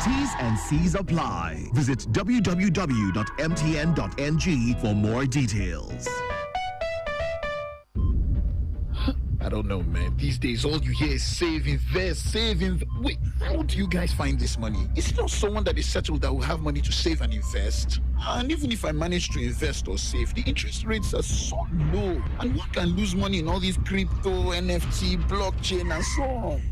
T's and C's apply. Visit www.mtn.ng for more details. I don't know, man. These days, all you hear is save, invest, save, Wait, how do you guys find this money? Is it not someone that is settled that will have money to save and invest? And even if I manage to invest or save, the interest rates are so low. And one can lose money in all these crypto, NFT, blockchain, and so on.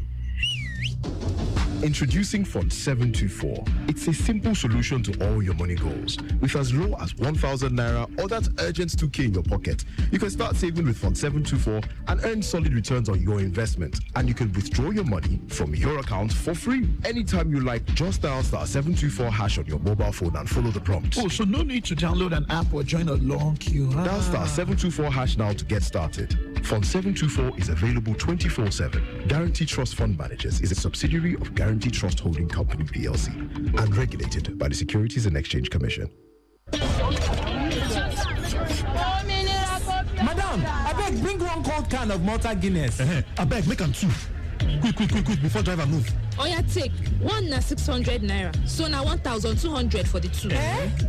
Introducing Fund 724. It's a simple solution to all your money goals. With as low as 1,000 naira or that urgent 2K in your pocket, you can start saving with Fund 724 and earn solid returns on your investment. And you can withdraw your money from your account for free. Anytime you like, just dial *724# on your mobile phone and follow the prompts. Oh, so no need to download an app or join a long queue, huh? Dial *724# now to get started. Fund 724 is available 24/7. Guarantee Trust Fund Managers is a subsidiary of Guarantee Trust Holding Company PLC and regulated by the Securities and Exchange Commission. Madam, I beg, bring 1 cold can of Malta Guinness. I beg, make them 2. Quick, before driver move. Oh yeah, take. 1 na 600 naira. So now 1,200 for the 2.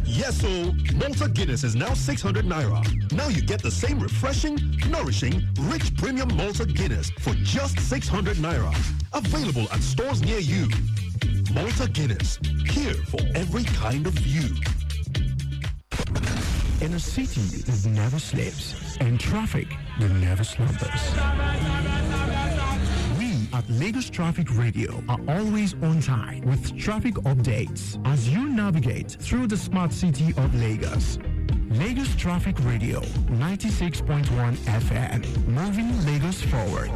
Yes, so Malta Guinness is now 600 naira. Now you get the same refreshing, nourishing, rich premium Malta Guinness for just 600 naira. Available at stores near you. Malta Guinness, here for every kind of you. In a city that never sleeps, and traffic that never slumbers. We at Lagos Traffic Radio are always on time with traffic updates as you navigate through the smart city of Lagos. Lagos Traffic Radio 96.1 FM, moving Lagos forward.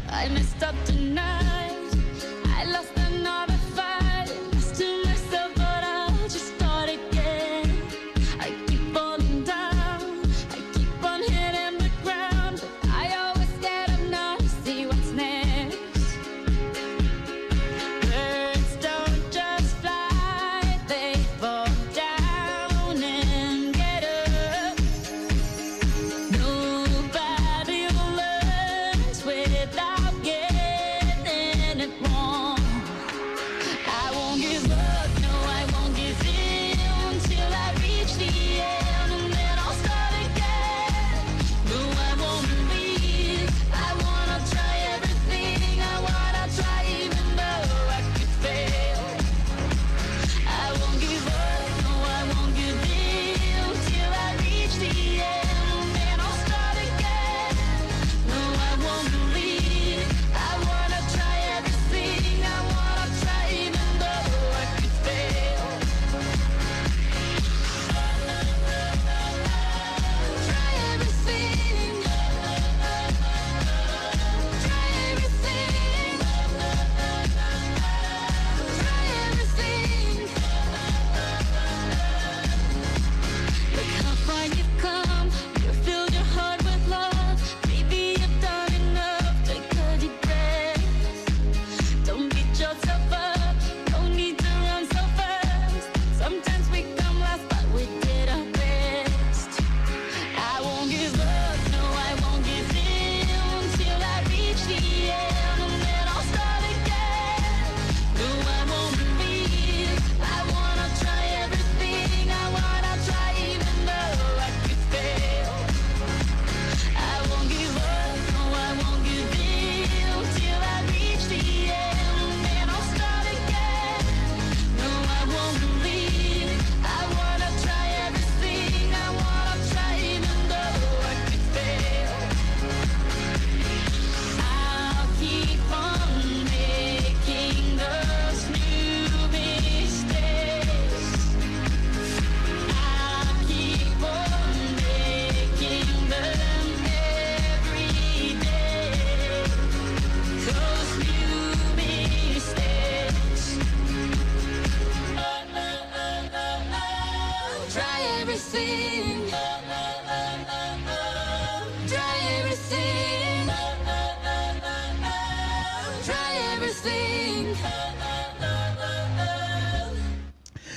I messed up tonight. I lost another fight. Lost to myself, but I'll just start again. I keep falling down. I keep on hitting the ground, but I always get up now to see what's next. Birds don't just fly, they fall down and get up. Nobody learns without getting it wrong.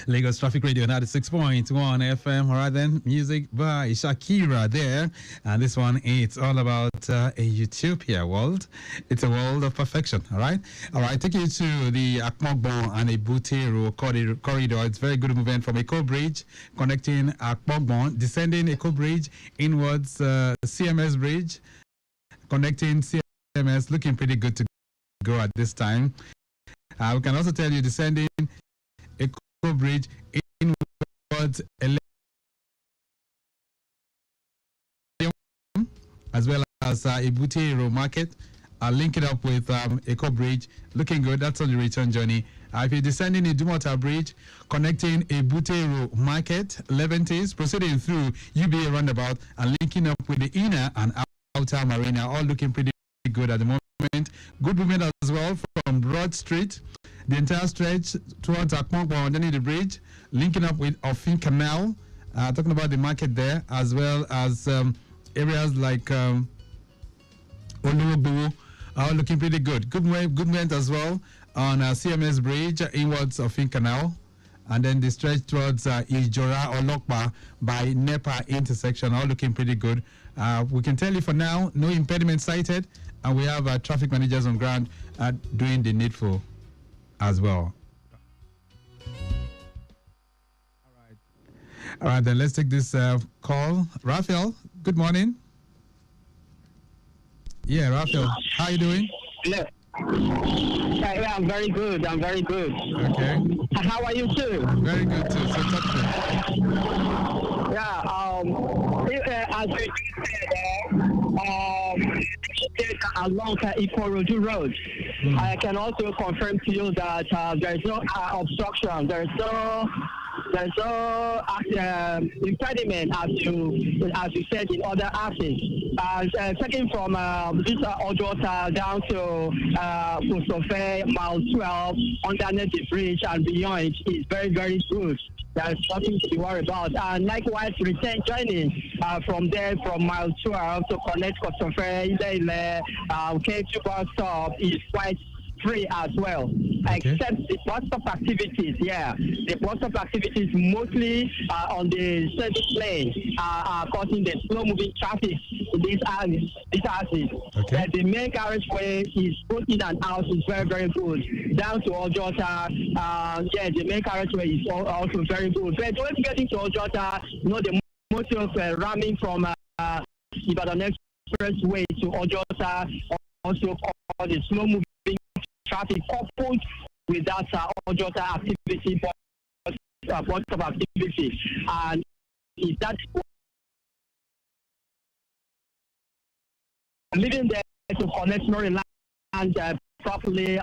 Lagos Traffic Radio 96.1 FM. All right, then, music by Shakira there. And this one, it's all about a utopia world. It's a world of perfection, all right? All right, take you to the Akmogbon and Ebutero corridor. It's very good movement from Eco Bridge, connecting Akmogbon, descending Eco Bridge, inwards CMS Bridge, connecting CMS, looking pretty good to go at this time. We can also tell you descending Eco Bridge inwards as well as Ebutero Market, link it up with Eco Bridge, looking good. That's on the return journey. If you're descending Idumota Bridge, connecting Ebutero Market, Leventis, proceeding through UBA roundabout and linking up with the inner and outer marina, all looking pretty good at the moment. Good movement as well from Broad Street, the entire stretch towards Akmonkwa underneath the bridge, linking up with Ofin Canal, talking about the market there, as well as areas like Oluwogbowo, are looking pretty good. Good movement as well on CMS Bridge, inwards Ofin Canal, and then the stretch towards Ijora or Lokpa by NEPA intersection, all looking pretty good. We can tell you for now, no impediment cited, and we have traffic managers on ground doing the needful as well. All right, then let's take this call. Raphael, good morning. Yeah, Raphael, how are you doing? Yeah, I'm very good. Okay. How are you too? Very good too. So talk to me. Yeah, as we said, along Ikorodu Road, I can also confirm to you that there is no obstruction. There's no impediment as you said in other axes. Taking from this Ojota down to Kusofe, mile 12, underneath the bridge and beyond is very, very good. There's nothing to be worried about. And likewise, return journey from there, from mile 12 to connect Kusofe, K2 bus stop is quite free as well, okay. Except the bus stop activities. Yeah, the bus stop activities mostly on the service lane are causing the slow-moving traffic in these axes. Okay. The main carriageway is both in and out is very, very good. Down to Ojota, the main carriageway is also very good. But when getting to Ojota, the motor ramming from Ibadan Expressway to Ojota also cause the slow-moving traffic coupled with that Ojota activity, bunch of activity, and is that living there to connect Northern Land properly,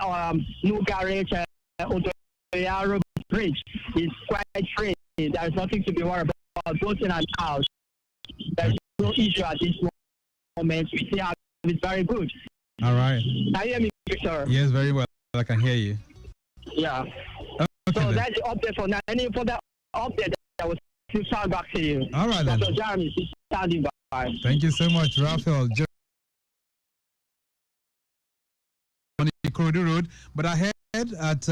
New Garage, Odoyaro Bridge is quite free. There is nothing to be worried about, both in and out. There is no issue at this moment. We see how it's very good. All right. Can you hear me, Victor? Yes, very well. I can hear you. Yeah. Okay, so then. That's the update for now. Any further update, I will still sound back to you. All right, then. Dr. Jeremy is standing by. Thank you so much, Raphael. On the Ikorodu Road, but I heard at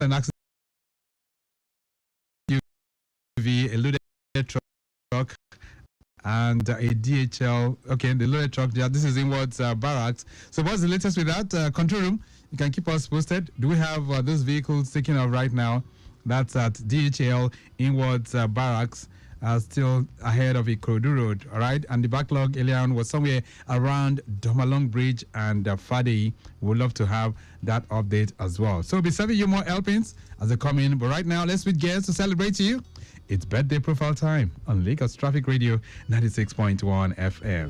an accident, a loaded truck and a DHL. Okay, the loaded truck. Yeah, this is inwards barracks. So what's the latest with that? Control room, you can keep us posted. Do we have those vehicles taking off right now? That's at DHL inwards barracks. Still ahead of Ikorodu Road, all right? And the backlog earlier on was somewhere around Domalong Bridge and Fadei. We'd love to have that update as well. So we'll be serving you more helpings as they come in. But right now, let's switch gears to celebrate you. It's birthday profile time on Lagos Traffic Radio 96.1 FM.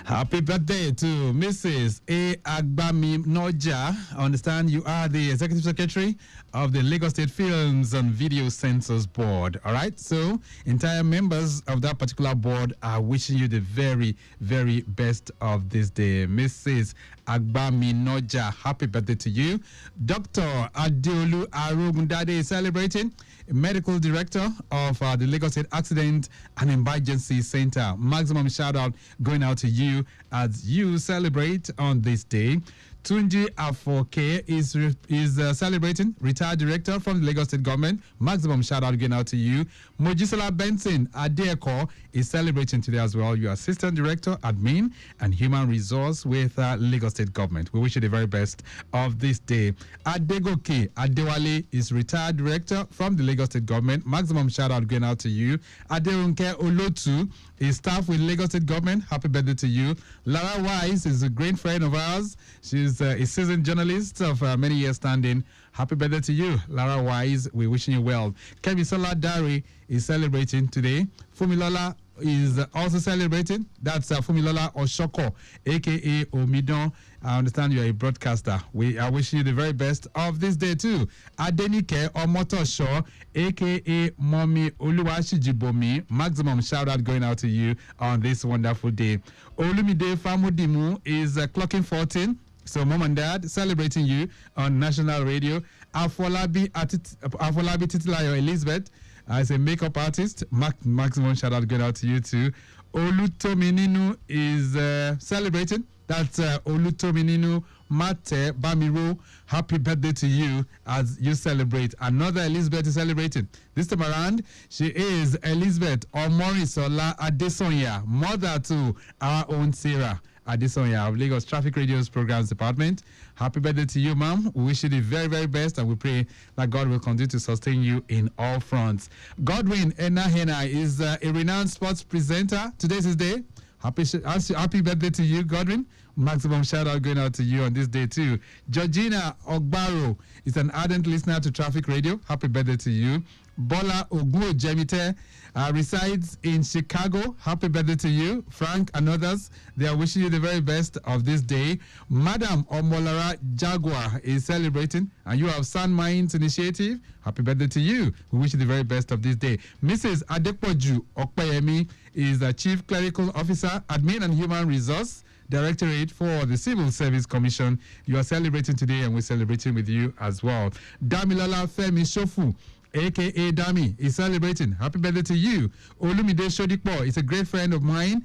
Happy birthday to Mrs. A. Agbami Noja. I understand you are the Executive Secretary of the Lagos State Films and Video Censors Board. All right, so entire members of that particular board are wishing you the very, very best of this day. Mrs. Agbami Noja, happy birthday to you. Dr. Adeolu Arogundade is celebrating, medical director of the Lagos State Accident and Emergency Center. Maximum shout out going out to you as you celebrate on this day. Tunji Afoke is celebrating, retired director from the Lagos State government. Maximum shout out going out to you. Mojisola Benson Adeko is celebrating today as well. You're assistant director, admin, and human resource with Lagos State government. We wish you the very best of this day. Adegoke Adewale is retired director from the Lagos State government. Maximum shout out going out to you. Aderunke Olotu is staff with Lagos State government. Happy birthday to you. Lara Wise is a great friend of ours. She's a seasoned journalist of many years standing. Happy birthday to you, Lara Wise. We're wishing you well. Kemisola Dari is celebrating today. Fumilola is also celebrating. That's Fumilola Oshoko, a.k.a. Omidon. I understand you're a broadcaster. We are wishing you the very best of this day too. Adenike Omotosho, a.k.a. Mommy Oluwashijibomi. Maximum shout out going out to you on this wonderful day. Olumide Famudimu is clocking 14. So, mom and dad celebrating you on national radio. Afolabi Titilayo Elizabeth as a makeup artist. Maximum shout out going out to you too. Olutomininu is celebrating. That's Olutomininu Mate Bamiro. Happy birthday to you as you celebrate. Another Elizabeth is celebrating. This time around, she is Elizabeth Omorisola Adesonya, mother to our own Sarah Adesonya of Lagos Traffic Radio's Programs Department. Happy birthday to you, ma'am. We wish you the very, very best, and we pray that God will continue to sustain you in all fronts. Godwin Enahena is a renowned sports presenter. Today's his day. Happy birthday to you, Godwin. Maximum shout out going out to you on this day too. Georgina Ogbaro is an ardent listener to Traffic Radio. Happy birthday to you. Bola Oguo Jemite resides in Chicago. Happy birthday to you. Frank and others, they are wishing you the very best of this day. Madam Omolara Jaguar is celebrating, and you have Sun Minds Initiative. Happy birthday to you. We wish you the very best of this day. Mrs. Adepoju Okpeyemi is the Chief Clerical Officer, Admin and Human Resource Directorate for the Civil Service Commission. You are celebrating today, and we're celebrating with you as well. Damilola Femi Shofu, a.k.a. Dami, is celebrating. Happy birthday to you. Olumide Shodikpo is a great friend of mine.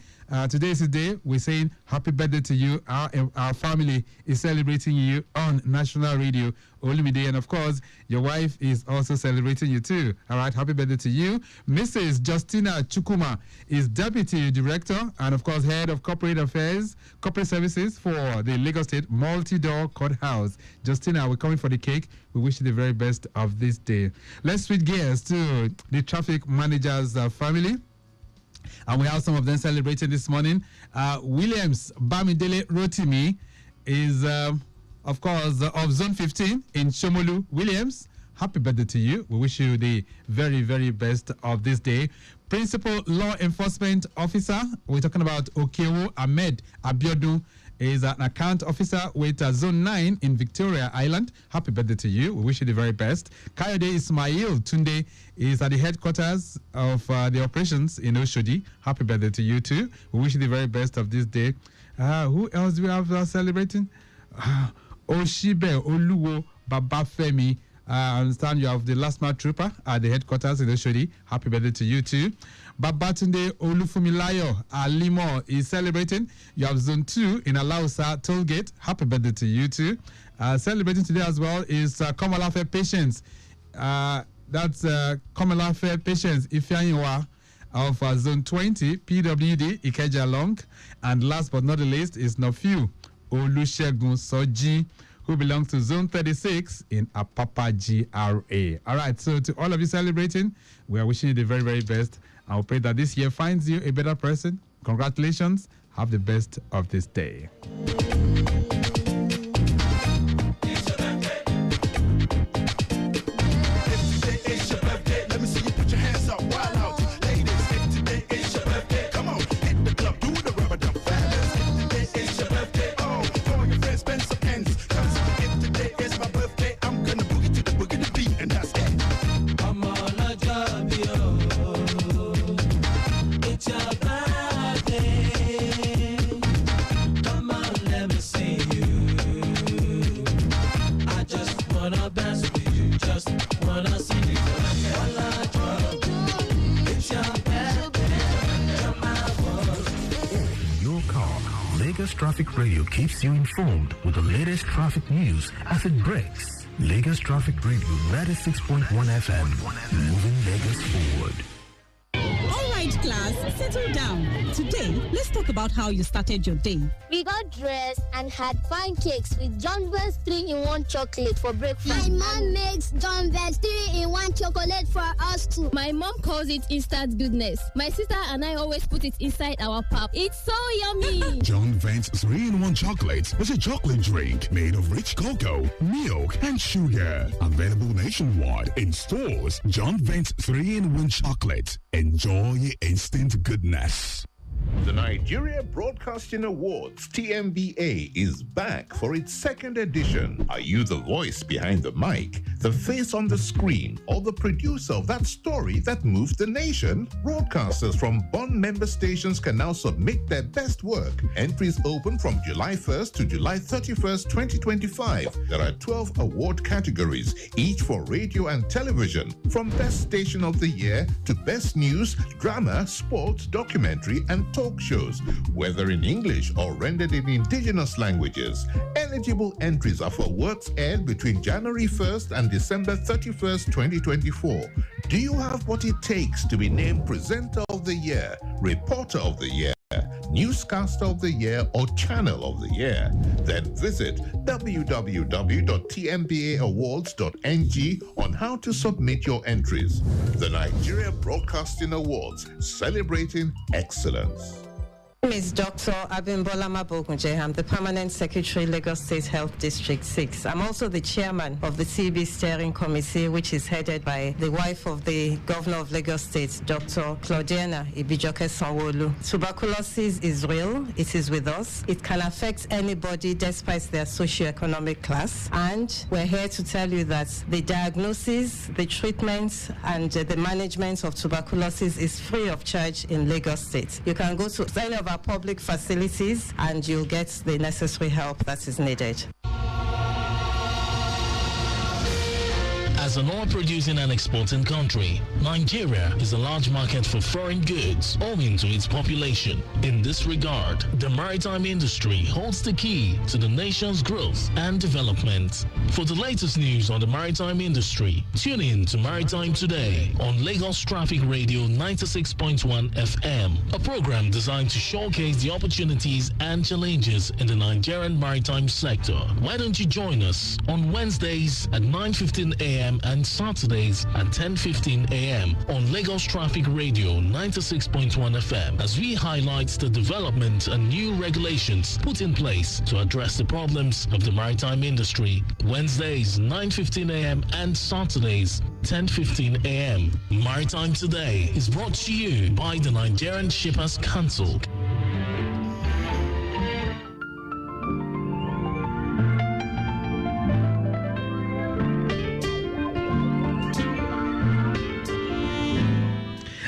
Today is his day. We're saying happy birthday to you. Our family is celebrating you on national radio, Olumide. And of course, your wife is also celebrating you too. All right, happy birthday to you. Mrs. Justina Chukuma is Deputy Director and of course Head of Corporate Affairs, Corporate Services for the Lagos State Multi-Door Courthouse. Justina, we're coming for the cake. We wish you the very best of this day. Let's switch gears to the traffic manager's family. And we have some of them celebrating this morning. Williams Bamidele Rotimi is, of course, of Zone 15 in Shomolu. Williams, happy birthday to you. We wish you the very, very best of this day. Principal Law Enforcement Officer, we're talking about Okewo Ahmed Abiodun, is an account officer with Zone 9 in Victoria Island. Happy birthday to you. We wish you the very best. Kayode Ismail Tunde is at the headquarters of the operations in Oshodi. Happy birthday to you too. We wish you the very best of this day. Who else do we have celebrating? Oshibe Oluwo Babafemi. I understand you have the last mile trooper at the headquarters in Oshodi. Happy birthday to you too. Babatunde Olufumilayo Alimo is celebrating. You have Zone 2 in Alausa Tollgate. Happy birthday to you too. Celebrating today as well is Komalafe Patience. That's Komalafe Patience Ifeanyiwa of Zone 20 PWD Ikeja Long. And last but not the least is Nofiu Olusegun Soji, who belongs to Zone 36 in Apapa GRA. All right, so to all of you celebrating, we are wishing you the very, very best. I pray that this year finds you a better person. Congratulations. Have the best of this day. wanna dance with you, just wanna see you. It's your birthday, you're my world. Your car. Lagos Traffic Radio keeps you informed with the latest traffic news as it breaks. Lagos Traffic Radio 96.1 FM. Moving Lagos forward. All right, class, settle down. Today, let's talk about how you started your day. We got dressed and had pancakes with John Vance 3-in-1 chocolate for breakfast. My mom makes John Vance 3-in-1 chocolate for us too. My mom calls it instant goodness. My sister and I always put it inside our pap. It's so yummy. John Vance 3-in-1 chocolate is a chocolate drink made of rich cocoa, milk, and sugar. Available nationwide in stores. John Vance 3-in-1 chocolate. Enjoy instant goodness. The Nigeria Broadcasting Awards, TMBA, is back for its second edition. Are you the voice behind the mic, the face on the screen, or the producer of that story that moved the nation? Broadcasters from Bond member stations can now submit their best work. Entries open from July 1st to July 31st, 2025. There are 12 award categories, each for radio and television, from Best Station of the Year to Best News, Drama, Sports, Documentary, and Talk shows, whether in English or rendered in indigenous languages. Eligible entries are for works aired between January 1st and December 31st, 2024. Do you have what it takes to be named Presenter of the Year, Reporter of the Year, Newscaster of the Year, or Channel of the Year? Then visit www.tmbaawards.ng on how to submit your entries. The Nigeria Broadcasting Awards, celebrating excellence. My name is Dr. Abimbola Mabogunje. I'm the Permanent Secretary, Lagos State Health District 6. I'm also the chairman of the TB Steering Committee, which is headed by the wife of the Governor of Lagos State, Dr. Claudiana Ibijoke Sanwo-Olu. Tuberculosis is real. It is with us. It can affect anybody despite their socioeconomic class. And we're here to tell you that the diagnosis, the treatment, and the management of tuberculosis is free of charge in Lagos State. You can go to any of our public facilities and you'll get the necessary help that is needed. As an oil-producing and exporting country, Nigeria is a large market for foreign goods owing to its population. In this regard, the maritime industry holds the key to the nation's growth and development. For the latest news on the maritime industry, tune in to Maritime Today on Lagos Traffic Radio 96.1 FM, a program designed to showcase the opportunities and challenges in the Nigerian maritime sector. Why don't you join us on Wednesdays at 9:15 a.m. and Saturdays at 10:15 a.m. on Lagos Traffic Radio 96.1 FM as we highlight the development and new regulations put in place to address the problems of the maritime industry. Wednesdays 9:15 a.m. and Saturdays 10:15 a.m. Maritime Today is brought to you by the Nigerian Shippers Council.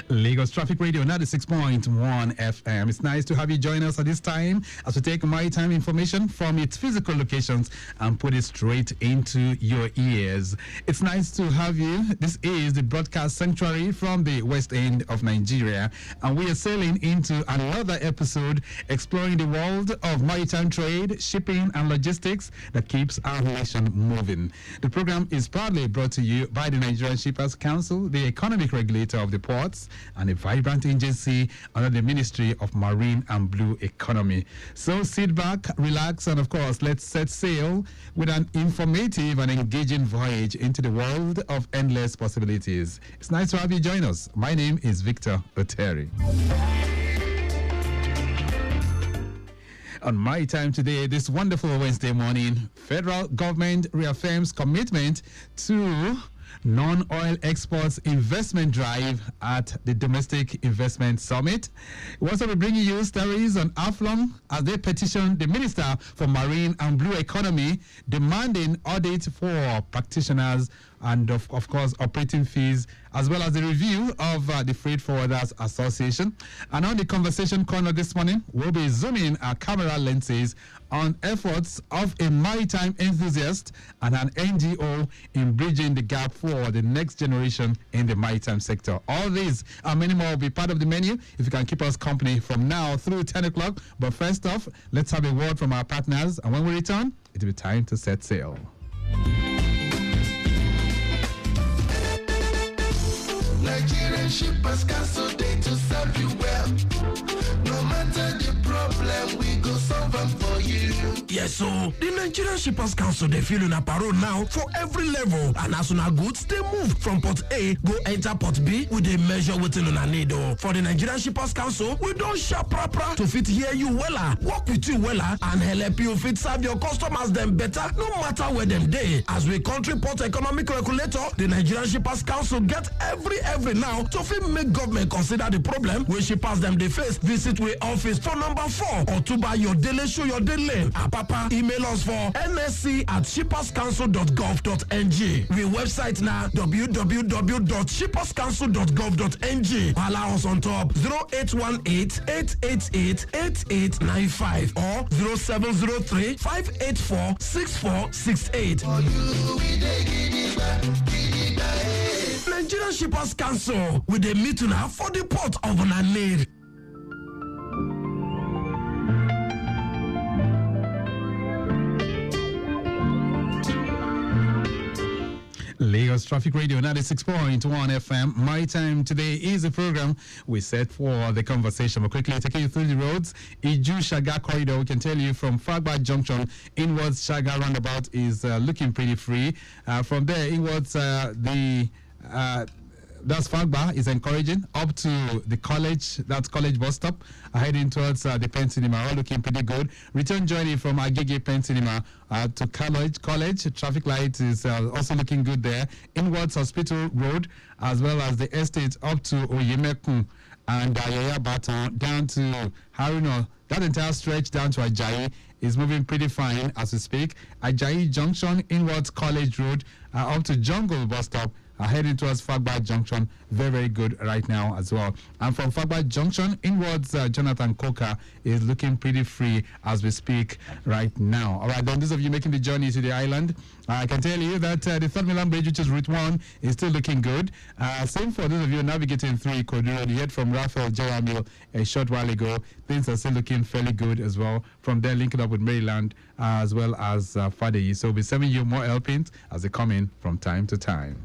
Lagos Traffic Radio 96.1 FM. It's nice to have you join us at this time as we take maritime information from its physical locations and put it straight into your ears. It's nice to have you. This is the broadcast sanctuary from the West End of Nigeria, and we are sailing into another episode exploring the world of maritime trade, shipping, and logistics that keeps our nation moving. The program is proudly brought to you by the Nigerian Shippers Council, the economic regulator of the ports, and a vibrant agency under the Ministry of Marine and Blue Economy. So sit back, relax, and of course, let's set sail with an informative and engaging voyage into the world of endless possibilities. It's nice to have you join us. My name is Victor Oteri. On Maritime Today, this wonderful Wednesday morning, federal government reaffirms commitment to non-oil exports investment drive at the Domestic Investment Summit. We also will bring you stories on AFLOM as they petition the Minister for Marine and Blue Economy demanding audit for practitioners and of course operating fees as well as the review of the Freight Forwarders Association. And on the conversation corner this morning, we'll be zooming our camera lenses on efforts of a maritime enthusiast and an NGO in bridging the gap for the next generation in the maritime sector. All these and many more will be part of the menu if you can keep us company from now through 10 o'clock. But first off, let's have a word from our partners, and when we return, it'll be time to set sail. Nigerian Shippers Council, they to serve you well. No matter the problem, we go solve them for you. Yes, so the Nigerian Shippers Council, they feel in a parole now for every level. And as soon as goods, they move from Port A, go enter Port B, with a measure within on a need. For the Nigerian Shippers Council, we don't sharp proper to fit hear you wella, work with you wella, and help you fit serve your customers them better, no matter where them day. As we country port economic regulator, the Nigerian Shippers Council get every now to fit make government consider the problem when shippers them they face. Visit we office for number 4 or to buy your daily show your daily. Papa, email us for nsc@shipperscouncil.gov.ng. We website now www.shipperscouncil.gov.ng. Allow us on top 0818-888-8895 or 0703-584-6468. For you, we Nigerian Shippers Council with a meeting now for the port of Nanir. Lagos Traffic Radio 96.1 FM. Maritime Today is a program we set for the conversation. We're quickly taking you through the roads. Iju-Shaga corridor, we can tell you from Fagba Junction inwards, Shaga roundabout is looking pretty free. From there inwards, that's Fagba is encouraging up to the college, that's college bus stop, heading towards the Penn Cinema, all looking pretty good. Return journey from Agege Penn Cinema to college, traffic light is also looking good there. Inwards Hospital Road, as well as the estate up to Oyemekun and Yaya Baton down to Haruna. That entire stretch down to Ajayi is moving pretty fine as we speak. Ajayi Junction, inwards College Road, up to Jungle bus stop, heading towards Fagba Junction, very good right now as well. And from Fagba Junction inwards, Jonathan Coker is looking pretty free as we speak right now. All right, then those of you making the journey to the island, I can tell you that the Third Milan Bridge, which is Route 1, is still looking good. Same for those of you navigating through Ikodu Road. You heard from Raphael Jeremil a short while ago. Things are still looking fairly good as well. From there, linking up with Maryland as well as Fadeyi. So we'll be sending you more helpings as they come in from time to time.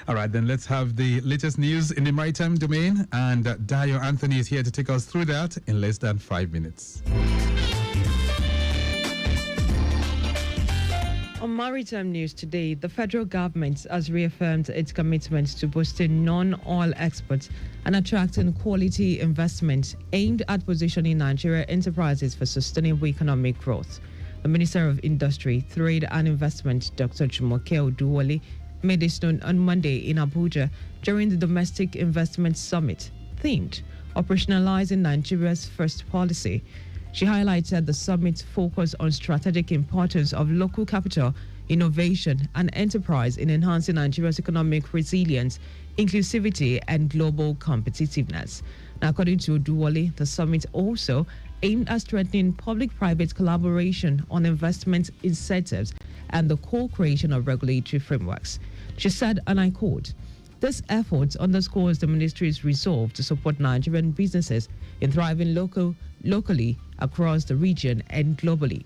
All right, then let's have the latest news in the maritime domain. And Dayo Anthony is here to take us through that in less than 5 minutes. On maritime news today, the federal government has reaffirmed its commitment to boosting non-oil exports and attracting quality investment aimed at positioning Nigeria enterprises for sustainable economic growth. The Minister of Industry, Trade and Investment, Dr. Jumoke Oduwole, made this known on Monday in Abuja during the Domestic Investment Summit, themed Operationalizing Nigeria's First Policy. She highlighted the summit's focus on strategic importance of local capital, innovation, and enterprise in enhancing Nigeria's economic resilience, inclusivity, and global competitiveness. Now, according to Oduwole, the summit also aimed at strengthening public-private collaboration on investment incentives and the co-creation of regulatory frameworks. She said, and I quote, "This effort underscores the ministry's resolve to support Nigerian businesses in thriving locally across the region and globally."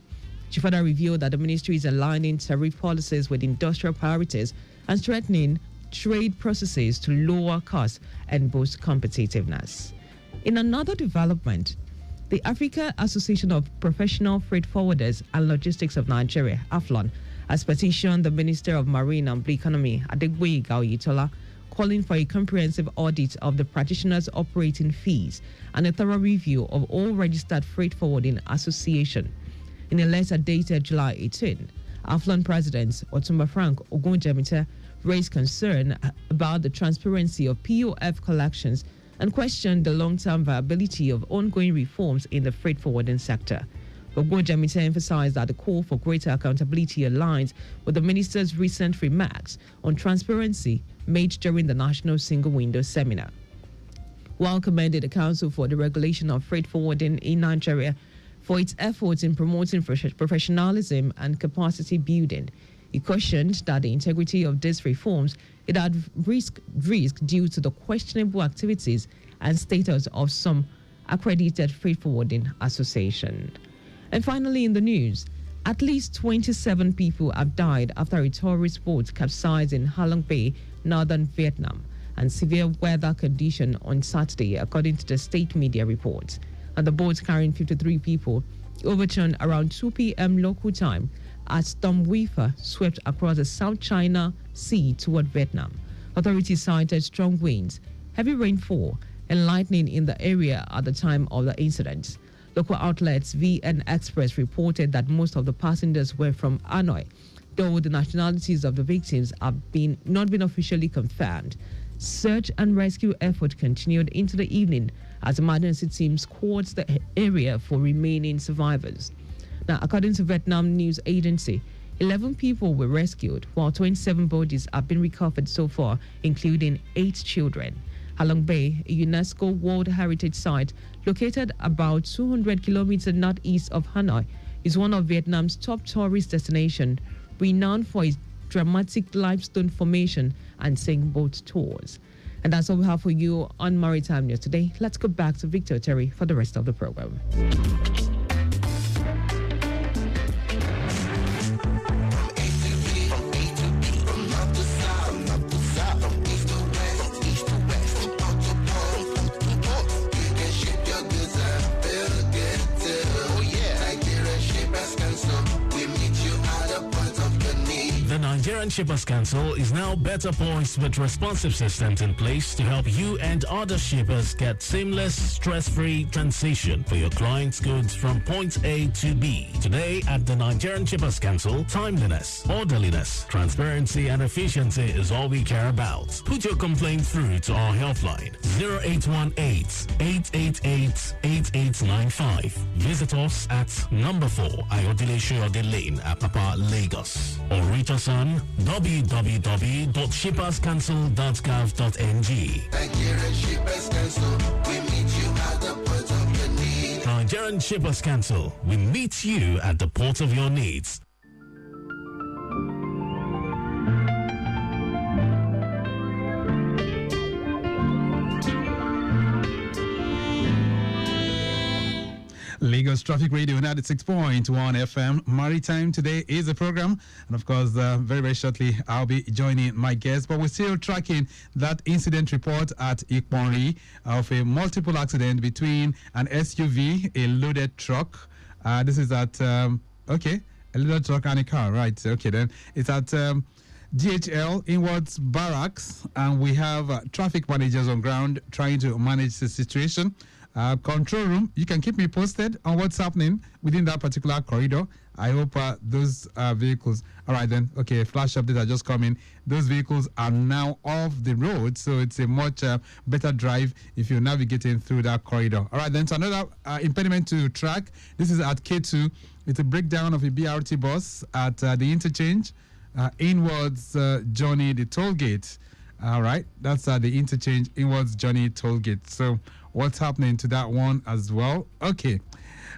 She further revealed that the ministry is aligning tariff policies with industrial priorities and strengthening trade processes to lower costs and boost competitiveness. In another development, the Africa Association of Professional Freight Forwarders and Logistics of Nigeria, AFLON, has petitioned the Minister of Marine and Blue Economy, Adegboyega Oyetola, calling for a comprehensive audit of the practitioners' operating fees and a thorough review of all registered freight forwarding association. In a letter dated July 18, AFLON President Otumba Frank Ogunjemite raised concern about the transparency of POF collections and questioned the long-term viability of ongoing reforms in the freight forwarding sector. Ogunjemite emphasized that the call for greater accountability aligns with the minister's recent remarks on transparency made during the National Single Window Seminar. While commended the Council for the Regulation of Freight Forwarding in Nigeria for its efforts in promoting professionalism and capacity building, he cautioned that the integrity of these reforms is at risk due to the questionable activities and status of some accredited freight forwarding association. And finally, in the news, at least 27 people have died after a tourist boat capsized in Halong Bay, northern Vietnam, and severe weather condition on Saturday, according to the state media reports. And the boat carrying 53 people overturned around 2 p.m. local time as storm Weaver swept across the South China Sea toward Vietnam. Authorities cited strong winds, heavy rainfall, and lightning in the area at the time of the incident. Local outlets VN Express reported that most of the passengers were from Hanoi, though the nationalities of the victims have not been officially confirmed. Search and rescue effort continued into the evening as emergency teams scoured the area for remaining survivors. Now, according to Vietnam News Agency, 11 people were rescued, while 27 bodies have been recovered so far, including 8 children. Halong Bay, a UNESCO World Heritage Site located about 200 kilometers northeast of Hanoi, is one of Vietnam's top tourist destinations, renowned for its dramatic limestone formation and sailboat tours. And that's all we have for you on Maritime News today. Let's go back to Victor Terry for the rest of the program. Nigerian Shippers Council is now better poised with responsive systems in place to help you and other shippers get seamless, stress-free transition for your clients' goods from point A to B. Today at the Nigerian Shippers Council, timeliness, orderliness, transparency and efficiency is all we care about. Put your complaint through to our helpline 0818-888-8895. Visit us at number 4 Ayodele Shoyode Lane, Apapa, Lagos, or reach us on www.shipperscouncil.gov.ng. Nigerian Shippers Council, we meet you at the port of your need. Nigerian Shippers Council, we meet you at the port of your needs. Lagos Traffic Radio 96.1 FM. Maritime today is the program. And of course, very, very shortly, I'll be joining my guests. But we're still tracking that incident report at Ikponri of a multiple accident between an SUV, a loaded truck. This is at, a loaded truck and a car, right? Okay, then it's at DHL Inwards Barracks. And we have traffic managers on ground trying to manage the situation. Control room, you can keep me posted on what's happening within that particular corridor. I hope those vehicles, all right then, okay, flash update are just coming. Those vehicles are now off the road, so it's a much better drive if you're navigating through that corridor. All right then, so another impediment to track. This is at K2. It's a breakdown of a BRT bus at the interchange, inwards Johnny, the toll gate. All right, that's the interchange, inwards Johnny toll gate. So what's happening to that one as well? Okay.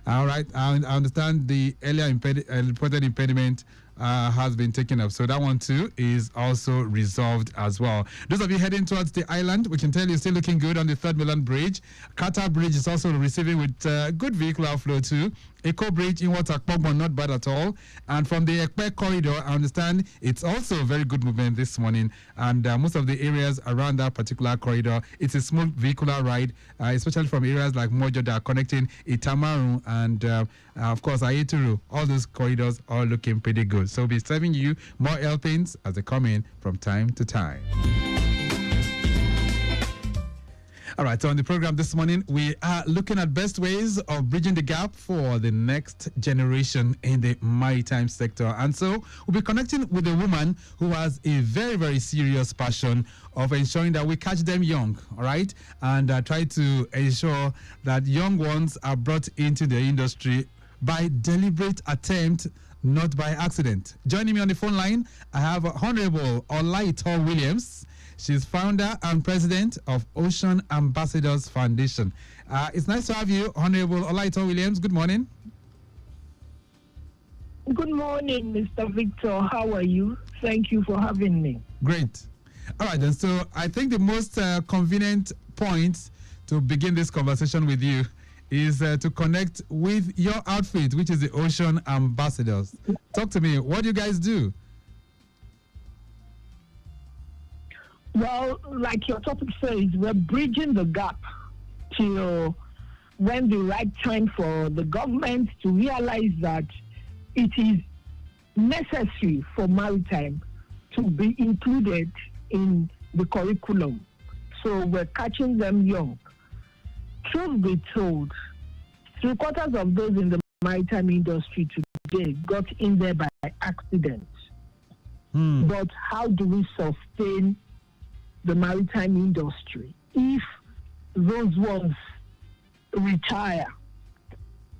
All right. I understand the earlier reported impediment has been taken up. So that one too is also resolved as well. Those of you heading towards the island, we can tell you still looking good on the 3rd Milan Bridge. Qatar Bridge is also receiving with good vehicle outflow too. Eco Bridge in Waterpombo, not bad at all. And from the Ekpe corridor, I understand it's also very good movement this morning. And most of the areas around that particular corridor, it's a smooth vehicular ride, especially from areas like Mojo that are connecting Itamaru and, of course, Ayeturu. All those corridors are looking pretty good. So we'll be serving you more helpings as they come in from time to time. All right, so on the program this morning, we are looking at best ways of bridging the gap for the next generation in the maritime sector. And so we'll be connecting with a woman who has a very, very serious passion of ensuring that we catch them young, all right, and try to ensure that young ones are brought into the industry by deliberate attempt, not by accident. Joining me on the phone line, I have Honorable Olaito Williams. She's founder and president of Ocean Ambassadors Foundation. It's nice to have you, Honorable Olaito Williams. Good morning. Good morning, Mr. Victor. How are you? Thank you for having me. Great. All right, then. So I think the most convenient point to begin this conversation with you is to connect with your outfit, which is the Ocean Ambassadors. Talk to me. What do you guys do? Well, like your topic says, we're bridging the gap till when the right time for the government to realize that it is necessary for maritime to be included in the curriculum. So we're catching them young. Truth be told, 3/4 of those in the maritime industry today got in there by accident. But how do we sustain the maritime industry if those ones retire?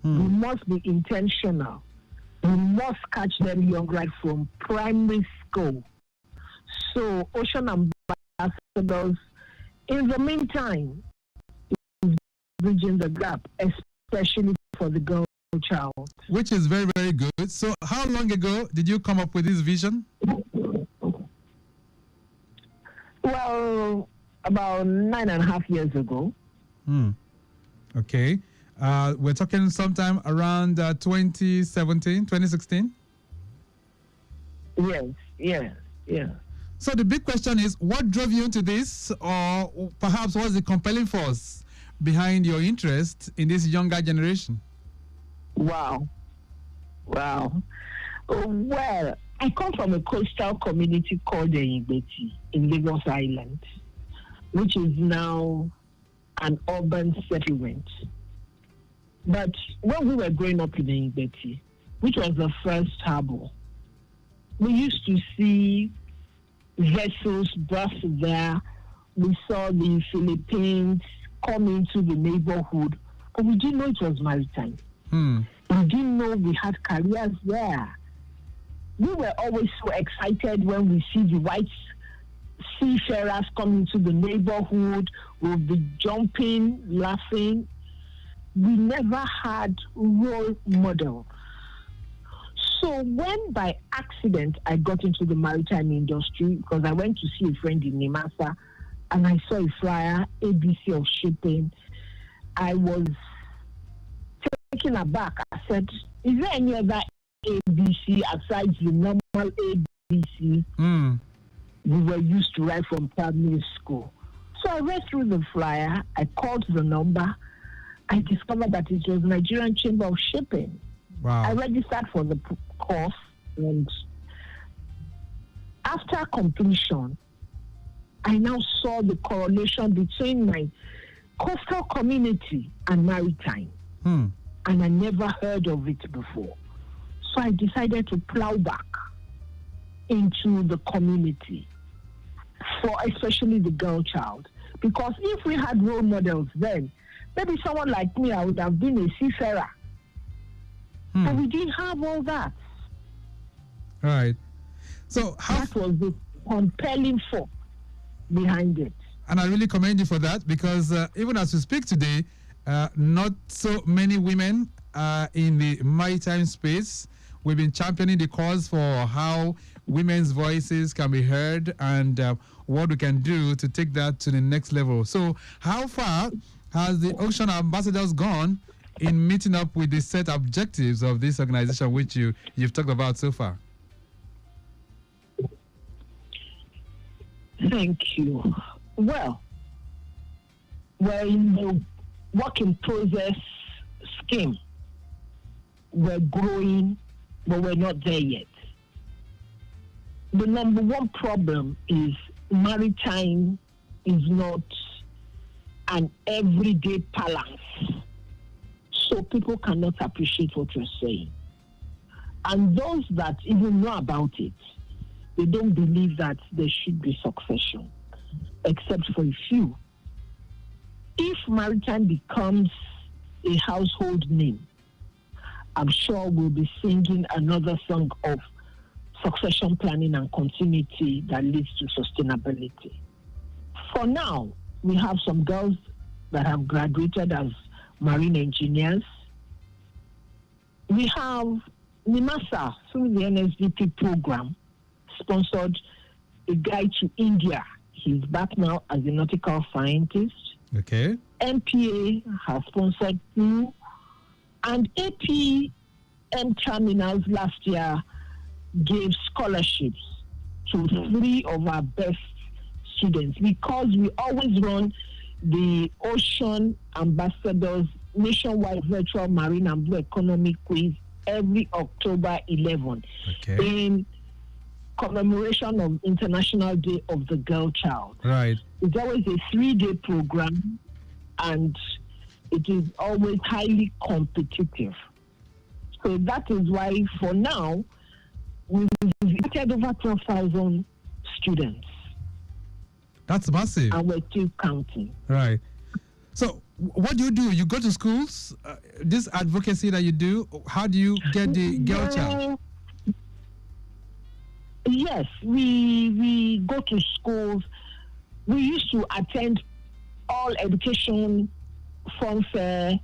We must be intentional. We must catch them young right from primary school. So Ocean Ambassadors, in the meantime, is bridging the gap, especially for the girl child. Which is very, very good. So how long ago did you come up with this vision? Well, about 9.5 years ago. Okay. We're talking sometime around 2017, 2016? Yes. So the big question is, what drove you into this, or perhaps what's the compelling force behind your interest in this younger generation? Wow. Well, I come from a coastal community called Igbeti in Lagos Island, which is now an urban settlement. But when we were growing up in Igbeti, which was the first harbor, we used to see vessels burst there. We saw the Philippines come into the neighborhood, but we didn't know it was maritime. We didn't know we had careers there. We were always so excited when we see the white seafarers come into the neighborhood. We'll be jumping, laughing. We never had role models. So when by accident I got into the maritime industry, because I went to see a friend in Nimasa and I saw a flyer, ABC of shipping, I was taken aback. I said, is there any other ABC aside the normal ABC we were used to write from primary school? So I read through the flyer, I called the number, I discovered that it was Nigerian Chamber of Shipping. Wow. I registered for the course, and after completion, I now saw the correlation between my coastal community and maritime. And I never heard of it before. So I decided to plow back into the community, for especially the girl child. Because if we had role models then, maybe someone like me, I would have been a seafarer. But we didn't have all that. Right. So that was the compelling force behind it. And I really commend you for that, because even as we speak today, not so many women in the maritime space. We've been championing the cause for how women's voices can be heard and what we can do to take that to the next level. So how far has the Ocean Ambassadors gone in meeting up with the set objectives of this organization, which you've talked about so far? Thank you. Well, we're in the work in progress scheme. We're growing, but we're not there yet. The number one problem is maritime is not an everyday balance. So people cannot appreciate what you're saying. And those that even know about it, they don't believe that there should be succession, except for a few. If maritime becomes a household name, I'm sure we'll be singing another song of succession planning and continuity that leads to sustainability. For now, we have some girls that have graduated as marine engineers. We have NIMASA, through the NSDP program, sponsored a guy to India. He's back now as a nautical scientist. Okay. NPA has sponsored two, and APM Terminals last year gave scholarships to 3 of our best students, because we always run the Ocean Ambassadors Nationwide Virtual Marine and Blue Economy Quiz every October 11 in commemoration of International Day of the Girl Child. Right. It's always a 3-day program, and it is always highly competitive. So that is why, for now, we've visited over 12,000 students. That's massive. And we're still counting. Right. So what do? You go to schools? This advocacy that you do, how do you get the girl child? Yes, we go to schools. We used to attend all education fun fair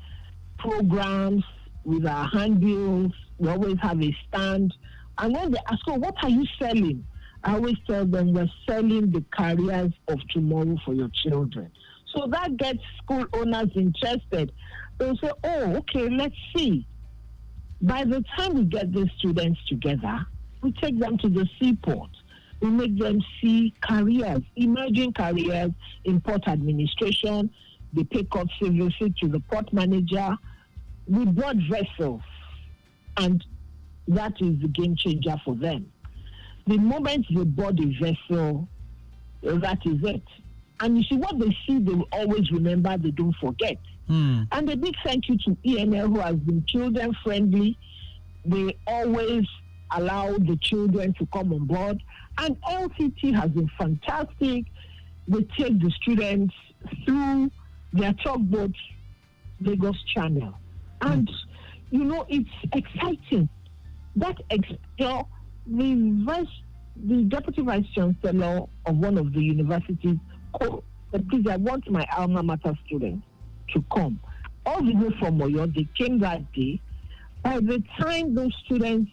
programs with our handbills. We always have a stand. And when they ask, oh, what are you selling? I always tell them, we're selling the careers of tomorrow for your children. So that gets school owners interested. They'll say, oh, okay, let's see. By the time we get the students together, we take them to the seaport. We make them see careers, emerging careers in port administration. They pay courtesy visit to the port manager. We brought vessels, and that is the game changer for them. The moment they board a vessel, that is it. And you see, what they see, they will always remember, they don't forget. And a big thank you to ENL, who has been children-friendly. They always allow the children to come on board. And LCT has been fantastic. They take the students through their tugboat, Lagos Channel. And, you know, it's exciting. That the deputy vice chancellor of one of the universities called, please, I want my alma mater students to come. All the way from Oyo, they came that day. By the time those students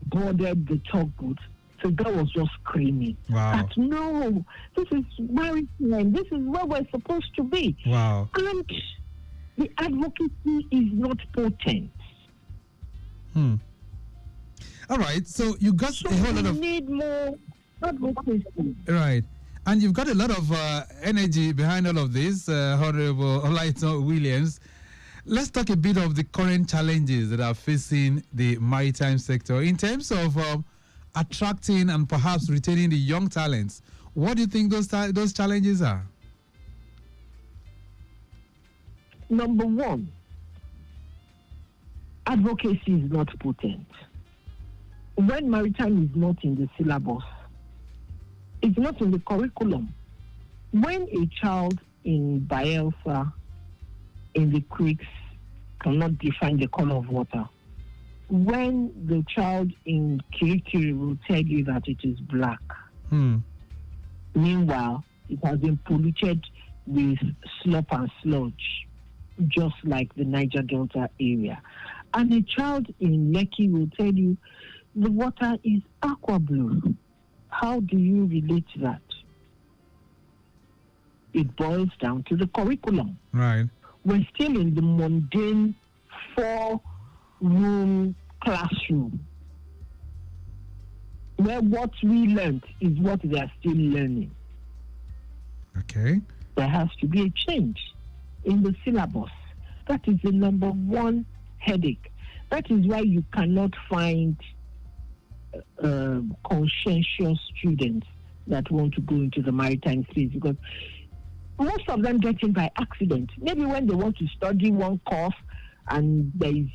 boarded the tugboat, the girl was just screaming. Wow. That, no, this is maritime. This is where we're supposed to be. Wow. And the advocacy is not potent. All right, so you got a whole lot of... need more advocacy. Right. And you've got a lot of energy behind all of this, Honorable Olaito Williams. Let's talk a bit of the current challenges that are facing the maritime sector in terms of attracting and perhaps retaining the young talents. What do you think those challenges are? Number one, advocacy is not potent. When maritime is not in the syllabus, it's not in the curriculum. When a child in Bayelsa, in the creeks, cannot define the color of water, when the child in Kirikiri will tell you that it is black, meanwhile, it has been polluted with slop and sludge, just like the Niger Delta area. And a child in Lekki will tell you the water is aqua blue. How do you relate that? It boils down to the curriculum. Right. We're still in the mundane 4-room classroom, where what we learned is what they are still learning. Okay. There has to be a change in the syllabus. That is the number one headache. That is why you cannot find conscientious students that want to go into the maritime space, because most of them get in by accident. Maybe when they want to study one course and there's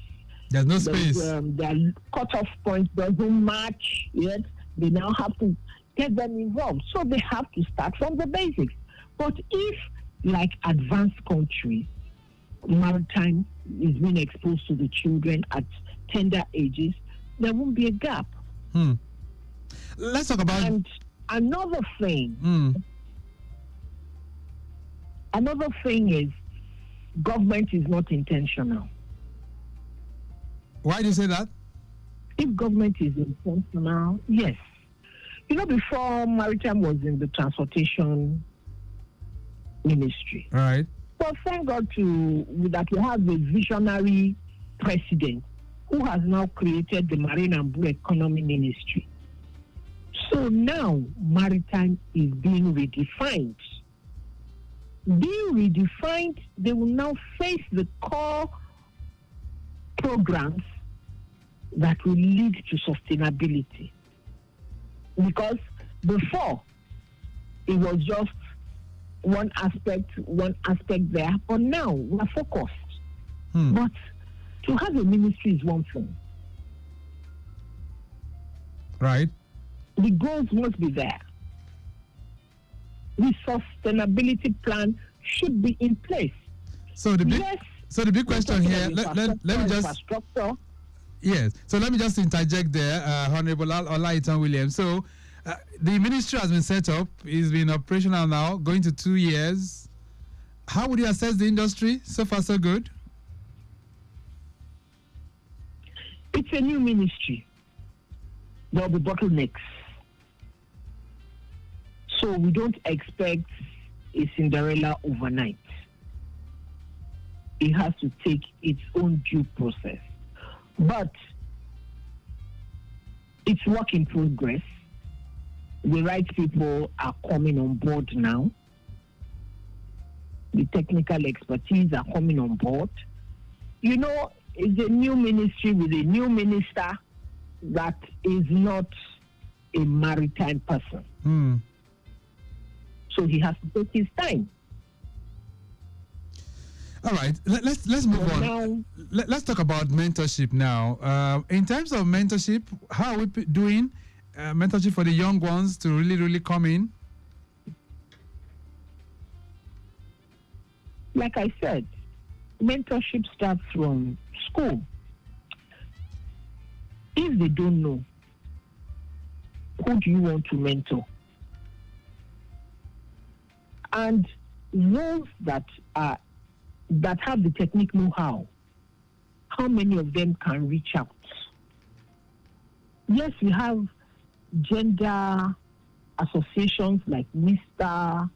no space, their cutoff point doesn't match yet, they now have to get them involved. So they have to start from the basics. But if, like advanced countries, maritime is being exposed to the children at tender ages, there won't be a gap. Let's talk about... And another thing is government is not intentional. Why do you say that? If government is intentional, yes. Before Maritime was in the transportation ministry. Right. Well, thank God that we have a visionary president who has now created the Marine and Blue Economy Ministry. So now Maritime is being redefined. Being redefined, they will now face the core programs that will lead to sustainability. Because before, it was just one aspect there, but now we're focused. But to have a ministry is one thing. Right. The goals must be there. The sustainability plan should be in place. So the big question here, let me just... Yes. So let me just interject there, Honorable Olaitan Williams. So the ministry has been set up. It's been operational now, going to 2 years. How would you assess the industry? So far, so good? It's a new ministry. There will be bottlenecks. So we don't expect a Cinderella overnight. It has to take its own due process. But it's work in progress. The right people are coming on board now. The technical expertise are coming on board. It's a new ministry with a new minister that is not a maritime person. So he has to take his time. All right, let's move on. Let's talk about mentorship now. In terms of mentorship, how are we doing mentorship for the young ones to really come in? Like I said, mentorship starts from school. If they don't know, who do you want to mentor? And those that have the technique know-how, how many of them can reach out? Yes, we have gender associations like Mr.,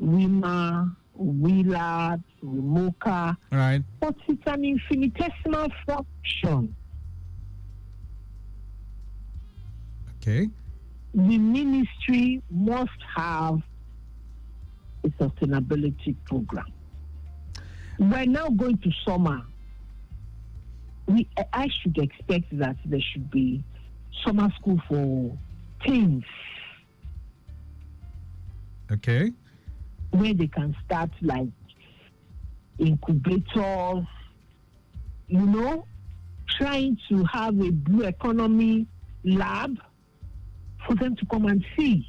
WIMA, WILAD, WIMOCA. Right. But it's an infinitesimal fraction. Okay. The ministry must have a sustainability program. We're now going to summer. I should expect that there should be summer school for teens. Okay. Where they can start like incubators, trying to have a blue economy lab for them to come and see.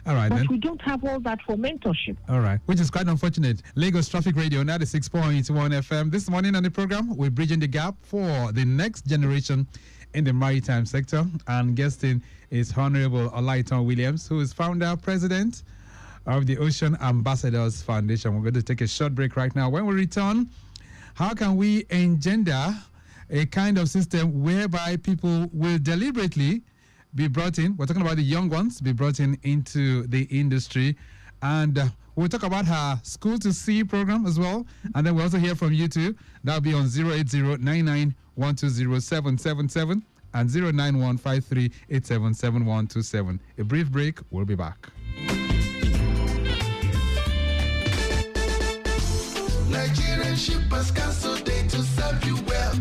All right, but then. We don't have all that for mentorship. All right, which is quite unfortunate. Lagos Traffic Radio 96.1 FM. This morning on the program, we're bridging the gap for the next generation in the maritime sector. And guesting is Honorable Olaitan Williams, who is founder, president of the Ocean Ambassadors Foundation. We're going to take a short break right now. When we return, how can we engender a kind of system whereby people will deliberately be brought in? We're talking about the young ones, be brought in into the industry. And we'll talk about her School to Sea program as well. And then we'll also hear from you too. That'll be on 080-99-120-777 and 09153-877-127. A brief break. We'll be back. Nigerian shippers cancel day to serve you well.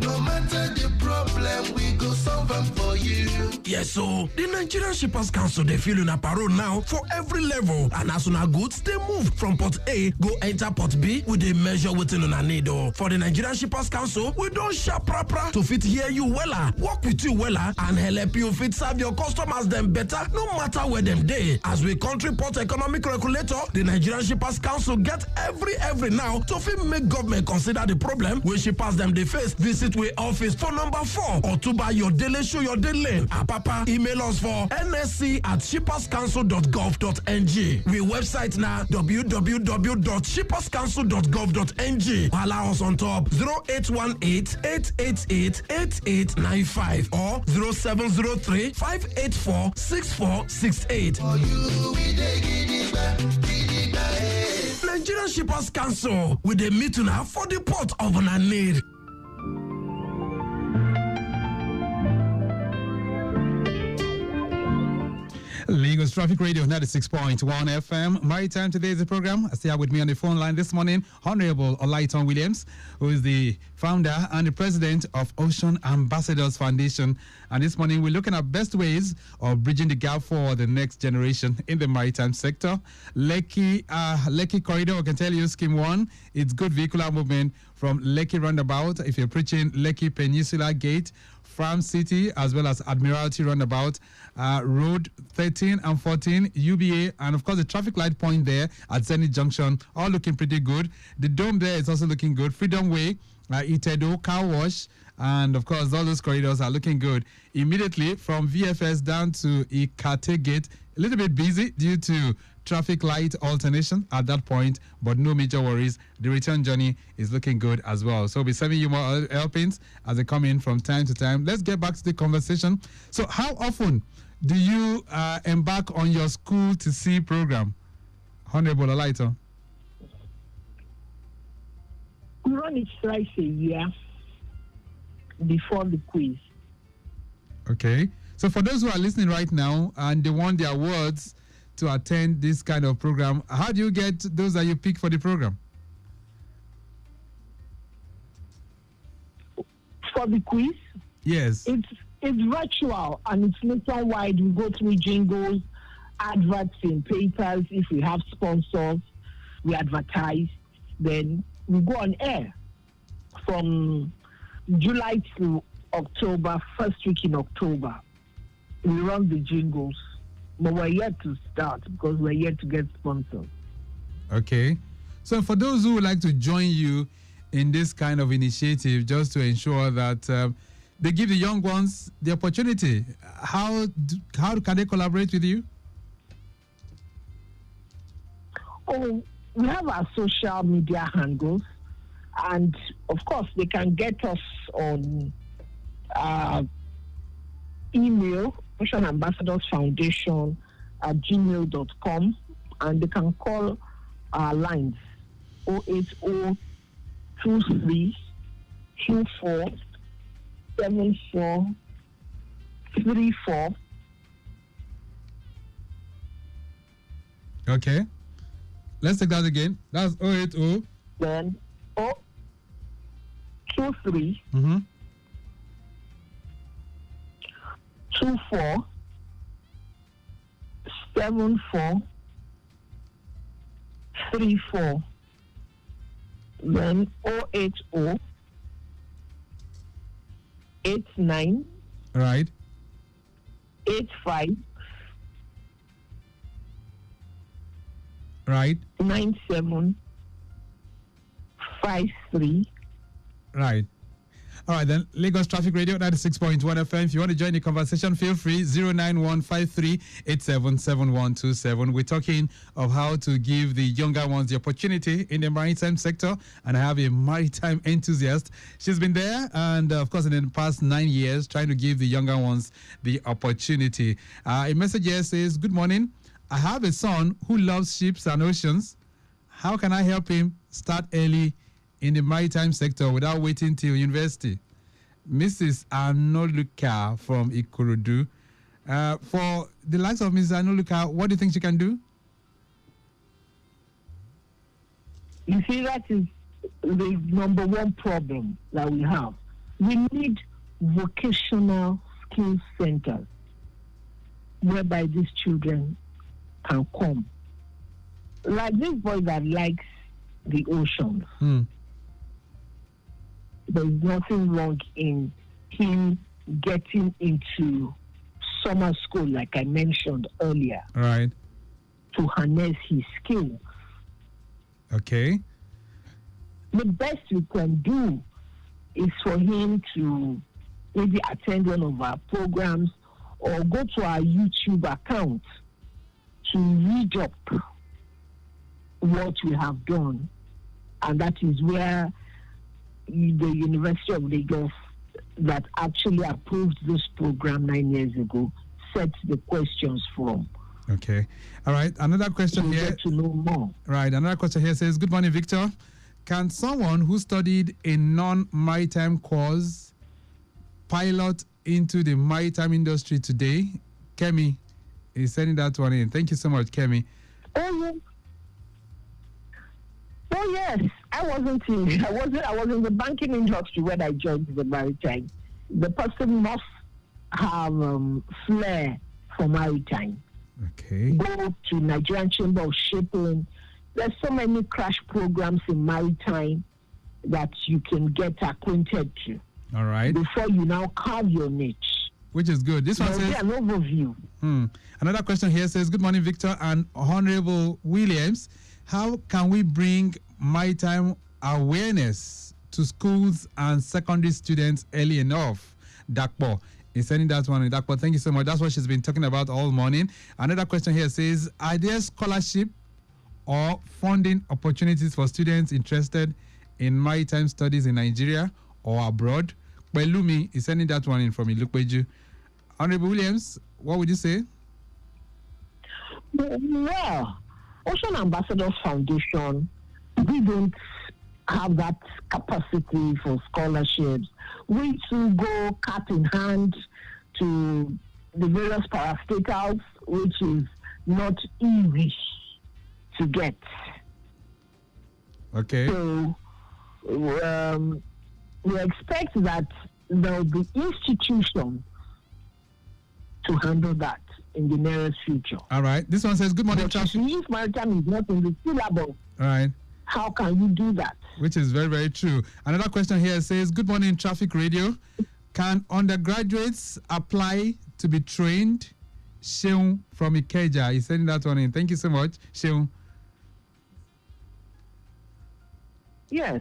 No matter the problem, we go solve them for you. Yes, Yes, so the Nigerian Shippers Council they feel a parole now for every level, and as soon as goods they move from port A go enter port B with a measure within on a needle. For the Nigerian Shippers Council, we don't sharp proper to fit hear you wella, work with you wella, and help you fit serve your customers them better, no matter where them day. As we country port economic regulator, the Nigerian Shippers Council get every now to fit make government consider the problem when shippers them they face. Visit we office for number 4 or to buy your daily show your daily lane. Papa email us for nsc@shipperscouncil.gov.ng. We website now www.shipperscouncil.gov.ng. Allow us on top 0818-888-8895 or 0703-584-6468. Nigerian Shippers Council with a meeting for the port of Nanir. Lagos Traffic Radio 96.1 FM. Maritime Today is the program. I still have with me on the phone line this morning, Honorable Olaiton Williams, who is the founder and the president of Ocean Ambassadors Foundation. And this morning, we're looking at best ways of bridging the gap for the next generation in the maritime sector. Lekki Corridor, I can tell you, Scheme 1, it's good vehicular movement from Lekki Roundabout. If you're preaching Lekki Peninsula Gate, Farm City, as well as Admiralty Roundabout, Road 13 and 14, UBA, and of course the traffic light point there at Zenith Junction, all looking pretty good. The dome there is also looking good. Freedom Way, Itedo, Car Wash, and of course all those corridors are looking good. Immediately from VFS down to Ikate Gate, a little bit busy due to traffic light alternation at that point, but no major worries. The return journey is looking good as well. So we'll be serving you more helpings as they come in from time to time. Let's get back to the conversation. So how often do you embark on your school to sea program? Honorable Olaito. We run it twice a year before the quiz. Okay. So for those who are listening right now and they want their awards to attend this kind of program, how do you get those that you pick for the program? For the quiz? Yes. It's virtual and it's nationwide. We go through jingles, adverts in papers. If we have sponsors, we advertise. Then we go on air from July to October, first week in October. We run the jingles. But we're yet to start because we're yet to get sponsors. Okay. So for those who would like to join you in this kind of initiative, just to ensure that they give the young ones the opportunity, how can they collaborate with you? Oh, we have our social media handles. And, of course, they can get us on email, Ocean Ambassadors Foundation @gmail.com, and they can call our lines 080-23-24-74-34. Okay. Let's take that again. That's 080. Then 23 24 74 34. Then 080 89 right 85 right 97 53. Right. All right, then. Lagos Traffic Radio 96.1 FM. If you want to join the conversation, feel free. 09153-877127. We're talking of how to give the younger ones the opportunity in the maritime sector. And I have a maritime enthusiast. She's been there and, of course, in the past 9 years, trying to give the younger ones the opportunity. A message here says, good morning. I have a son who loves ships and oceans. How can I help him start early in the maritime sector without waiting till university? Mrs. Anoluka from Ikorodu. For the likes of Mrs. Anoluka, what do you think she can do? You see, that is the number one problem that we have. We need vocational skill centers whereby these children can come. Like this boy that likes the ocean. There's nothing wrong in him getting into summer school, like I mentioned earlier. Right. To harness his skills. Okay. The best we can do is for him to maybe attend one of our programs or go to our YouTube account to read up what we have done. And that is where the University of Lagos that actually approved this program 9 years ago sets the questions from. Okay. All right. Another question here. Get to know more. Right. Another question here says, good morning, Victor. Can someone who studied a non-maritime course pilot into the maritime industry today? Kemi is sending that one in. Thank you so much, Kemi. Oh yes. I was in the banking industry when I joined the maritime. The person must have flair for maritime. Okay. Go to Nigerian Chamber of Shipping. There's so many crash programs in maritime that you can get acquainted to. All right. Before you now carve your niche. Which is good. This one says an overview. Another question here says, good morning, Victor and Honorable Williams. How can we bring maritime awareness to schools and secondary students early enough? Dakpo is sending that one in. Dakpo, thank you so much. That's what she's been talking about all morning. Another question here says, are there scholarship or funding opportunities for students interested in maritime studies in Nigeria or abroad? Belumi is sending that one in from Ilukweju. Honorable Williams, what would you say? Well, Ocean Ambassadors Foundation, we don't have that capacity for scholarships. We to go cat in hand to the various parastatals, which is not easy to get. Okay. So we expect that there will be institutions to handle that in the nearest future. All right. This one says, good morning, but if maritime is not in the syllabus, all right, how can you do that? Which is very, very true. Another question here says, good morning, Traffic Radio. Can undergraduates apply to be trained? Sheung from Ikeja is sending that one in. Thank you so much, Sheung. Yes.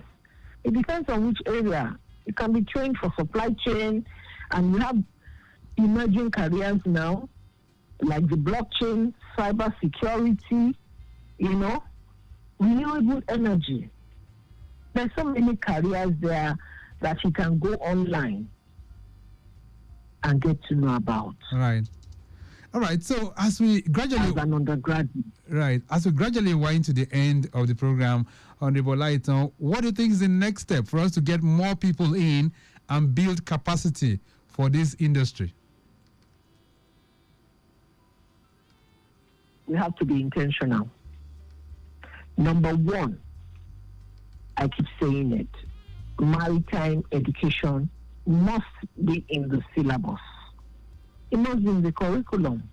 It depends on which area. You can be trained for supply chain, and we have emerging careers now, like the blockchain, cyber security, renewable energy. There's so many careers there that you can go online and get to know about. All right. So as we gradually, as an undergraduate, right, as we gradually wind to the end of the program, Honorable Lighton, what do you think is the next step for us to get more people in and build capacity for this industry? We have to be intentional. Number one, I keep saying it, maritime education must be in the syllabus. It must be in the curriculum.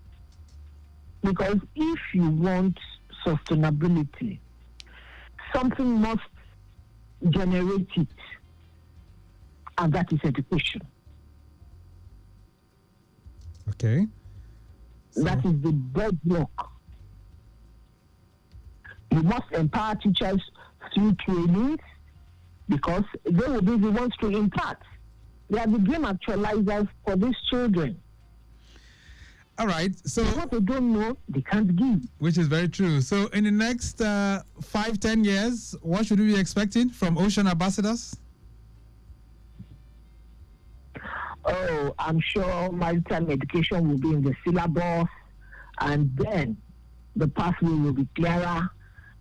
Because if you want sustainability, something must generate it, and that is education. Okay. That is the bedrock. You must empower teachers through trainings because they will be the ones to impact. They are the game actualizers for these children. All right. So what they don't know, they can't give. Which is very true. So in the next 5-10 years, what should we be expecting from Ocean Ambassadors? Oh, I'm sure maritime education will be in the syllabus, and then the pathway will be clearer.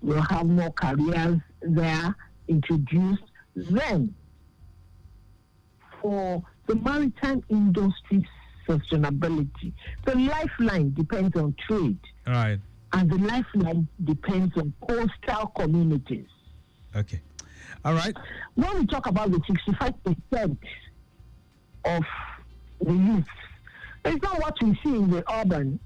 We'll have more careers there introduced. Then, for the maritime industry sustainability, the lifeline depends on trade. All right. And the lifeline depends on coastal communities. Okay. All right. When we talk about the 65% of the youth, it's not what we see in the urban.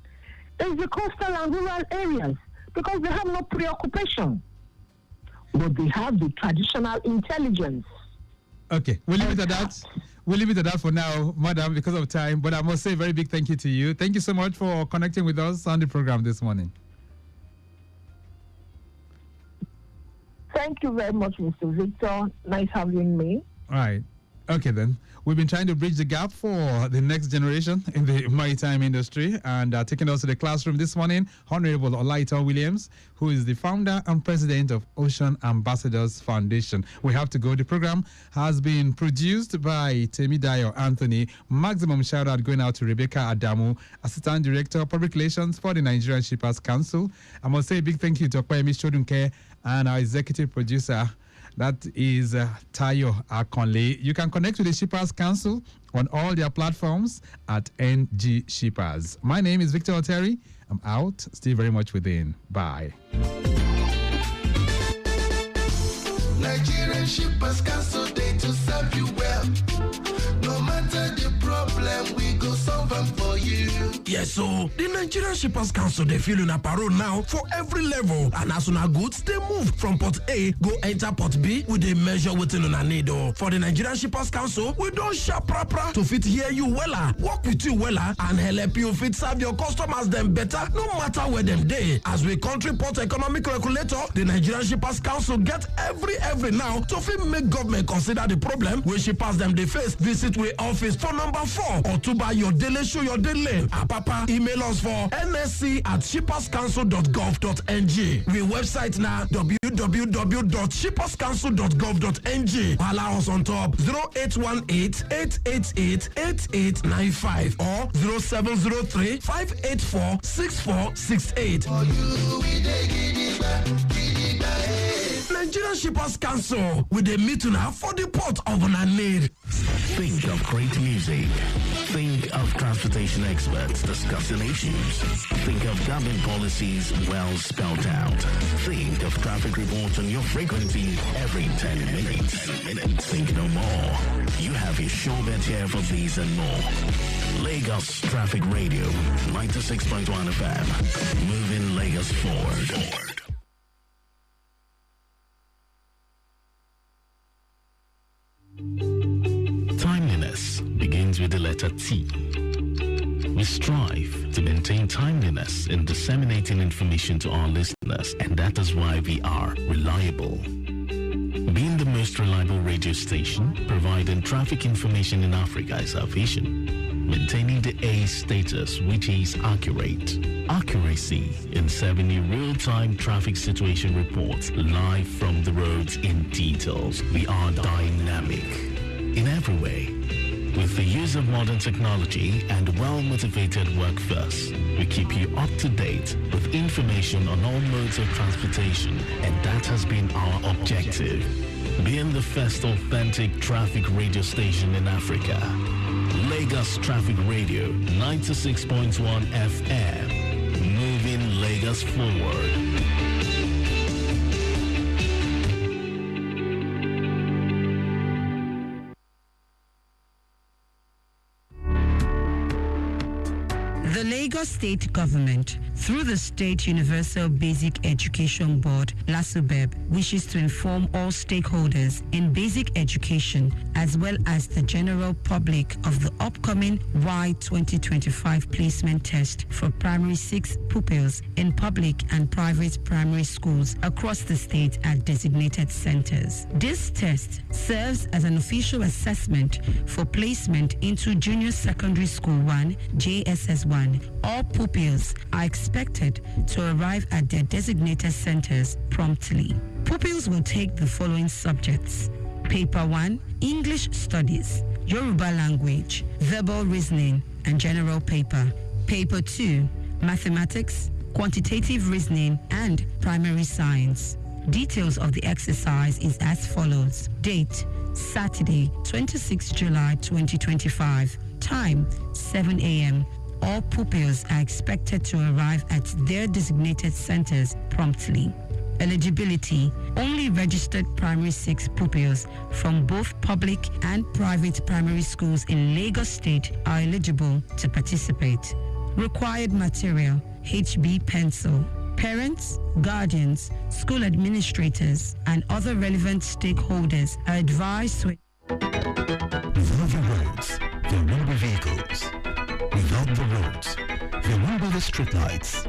is the coastal and rural areas because they have no preoccupation. But they have the traditional intelligence. Okay, we'll leave it at that. We'll leave it at that for now, madam, because of time. But I must say a very big thank you to you. Thank you so much for connecting with us on the program this morning. Thank you very much, Mr. Victor. Nice having me. All right. Okay, then. We've been trying to bridge the gap for the next generation in the maritime industry, and taking us to the classroom this morning, Honorable Olaito Williams, who is the founder and president of Ocean Ambassadors Foundation. We have to go. The program has been produced by Temidayo Anthony. Maximum shout out going out to Rebecca Adamu, Assistant Director of Public Relations for the Nigerian Shippers Council. I must say a big thank you to Okwayemi Shodunke and our executive producer. That is Tayo Akonle. You can connect with the Shippers Council on all their platforms at NG Shippers. My name is Victor Oteri. I'm out. Stay very much within. Bye. Nigerian Shippers Council, they to serve you well. No matter the problem, we go solve them for you. Yes, so the Nigerian Shippers Council, they feel in a parole now for every level. And as soon as goods, they move from Port A, go enter Port B with a measure within on a needle. For the Nigerian Shippers Council, we don't sharp proper to fit hear you wella, work with you wella, and help you fit serve your customers them better, no matter where them day. As we country port economic regulator, the Nigerian Shippers Council get every now to fit make government consider the problem where shippers them they face. Visit we office for number 4 or to buy your daily show your daily. Papa, email us for nsc@shipperscouncil.gov.ng. We website now www.shipperscouncil.gov.ng. Allow us on top 0818-888-8895 or 0703-584-6468. Nigerian Shippers Council with a meeting for the port of Nanir. Think of great music. Think of transportation experts discussing issues. Think of government policies well spelled out. Think of traffic reports on your frequency every 10 minutes. Think no more. You have your show bet here for these and more. Lagos Traffic Radio, 96.1 FM. Moving Lagos forward. Timeliness begins with the letter T. We strive to maintain timeliness in disseminating information to our listeners, and that is why we are reliable. Being the most reliable radio station, providing traffic information in Africa is our vision. Maintaining the A status, which is accurate. Accuracy in serving you real-time traffic situation reports live from the roads in details. We are dynamic in every way. With the use of modern technology and well-motivated workforce, we keep you up to date with information on all modes of transportation, and that has been our objective. Being the first authentic traffic radio station in Africa, Lagos Traffic Radio 96.1 FM, moving Lagos forward. The Lagos State Government, through the State Universal Basic Education Board, LASUBEB, wishes to inform all stakeholders in basic education as well as the general public of the upcoming Y 2025 placement test for primary 6 pupils in public and private primary schools across the state at designated centers. This test serves as an official assessment for placement into Junior Secondary School 1, JSS 1. All pupils are expected to arrive at their designated centers promptly. Pupils will take the following subjects: Paper 1, English Studies, Yoruba Language, Verbal Reasoning, and General Paper. Paper 2, Mathematics, Quantitative Reasoning, and Primary Science. Details of the exercise is as follows. Date, Saturday, 26 July 2025. Time, 7 a.m. All pupils are expected to arrive at their designated centers promptly. Eligibility: only registered primary 6 pupils from both public and private primary schools in Lagos State are eligible to participate. Required material, HB pencil. Parents, guardians, school administrators, and other relevant stakeholders are advised to... Without the roads, there will be vehicles. Without the roads, there will be the streetlights.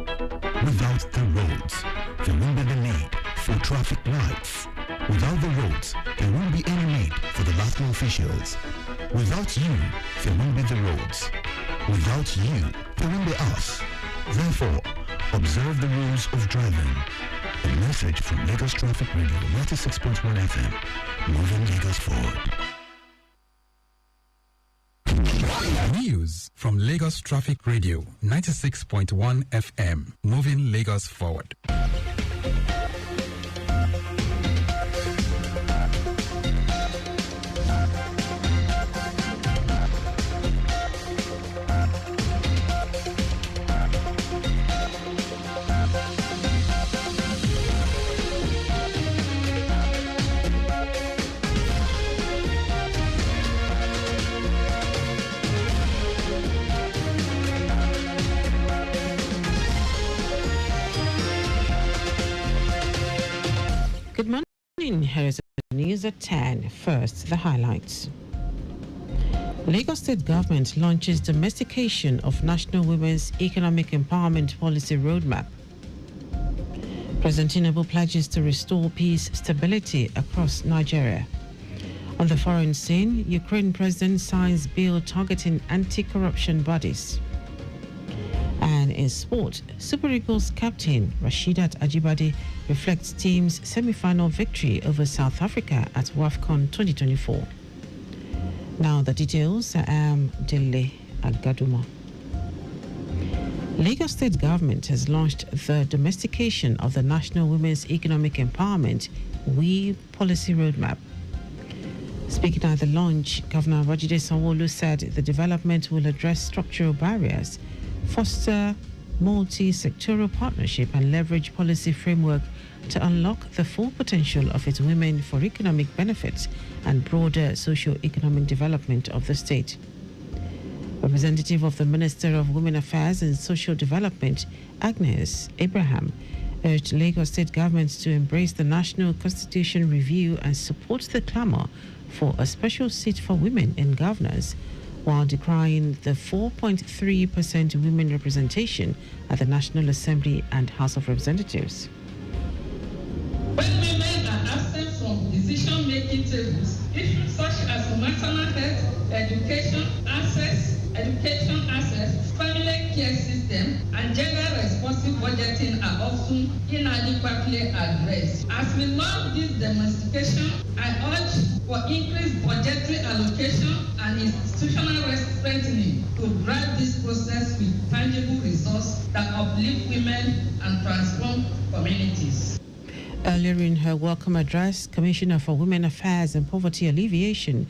Without the roads, there will be the need for traffic lights. Without the roads, there won't be any need for the LATMO officials. Without you, there won't be the roads. Without you, there won't be us. Therefore, observe the rules of driving. A message from Lagos Traffic Radio 96.1 FM, moving Lagos forward. News from Lagos Traffic Radio 96.1 FM, moving Lagos forward. Good morning. Here is the news at 10. First, the highlights. Lagos State Government launches domestication of National Women's Economic Empowerment Policy Roadmap. President Tinubu pledges to restore peace, stability across Nigeria. On the foreign scene, Ukraine President signs bill targeting anti-corruption bodies. And in sport, Super Eagles captain Rasheedat Ajibade reflects team's semi-final victory over South Africa at WAFCON 2024. Now the details. I am Dele Agaduma. Lagos State Government has launched the domestication of the National Women's Economic Empowerment WE Policy Roadmap. Speaking at the launch, Governor Babajide Sanwo-Olu said the development will address structural barriers, foster multi-sectoral partnership and leverage policy framework to unlock the full potential of its women for economic benefits and broader socio-economic development of the state. Representative of the Minister of Women Affairs and Social Development, Agnes Abraham, urged Lagos State government to embrace the National Constitution review and support the clamor for a special seat for women in governance, while decrying the 4.3% women representation at the National Assembly and House of Representatives. When women are absent from decision-making tables, issues such as maternal health, education access, family care system, and gender-responsive budgeting are often inadequately addressed. As we launch this demonstration, I urge for increased budgetary allocation and institutional strengthening to drive this process with tangible results that uplift women and transform communities. Earlier in her welcome address, Commissioner for Women Affairs and Poverty Alleviation,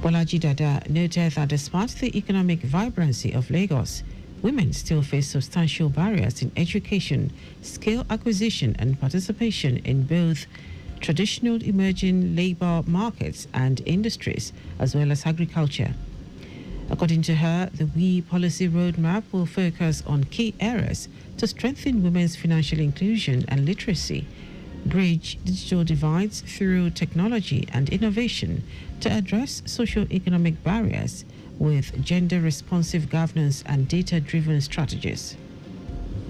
Bolaji Dada, noted that despite the economic vibrancy of Lagos, women still face substantial barriers in education, skill acquisition, and participation in both traditional emerging labor markets and industries, as well as agriculture. According to her, the WE policy roadmap will focus on key areas to strengthen women's financial inclusion and literacy, bridge digital divides through technology and innovation to address socio-economic barriers with gender-responsive governance and data-driven strategies.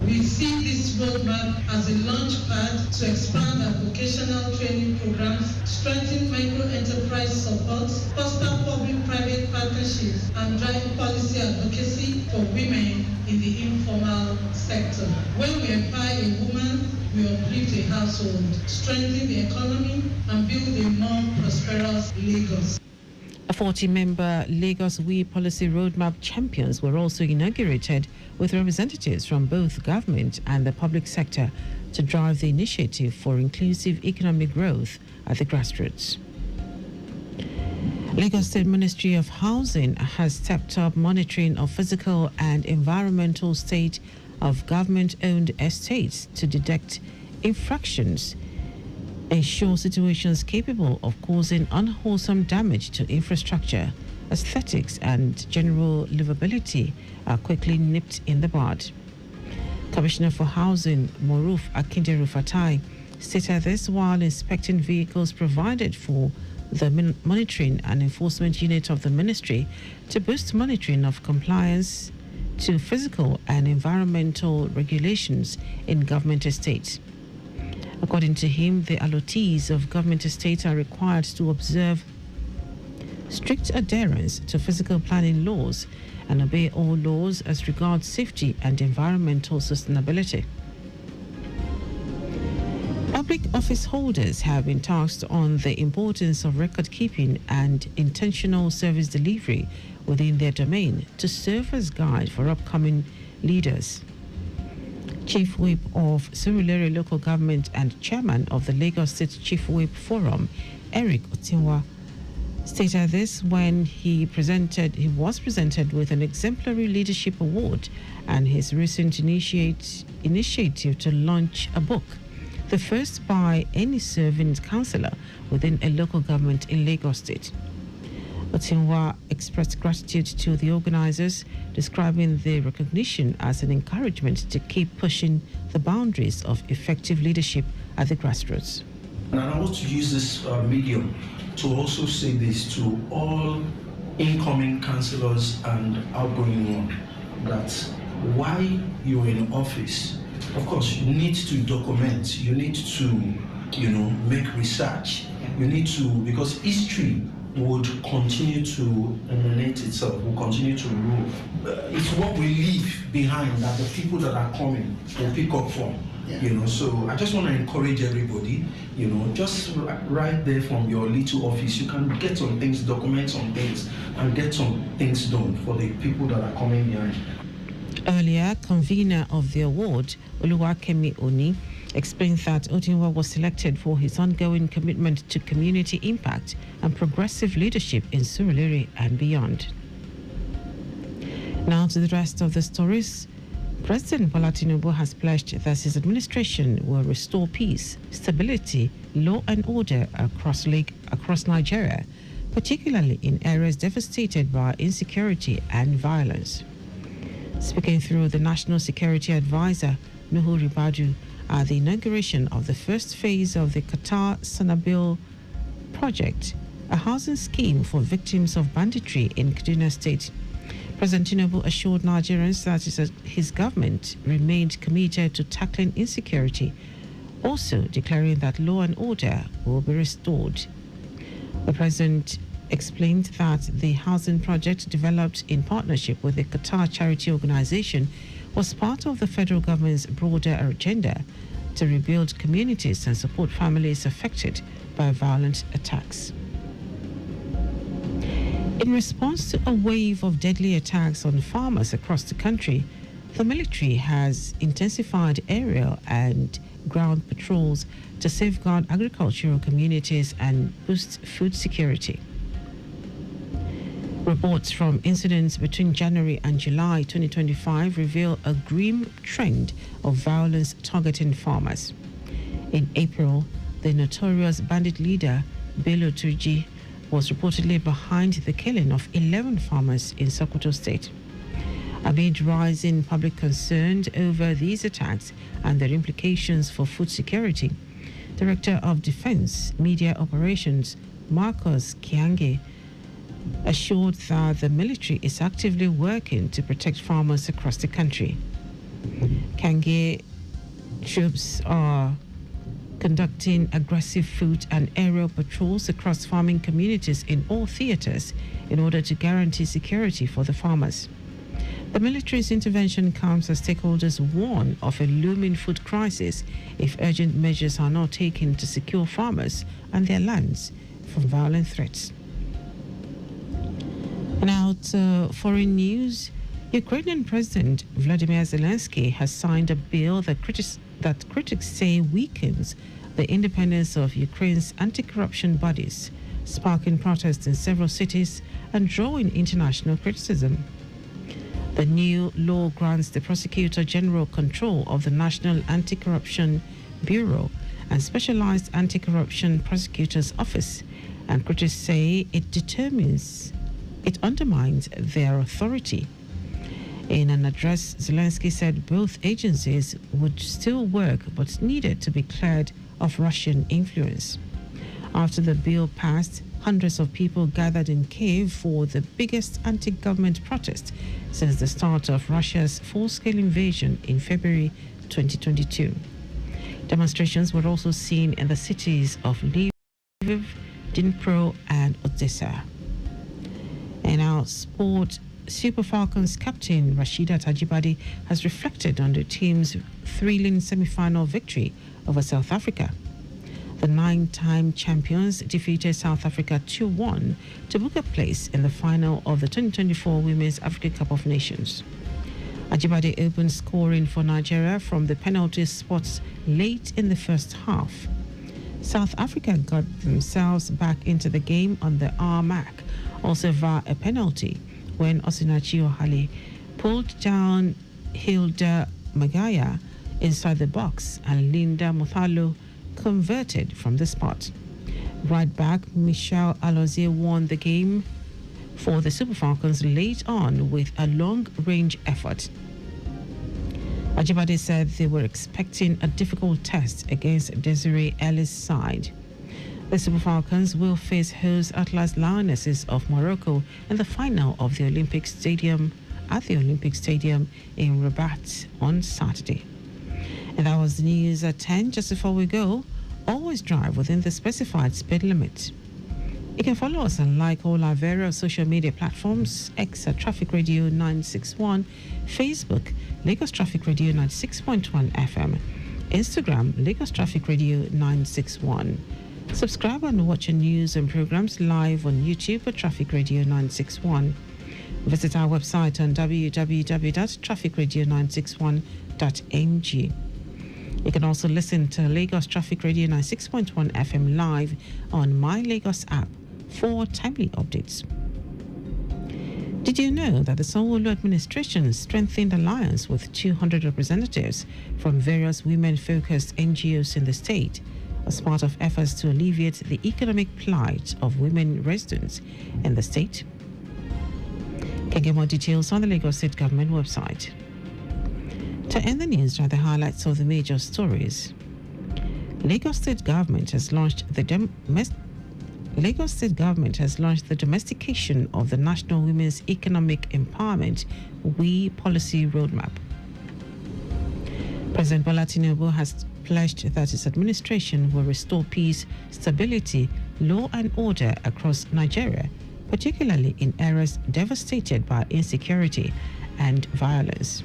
We see this roadmap as a launch pad to expand our vocational training programs, strengthen micro-enterprise support, foster public-private partnerships, and drive policy advocacy for women in the informal sector. When we empower a woman, we uplift a household, strengthen the economy, and build a more prosperous Lagos. A 40-member Lagos WE Policy Roadmap champions were also inaugurated with representatives from both government and the public sector to drive the initiative for inclusive economic growth at the grassroots. Lagos State Ministry of Housing has stepped up monitoring of physical and environmental state of government-owned estates to detect infractions, ensure situations capable of causing unwholesome damage to infrastructure, aesthetics and general livability are quickly nipped in the bud. Commissioner for Housing, Moruf Akinderu Fatai, stated this while inspecting vehicles provided for the monitoring and enforcement unit of the ministry to boost monitoring of compliance to physical and environmental regulations in government estates. According to him, the allottees of government estates are required to observe strict adherence to physical planning laws and obey all laws as regards safety and environmental sustainability. Public office holders have been tasked on the importance of record keeping and intentional service delivery within their domain to serve as guide for upcoming leaders. Chief Whip of Surulere Local Government and Chairman of the Lagos State Chief Whip Forum, Eric Otinwa, stated this when he was presented with an exemplary leadership award and his recent initiative to launch a book, the first by any serving councillor within a local government in Lagos State. Otinwa expressed gratitude to the organizers, describing the recognition as an encouragement to keep pushing the boundaries of effective leadership at the grassroots. And I want to use this medium to also say this to all incoming councillors and outgoing one, that while you're in office, of course, you need to document, you need to, make research, you need to, because history would continue to emanate itself, will continue to rule. It's what we leave behind that the people that are coming will pick up from. So I just want to encourage everybody, just right there from your little office, you can get some things, document some things, and get some things done for the people that are coming behind. Earlier, convener of the award, Oluwakemi Oni, explained that Otinwa was selected for his ongoing commitment to community impact and progressive leadership in Surulere and beyond. Now to the rest of the stories. President Bola Tinubu has pledged that his administration will restore peace, stability, law and order across Nigeria, particularly in areas devastated by insecurity and violence. Speaking through the National Security Advisor, Nuhu Ribadu, at the inauguration of the first phase of the Qatar Sanabil project, a housing scheme for victims of banditry in Kaduna State, President Tinubu assured Nigerians that his government remained committed to tackling insecurity, also declaring that law and order will be restored. The president explained that the housing project, developed in partnership with the Qatar charity organization, was part of the federal government's broader agenda to rebuild communities and support families affected by violent attacks. In response to a wave of deadly attacks on farmers across the country, the military has intensified aerial and ground patrols to safeguard agricultural communities and boost food security. Reports from incidents between January and July 2025 reveal a grim trend of violence targeting farmers. In April, the notorious bandit leader, Bello Turji, was reportedly behind the killing of 11 farmers in Sokoto State. Amid rising public concern over these attacks and their implications for food security, Director of Defense Media Operations, Marcus Kiange, assured that the military is actively working to protect farmers across the country. Kiange troops are conducting aggressive foot and aerial patrols across farming communities in all theaters in order to guarantee security for the farmers. The military's intervention comes as stakeholders warn of a looming food crisis if urgent measures are not taken to secure farmers and their lands from violent threats. Now to foreign news. Ukrainian President Vladimir Zelensky has signed a bill that critics say weakens the independence of Ukraine's anti-corruption bodies, sparking protests in several cities and drawing international criticism. The new law grants the Prosecutor General control of the National Anti-Corruption Bureau and Specialized Anti-Corruption Prosecutor's Office, and critics say it determines it undermines their authority. In an address, Zelensky said both agencies would still work but needed to be cleared of Russian influence. After the bill passed, hundreds of people gathered in Kyiv for the biggest anti-government protest since the start of Russia's full-scale invasion in February 2022. Demonstrations were also seen in the cities of Lviv, Dnipro and Odessa. In our sport, Super Falcons captain Rasheedat Ajibade has reflected on the team's thrilling semi-final victory over South Africa. The 9-time champions defeated South Africa 2-1 to book a place in the final of the 2024 Women's Africa Cup of Nations. Ajibade opened scoring for Nigeria from the penalty spots late in the first half. South Africa got themselves back into the game on the hour mark, also via a penalty, when Osinachi Ohale pulled down Hilda Magaya inside the box and Linda Mothalo converted from the spot. Right back, Michelle Alozie won the game for the Super Falcons late on with a long-range effort. Ajibade said they were expecting a difficult test against Desiree Ellis' side. The Super Falcons will face host Atlas Lionesses of Morocco in the final of the Olympic Stadium in Rabat on Saturday. And that was the news at 10. Just before we go, always drive within the specified speed limit. You can follow us and like all our various social media platforms: X at Traffic Radio 961, Facebook Lagos Traffic Radio 96.1 FM, Instagram Lagos Traffic Radio 961. Subscribe and watch our news and programs live on YouTube at Traffic Radio 961. Visit our website on www.trafficradio961.ng. You can also listen to Lagos Traffic Radio 96.1 FM live on My Lagos app for timely updates. Did you know that the Sanwo-Olu administration strengthened alliance with 200 representatives from various women-focused NGOs in the state as part of efforts to alleviate the economic plight of women residents in the state? You can get more details on the Lagos State Government website. To end the news, are the highlights of the major stories. Lagos State Government has launched the domestication of the National Women's Economic Empowerment WE policy roadmap. President Bola Tinubu has pledged that his administration will restore peace, stability, law and order across Nigeria, particularly in areas devastated by insecurity and violence.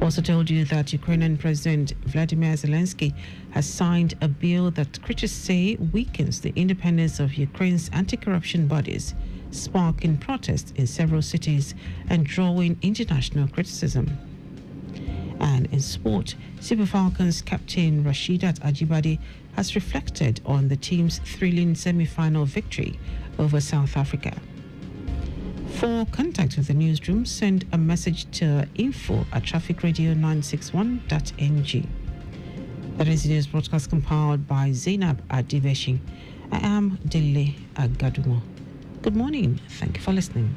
Also told you that Ukrainian President Vladimir Zelensky has signed a bill that critics say weakens the independence of Ukraine's anti-corruption bodies, sparking protests in several cities and drawing international criticism. And in sport, Super Falcons captain Rasheedat Ajibade has reflected on the team's thrilling semi-final victory over South Africa. For contact with the newsroom, send a message to info@trafficradio961.ng. That is the news broadcast compiled by Zainab Adiveshi. I am Dele Agadumo. Good morning. Thank you for listening.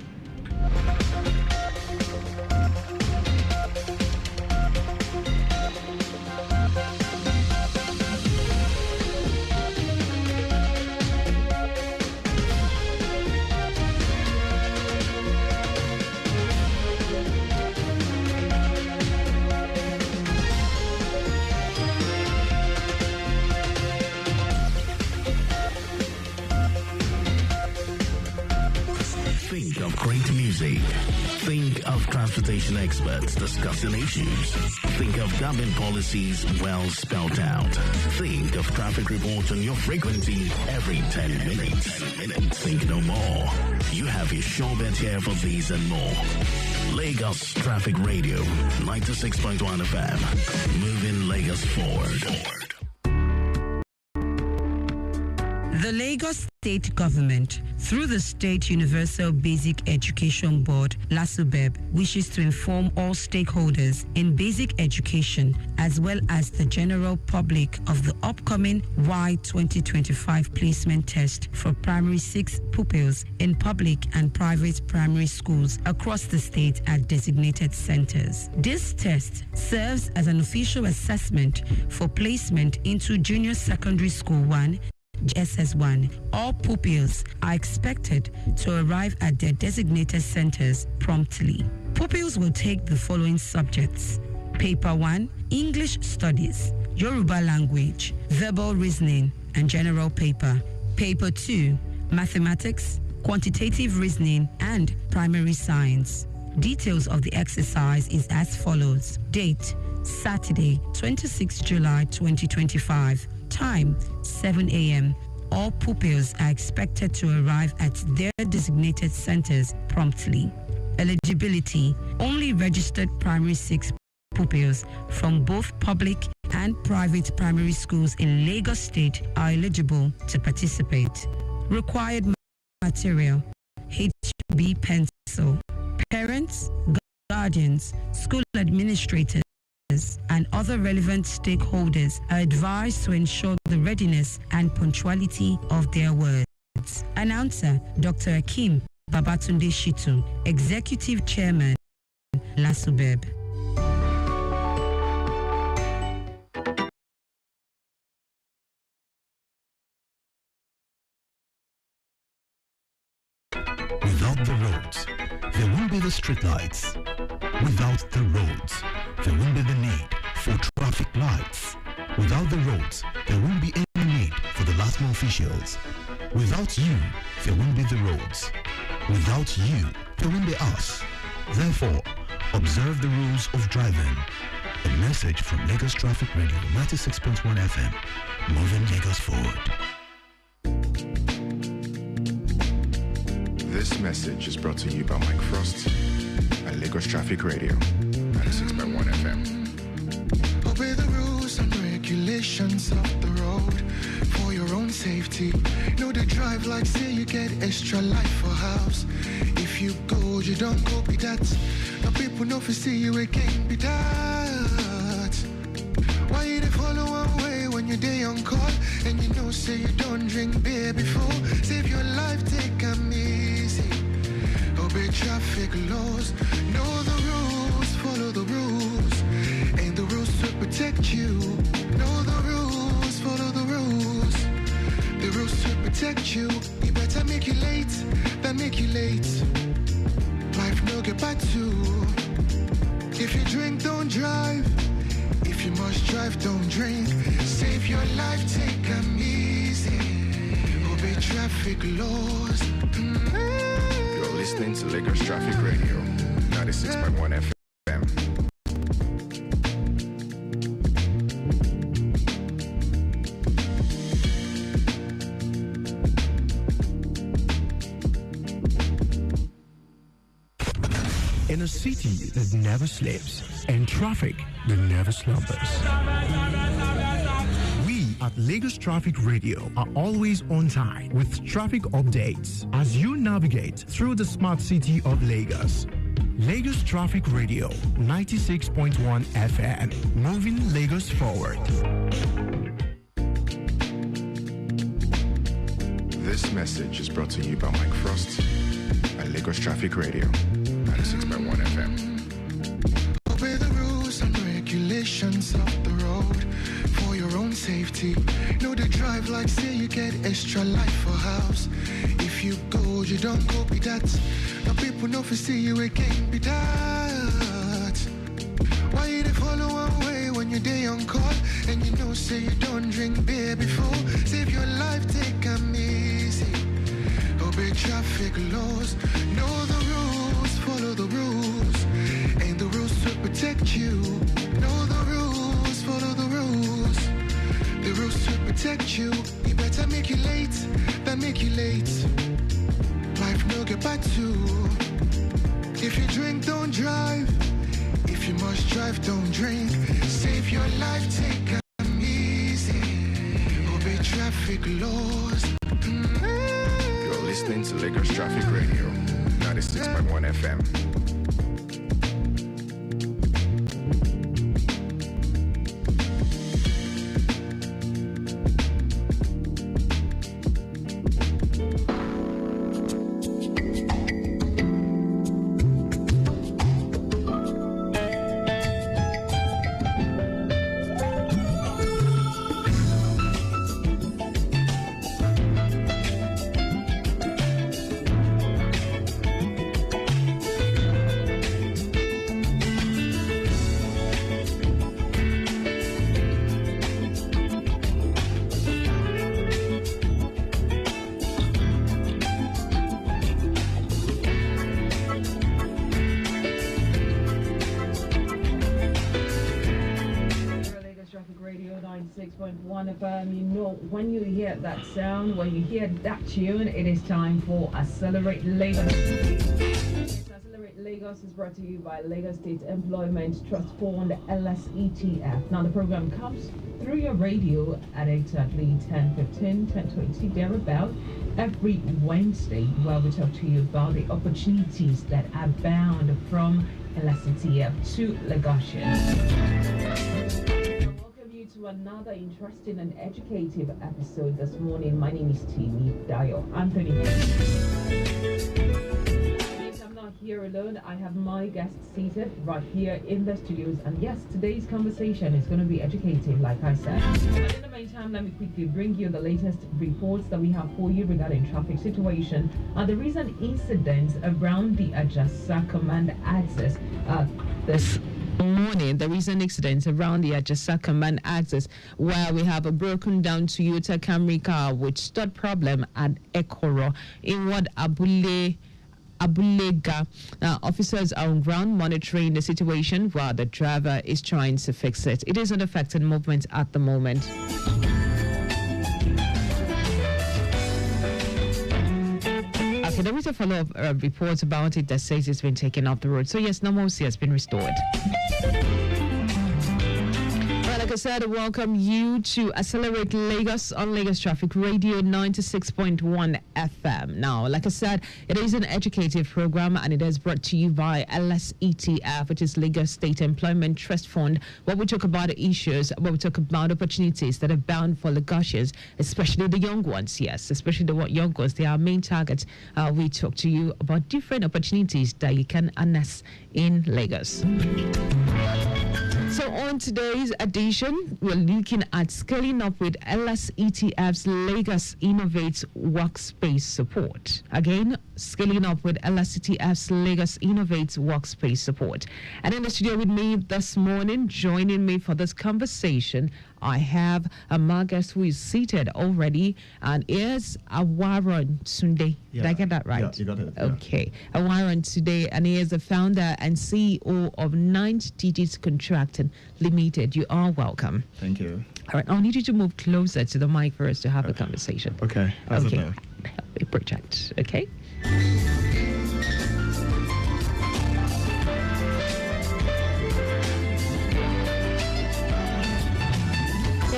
Think of great music. Think of transportation experts discussing issues. Think of government policies well spelled out. Think of traffic reports on your frequency every 10 minutes. Think no more. You have your sure bet here for these and more. Lagos Traffic Radio 96.1 FM. Moving Lagos forward. The Lagos Lagos State Government, through the State Universal Basic Education Board, LASUBEB, wishes to inform all stakeholders in basic education as well as the general public of the upcoming Y 2025 placement test for primary 6 pupils in public and private primary schools across the state at designated centers. This test serves as an official assessment for placement into Junior Secondary School 1, JSS1. All pupils are expected to arrive at their designated centers promptly. Pupils will take the following subjects: Paper 1, English Studies, Yoruba Language, Verbal Reasoning, and General Paper. Paper 2, Mathematics, Quantitative Reasoning, and Primary Science. Details of the exercise is as follows. Date: Saturday, 26 July 2025. Time, 7 a.m. All pupils are expected to arrive at their designated centers promptly. Eligibility: only registered primary 6 pupils from both public and private primary schools in Lagos State are eligible to participate. Required material: HB pencil. Parents, guardians, school administrators, and other relevant stakeholders are advised to ensure the readiness and punctuality of their words. Announcer Dr. Akim Babatunde Shitu, Executive Chairman, LASUBEB. Without the roads, there won't be the streetlights. Without the roads, there won't be the need for traffic lights. Without the roads, there won't be any need for the LASMA officials. Without you, there won't be the roads. Without you, there won't be us. Therefore, observe the rules of driving. A message from Lagos Traffic Radio 96.1 FM, moving Lagos forward. This message is brought to you by Mike Frost and Lagos Traffic Radio 96.1 FM. Obey the rules and regulations of the road for your own safety. Know the drive like say you get extra life for house. If you go, you don't go be that. The people know if see you again be that. Why you dey follow one way when you're day on call and you know say you don't drink beer before? Save your life, take 'em easy. Obey traffic laws, know the rules, follow the rules, and the rules will protect you. Know the rules, follow the rules, the rules will protect you. You better make you late than make you late. Life no get back to. If you drink, don't drive. If you must drive, don't drink. Save your life, take 'em easy. Obey traffic laws. You're listening to Lagos Traffic Radio 96.1 FM. In a city that never sleeps and traffic that never slumbers, we at Lagos Traffic Radio are always on time with traffic updates as you navigate through the smart city of Lagos. Lagos Traffic Radio 96.1 FM, moving Lagos forward. This message is brought to you by Mike Frost and Lagos Traffic Radio 96.1 FM. Obey the rules and regulations of the road for your own safety. Know the drive like say you get extra life for house. If you go, you don't go be that. The people know if see you again be that. Why you dey follow one way when you're day on call and you know say you don't drink beer before? Save your life, take 'em easy. Obey traffic laws, know the rules, follow the rules, and the rules will protect you. Know the rules, follow the rules, the rules will protect you. You better make you late than make you late. Life no get back to. If you drink, don't drive. If you must drive, don't drink. Save your life, take 'em easy. Obey traffic laws. listening to Lagos Traffic Radio, 96.1 FM. When you hear that sound, when you hear that tune, it is time for Accelerate Lagos. Accelerate Lagos is brought to you by Lagos State Employment Trust Fund, LSETF. Now the program comes through your radio at exactly 10:15, 10:20, thereabout, every Wednesday, where we talk to you about the opportunities that are bound from LSETF to Lagosians. To another interesting and educative episode this morning. My name is Timmy Dayo Anthony. I'm not here alone. I have my guests seated right here in the studios, and yes, today's conversation is going to be educative, like I said. But in the meantime, let me quickly bring you the latest reports that we have for you regarding traffic situation and the recent incidents around the Ajasa Command Access this morning. The recent incidents around the Ajasa Command Access, where we have a broken down Toyota Camry car with stud problem at Ekoro in what Abulega. Now, officers are on ground monitoring the situation while the driver is trying to fix it. It is unaffected movement at the moment. Okay, there is a follow-up report about it that says it's been taken off the road. So yes, normalcy has been restored. Well, like I said, I welcome you to Accelerate Lagos on Lagos Traffic Radio 96.1 FM. Now, like I said, it is an educative program and it is brought to you by LSETF, which is Lagos State Employment Trust Fund, where we talk about issues, where we talk about opportunities that are bound for Lagosians, especially the young ones. Yes, especially the young ones. They are our main targets. We talk to you about different opportunities that you can harness in Lagos. So on today's edition, we're looking at scaling up with LSETF's Lagos Innovates Workspace Support. Again, scaling up with LSETF's Lagos Innovates Workspace Support. And in the studio with me this morning, joining me for this conversation, I have a guest who is seated already, and is Awaron Tunde. Yeah. Did I get that right? Yeah, you got it. Yeah. Okay. Awaron Tunde, and he is the founder and CEO of 9 Digits Contracting Limited. You are welcome. Thank you. All right. I'll need you to move closer to the mic for us to have a conversation. Okay. How's it now? A project. Okay.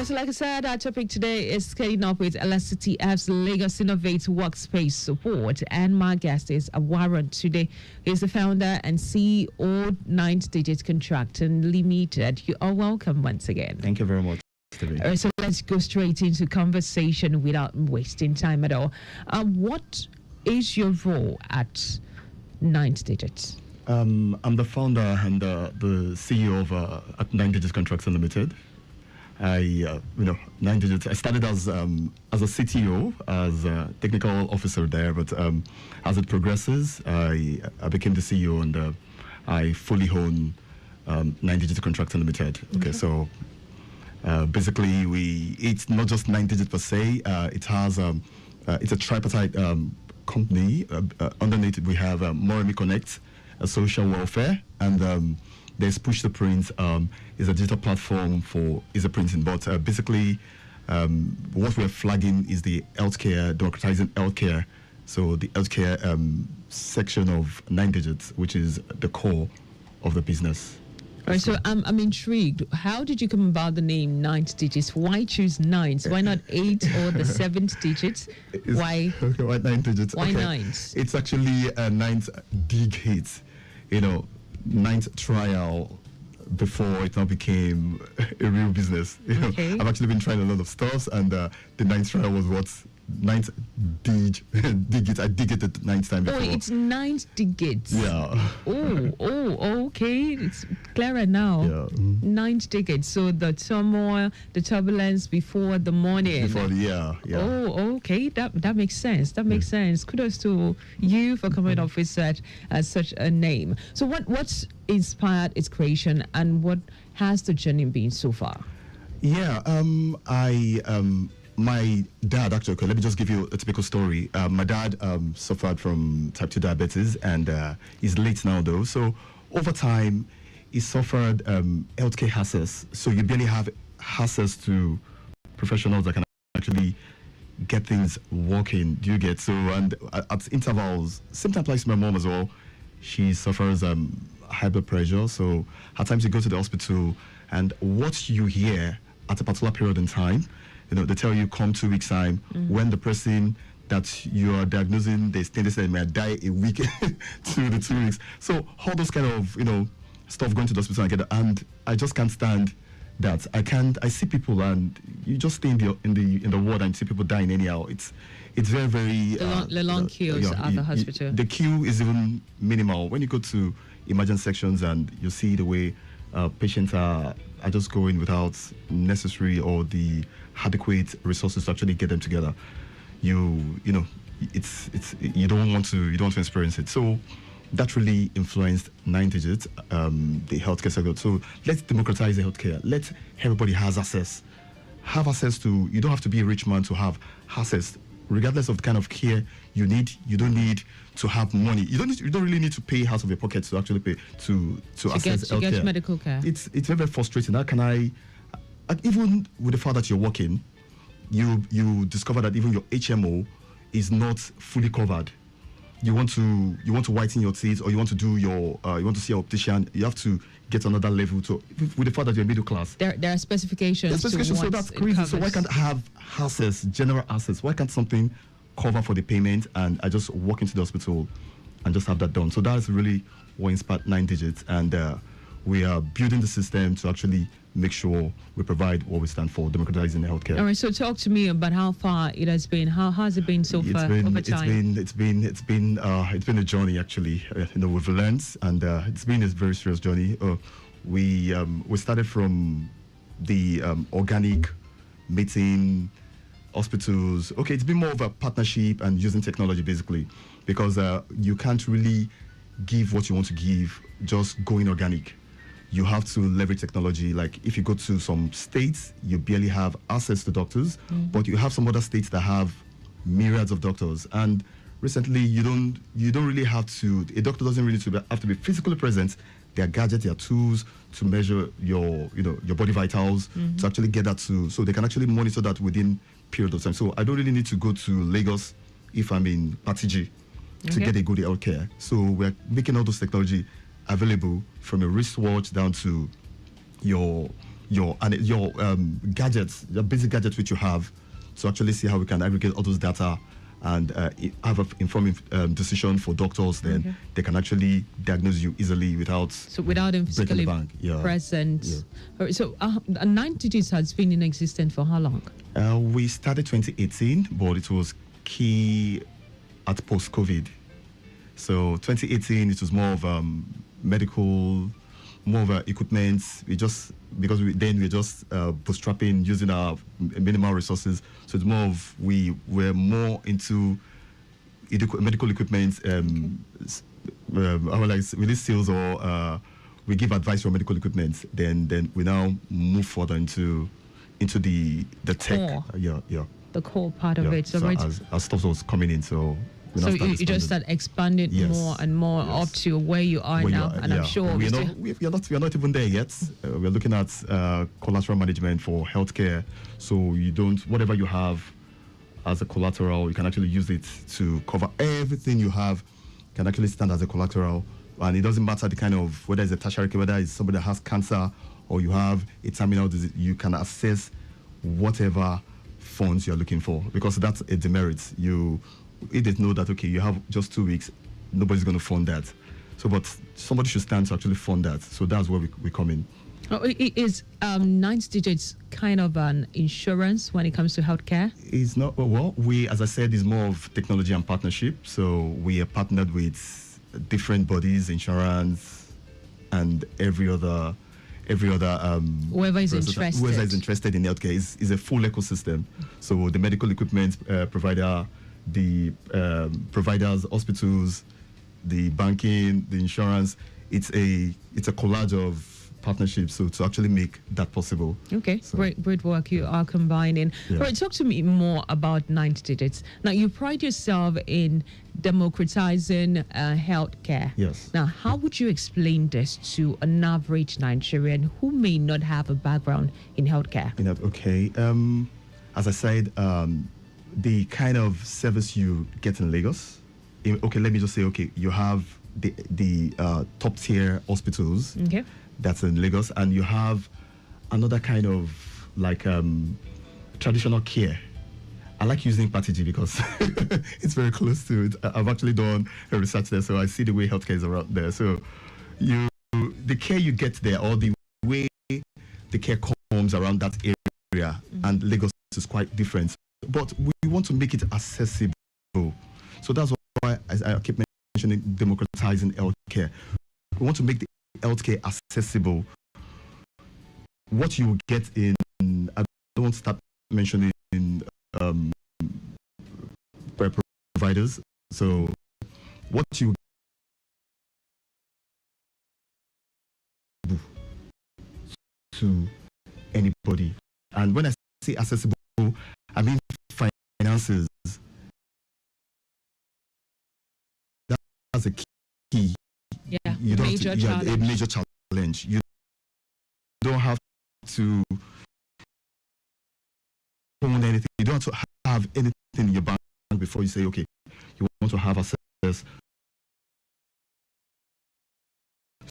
So like I said, our topic today is scaling up with LSETF's Lagos Innovate Workspace Support. And my guest is Awaron Tunde. He's the founder and CEO 9 Digits Contracting Limited. You are welcome once again. Thank you very much. So let's go straight into conversation without wasting time at all. What is your role at 9 Digits? I'm the founder and the CEO of at 9 Digits Contracting Limited. 9 Digits. I started as a CTO, as a technical officer there, but as it progresses, I became the CEO and I fully own 9 Digits Contracting Limited. Okay, so basically, it's not just 9 Digits per se. It has it's a tripartite company. Underneath it, we have Moremi Connect, a social welfare, and there's Push to Print, is a digital platform for printing. But basically, what we're flagging is the healthcare, democratizing healthcare. So the healthcare section of 9 Digits, which is the core of the business. Right, so I'm intrigued. How did you come about the name 9 digits? Why choose 9? Why not 8 or the 7th digits? Why 9 digits? Why okay. 9s? It's actually a 9th dig hit. 9th trial before it now became a real business. Okay. I've actually been trying a lot of stuff, and the 9th trial was what 9th dig it. I dig it the 9th time before. Oh, it's 9th digits. Yeah. Oh, okay. It's clearer now. Yeah. 9th digits. So the turmoil, the turbulence before the morning. Yeah. Oh, okay. That makes sense. That makes sense. Kudos to you for coming up with such a name. So what's inspired its creation, and what has the journey been so far? Yeah. My dad, actually, okay, let me just give you a typical story. My dad suffered from type 2 diabetes, and he's late now, though. So over time, he suffered healthcare access. So you barely have access to professionals that can actually get things working. Do you get? So, and at intervals, same time applies to my mom as well. She suffers high blood pressure. So at times you go to the hospital, and what you hear at a particular period in time, they tell you come 2 weeks time. When the person that you are diagnosing, they say they may die a week to the 2 weeks. So all those kind of stuff going to the hospital and I just can't stand that. I see people, and you just stay in the ward and see people dying anyhow. It's very, very the long queues at the hospital. The queue is even minimal when you go to emergency sections, and you see the way patients are just going without necessary or the adequate resources to actually get them together. You don't want to experience it. So that really influenced 9 digits, the healthcare sector. So let's democratize the healthcare. Let everybody have access to. You don't have to be a rich man to have access, regardless of the kind of care you need. You don't need to have money. You don't really need to pay out of your pocket to actually pay to access healthcare. To get medical care. It's very, very frustrating. How can I? Even with the fact that you're working, you discover that even your HMO is not fully covered. You want to whiten your teeth, or you want to do you want to see an optician. You have to get another level to, with the fact that you're middle class. There are specifications. So that's crazy. So why can't I have access, general access? Why can't something cover for the payment, and I just walk into the hospital and just have that done? So that's really what inspired 9 digits, and we are building the system to actually make sure we provide what we stand for, democratizing healthcare. All right, so talk to me about how far it has been. How has it been so far over time? It's been a journey, actually. We've learned, and it's been a very serious journey. We started from the organic meeting hospitals. Okay, it's been more of a partnership and using technology, basically, because you can't really give what you want to give just going organic. You have to leverage technology. Like if you go to some states, you barely have access to doctors, but you have some other states that have myriads of doctors. And recently, you don't really have to. A doctor doesn't really have to be physically present. There are gadgets, there are tools to measure your body vitals, to actually get that so they can actually monitor that within period of time. So I don't really need to go to Lagos if I'm in Patiji to get a good health care. So we're making all those technology available, from your wristwatch down to your gadgets, the basic gadgets which you have, to actually see how we can aggregate all those data and have an informed decision for doctors. Then they can actually diagnose you easily without them physically present. Yeah. Right, so 9 digits has been in existence for how long? We started 2018, but it was key at post-COVID. So 2018, it was more of medical, more of equipment. We're just bootstrapping, using our minimal resources. So it's more of we were more into medical equipment. We list sales, or we give advice for medical equipment. Then we now move further into the tech. The core part of it. So as stuff was coming in, so you just start expanding more and more up to where you are now, and I'm sure we are not even there yet. We're looking at collateral management for healthcare. So you don't, whatever you have as a collateral, you can actually use it to cover everything you have. Can actually stand as a collateral and it doesn't matter the kind of, whether it's a tertiary care, whether it's somebody that has cancer or you have a terminal disease, you can access whatever funds you're looking for, because that's a demerit. If they know that, okay, you have just 2 weeks, nobody's going to fund that. So, but somebody should stand to actually fund that. So that's where we come in. Is 9 digits kind of an insurance when it comes to healthcare? It's not, well, as I said, is more of technology and partnership. So we are partnered with different bodies, insurance, and every other whoever is interested in healthcare is a full ecosystem. So the medical equipment provider, the providers, hospitals, the banking, the insurance, it's a collage of partnerships, so to actually make that possible. Okay, so great work you are combining. Yeah. All right, talk to me more about 9 digits. Now, you pride yourself in democratizing healthcare. Yes. Now, how would you explain this to an average Nigerian who may not have a background in healthcare? Okay, as I said, the kind of service you get in Lagos, okay, let me just say, okay, you have the top tier hospitals. Okay. That's in Lagos, and you have another kind of like traditional care. I like using Patigi because it's very close to it. I've actually done a research there, so I see the way healthcare is around there. So the care you get there, or the way the care comes around that area, and Lagos is quite different. But we want to make it accessible. So that's why I keep mentioning democratizing healthcare. We want to make the healthcare accessible. What you get in, I don't want to start mentioning providers. So what you to anybody, and when I say accessible, I mean finances. That's a key. Yeah, you don't major challenge. A major challenge. You don't have to own anything. You don't have to have anything in your bank before you say, okay, you want to have access.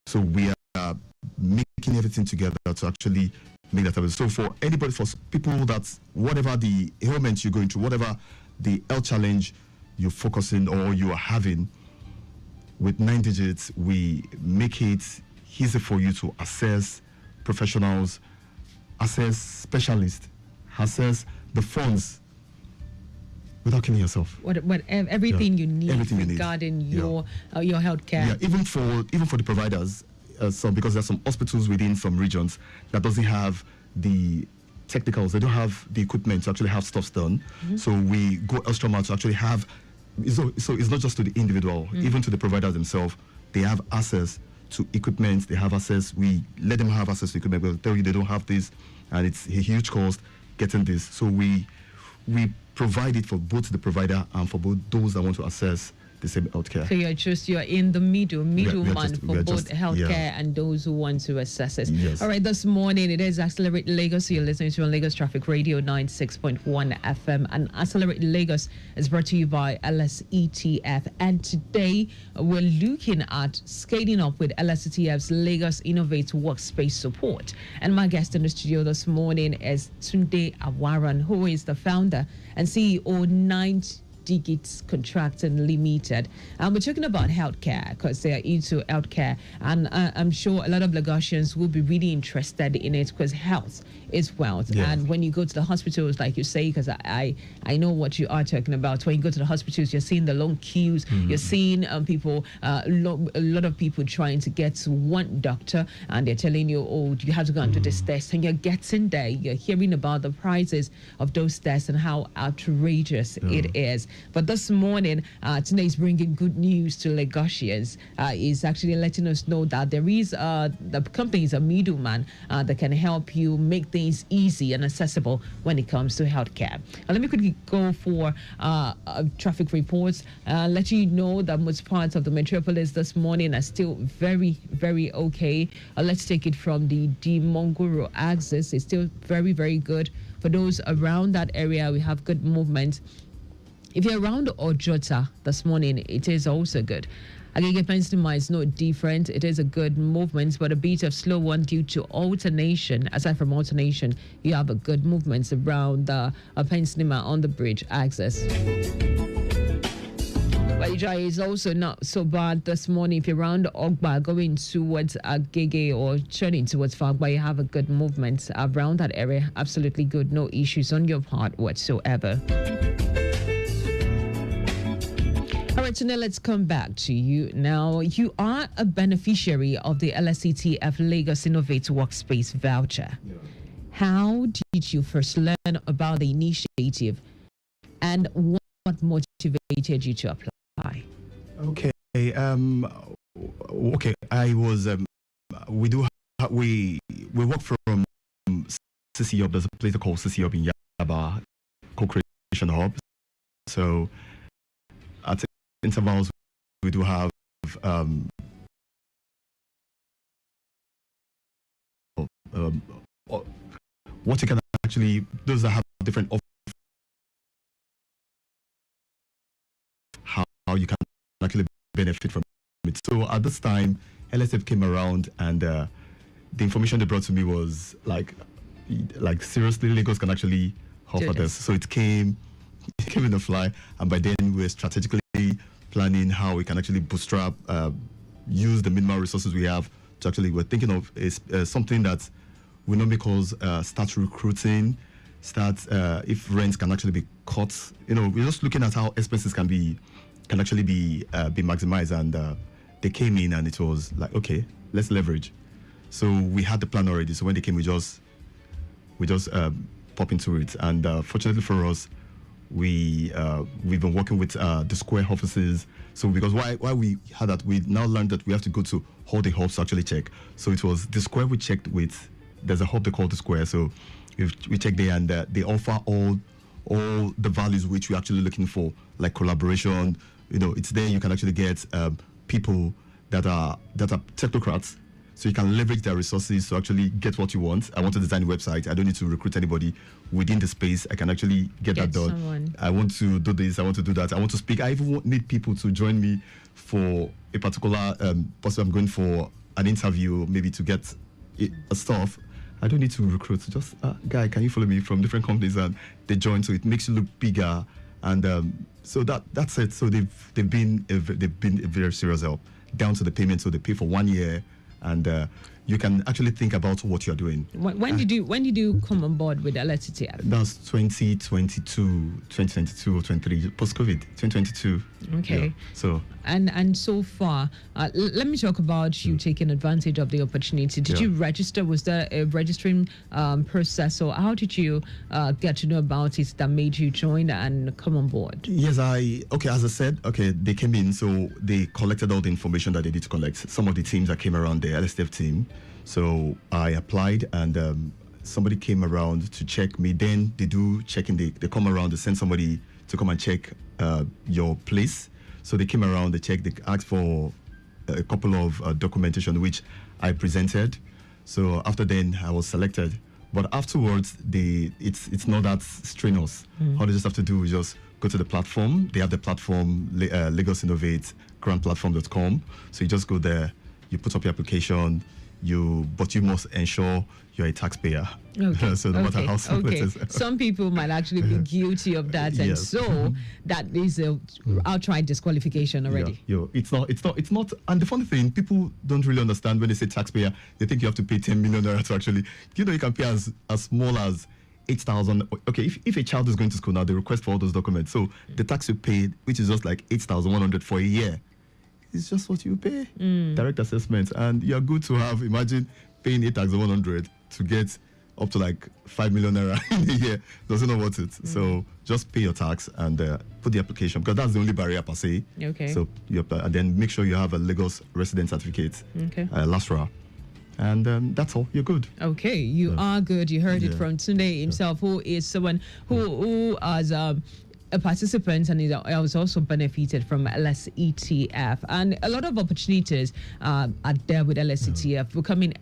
So we are making everything together to actually make that happen. So for anybody, for people that whatever the ailment you're going through, whatever the health challenge you're focusing or you are having, with 9 digits, we make it easy for you to access professionals, access specialists, access the funds without killing yourself. Everything you need everything regarding your healthcare. Yeah, even for the providers, because there's some hospitals within some regions that doesn't have the technicals, they don't have the equipment to actually have stuff done. Mm-hmm. So we go extra mile to actually have. So it's not just to the individual, even to the providers themselves. They have access to equipment. They have access. We let them have access to equipment. We'll tell you they don't have this, and it's a huge cost getting this. So we provide it for both the provider and for both those that want to access the same healthcare. So you're in the middleman for both healthcare and those who want to access it. Yes. All right, this morning it is Accelerate Lagos. You're listening to on Lagos Traffic Radio 96.1 FM, and Accelerate Lagos is brought to you by LSETF. And today we're looking at scaling up with LSETF's Lagos Innovate Workspace Support. And my guest in the studio this morning is Tunde Awaran, who is the founder and CEO 9 Digits Contracting Limited. And we're talking about healthcare because they are into healthcare, and I'm sure a lot of Lagosians will be really interested in it because health is wealth. Yeah. And when you go to the hospitals, like you say, because I know what you are talking about. When you go to the hospitals, you're seeing the long queues. You're seeing people, a lot of people trying to get to one doctor, and they're telling you, oh, you have to go and do this test, and you're getting there. You're hearing about the prices of those tests and how outrageous it is. But this morning, today is bringing good news to Lagosians. Is actually letting us know that there is the company is a middleman that can help you make things easy and accessible when it comes to healthcare. Let me quickly go for traffic reports. Let you know that most parts of the metropolis this morning are still very, very okay. Let's take it from the Mongoro axis. It's still very, very good. For those around that area, we have good movement. If you're around Ojota this morning, it is also good. Agege Pensinema is no different. It is a good movement, but a bit of slow one due to alternation. Aside from alternation, you have a good movement around the Pensinema on the bridge access. Waija is also not so bad this morning. If you're around Ogba going towards Agege or turning towards Fagba, you have a good movement around that area. Absolutely good. No issues on your part whatsoever. All right, so now let's come back to you. Now, you are a beneficiary of the LSCTF Lagos Innovate Workspace voucher. Yeah. How did you first learn about the initiative, and what motivated you to apply? Okay. Okay. I was. We work from CC Hub. There's a place called CC Hub in Yaba, Co-Creation Hub. So at intervals, we do have what you can actually, those that have different how you can actually benefit from it. So at this time, LSF came around, and the information they brought to me was like seriously, Lagos can actually offer this. So it came in the fly, and by then we were strategically planning how we can actually bootstrap, use the minimal resources we have to actually, we're thinking of is something that will not make us start recruiting, if rents can actually be cut. We're just looking at how expenses can actually be maximized, and they came in, and it was like, okay, let's leverage. So we had the plan already. So when they came, we just pop into it, and fortunately for us, we've been working with the Square offices. So because why we had that, we now learned that we have to go to all the hubs to actually check. So it was the Square we checked with. There's a hub they call the Square. So we checked there, and they offer all the values which we're actually looking for, like collaboration. It's there. You can actually get people that are technocrats. So you can leverage their resources to actually get what you want. I want to design a website. I don't need to recruit anybody within the space. I can actually get that done. Someone. I want to do this. I want to do that. I want to speak. I even need people to join me for a particular, possibly I'm going for an interview, maybe to get a stuff. I don't need to recruit. Just, guy, can you follow me from different companies? And they join, so it makes you look bigger. And so that's it. So they've been a very serious help, down to the payment. So they pay for 1 year. And you can actually think about what you're doing. When did you come on board with LSCTF? That's 2022 or 23, post-COVID, 2022. Okay. Yeah, so and so far, let me talk about you taking advantage of the opportunity. Did you register? Was there a registering process, or how did you get to know about it that made you join and come on board? Yes, as I said, they came in, so they collected all the information that they need to collect. Some of the teams that came around, the LSTF team. So I applied, and somebody came around to check me. Then they do checking. They come around, they send somebody to come and check your place. So they came around, they checked, they asked for a couple of documentation, which I presented. So after then, I was selected. But afterwards, it's not that strenuous. All they just have to do is just go to the platform. They have the platform, Lagos Innovate, grantplatform.com. So you just go there, you put up your application, but you must ensure you're a taxpayer. Okay. So no matter how simple it is. Some people might actually be guilty of that, and Yes. so that is a outright disqualification already. It's not. And the funny thing, people don't really understand when they say taxpayer. They think you have to pay 10 million naira to actually. You can pay as small as 8,000. Okay, if a child is going to school now, they request for all those documents. So the tax you paid, which is just like 8,100 for a year, it's just what you pay. Direct assessment, and you're good to have. Imagine paying 8,100 to get up to like 5 million naira in a year. Doesn't know worth it. So just pay your tax and put the application, because that's the only barrier per se. Okay. So you apply, and then make sure you have a Lagos resident certificate, LASRA, and that's all. You're good. Okay, you are good. You heard it from Tunde himself, who is someone who has a participant, and I was also benefited from LSETF, and a lot of opportunities are there with LSETF. We come in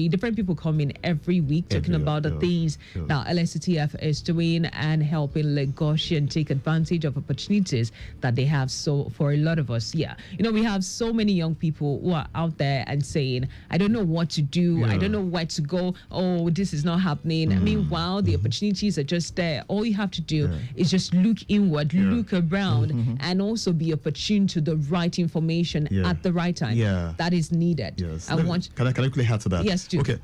different people come in every week talking about the things that LSETF is doing and helping Lagosian take advantage of opportunities that they have. So for a lot of us, we have so many young people who are out there and saying, I don't know what to do, I don't know where to go, oh, this is not happening. Meanwhile, the opportunities are just there. All you have to do is just look inward, look around, and also be opportune to the right information at the right time. That is needed. Yes. Can I quickly add to that? Yes, do. Okay,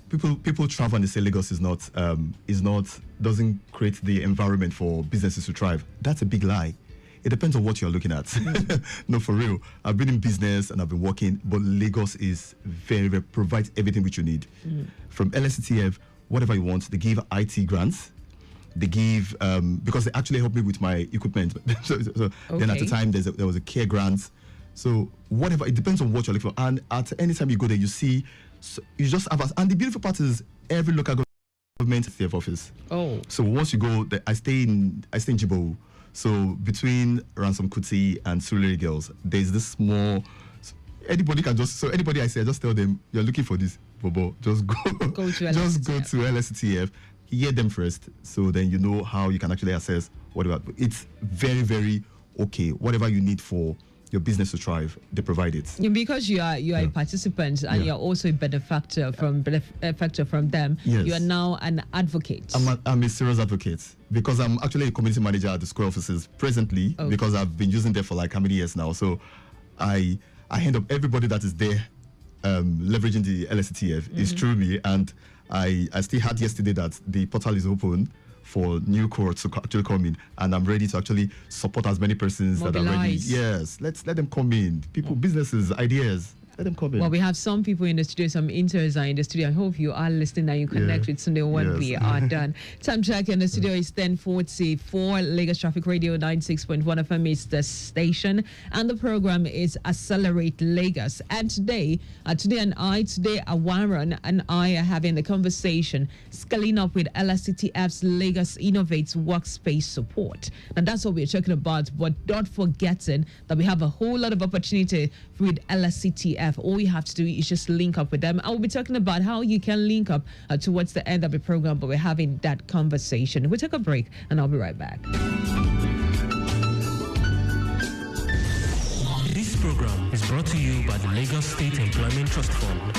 people travel and they say Lagos doesn't create the environment for businesses to thrive. That's a big lie. It depends on what you're looking at. No, for real. I've been in business and I've been working, but Lagos is very provides everything which you need. From LSETF, whatever you want. They give IT grants. They give because they actually helped me with my equipment. so then at the time there was a care grant. So whatever, it depends on what you're looking for. And at any time you go there, you see, you just have. And the beautiful part is every local government CF office. Oh. So once you go, I stay in Jibo. So between Ransom Kuti and Surulere Girls, there's this small. Anybody can anybody I just tell them you're looking for this, Bobo. Just go to LSETF. Hear them first, so then you know how you can actually assess whatever. It's very, very okay. Whatever you need for your business to thrive, they provide it. Because you are a participant and you're also a benefactor from them. Yes. You are now an advocate. I'm a serious advocate because I'm actually a community manager at the school offices presently because I've been using them for like how many years now. So I hand up everybody that is there leveraging the LSETF is through me, and I still had yesterday that the portal is open for new cohorts to actually come in, and I'm ready to actually support as many persons that are ready. Yes, let them come in. People, businesses, ideas. Let them come in. Well, we have some people in the studio, some interns are in the studio. I hope you are listening and you connect with Sunday when we are done. Time check in the studio is 10:44. Lagos Traffic Radio 96.1 FM is the station, and the program is Accelerate Lagos. And today Awaran and I are having the conversation, scaling up with LSETF's Lagos Innovates Workspace Support. And that's what we're talking about, but not forgetting that we have a whole lot of opportunity with LSETF. All you have to do is just link up with them. I will be talking about how you can link up towards the end of the program, but we're having that conversation. We'll take a break and I'll be right back. This program is brought to you by the Lagos State Employment Trust Fund.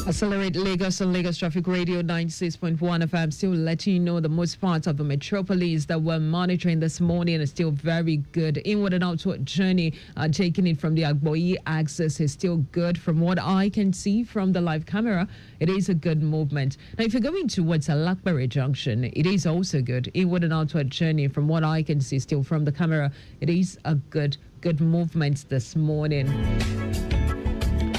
Accelerate Lagos on Lagos Traffic Radio 96.1 FM. Still letting you know the most parts of the metropolis that we're monitoring this morning is still very good. Inward and outward journey, taking it from the Agboyi axis is still good. From what I can see from the live camera, it is a good movement. Now, if you're going towards Alakbere Junction, it is also good. Inward and outward journey, from what I can see still from the camera, it is a good movement this morning.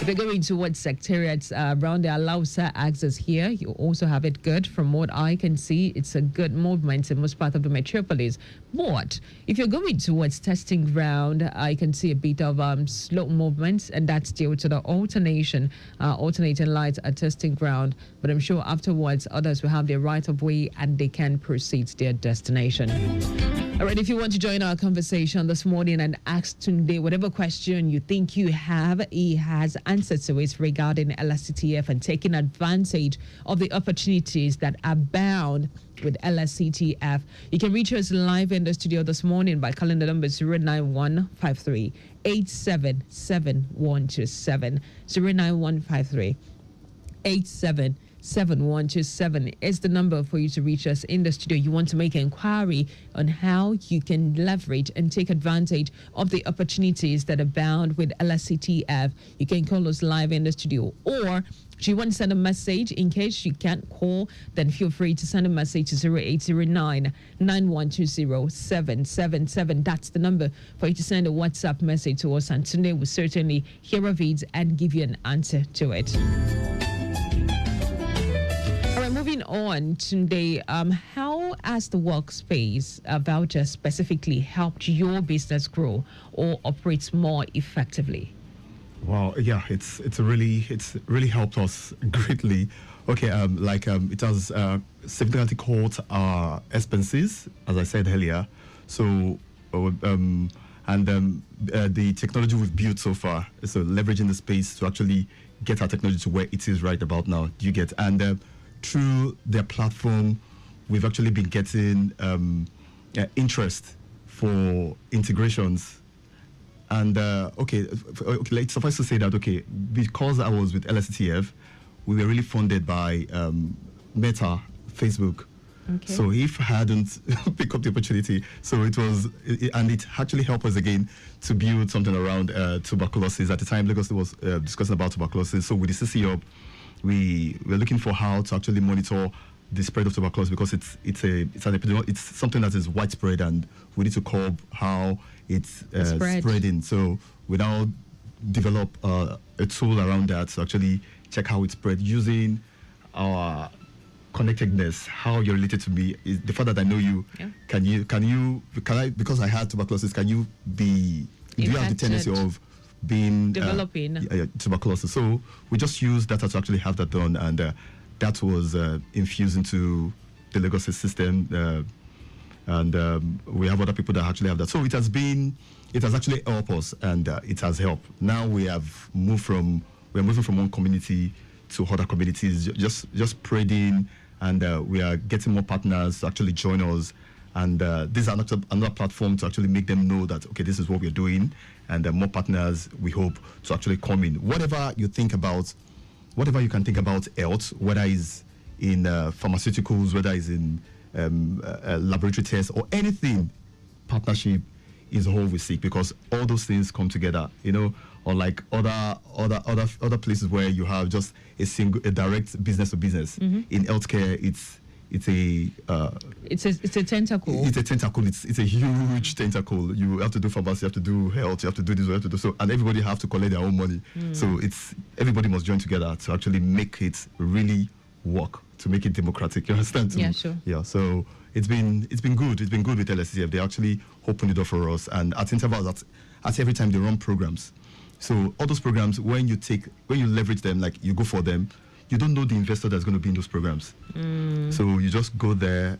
If you're going towards secretariats around the Alausa axis here, you also have it good. From what I can see, it's a good movement in most part of the metropolis. But if you're going towards testing ground, I can see a bit of slow movement, and that's due to the alternating lights at testing ground. But I'm sure afterwards, others will have their right of way and they can proceed to their destination. All right, if you want to join our conversation this morning and ask Tunde whatever question you think you have, he has answers to it regarding LSETF and taking advantage of the opportunities that abound with LSETF. You can reach us live in the studio this morning by calling the number 09153 877-127. 09153 877-127 is the number for you to reach us in the studio. You want to make an inquiry on how you can leverage and take advantage of the opportunities that abound with LSETF. You can call us live in the studio, or if you want to send a message, in case you can't call, then feel free to send a message to 0809-9120-777. That's the number for you to send a WhatsApp message to us, and today we'll certainly hear of it and give you an answer to it. All right, moving on today, how how has the workspace voucher specifically helped your business grow or operate more effectively? Wow, yeah, it's really helped us greatly. Okay, it has significantly cut our expenses, as I said earlier. So, the technology we've built so far, so leveraging the space to actually get our technology to where it is right about now. Do you get? And through their platform, we've actually been getting interest for integrations. And let's suffice to say that because I was with LSTF, we were really funded by Meta, Facebook. Okay. So if I hadn't picked up the opportunity, and it actually helped us again to build something around tuberculosis. At the time, Lagos was discussing about tuberculosis. So with the CC Hub, we were looking for how to actually monitor the spread of tuberculosis, because it's an epidemic. It's something that is widespread, and we need to curb how it's spreading. So we now develop a tool around that to actually check how it's spread using our connectedness, how you're related to me. Is the fact that I know you. Yeah. Can I, because I had tuberculosis, can you be? Do you have the tendency of being developing tuberculosis? So we just use data to actually have that done, and that was infused into the Lagos system, and we have other people that actually have that. So it has actually helped us, and it has helped. Now we're moving from one community to other communities, just spreading, and we are getting more partners to actually join us. And this is another platform to actually make them know that, this is what we're doing, and more partners we hope to actually come in. Whatever you can think about health, whether it's in pharmaceuticals, whether it's in laboratory tests or anything, partnership is all we seek, because all those things come together, unlike other places where you have just a direct business to business. Mm-hmm. In healthcare, it's a tentacle. It's a tentacle. It's a huge tentacle. You have to do pharmacy, you have to do health, you have to do this, you have to do so, and everybody have to collect their own money. So everybody must join together to actually make it really work, to make it democratic. You understand? Yeah, sure. Yeah. So it's been good. It's been good with LSCF. They actually opened the door for us, and at intervals, at every time they run programs. So all those programs, when you leverage them, like you go for them, you don't know the investor that's going to be in those programs. So you just go there.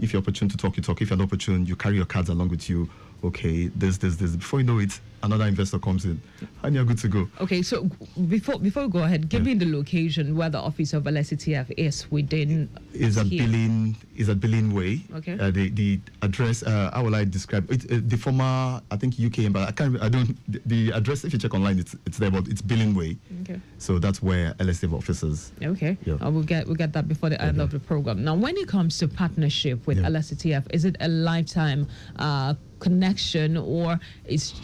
If you're opportune to talk, you talk. If you're not opportune, you carry your cards along with you. Okay, this. Before you know it, another investor comes in, and you're good to go. Okay, so before we go ahead, give me the location where the office of LSTF is within. Is at Billing Way. Okay. The address. How will I describe it? The former, I think, UK embassy. The address. If you check online, it's there, but it's Billing Way. Okay. So that's where LSTF offices. Okay. Yeah. We'll get that before the end of the program. Now, when it comes to partnership with LSTF, is it a lifetime connection, or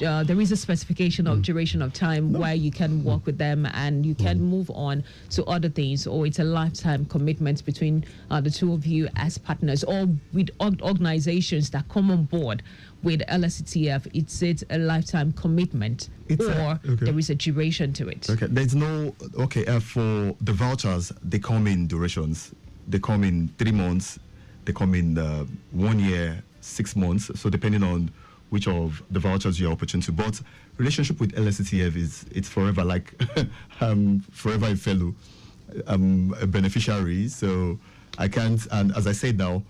there is a specification of duration of time where you can work with them and you can move on to other things, or it's a lifetime commitment between the two of you as partners, or with organizations that come on board with LSTF? It's a lifetime commitment, there is a duration to it? Okay, there's no for the vouchers, they come in durations. They come in 3 months, they come in 1 year, 6 months, so depending on which of the vouchers you're opportune to. But relationship with LSTF it's forever, like forever a fellow, a beneficiary. So I can't, and as I said now,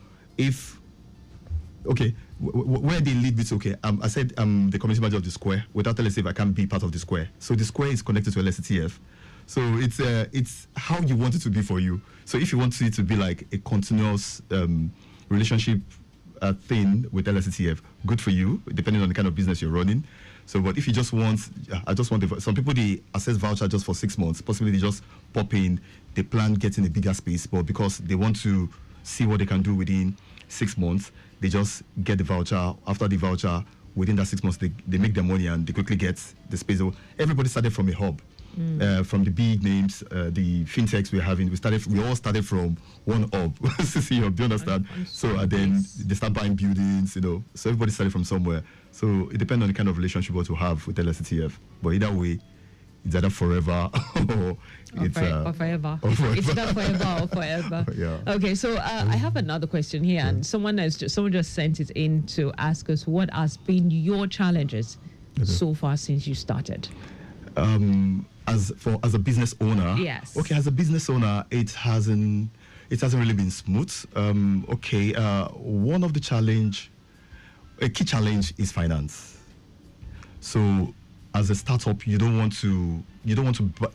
where they lead me to, I said I'm the community manager of the Square. Without LSTF, I can't be part of the Square. So the Square is connected to LSTF. So it's how you want it to be for you. So if you want it to be like a continuous relationship thing with LSTF, good for you, depending on the kind of business you're running. So, but if you just want, some people, they access voucher just for 6 months. Possibly they just pop in, they plan getting a bigger space, but because they want to see what they can do within 6 months, they just get the voucher. After the voucher, within that 6 months, they make their money and they quickly get the space. So everybody started from a hub. From the big names, the fintechs we're having, we all started from one hub, CC hub, do you understand? So then they start buying buildings, so everybody started from somewhere. So it depends on the kind of relationship what you have with LSTF. But either way, it's either forever or forever. Or forever. It's not forever or forever. Yeah. Okay, so I have another question here, and someone just sent it in to ask us what has been your challenges so far since you started. As a business owner, yes. Okay, as a business owner, it hasn't really been smooth. One of the a key challenge is finance. So, as a startup, you don't want to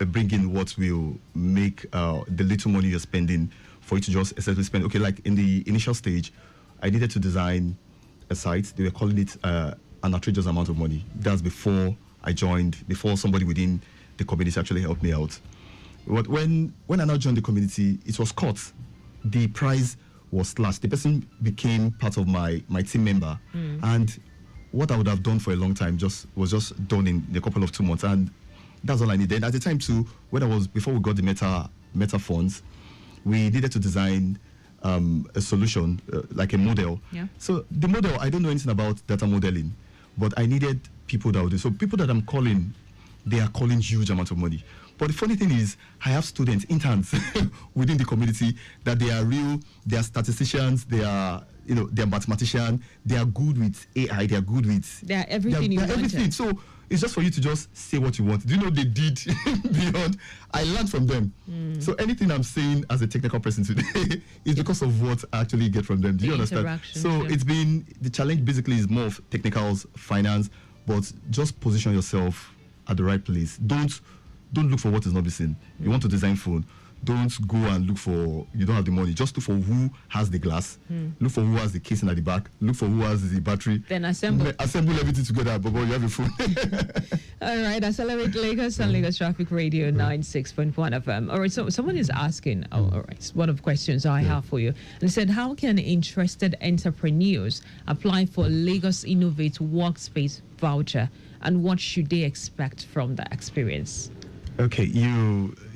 bring in what will make the little money you're spending for you to just essentially spend. Okay, like in the initial stage, I needed to design a site. They were calling it an outrageous amount of money. That's before I joined, before somebody within the community actually helped me out. But when I now joined the community, it was cut. The price was slashed. The person became part of my team member, and what I would have done for a long time was just done in a couple of 2 months, and that's all I needed. At the time too, before we got the Meta funds, we needed to design a solution, like a model. Yeah. So the model, I don't know anything about data modeling, but I needed people that would do. So people that I'm calling, they are calling huge amounts of money. But the funny thing is, I have students, interns within the community that they are statisticians, they are mathematicians, they are good with AI, they are good with... They are everything you wanted. Everything. So it's just for you to just say what you want. Do you know they did beyond? I learned from them. So anything I'm saying as a technical person today is because of what I actually get from them. Do you understand? So it's been, the challenge basically is more of technicals, finance, but just position yourself at the right place. Don't look for what is not missing. You want to design phone. Don't go and look for, you don't have the money. Just look for who has the glass. Look for who has the casing at the back. Look for who has the battery. Then assemble everything together. But you have a phone. All right, Accelerate Lagos on Lagos Traffic Radio 96.1 FM. All right, so someone is asking, all right, one of the questions I have for you. And said, how can interested entrepreneurs apply for Lagos Innovate Workspace voucher, and what should they expect from the experience? Okay,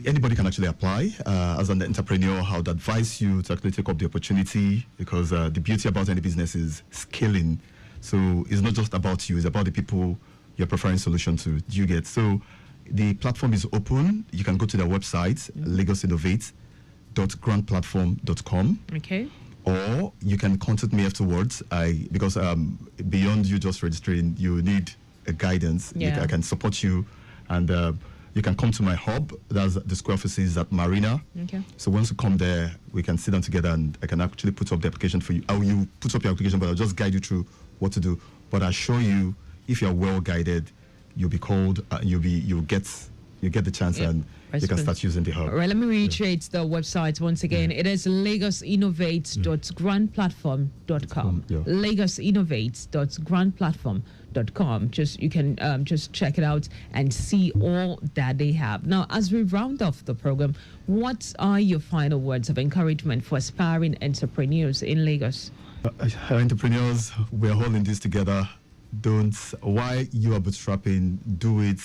anybody can actually apply. As an entrepreneur, I would advise you to actually take up the opportunity, because the beauty about any business is scaling. So it's not just about you, it's about the people you're preferring solution to. Do you get? So the platform is open. You can go to their website, lagosinnovate.grandplatform.com. Okay. Or you can contact me afterwards. Because beyond you just registering, you need a guidance. Yeah. I can support you, and you can come to my hub. That's the square offices at Marina. Okay. So once you come there, we can sit down together, and I can actually put up the application for you. You put up your application, but I'll just guide you through what to do. But I assure you, if you're well guided, you'll be called. You'll get the chance, and you can start using the hub. All right, let me reiterate the website once again. It is lagosinnovate.grandplatform.com. lagosinnovate.grandplatform.com. You can just check it out and see all that they have. Now, as we round off the program, what are your final words of encouragement for aspiring entrepreneurs in Lagos? Entrepreneurs, we're all in this together. While you are bootstrapping, do it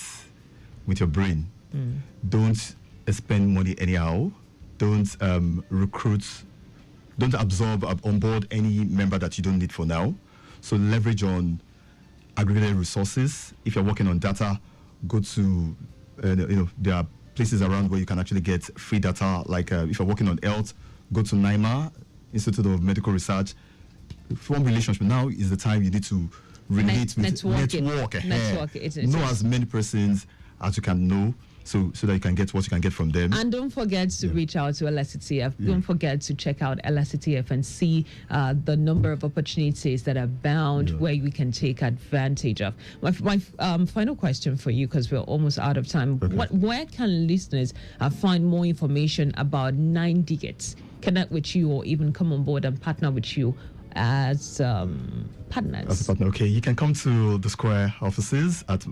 with your brain. Don't spend money anyhow. Don't absorb, onboard any member that you don't need for now. So leverage on aggregated resources. If you're working on data, go to, there are places around where you can actually get free data. Like if you're working on health, go to NIMA, Institute of Medical Research. Form relationship. Now is the time you need to relate with network. Know as many persons as you can know, so that you can get what you can get from them. And don't forget to reach out to LSETF. Don't forget to check out LSETF and see the number of opportunities that are bound where we can take advantage of. My final question for you, because we're almost out of time. Where can listeners find more information about 9 Digits, connect with you, or even come on board and partner with you as partners? As a partner, okay. You can come to the Square offices at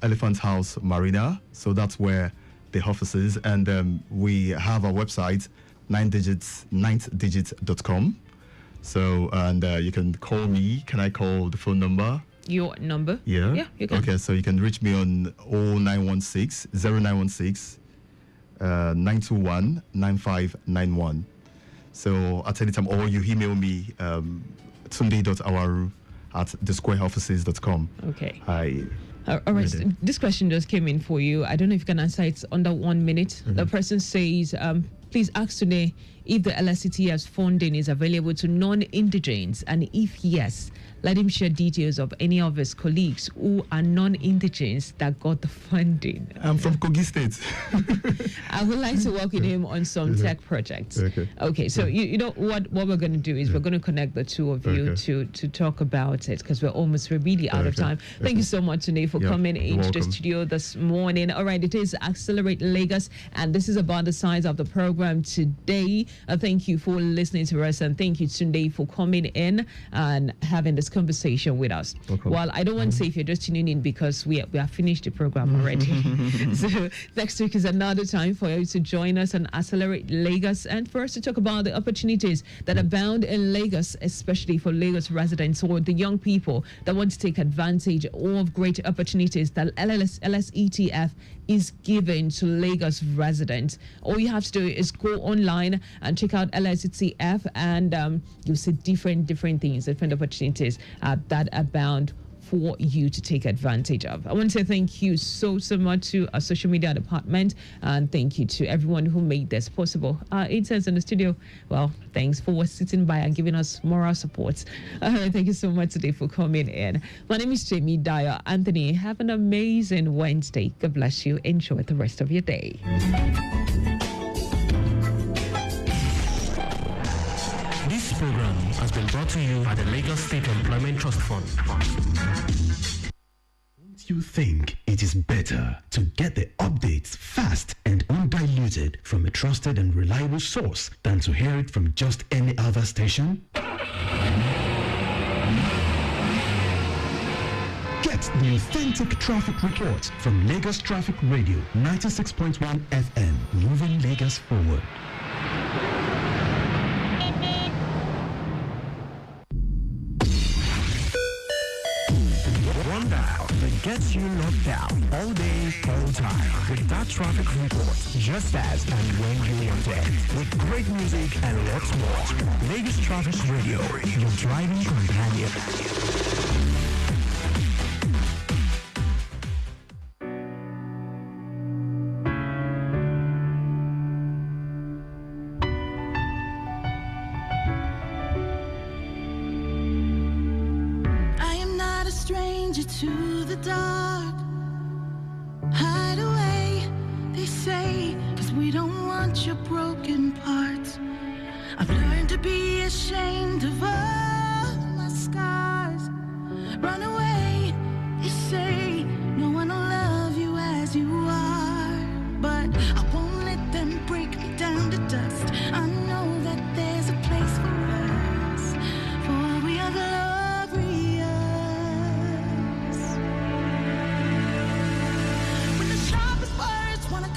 Elephant House Marina. So that's where the office is. And we have our website, 9digits.com. So, and you can call me. Can I call the phone number? Your number? Yeah. Yeah, you can. Okay, so you can reach me on 0916 921 9591. So at any time, or you email me, tunde.awaru@thesquareoffices.com. Okay. All right. This question just came in for you. I don't know if you can answer it under 1 minute. The person says, please ask today if the LSCTF's funding is available to non-indigents, and if yes, let him share details of any of his colleagues who are non-indigents that got the funding. I'm from Kogi State. I would like to work with him on some tech projects. Okay, so you know what we're going to do is we're going to connect the two of you to talk about it, because we're really out of time. Thank you so much, today, for coming into the studio this morning. All right, it is Accelerate Lagos, and this is about the size of the program today. Thank you for listening to us, and thank you, Tunde, for coming in and having this conversation with us. Well, I don't want to say if you're just tuning in, because we have finished the program already. So next week is another time for you to join us on Accelerate Lagos, and for us to talk about the opportunities that abound in Lagos, especially for Lagos residents or the young people that want to take advantage of great opportunities that LSETF is given to Lagos residents. All you have to do is go online and check out LSETF, and you'll see different things, different opportunities that abound for you to take advantage of. I want to say thank you so much to our social media department, and thank you to everyone who made this possible. Interns in the studio, well, thanks for sitting by and giving us moral support. Thank you so much today for coming in. My name is Jamie Dyer. Anthony, have an amazing Wednesday. God bless you. Enjoy the rest of your day. This program has been brought to you by the Lagos State Employment Trust Fund. Don't you think it is better to get the updates fast and undiluted from a trusted and reliable source than to hear it from just any other station? Get the authentic traffic report from Lagos Traffic Radio 96.1 FM, moving Lagos forward. One dial that gets you locked down all day, all time. With that traffic report, just as and when you want it. With great music and lots more. Lagos Traffic Radio, your driving companion. To the dark, hide away, they say, 'cause we don't want your broken parts. I've learned to be ashamed of all my scars. Run away, they say, no one will love you as you are. But I won't let them break me down to dust. I know that there's a place for us, for we are glorious.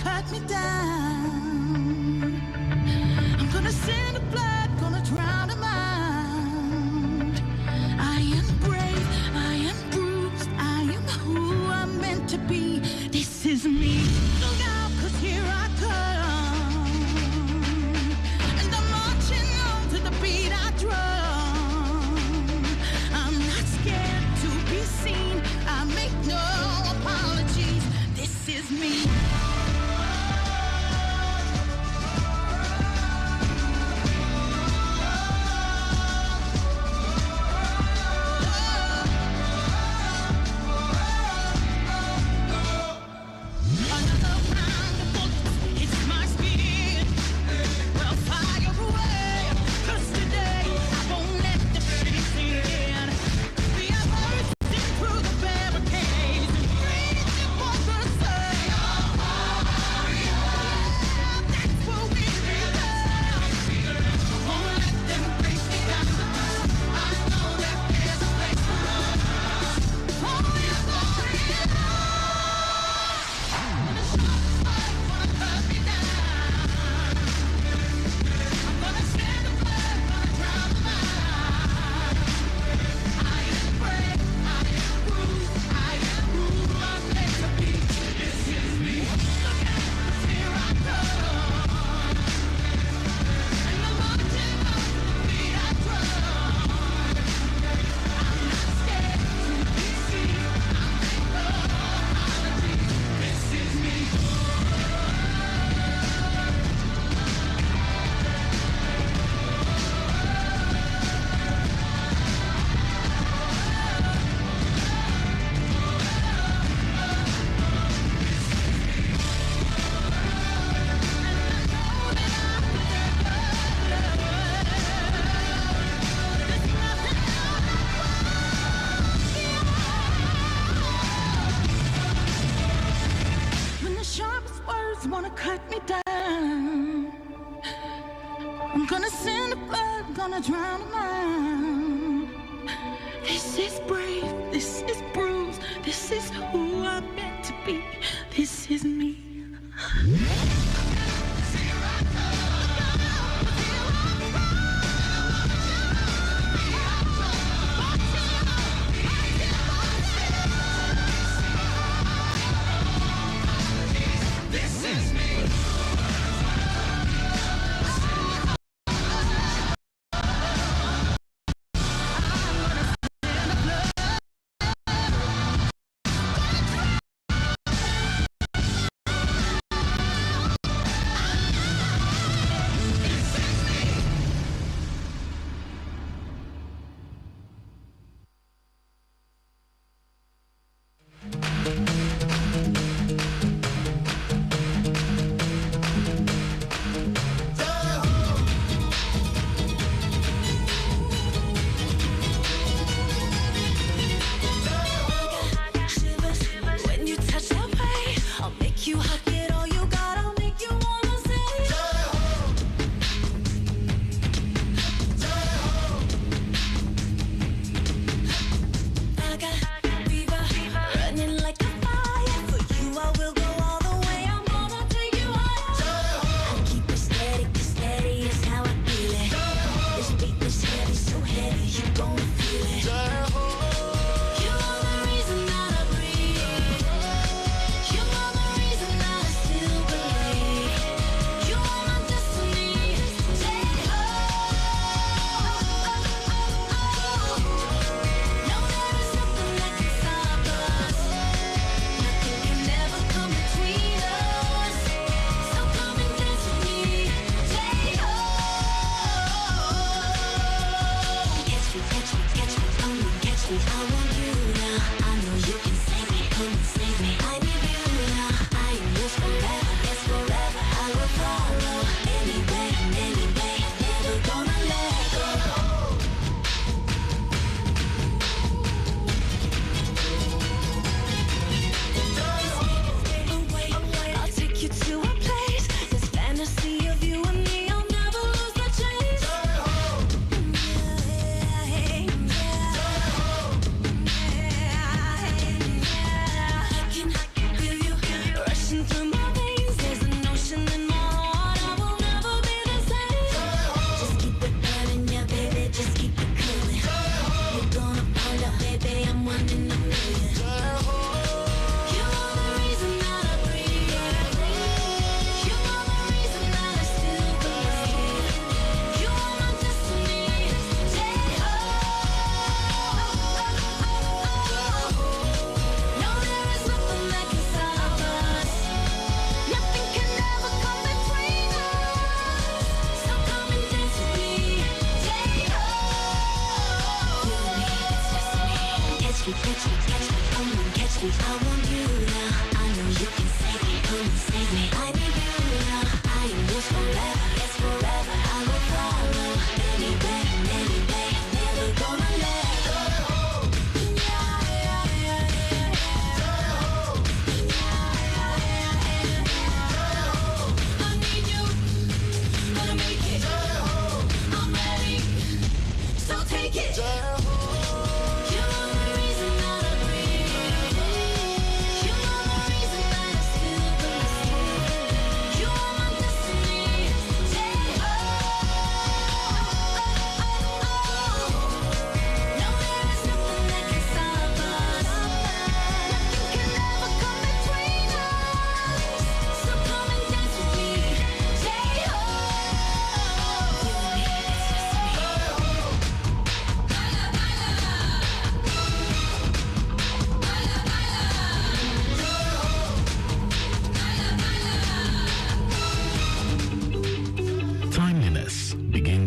Cut me down. I'm gonna send the blood, gonna drown them out. I am brave, I am bruised, I am who I'm meant to be. This is me. Look out, 'cause here I come. And I'm marching on to the beat I drum. I'm not scared to be seen. I make no apologies. This is me. words wanna cut me down. I'm gonna send the blood, gonna drown a mind. This is brave, this is bruised, this is who I'm meant to be, this is me.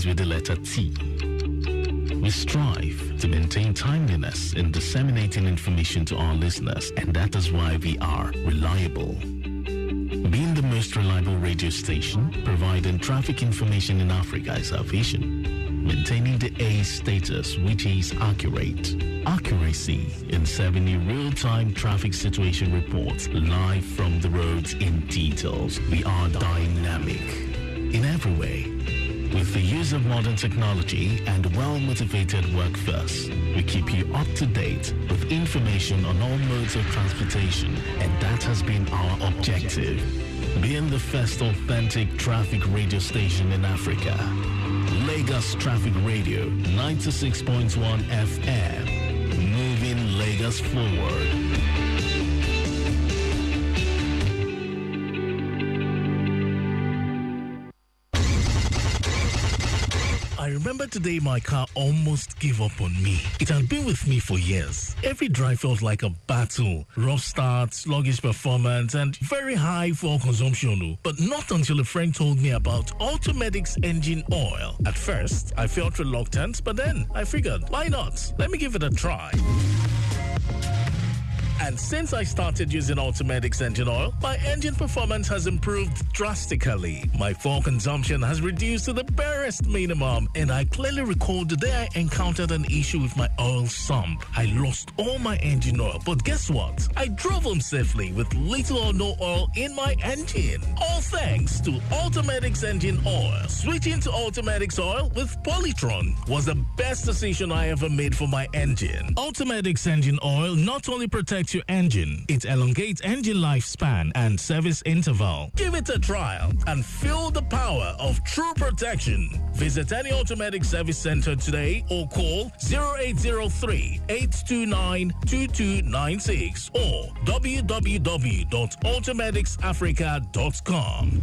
With the letter T. We strive to maintain timeliness in disseminating information to our listeners, and that is why we are reliable. Being the most reliable radio station, providing traffic information in Africa is our vision. Maintaining the A status, which is accurate. Accuracy in serving you real-time traffic situation reports live from the roads in details. We are dynamic in every way. With the use of modern technology and well-motivated workforce, we keep you up to date with information on all modes of transportation, and that has been our objective. Being the first authentic traffic radio station in Africa, Lagos Traffic Radio 96.1 FM, moving Lagos forward. I remember today my car almost gave up on me. It had been with me for years. Every drive felt like a battle. Rough start, sluggish performance, and very high fuel consumption. But not until a friend told me about Automedics engine oil. At first, I felt reluctant, but then I figured, why not? Let me give it a try. And since I started using Automedics engine oil, my engine performance has improved drastically. My fuel consumption has reduced to the barest minimum, and I clearly recall the day I encountered an issue with my oil sump. I lost all my engine oil, but guess what? I drove home safely with little or no oil in my engine. All thanks to Automedics engine oil. Switching to Automedics oil with Polytron was the best decision I ever made for my engine. Automedics engine oil not only protects your engine, it elongates engine lifespan and service interval. Give it a trial and feel the power of true protection. Visit any Automedics service center today or call 0803-829-2296 or www.automedicsafrica.com.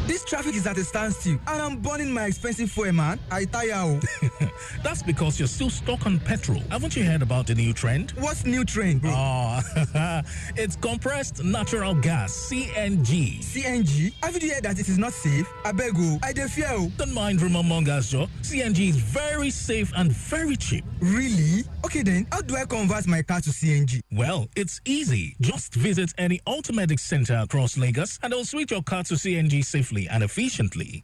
This traffic is at a standstill, and I'm burning my expensive fuel, man. I tire. That's because you're still stuck on petrol. Haven't you heard about the new trend? What's new trend, bro? It's compressed natural gas, CNG. CNG? Have you heard that it is not safe? I beg you, I dey fear. Don't mind room among us, Joe. CNG is very safe and very cheap. Really? Okay then, how do I convert my car to CNG? Well, it's easy. Just visit any Automedics center across Lagos and they'll switch your car to CNG safely and efficiently.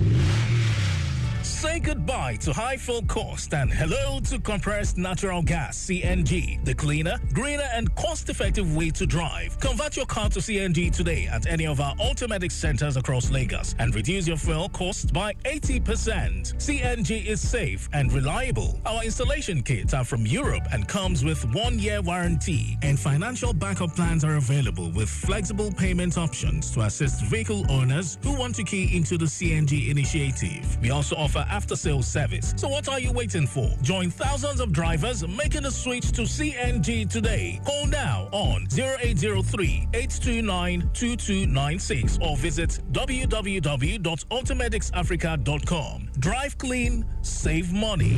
Say goodbye to high fuel cost and hello to compressed natural gas, CNG, the cleaner, greener, and cost-effective way to drive. Convert your car to CNG today at any of our Automedics centers across Lagos and reduce your fuel cost by 80%. CNG is safe and reliable. Our installation kits are from Europe and comes with 1-year warranty, and financial backup plans are available with flexible payment options to assist vehicle owners who want to key into the CNG initiative. We also offer after-sales service. So what are you waiting for? Join thousands of drivers making the switch to CNG today. Call now on 0803-829-2296 or visit www.automedicsafrica.com. Drive clean, save money.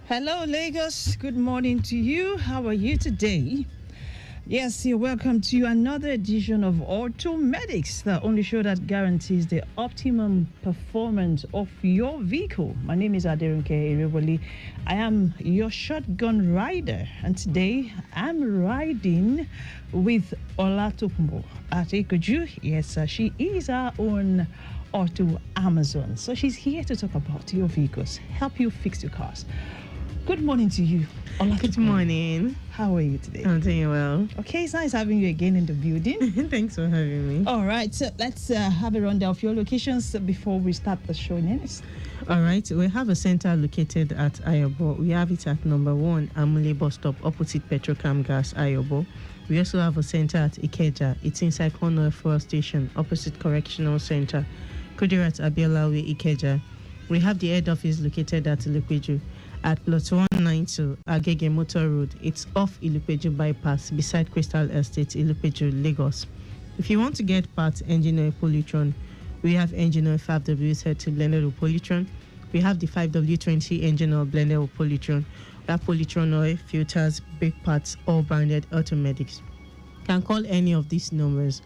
Hello, Lagos. Good morning to you. How are you today? Yes, you're welcome to another edition of Automedics, the only show that guarantees the optimum performance of your vehicle. My name is Aderunke Irewoli. I am your shotgun rider, and today I'm riding with Olatokunbo Atekoju. Yes, she is our own Auto Amazon. So she's here to talk about your vehicles, help you fix your cars. Good morning to you. Good morning. How are you today? I'm doing well. Okay, it's nice having you again in the building. Thanks for having me. All right, so let's have a rundown of your locations before we start the show next. All right, we have a center located at Ayobo. We have it at number 1 Amule bus stop opposite Petrocam Gas, Ayobo. We also have a center at Ikeja. It's inside Corner Fuel Station opposite Correctional Center, Kudirat Abiolawe, Ikeja. We have the head office located at Ilupeju at plot 192 Agege Motor Road. It's off Ilupeju bypass beside Crystal Estate, Ilupeju, Lagos. If you want to get parts, engine oil, polytron, we have engine oil 5W30 blended with polytron. We have the 5W20 engine oil blended with polytron. We have polytron oil, filters, brake parts, all branded automatics. You can call any of these numbers: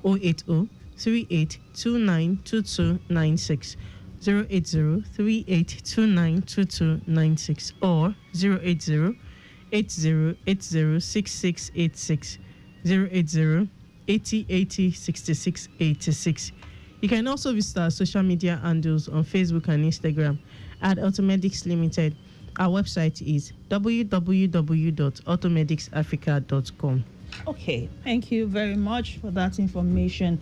080 38292296, 080 38292296, or 080 80806686, 080 8080 6686. You can also visit our social media handles on Facebook and Instagram at Automedics Limited. Our website is www.automedicsafrica.com. Okay, thank you very much for that information.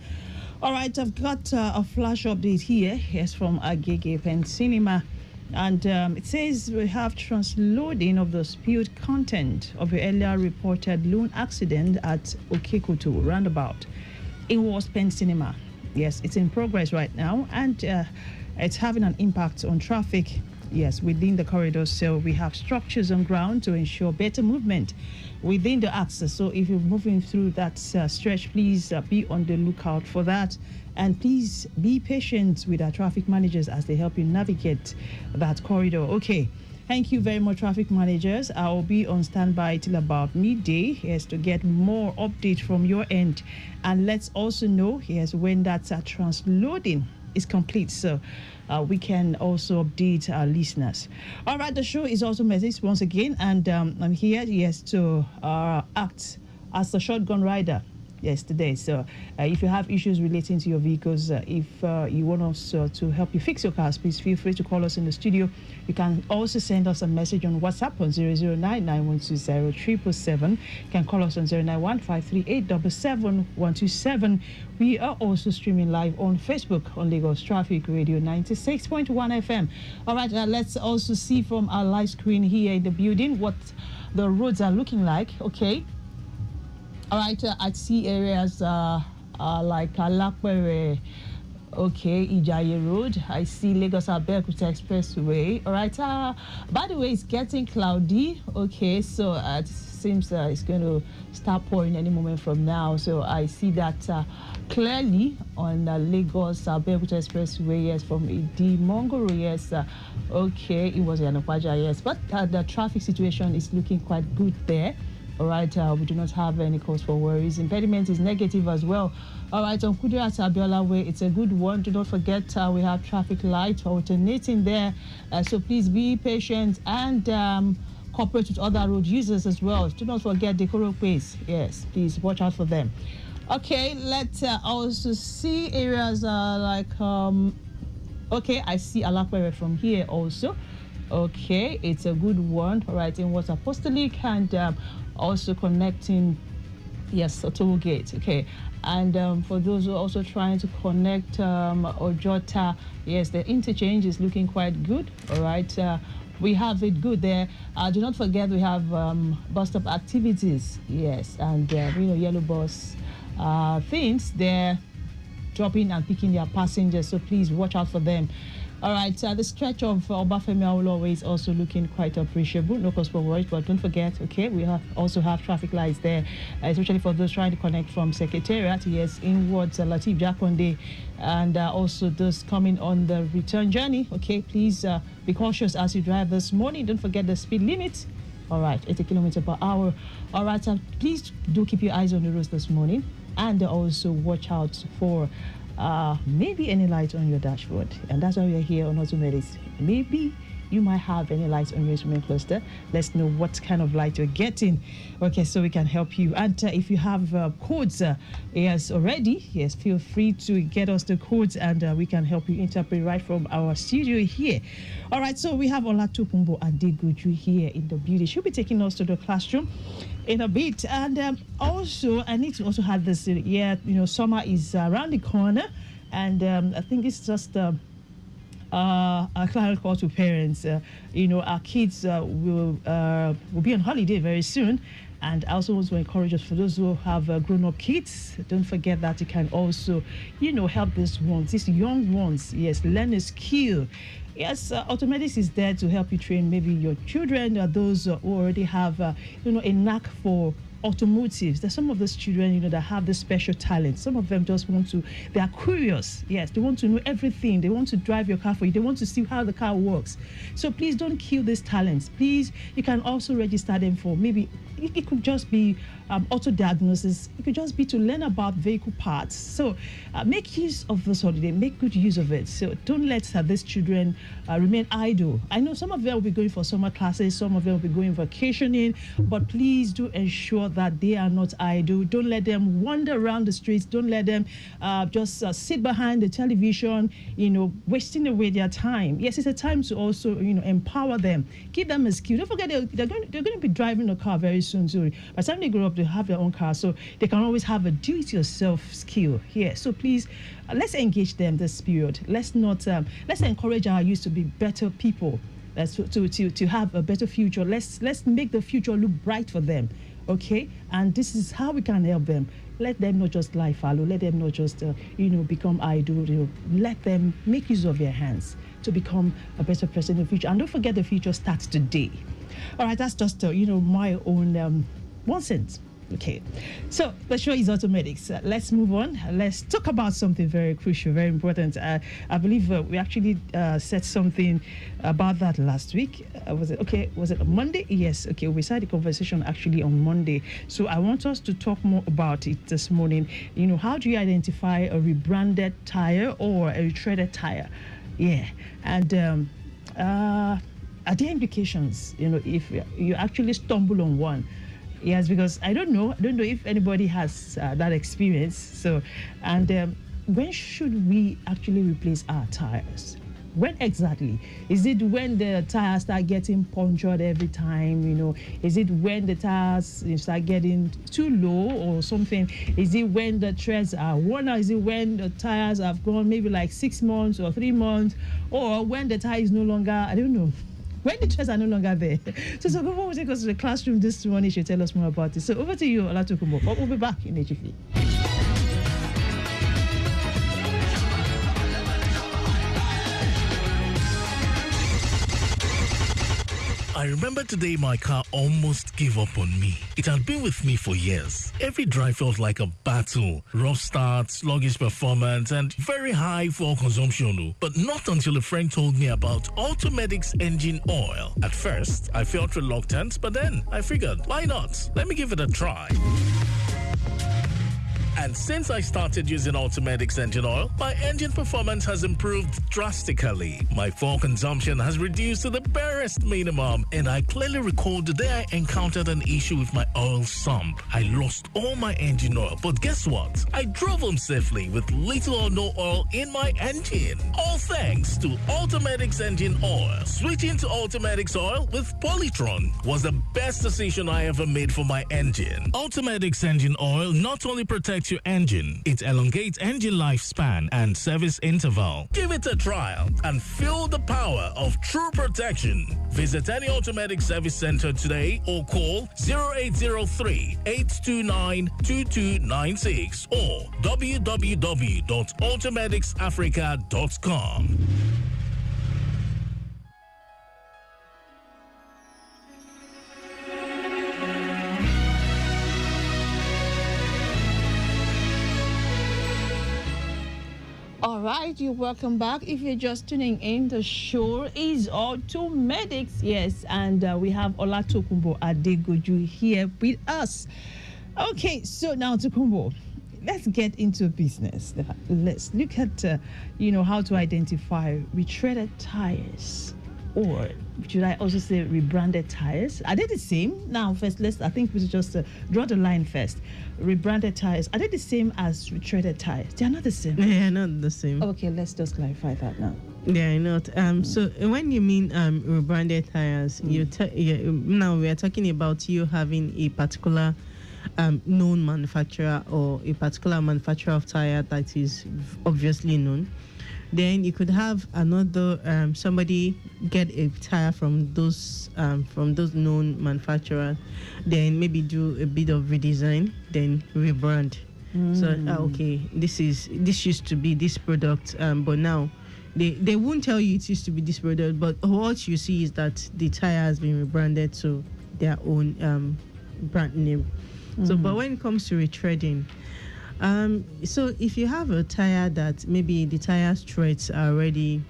All right, I've got a flash update here. Yes, from Agege Pen Cinema. And it says we have transloading of the spilled content of the earlier reported lone accident at Okekutu roundabout. It was Pen Cinema. Yes, it's in progress right now, and it's having an impact on traffic, yes, within the corridor. So we have structures on ground to ensure better movement within the access. So if you're moving through that stretch, please be on the lookout for that. And please be patient with our traffic managers as they help you navigate that corridor. Okay. Thank you very much, traffic managers. I will be on standby till about midday, yes, to get more update from your end. And let's also know, yes, when that transloading is complete, so we can also update our listeners. All right, the show is also message once again, and I'm here, yes, to act as a shotgun rider. Yes, today. So if you have issues relating to your vehicles, if you want us to help you fix your cars, please feel free to call us in the studio. You can also send us a message on WhatsApp on 009-9120-777. You can call us on 091-538-77127. We are also streaming live on Facebook on Lagos Traffic Radio 96.1 FM. All right, let's also see from our live screen here in the building what the roads are looking like. Okay. All right, I see areas like Alakwere, okay, Ijaye Road. I see Lagos Abeokuta Expressway. All right, by the way, it's getting cloudy. Okay, so it seems it's going to start pouring any moment from now. So I see that clearly on Lagos Abeokuta Expressway, yes, from Idi Mongoro, yes. Okay, it was Yanokwaja, yes. But the traffic situation is looking quite good there. All right, we do not have any cause for worries. Impediment is negative as well. All right, on Kudirat Abiola Way, it's a good one. Do not forget we have traffic light alternating there. So please be patient and cooperate with other road users as well. Do not forget the Koro Place. Yes, please watch out for them. Okay, let's also see areas like, okay, I see Alakwere from here also. Okay, it's a good one. All right, in what's apostolic and also connecting, yes, Otowo Gate. Okay, and for those who are also trying to connect Ojota, yes, the interchange is looking quite good. All right, we have it good there. Do not forget we have bus stop activities, yes, and yellow bus things they're dropping and picking their passengers, so please watch out for them. All right, the stretch of Obafemi Awolowo is also looking quite appreciable. No cause for worries, but don't forget, okay, we also have traffic lights there, especially for those trying to connect from Secretariat, yes, inwards Latif Jakonde, and also those coming on the return journey. Okay, please be cautious as you drive this morning. Don't forget the speed limit. All right, 80 kilometers per hour. All right, please do keep your eyes on the roads this morning, and also watch out for maybe any light on your dashboard, and that's why we are here on Automedics. Maybe you might have any lights on your instrument cluster. Let's know what kind of light you're getting, okay, so we can help you. And if you have codes yes already, yes, feel free to get us the codes, and we can help you interpret right from our studio here. All right, so we have Olatokunbo Adegoju here in the building. She'll be taking us to the classroom in a bit. And also I need to also have this, summer is around the corner, and I think it's just a clear call to parents. Our kids will be on holiday very soon. And I also want to encourage us, for those who have grown-up kids, don't forget that you can also, help these young ones, yes, learn a skill. Yes, Automedics is there to help you train maybe your children or those who already have, a knack for automotives. There's some of those children, that have this special talent. Some of them just they are curious. Yes, they want to know everything. They want to drive your car for you. They want to see how the car works. So please don't kill these talents. Please, you can also register them for maybe, it could just be auto diagnosis. It could just be to learn about vehicle parts. So make use of this holiday. Make good use of it. So don't let these children remain idle. I know some of them will be going for summer classes. Some of them will be going vacationing. But please do ensure that they are not idle. Don't let them wander around the streets. Don't let them just sit behind the television, wasting away their time. Yes, it's a time to also, empower them. Give them a skill. Don't forget they're going to be driving a car very soon. So by the time they grow up, they have their own car, so they can always have a do-it-yourself skill here. So please, let's engage them this period. Let's encourage our youth to be better people. To have a better future. Let's make the future look bright for them. Okay, and this is how we can help them. Let them not just lie fallow. Let them not just become idle. Let them make use of their hands to become a better person in the future. And don't forget, the future starts today. All right, that's just my own 1 cent. Okay, so the show is Automedics. Let's move on. Let's talk about something very crucial, very important. I believe we actually said something about that last week. Was it Monday? Yes. Okay, we started the conversation actually on Monday. So I want us to talk more about it this morning. How do you identify a rebranded tire or a retreaded tire? Yeah, and are there implications? If you actually stumble on one. Yes, because I don't know if anybody has that experience. So, and when should we actually replace our tires? When exactly? Is it when the tires start getting punctured every time? Is it when the tires start getting too low or something? Is it when the treads are worn out? Is it when the tires have gone maybe like 6 months or 3 months? Or when the tire is no longer, I don't know, when the chairs are no longer there. So Sokomo will take us to the classroom this morning. She'll tell us more about it. So over to you, Olatukumo. We'll be back in HFE. I remember the day my car almost gave up on me. It had been with me for years. Every drive felt like a battle. Rough starts, sluggish performance, and very high fuel consumption. But not until a friend told me about Automedics engine oil. At first, I felt reluctant, but then I figured, why not? Let me give it a try. And since I started using Automedics engine oil, my engine performance has improved drastically. My fuel consumption has reduced to the barest minimum, and I clearly recall the day I encountered an issue with my oil sump. I lost all my engine oil, but guess what? I drove home safely with little or no oil in my engine. All thanks to Automedics engine oil. Switching to Automedics oil with Polytron was the best decision I ever made for my engine. Automedics engine oil not only protects your engine, it elongates engine lifespan and service interval. Give it a trial and feel the power of true protection. Visit any Automedics service center today or call 0803-829-2296 or www.automedicsafrica.com. All right, you're welcome back. If you're just tuning in, the show is Automedics. Yes, and we have Olatokunbo Adegoju here with us. Okay, so now Tokunbo, let's get into business. Let's look at, how to identify retreaded tires, or should I also say rebranded tires? Are they the same? Now, first, I think we should just draw the line first. Rebranded tires, are they the same as retreaded tires? They are not the same. Yeah, not the same. Okay, let's just clarify that now. Yeah, not. So when you mean rebranded tires, now we are talking about you having a particular known manufacturer or a particular manufacturer of tire that is obviously known. Then you could have another somebody get a tire from those known manufacturers, then maybe do a bit of redesign, then rebrand. So okay, this used to be this product, but now they won't tell you it used to be this product, but what you see is that the tire has been rebranded to their own brand name. So, but when it comes to retreading, so if you have a tire that maybe the tire threads are already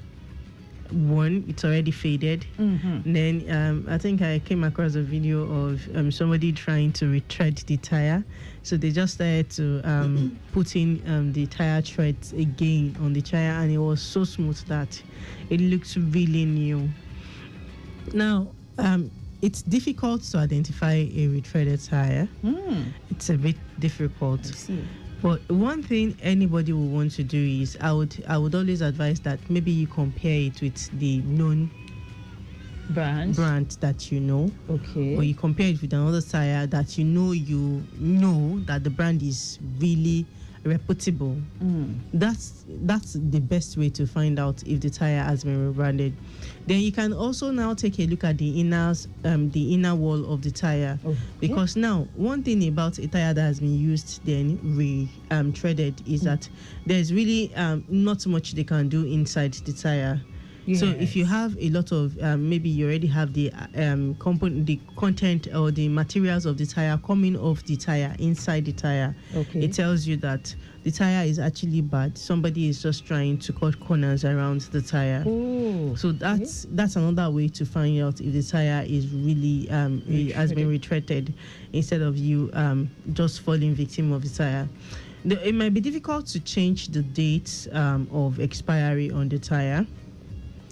worn, it's already faded, then I think I came across a video of somebody trying to retread the tire. So they just started to put in the tire threads again on the tire, and it was so smooth that it looks really new. Now, it's difficult to identify a retreaded tire. It's a bit difficult. I see. But one thing anybody will want to do is I would always advise that maybe you compare it with the known brand that you know. Okay. Or you compare it with another tire that you know that the brand is really reputable. That's the best way to find out if the tire has been rebranded. Then you can also now take a look at the inner wall of the tire, because now one thing about a tire that has been used then threaded is that there's really not much they can do inside the tire. Yes. So if you have a lot of maybe you already have the content or the materials of the tire coming off the tire inside the tire, it tells you that the tire is actually bad. Somebody is just trying to cut corners around the tire. So that's another way to find out if the tire is really has been retreaded, instead of you just falling victim of the tire. It might be difficult to change the date of expiry on the tire.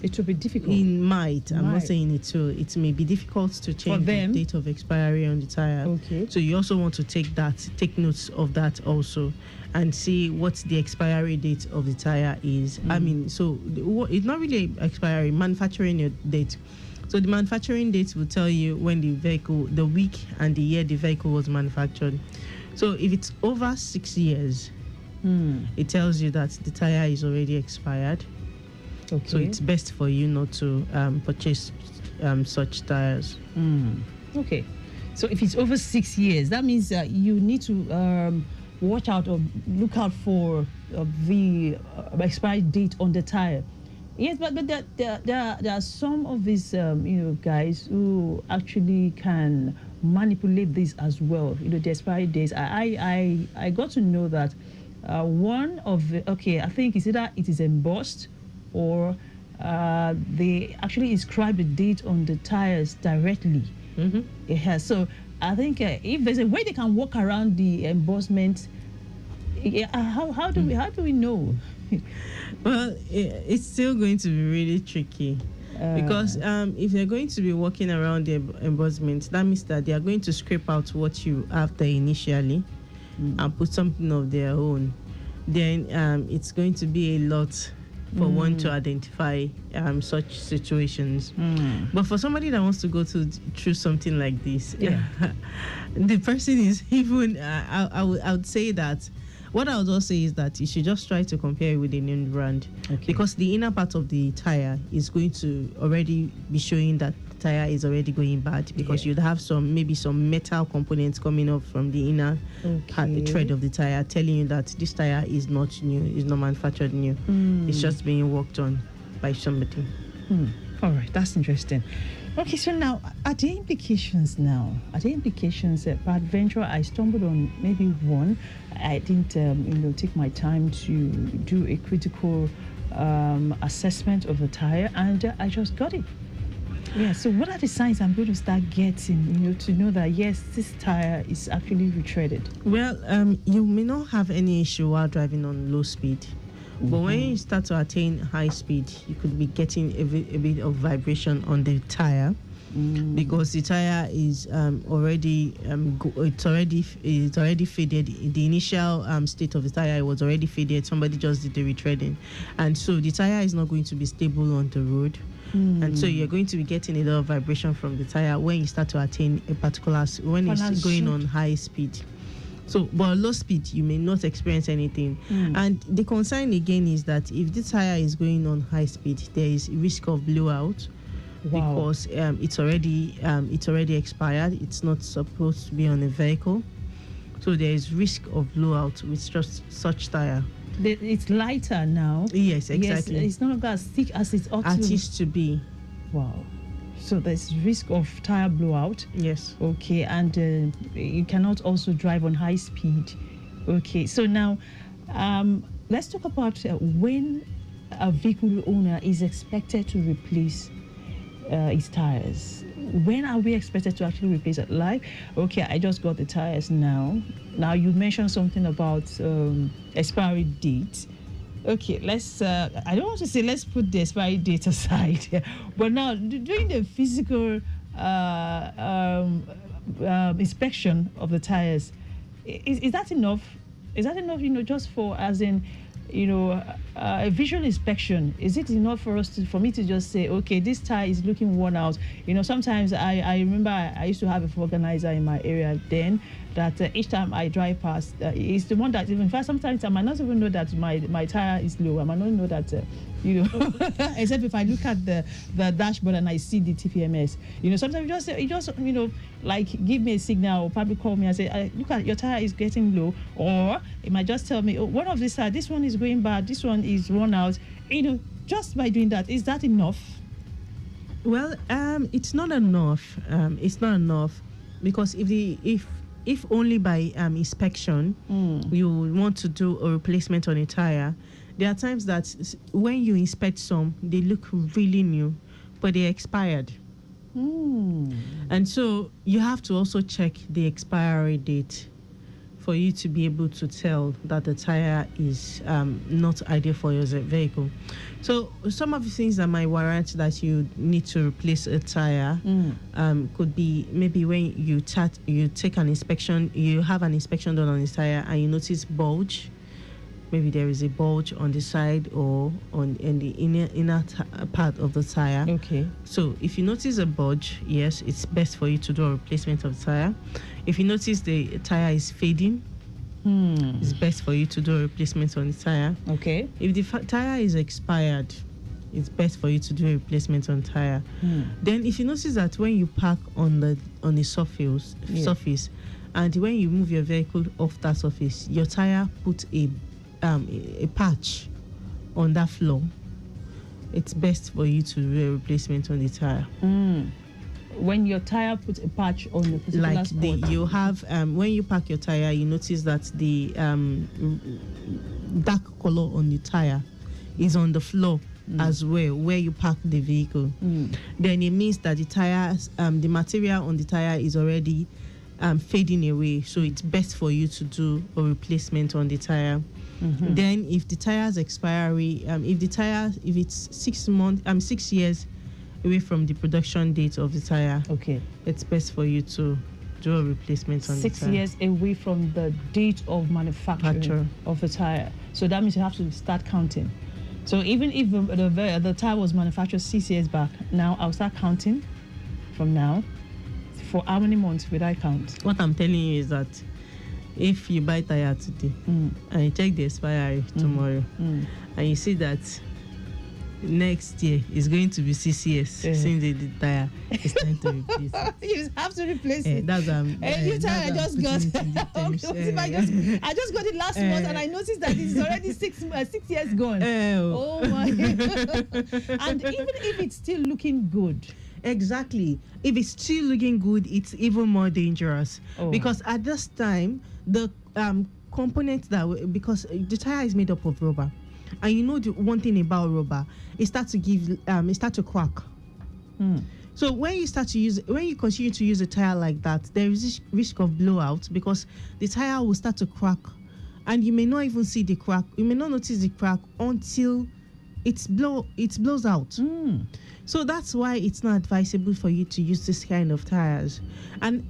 It will be difficult. It might. I'm not saying it will. It may be difficult to change the date of expiry on the tire. Okay. So you also want to take notes of that also, and see what the expiry date of the tire is. I mean, so it's not really expiry, manufacturing date. So the manufacturing date will tell you when the week and the year the vehicle was manufactured. So if it's over 6 years, it tells you that the tire is already expired. Okay. So it's best for you not to purchase such tires. Okay. So if it's over 6 years, that means you need to watch out or look out for the expiry date on the tire. Yes, but there are some of these guys who actually can manipulate this as well. The expiry dates. I got to know that one of the I think it's either it is embossed or they actually inscribe the date on the tires directly. Yeah, so I think if there's a way they can walk around the embossment, how do we know? Well, it's still going to be really tricky. Because if they're going to be walking around the embossment, that means that they are going to scrape out what you have there initially and put something of their own. Then it's going to be a lot for one to identify such situations. But for somebody that wants to go through something like this, the person is even, I would say that, what I would also say is that you should just try to compare it with a known brand, because the inner part of the tire is going to already be showing that the tire is already going bad, because you'd have maybe some metal components coming off from the inner thread of the tire, telling you that this tire is not new, is not manufactured new. It's just being worked on by somebody. All right, that's interesting. Okay, so now, are there implications peradventure I stumbled on maybe one. I didn't take my time to do a critical assessment of the tire, and I just got it. Yeah, so what are the signs I'm going to start getting, to know that, yes, this tire is actually retreaded? Well, you may not have any issue while driving on low speed. But when you start to attain high speed, you could be getting a bit of vibration on the tire, because the tire is already it's already faded. The initial state of the tire was already faded. Somebody just did the retreading, and so the tire is not going to be stable on the road. And so you're going to be getting a lot of vibration from the tire when you start to attain when it's going on high speed. So, but low speed, you may not experience anything. And the concern again is that if the tire is going on high speed, there is risk of blowout. Wow. Because it's already expired. It's not supposed to be on a vehicle, so there is risk of blowout with just such tire. It's lighter now. Yes, exactly. Yes, it's not as thick as it ought It used to be. Wow. So there's risk of tire blowout. Yes. Okay, and you cannot also drive on high speed. Okay, so now let's talk about when a vehicle owner is expected to replace his tires. When are we expected to actually replace it? Like, okay, I just got the tires now. Now you mentioned something about expiry date. Okay, let's. I don't want to say let's put the expiry date aside, but now during the physical inspection of the tires, is that enough? Is that enough? Just for as in. A visual inspection, is it enough for me to just say, okay, this tire is looking worn out? Sometimes I remember I used to have a organizer in my area then that each time I drive past, it's the one that, in fact, sometimes I might not even know that my tire is low. I might not know that, except if I look at the dashboard and I see the TPMS. Sometimes you just like give me a signal or probably call me and say, look at your tire is getting low, or it might just tell me, oh, one of these tires, this one is going bad, this one is worn out. Just by doing that, is that enough? Well, it's not enough. It's not enough because if only by inspection you want to do a replacement on a tire, there are times that when you inspect some, they look really new, but they're expired. And so you have to also check the expiry date for you to be able to tell that the tire is not ideal for your vehicle. So some of the things that might warrant that you need to replace a tire could be maybe when you take an inspection, you have an inspection done on the tire and you notice bulge. Maybe there is a bulge on the side or in the inner part of the tire. Okay. So if you notice a bulge, yes, it's best for you to do a replacement of the tire. If you notice the tire is fading, it's best for you to do a replacement on the tire. Okay. If the tire is expired, it's best for you to do a replacement on tire. Then if you notice that when you park on the surface, and when you move your vehicle off that surface, your tire put a patch on that floor, it's best for you to do a replacement on the tire. When your tire puts a patch on the particular spot. You have when you park your tire, you notice that the dark color on the tire is on the floor as well, where you park the vehicle. Then it means that the tires, the material on the tire is already fading away, so it's best for you to do a replacement on the tire. Then if the tire's expiry, if it's 6 years away from the production date of the tire, okay, it's best for you to do a replacement on the tire. 6 years away from the date of manufacturing of the tire. So that means you have to start counting. So even if the tire was manufactured 6 years back, now I'll start counting from now. For how many months will I count? What I'm telling you is that if you buy tire today and you check the expiry tomorrow and you see that next year is going to be 6 years since they did tire, it's time to replace it. You have to replace it. That's new tire I just got. I just got it last month and I noticed that it's already 6 years gone. Oh my. And even if it's still looking good. Exactly. If it's still looking good, it's even more dangerous. Because at this time, the components because the tire is made up of rubber. And you know the one thing about rubber, it starts to crack. So when you continue to use a tire like that, there is this risk of blowout because the tire will start to crack, and you may not even see the crack. You may not notice the crack until it blows out. So that's why it's not advisable for you to use this kind of tires. And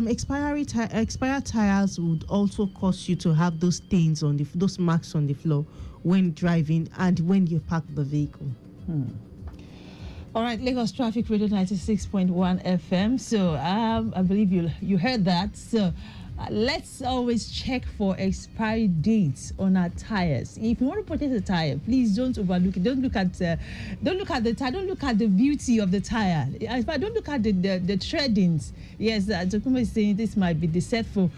expired tires would also cause you to have those stains those marks on the floor when driving and when you park the vehicle. All right, Lagos Traffic Radio 96.1 FM. So I believe you heard that. So let's always check for expiry dates on our tires. If you want to purchase a tire, please don't overlook it. Don't look at the tire. Don't look at the beauty of the tire. In fact, don't look at the treadings. Yes, Tokuma is saying this might be deceitful.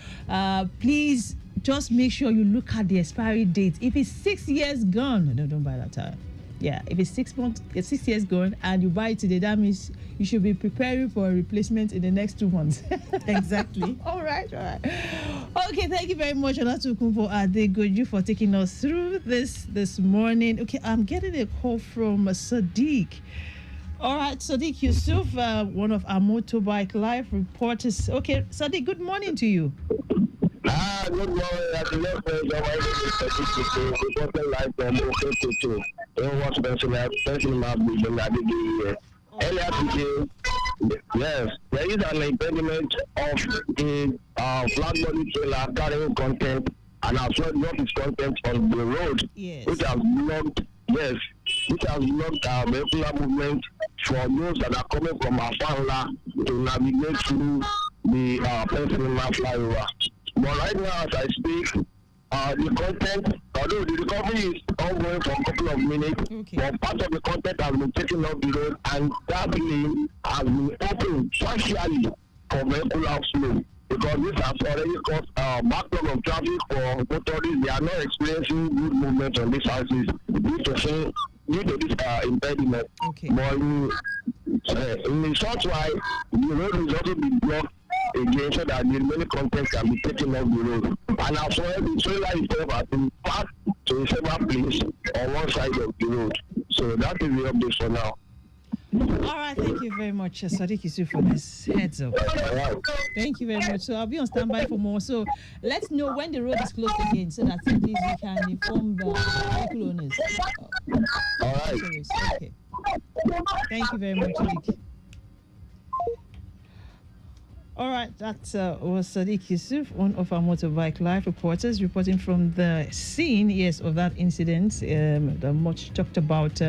Please just make sure you look at the expiry date. If it's 6 years gone, no, don't buy that tire. Yeah, if it's 6 months, it's 6 years gone, and you buy it today, that means you should be preparing for a replacement in the next 2 months. Exactly. All right. Okay, thank you very much, Olatukunfo Adegoju, for taking us through this morning. Okay, I'm getting a call from Sadiq. All right, Sadiq Yusuf, one of our motorbike live reporters. Okay, Sadiq, good morning to you. Good morning. I can just say your wife is reporting live from OKT2. Don't watch personal vision that they earlier today, yes, there is an impediment of a flat body trailer carrying content and as well as its content on the road, which has blocked, vehicular movement for those that are coming from Afala to navigate through the Pennsylvania flyover. But right now, as I speak, the content, although the recovery is ongoing for a couple of minutes, but part of the content has been taken off the road, and that lane has been opened partially for vehicular flow. Because this has already caused a backlog of traffic for motorists. They are not experiencing good movement on these houses due to this impediment. But in a short while, the road will also be blocked again so that the remaining content can be taken off the road. And as well, the trailer itself has been parked to a separate place on one side of the road. So that is the update for now. All right, thank you very much, Sadiq Yusuf, for this heads up. Thank you very much. So I'll be on standby for more. So let's know when the road is closed again so that at least we can inform the vehicle owners. All right. Okay. Thank you very much, Sadiq. All right, that was Sadiq Yusuf, one of our motorbike live reporters, reporting from the scene, of that incident, the much talked about,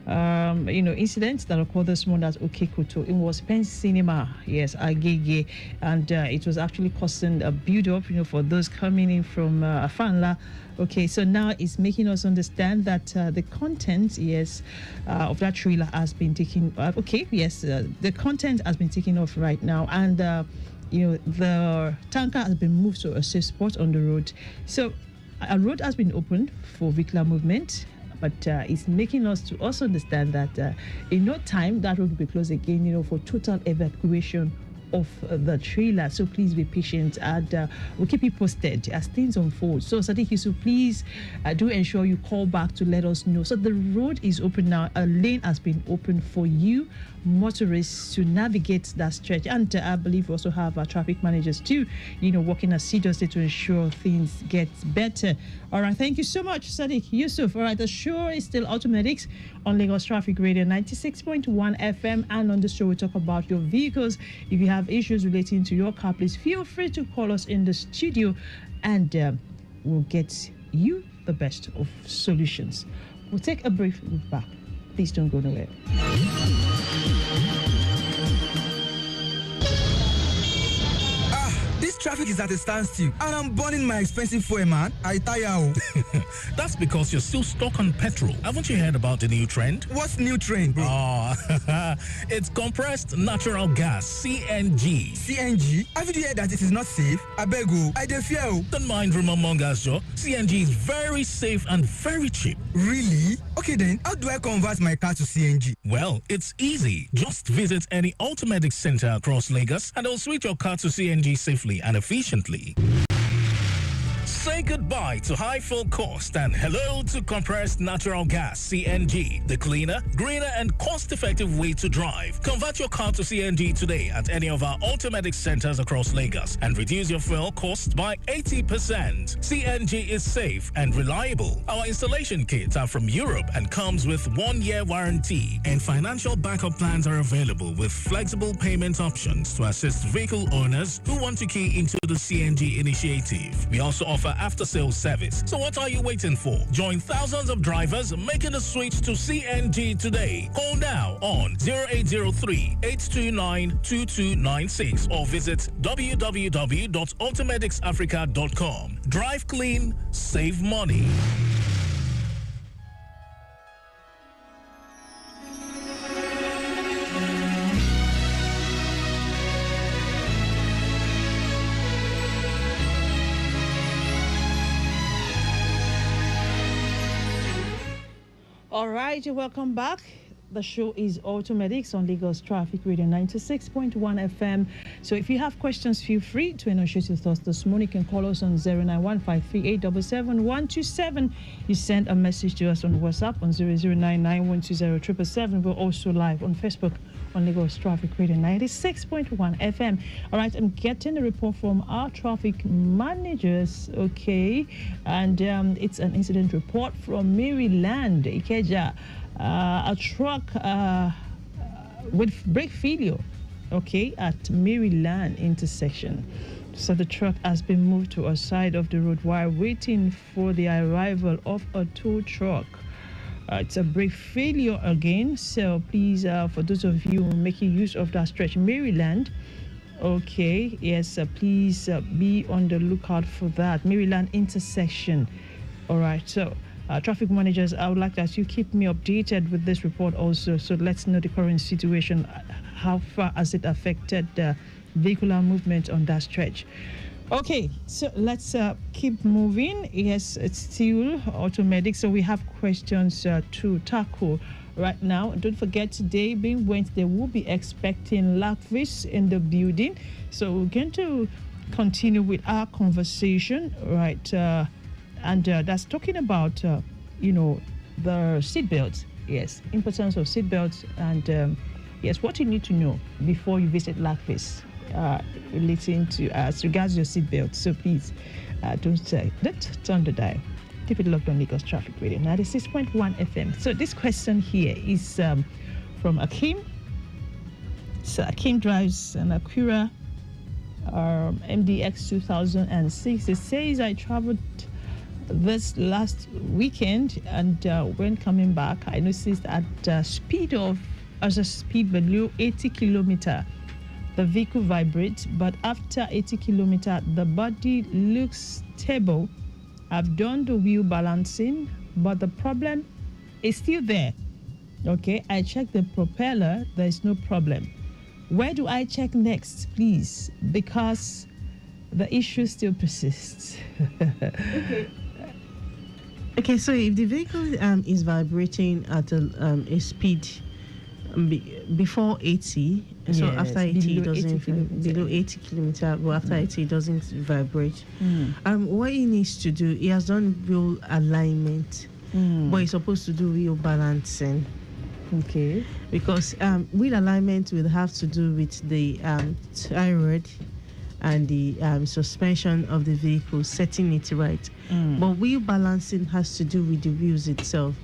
incidents that occurred this morning at Okekuto. It was Penn Cinema, Agege, and it was actually causing a build-up, for those coming in from Afanla. Okay, so now it's making us understand that the content, of that trailer has been taken. The content has been taken off right now, and the tanker has been moved to a safe spot on the road. So a road has been opened for vehicular movement, but it's making us to also understand that in no time that road will be closed again, for total evacuation of the trailer. So please be patient, and we'll keep you posted as things unfold. So Sadiq Yusuf, please do ensure you call back to let us know. So the road is open now. A lane has been opened for you motorists to navigate that stretch, and I believe we also have our traffic managers too, working assiduously to ensure things get better. All right, thank you so much, Sadiq Yusuf. All right, the show is still Automedics on Lagos Traffic Radio 96.1 FM, and on the show we talk about your vehicles. If you have issues relating to your car, please feel free to call us in the studio, and we'll get you the best of solutions. We'll take a brief look back. Please don't go nowhere. This traffic is at a standstill, and I'm burning my expensive fuel, man. I tire. That's because you're still stuck on petrol. Haven't you heard about the new trend? What's new trend, bro? It's compressed natural gas, CNG. CNG? Have you heard that it is not safe? I beg you, I dey fear. Don't mind rumor mongers, Joe. CNG is very safe and very cheap. Really? Okay then, how do I convert my car to CNG? Well, it's easy. Just visit any Automedics center across Lagos, and they'll switch your car to CNG safely and efficiently. Say goodbye to high fuel cost and hello to compressed natural gas, CNG, the cleaner, greener, and cost-effective way to drive. Convert your car to CNG today at any of our Automedics centers across Lagos and reduce your fuel cost by 80%. CNG is safe and reliable. Our installation kits are from Europe and comes with 1-year warranty, and financial backup plans are available with flexible payment options to assist vehicle owners who want to key into the CNG initiative. We also offer after-sales service. So what are you waiting for? Join thousands of drivers making the switch to CNG today. Call now on 0803-829-2296 or visit www.automedicsafrica.com. Drive clean, save money. All right, welcome back. The show is Automedics on Lagos Traffic Radio 96.1 FM. So if you have questions, feel free to initiate your thoughts this morning. You can call us on 09153877127. You send a message to us on WhatsApp on 00991207777. We're also live on Facebook on Lagos Traffic Radio 96.1 FM. All right, I'm getting a report from our traffic managers, okay? And it's an incident report from Maryland, Ikeja. A truck with brake failure, okay, at Maryland intersection. So the truck has been moved to a side of the road while waiting for the arrival of a tow truck. It's a brake failure again, so please, for those of you making use of that stretch, Maryland, okay, yes, please be on the lookout for that Maryland intersection. All right, so traffic managers, I would like that you keep me updated with this report also, so let's know the current situation. How far has it affected vehicular movement on that stretch? Okay, so let's keep moving. Yes, it's still Automedics, so we have questions to tackle right now. Don't forget, today being Wednesday, we'll be expecting Lakvis in the building. So we're going to continue with our conversation, right? And that's talking about, you know, the seatbelts. Yes, importance of seatbelts, and yes, what you need to know before you visit Lakvis relating to as regards your seatbelt. So please don't turn the dial. Keep it locked on Lagos Traffic Radio 96.1 FM. So this question here is from Akim. So Akim drives an Acura MDX 2006. It says, I traveled this last weekend, and when coming back, I noticed at a speed below 80 kilometer, the vehicle vibrates, but after 80 kilometer, the body looks stable. I've done the wheel balancing, but the problem is still there. Okay, I checked the propeller, there is no problem. Where do I check next, please? Because the issue still persists. Okay, so if the vehicle is vibrating at a speed before 80, so yes, after 80 it doesn't, below 80 kilometer, but after 80 it doesn't vibrate. What he needs to do, he has done wheel alignment, but he's supposed to do wheel balancing. Okay. Because wheel alignment will have to do with the tie rod and the suspension of the vehicle, setting it right. But wheel balancing has to do with the wheels itself.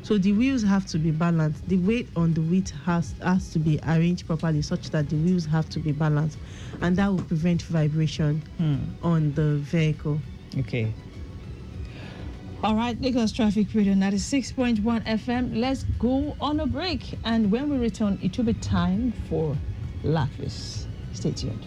So the wheels have to be balanced. The weight on the wheel has to be arranged properly such that the wheels have to be balanced. And that will prevent vibration on the vehicle. Okay. All right, Lagos Traffic Radio 96.1 FM. Let's go on a break. And when we return, it will be time for Lakvis. Stay tuned.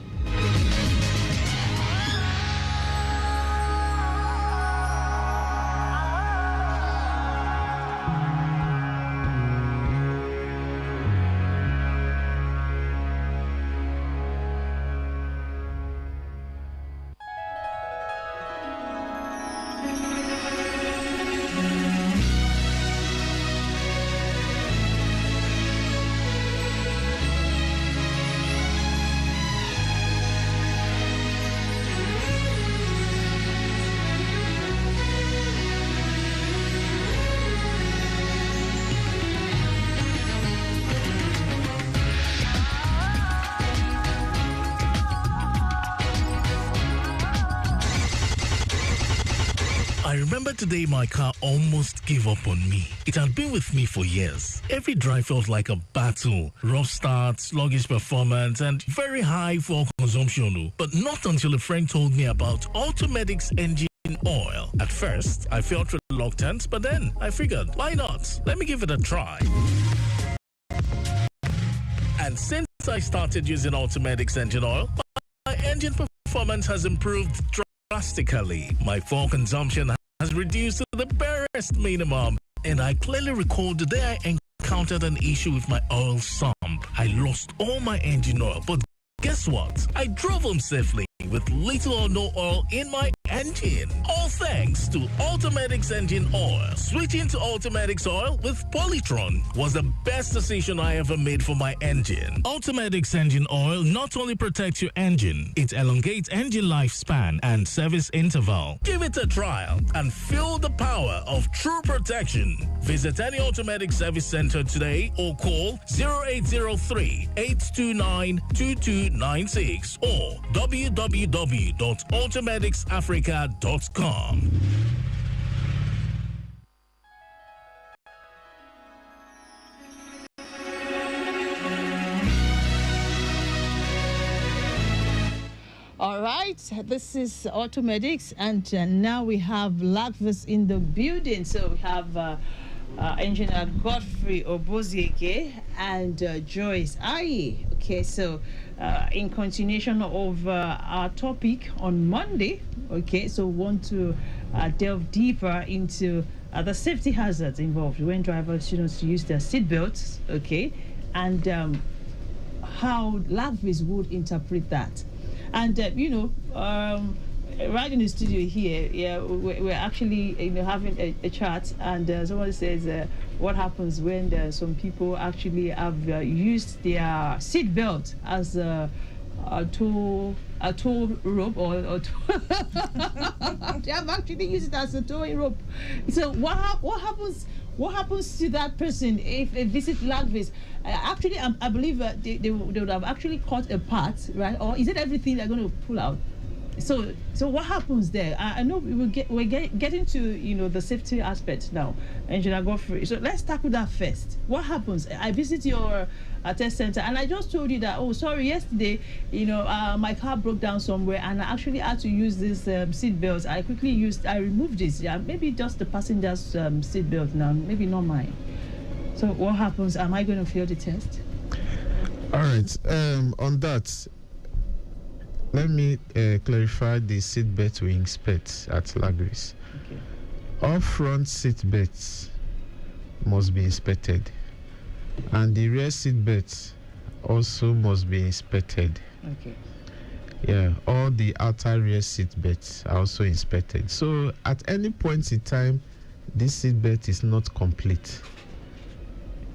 I remember today my car almost gave up on me. It had been with me for years. Every drive felt like a battle. Rough start, sluggish performance, and very high fuel consumption. But not until a friend told me about Automedics NG oil. At first, I felt reluctant, but then I figured, why not? Let me give it a try. And since I started using Automedics engine oil, my engine performance has improved drastically. My fuel consumption has reduced to the barest minimum, and I clearly recall the day I encountered an issue with my oil sump. I lost all my engine oil, but guess what? I drove home safely with little or no oil in my engine. All thanks to Automedics engine oil. Switching to Automedics oil with Polytron was the best decision I ever made for my engine. Automedics engine oil not only protects your engine, it elongates engine lifespan and service interval. Give it a trial and feel the power of true protection. Visit any Automedics service center today or call 0803-829-2296 or www.automedicsafrica.com. All right, this is Automedics, and now we have Lagvis in the building. So we have Engineer Godfrey Obozieke and Joyce Aye. Okay, so in continuation of our topic on Monday, okay, so we want to delve deeper into the safety hazards involved when drivers shouldn't use their seat belts, okay, and how Lagvis would interpret that. And right in the studio here, yeah, we're actually having a chat, and someone says, what happens when some people actually have used their seat belt as a tow rope or they have actually used it as a towing rope. So what happens? What happens to that person if they visit Lagvis? Actually, I believe they would have actually cut a part, right? Or is it everything they're going to pull out? So what happens there? I know we're getting to the safety aspect now, Engineer Godfrey. So let's tackle that first. What happens? I visit your test center, and I just told you that, oh, sorry, yesterday, my car broke down somewhere, and I actually had to use this seat belt. I removed this. Yeah, maybe just the passenger's seat belt now, maybe not mine. So what happens? Am I going to fail the test? All right. On that, let me clarify the seat belt we inspect at Lagris. Okay. All front seat belts must be inspected, and the rear seat belts also must be inspected. Okay. Yeah, all the outer rear seat belts are also inspected. So at any point in time, this seat belt is not complete.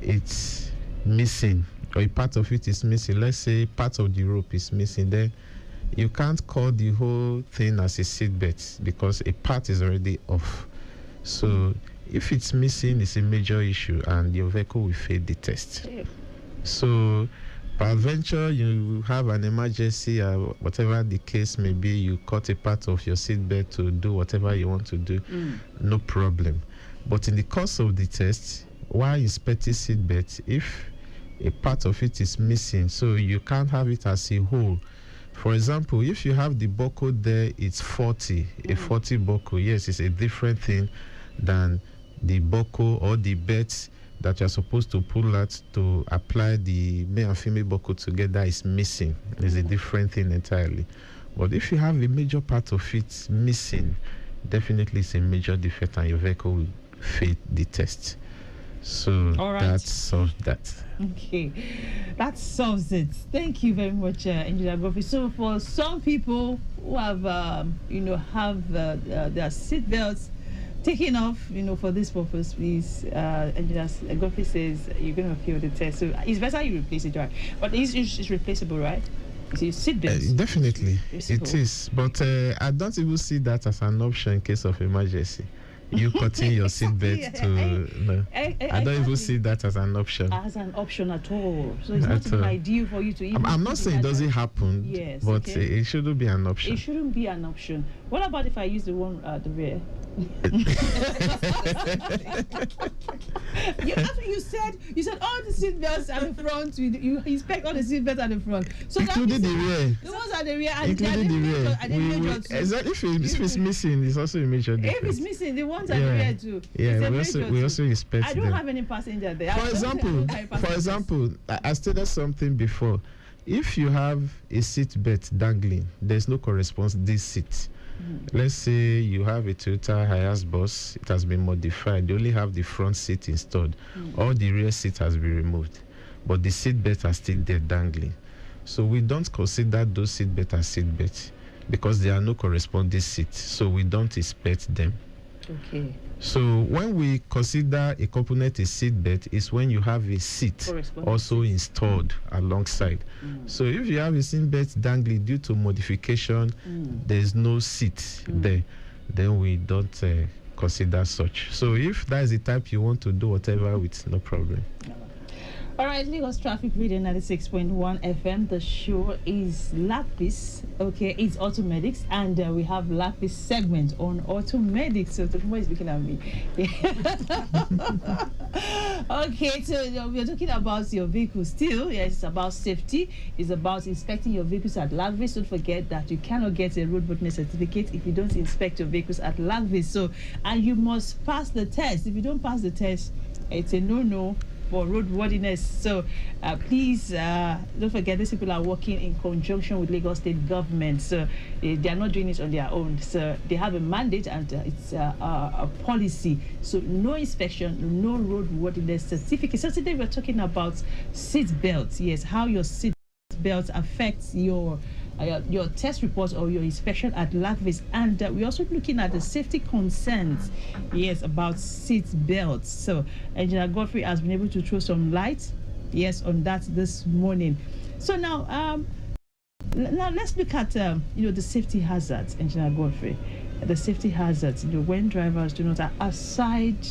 It's missing, or a part of it is missing. Let's say part of the rope is missing, then you can't call the whole thing as a seat belt because a part is already off. So if it's missing, it's a major issue, and your vehicle will fail the test. Yeah. So peradventure you have an emergency, or whatever the case may be, you cut a part of your seat belt to do whatever you want to do, no problem. But in the course of the test, while inspecting seat belt, if a part of it is missing, so you can't have it as a whole. For example, if you have the buckle there, it's 40, a 40 buckle. Yes, it's a different thing than the buckle or the belt that you're supposed to pull out to apply the male and female buckle together is missing. It's a different thing entirely. But if you have a major part of it missing, definitely it's a major defect and your vehicle will fail the test. So that solves that. Okay, that solves it. Thank you very much, Engineer Godfrey. So for some people who have, their seat belts taken off, for this purpose, please, Engineer Godfrey says you're going to fail the test. So it's better you replace it, right? But it's replaceable, right? It's seat belts. Definitely, it is. But I don't even see that as an option in case of emergency. You cutting your seatbelt I don't even see that as an option. As an option at all. So it's not even ideal for you to even. I'm not saying it doesn't happen, yes, but it shouldn't be an option. It shouldn't be an option. What about if I use the one at the rear? You said all the seat belts at the front. You inspect all the seat belts at the front. So including the rear. The ones at the rear, and including the rear. Exactly. If it's missing, it's also a major difference. If it's missing, the ones at the rear too. Yeah, we also inspect them. I don't have any passenger there. For example, I stated something before. If you have a seat belt dangling, there's no corresponding seat. Let's say you have a Toyota Hiace bus, it has been modified. They only have the front seat installed. All the rear seat has been removed, but the seat belts are still there dangling. So we don't consider those seat belts as seat belts because there are no corresponding seats. So we don't inspect them. Okay. So when we consider a component a seat belt, is when you have a seat also installed alongside. So if you have a seat belt dangling due to modification, there's no seat there, then we don't consider such. So if that is the type you want to do whatever with, no problem. All right, Lagos Traffic Radio 96.1 FM. The show is Lapis. Okay, it's Automedics, and we have Lapis segment on Automedics. So the boy is looking at me. Okay, so we're talking about your vehicle still. Yes, it's about safety. It's about inspecting your vehicles at Lapis. Don't forget that you cannot get a roadworthiness certificate if you don't inspect your vehicles at Lapis. So, and you must pass the test. If you don't pass the test, it's a no-no for roadworthiness. So please don't forget, these people are working in conjunction with Lagos State government. So they are not doing it on their own. So they have a mandate, and it's a policy. So no inspection, no roadworthiness certificate. So today we're talking about seat belts. Yes, how your seat belts affects your test report or your inspection at LACVIS. And we're also looking at the safety concerns, yes, about seat belts. So Engineer Godfrey has been able to throw some light, yes, on that this morning. So now let's look at the safety hazards, Engineer Godfrey. The safety hazards, when drivers do not, aside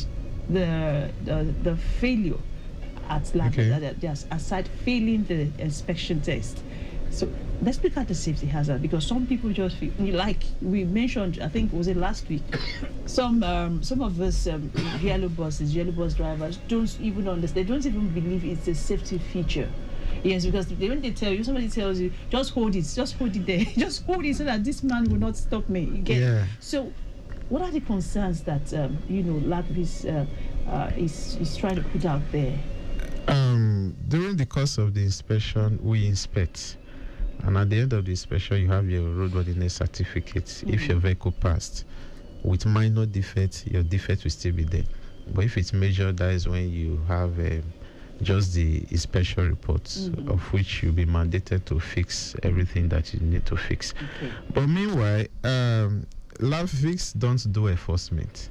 the failure at LACVIS, just aside failing the inspection test. So let's look at the safety hazard, because some people just feel, like we mentioned, I think was it last week, some of us yellow bus drivers don't even understand, they don't even believe it's a safety feature. Yes, because when they tell you, somebody tells you, just hold it there, just hold it so that this man will not stop me. You get? Yeah. So what are the concerns that LACVIS is trying to put out there? During the course of the inspection, we inspect. And at the end of the inspection, you have your roadworthiness certificate. If your vehicle passed with minor defects, your defect will still be there. But if it's major, that is when you have just the inspection reports, of which you'll be mandated to fix everything that you need to fix. Okay. But meanwhile, LACVIS don't do enforcement.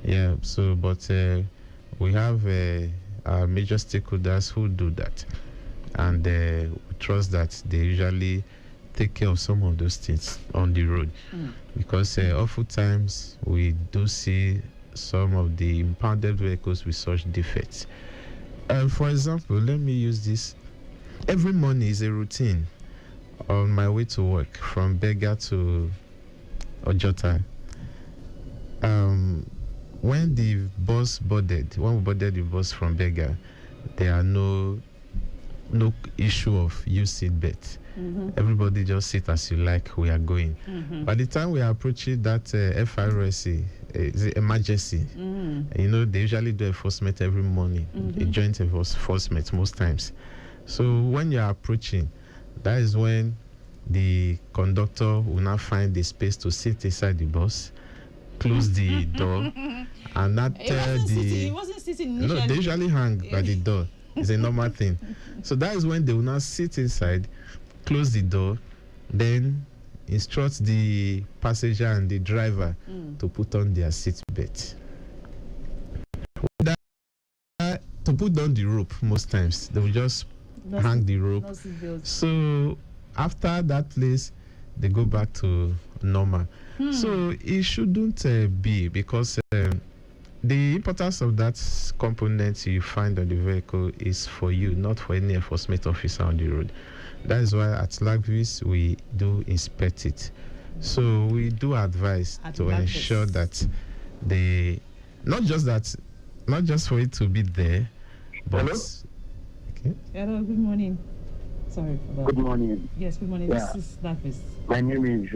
Yeah. So, but we have our major stakeholders who do that. And we trust that they usually take care of some of those things on the road, because oftentimes we do see some of the impounded vehicles with such defects. For example, let me use this. Every morning is a routine on my way to work from Bega to Ojota. When we boarded the bus from Bega, there are no issue of use seat belt. Everybody just sit as you like, we are going. By the time we are approaching that FRSC, emergency, they usually do enforcement every morning, a joint enforcement most times. So when you are approaching, that is when the conductor will now find the space to sit inside the bus, close the door, and not tell he wasn't sitting initially. No, they usually hang by the door. It's a normal thing. So that is when they will now sit inside, close the door, then instruct the passenger and the driver to put on their seat belt. To put down the rope, most times they will just hang the rope. So after that place, they go back to normal. So it shouldn't be, because the importance of that component you find on the vehicle is for you, not for any enforcement officer on the road. That is why at LACVIS we do inspect it. So we do advise to ensure that not just for it to be there, but Hello? Okay. Hello, good morning. Sorry for that. Good morning. Yes, good morning. Yeah. This is Davis. My name is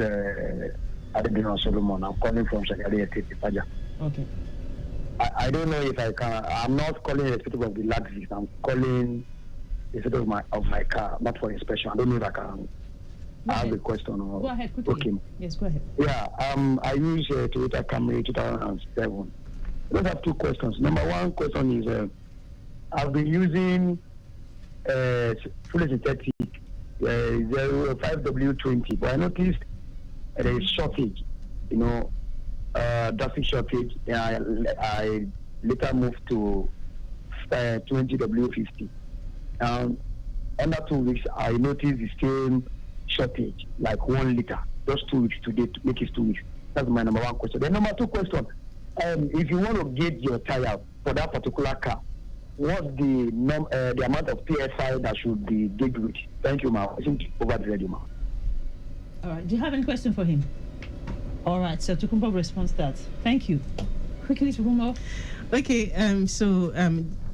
Adedina Solomon. I'm calling from Shagari Estate, Ipaja. Okay. I don't know if I can. I'm not calling irrespective of the Lexus. I'm calling irrespective of my car, not for inspection. I don't know if I can. I have a question. Or, Go ahead, quickly. Okay. Yes, go ahead. Yeah. I use Toyota Camry 2007. I just have two questions. Number one question is, I've been using fully synthetic 05W20, but I noticed there is shortage. Drastic shortage. I later moved to 20W50. Under 2 weeks, I noticed the same shortage, like 1 liter. Just 2 weeks today to make it 2 weeks. That's my number one question. Then number two question, if you want to gauge your tire for that particular car, what's the amount of PSI that should be gauged with? Thank you, ma. I think over the radio, ma. All right. Do you have any question for him? All right. So Tukumbo responds to that. Thank you. Quickly, Tukumbo. Okay.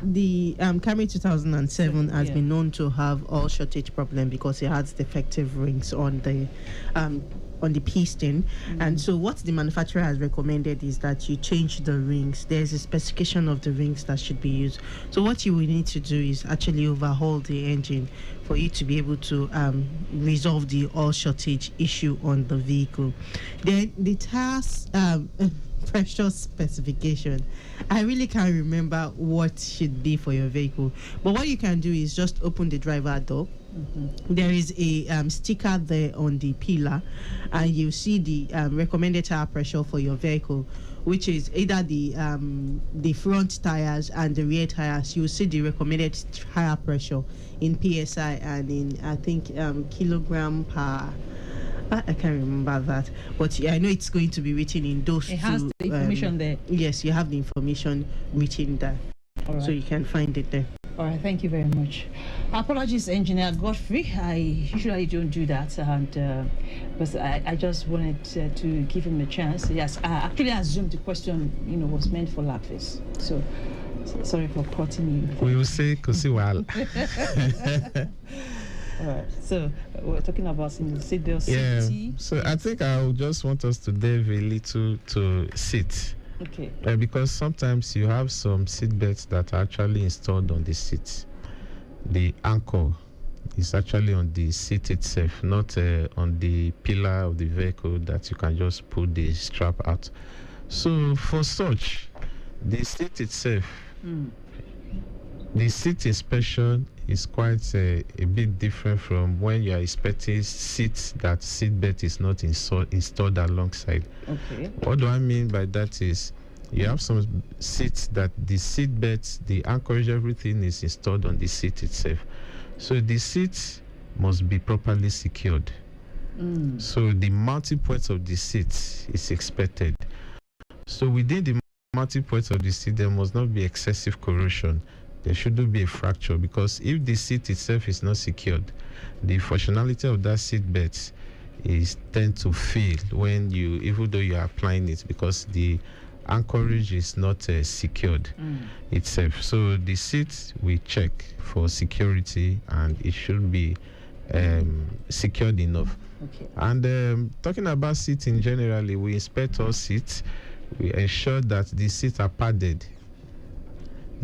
The Camry 2007 has been known to have oil shortage problem because it has defective rings on the piston. And so what the manufacturer has recommended is that you change the rings. There's a specification of the rings that should be used. So what you will need to do is actually overhaul the engine for you to be able to resolve the oil shortage issue on the vehicle. Then the tires pressure specification, I really can't remember what should be for your vehicle, but what you can do is just open the driver door. There is a sticker there on the pillar, and you see the recommended tire pressure for your vehicle, which is either the front tires and the rear tires. You will see the recommended tire pressure in PSI and in, I think, kilogram per. I can't remember that, but I know it's going to be written in those. It has the information there. Yes, you have the information written there, so you can find it there. All right, thank you very much. Apologies, Engineer Godfrey. I usually don't do that, and but I just wanted to give him a chance. Yes, I actually assumed the question, was meant for Lapis. So sorry for cutting you. We will say Kusiwal. All right, so we're talking about seatbelt safety. Yeah, so I think I just want us to delve a little to seat. Okay. Because sometimes you have some seat belts that are actually installed on the seat. The anchor is actually on the seat itself, not on the pillar of the vehicle that you can just pull the strap out. So for such, the seat itself, the seat inspection is quite a bit different from when you are inspecting seats that seat belt is not installed alongside. Okay. What do I mean by that is you have some seats that the seat belts, the anchorage, everything is installed on the seat itself. So the seat must be properly secured. So the mounting points of the seat is expected. So within the mounting points of the seat, there must not be excessive corrosion. There shouldn't be a fracture, because if the seat itself is not secured, the functionality of that seat belt is tend to fail when even though you are applying it, because the anchorage is not secured itself. So the seat we check for security, and it should be secured enough. Okay. And talking about seating generally, we inspect all seats. We ensure that the seats are padded.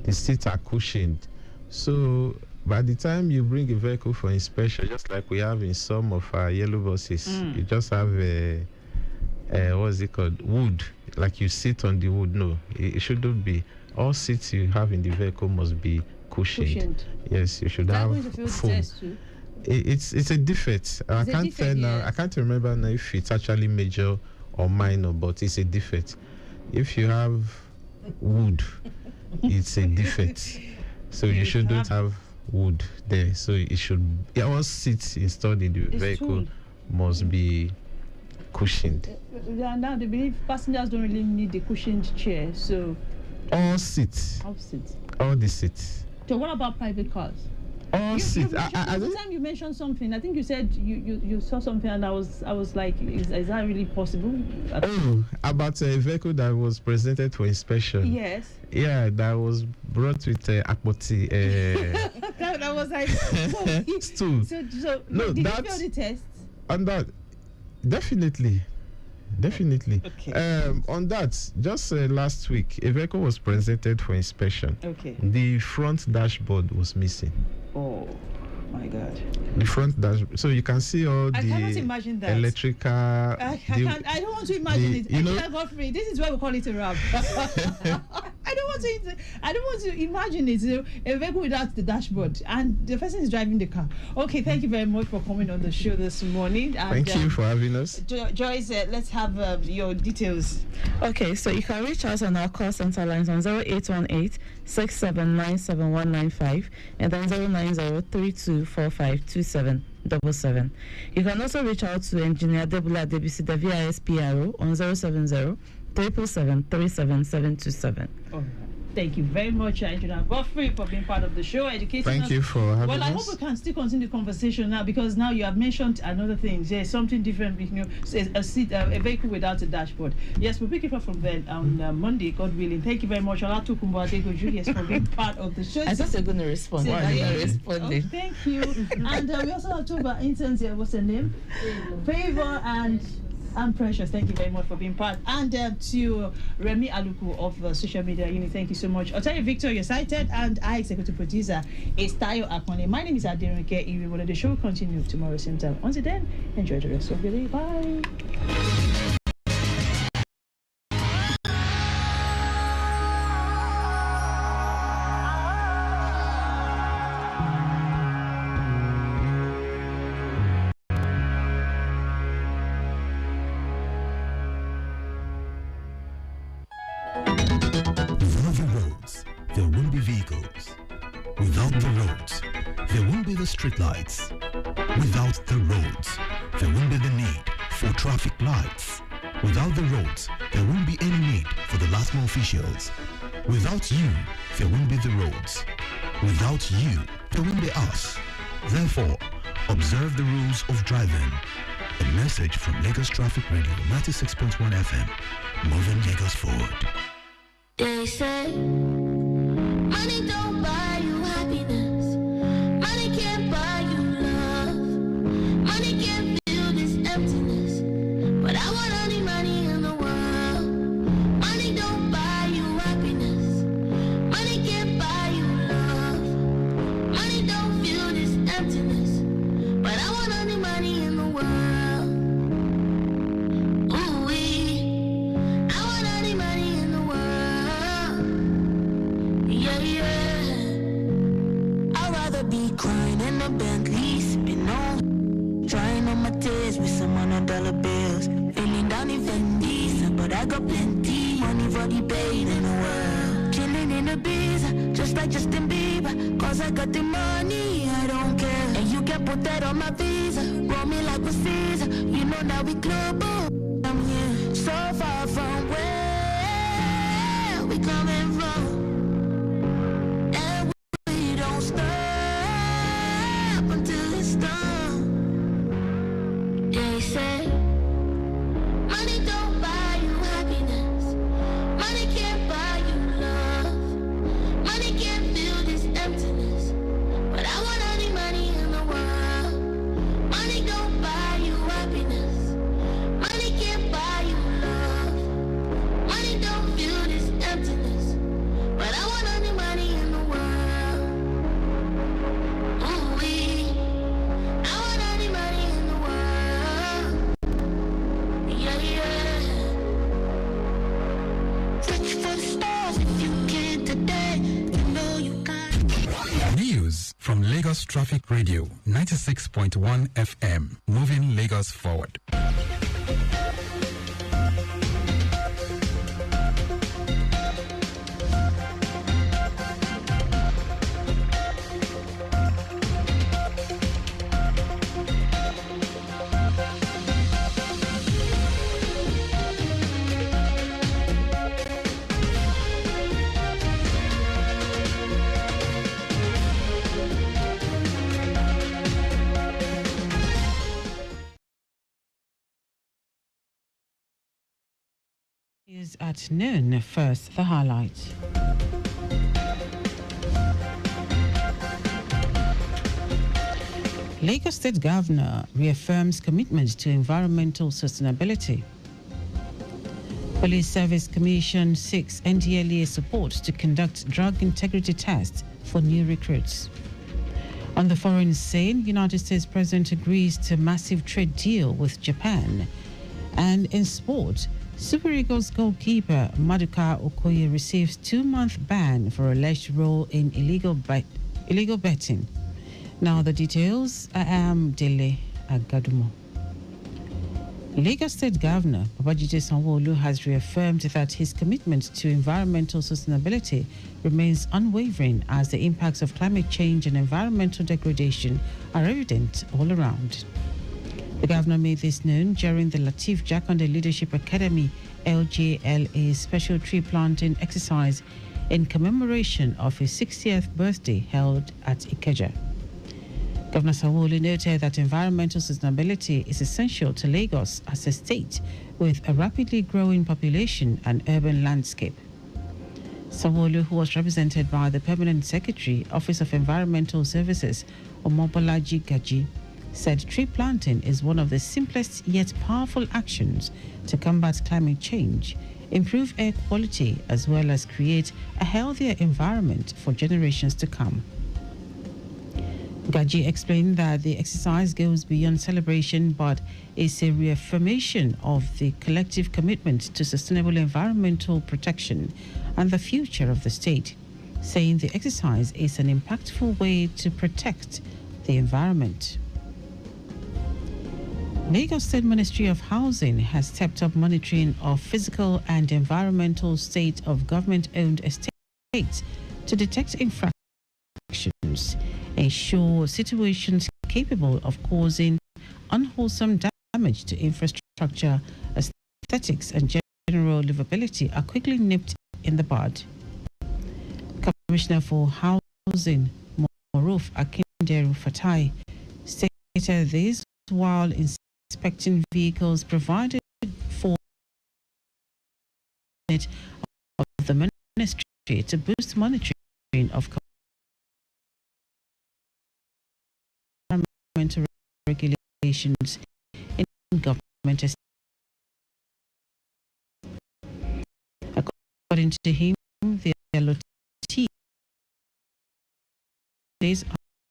The seats are cushioned. So by the time you bring a vehicle for inspection, just like we have in some of our yellow buses, you just have what's it called? Wood. Like you sit on the wood. No, it shouldn't be. All seats you have in the vehicle must be cushioned. Yes, you should have foam. It's a defect. I can't tell now. I can't remember now if it's actually major or minor, but it's a defect. If you have wood, it's a defect. So you shouldn't have wood there. So it should. All seats installed in the vehicle must be cushioned. Now they believe passengers don't really need the cushioned chair. So all seats. All seats. All the seats. So what about private cars? All seats. The time you mentioned something, I think you said you saw something, and I was like, is that really possible? About a vehicle that was presented for inspection. Yes. Yeah, that was brought with Akpoti. That was like stool. So no, did you fail the test? On that, definitely. Okay. On that, just last week, a vehicle was presented for inspection. Okay. The front dashboard was missing. Oh my God. The front dashboard. So you can see all I the cannot imagine that. electrical. I don't want to imagine it. Godfrey, this is why we call it a wrap. I don't want to imagine it. A vehicle without the dashboard, and the person is driving the car. Okay, thank you very much for coming on the show this morning. And, thank you for having us. Joyce, let's have your details. Okay, so you can reach us on our call center lines on 0818-679-79195 and then 090-3245-2777. You can also reach out to Engineer Debula Debisi, the VISPRO, on 070-777-37727. Thank you very much, Engineer Godfrey, for being part of the show, educating Thank us. you for having us. Well, I hope we can still continue the conversation now, because now you have mentioned another thing. There's something different, a vehicle without a dashboard. Yes, we'll pick it up from there on Monday, God willing. Thank you very much, Olatukumbo Adegoju, for being part of the show. I thought you were going to respond. Why are you not responding? Oh, thank you. And we also have two of our interns here. What's her name? Favor and Precious. Thank you very much for being part. And to Remy Aluku of Social Media Unit, thank you so much. Otayo Victor, you're cited, and our executive producer is Tayo Akone. My name is Adenike Iwiwole. The show will continue tomorrow same time. Until then, enjoy the rest of your day. Bye. Streetlights. Without the roads, there won't be the need for traffic lights. Without the roads, there won't be any need for the LASTMA officials. Without you, there won't be the roads. Without you, there won't be us. Therefore, observe the rules of driving. A message from Lagos Traffic Radio 96.1 FM, moving Lagos forward. They say money don't buy you happiness. Money can't buy you love. Money can't fill this emptiness. But I want all the money in the world. Money don't buy you happiness. Money can't buy you love. Money don't fill this emptiness. But I want all the money in the world. Ooh-wee. I want all the money in the world. Yeah, yeah. I'd rather be crying in a Bentley, sipping on, drying on my tears with some $100 bills, feeling down in Fendi, but I got plenty money for the pain in the world, chilling in the biz, just like Justin Bieber, cause I got the money, I don't care, and you can put that on my visa, roll me like a Caesar, you know now we global, I'm here, so far from where we coming from. Traffic Radio 96.1 FM, moving Lagos forward. Is at noon. First, the highlights. Lagos State Governor reaffirms commitment to environmental sustainability. Police Service Commission seeks NDLEA support to conduct drug integrity tests for new recruits. On the foreign scene, United States President agrees to massive trade deal with Japan. And in sport, Super Eagles goalkeeper Maduka Okoye receives 2-month ban for alleged role in illegal betting. Now the details. I am Dele Agadumo. Lagos State Governor Babajide Sanwo-Olu has reaffirmed that his commitment to environmental sustainability remains unwavering as the impacts of climate change and environmental degradation are evident all around. The governor made this known during the Lateef Jakonde Leadership Academy LJLA special tree planting exercise in commemoration of his 60th birthday held at Ikeja. Governor Sanwo-Olu noted that environmental sustainability is essential to Lagos as a state with a rapidly growing population and urban landscape. Sanwo-Olu, who was represented by the Permanent Secretary, Office of Environmental Services, Omobolaji Gaji, said tree planting is one of the simplest yet powerful actions to combat climate change, improve air quality, as well as create a healthier environment for generations to come. Gaji explained that the exercise goes beyond celebration but is a reaffirmation of the collective commitment to sustainable environmental protection and the future of the state, saying the exercise is an impactful way to protect the environment. Lagos State Ministry of Housing has stepped up monitoring of physical and environmental state of government-owned estates to detect infractions, ensure situations capable of causing unwholesome damage to infrastructure, aesthetics, and general livability are quickly nipped in the bud. Commissioner for Housing, Moruf Akinderu Fatai, stated this while inspecting vehicles provided for of the ministry to boost monitoring of environmental regulations in government estates. According to him, the LOTs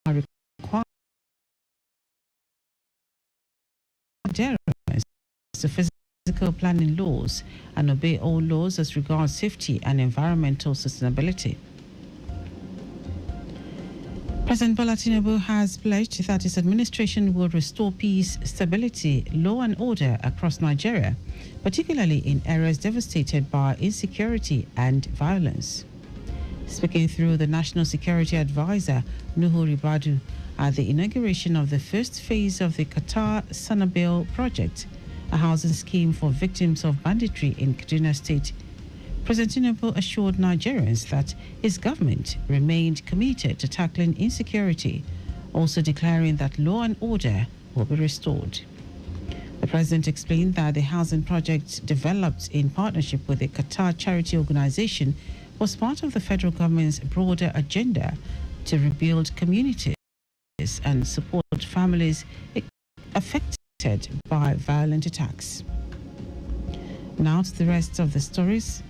are required to physical planning laws and obey all laws as regards safety and environmental sustainability. President Bola Tinubu has pledged that his administration will restore peace, stability, law and order across Nigeria, particularly in areas devastated by insecurity and violence. Speaking through the National Security Advisor, Nuhu Ribadu, at the inauguration of the first phase of the Qatar Sanabil project, a housing scheme for victims of banditry in Kaduna State, President Tinubu assured Nigerians that his government remained committed to tackling insecurity, also declaring that law and order will be restored. The president explained that the housing project, developed in partnership with the Qatar charity organization, was part of the federal government's broader agenda to rebuild communities and support families affected by violent attacks. Now to the rest of the stories.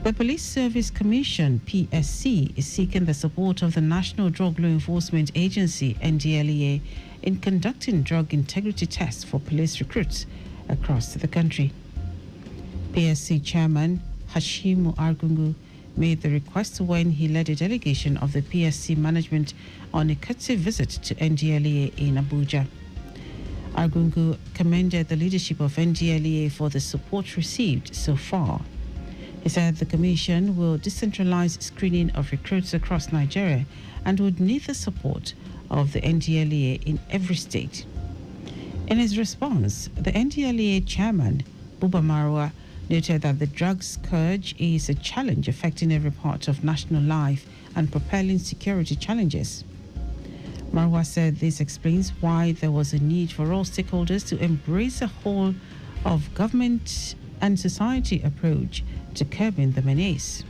The Police Service Commission, PSC, is seeking the support of the National Drug Law Enforcement Agency, NDLEA, in conducting drug integrity tests for police recruits across the country. PSC Chairman Hashimu Argungu made the request when he led a delegation of the PSC management on a courtesy visit to NDLEA in Abuja. Argungu commended the leadership of NDLEA for the support received so far. He said the Commission will decentralize screening of recruits across Nigeria and would need the support of the NDLEA in every state. In his response, the NDLEA chairman, Buba Marwa, noted that the drug scourge is a challenge affecting every part of national life and propelling security challenges. Marwa said this explains why there was a need for all stakeholders to embrace a whole of government and society approach to curbing the menace.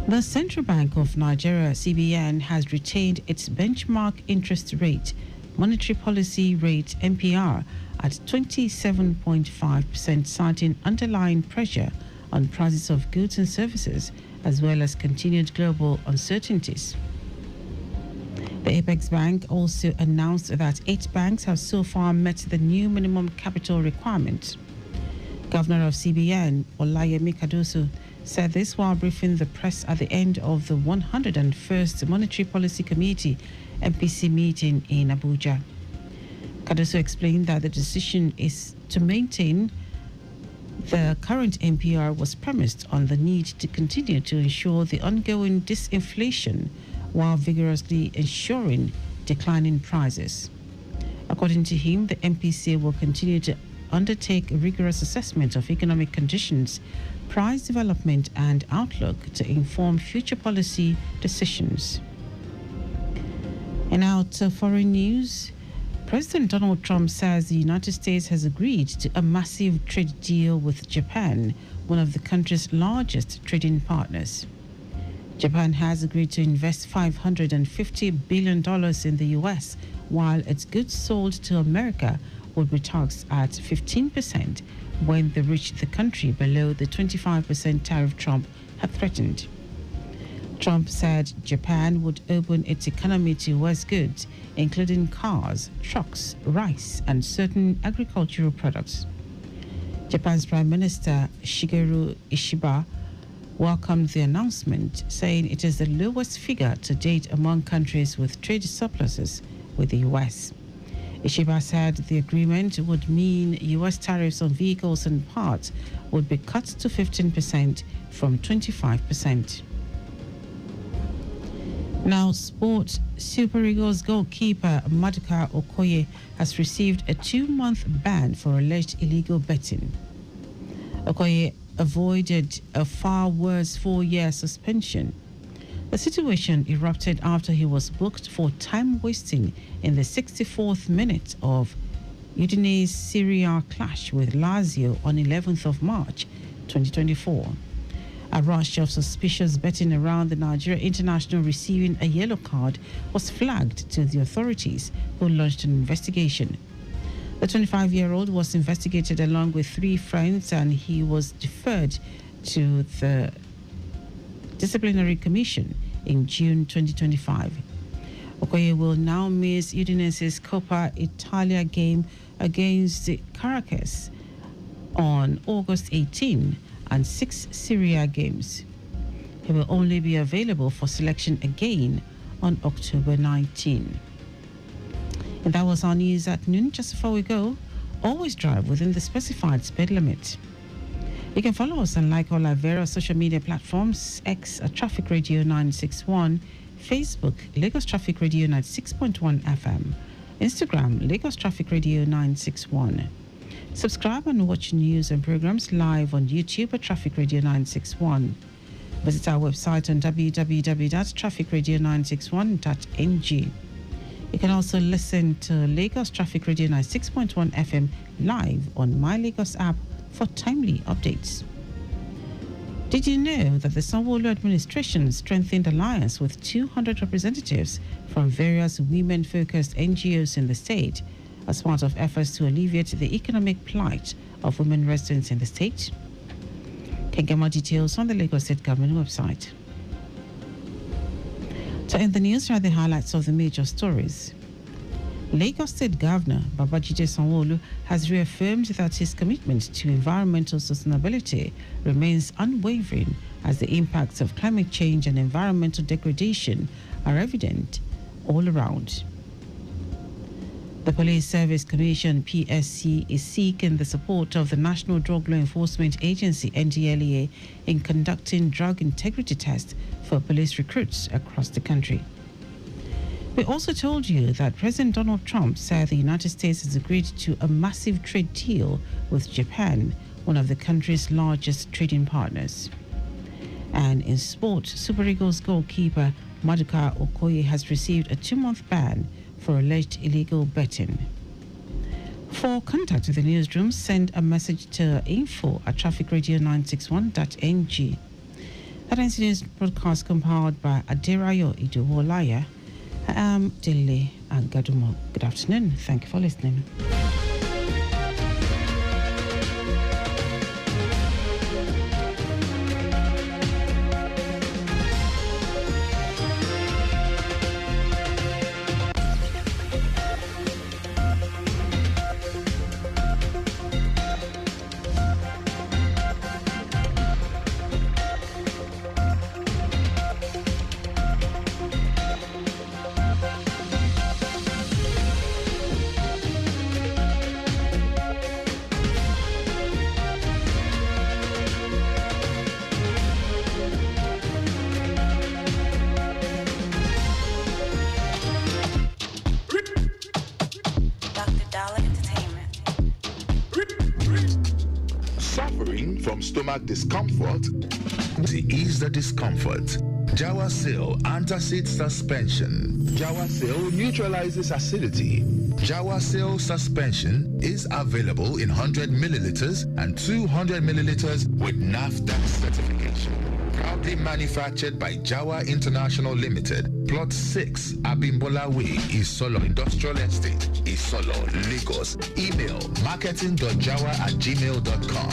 The Central Bank of Nigeria, CBN, has retained its benchmark interest rate, monetary policy rate MPR, at 27.5%, citing underlying pressure on prices of goods and services, as well as continued global uncertainties. The Apex Bank also announced that 8 banks have so far met the new minimum capital requirement. Governor of CBN, Olayemi Cardoso, said this while briefing the press at the end of the 101st Monetary Policy Committee MPC meeting in Abuja. Cardoso explained that the decision is to maintain the current MPR was premised on the need to continue to ensure the ongoing disinflation while vigorously ensuring declining prices. According to him, the MPC will continue to undertake a rigorous assessment of economic conditions, price development and outlook to inform future policy decisions. And now to foreign news. President Donald Trump says the United States has agreed to a massive trade deal with Japan, one of the country's largest trading partners. Japan has agreed to invest $550 billion in the U.S., while its goods sold to America will be taxed at 15% when they reach the country below the 25% tariff Trump had threatened. Trump said Japan would open its economy to U.S. goods, including cars, trucks, rice, and certain agricultural products. Japan's Prime Minister Shigeru Ishiba welcomed the announcement, saying it is the lowest figure to date among countries with trade surpluses with the U.S. Ishiba said the agreement would mean U.S. tariffs on vehicles and parts would be cut to 15% from 25%. Now, sport. Super Eagles goalkeeper Maduka Okoye has received a 2-month ban for alleged illegal betting. Okoye avoided a far worse 4-year suspension. The situation erupted after he was booked for time wasting in the 64th minute of Udinese's Serie A clash with Lazio on 11th of March 2024. A rush of suspicious betting around the Nigeria international receiving a yellow card was flagged to the authorities, who launched an investigation. The 25-year-old was investigated along with 3 friends, and he was deferred to the Disciplinary Commission in June 2025. Okoye will now miss Udinese's Coppa Italia game against Caracas on August 18 and 6 Serie A games. He will only be available for selection again on October 19. And that was our news at noon. Just before we go, always drive within the specified speed limit. You can follow us and like all our various social media platforms: X at Traffic Radio 961, Facebook Lagos Traffic Radio 96.1 FM, Instagram Lagos Traffic Radio 961. Subscribe and watch news and programs live on YouTube at Traffic Radio 961. Visit our website on www.trafficradio961.ng. You can also listen to Lagos Traffic Radio 96.1 FM live on My Lagos app for timely updates. Did you know that the Sanwo-Olu administration strengthened alliance with 200 representatives from various women-focused NGOs in the state as part of efforts to alleviate the economic plight of women residents in the state? Can get more details on the Lagos State Government website. To end the news, are the highlights of the major stories. Lagos State Governor Babajide Sanwo-Olu has reaffirmed that his commitment to environmental sustainability remains unwavering, as the impacts of climate change and environmental degradation are evident all around. The Police Service Commission, PSC, is seeking the support of the National Drug Law Enforcement Agency, NDLEA, in conducting drug integrity tests for police recruits across the country. We also told you that President Donald Trump said the United States has agreed to a massive trade deal with Japan, one of the country's largest trading partners. And in sport, Super Eagles goalkeeper Maduka Okoye has received a 2-month ban for alleged illegal betting. For contact with the newsroom, send a message to info@trafficradio961.ng. That ends the news broadcast compiled by Adirayo Iduwolaya. I am Dele Agadumo. Good afternoon. Thank you for listening. Suffering from stomach discomfort? To ease the discomfort, Jawasil Antacid Suspension. Jawasil neutralizes acidity. Jawasil Suspension is available in 100 milliliters and 200 milliliters with NAFDAC certification. Proudly manufactured by Jawa International Limited, Plot 6, Abimbola Way, Isolo Industrial Estate, Isolo, Lagos. Email marketing.jawa@gmail.com.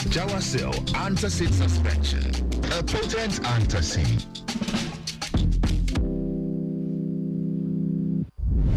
Jawasil Antacid Suspension, a potent antacid.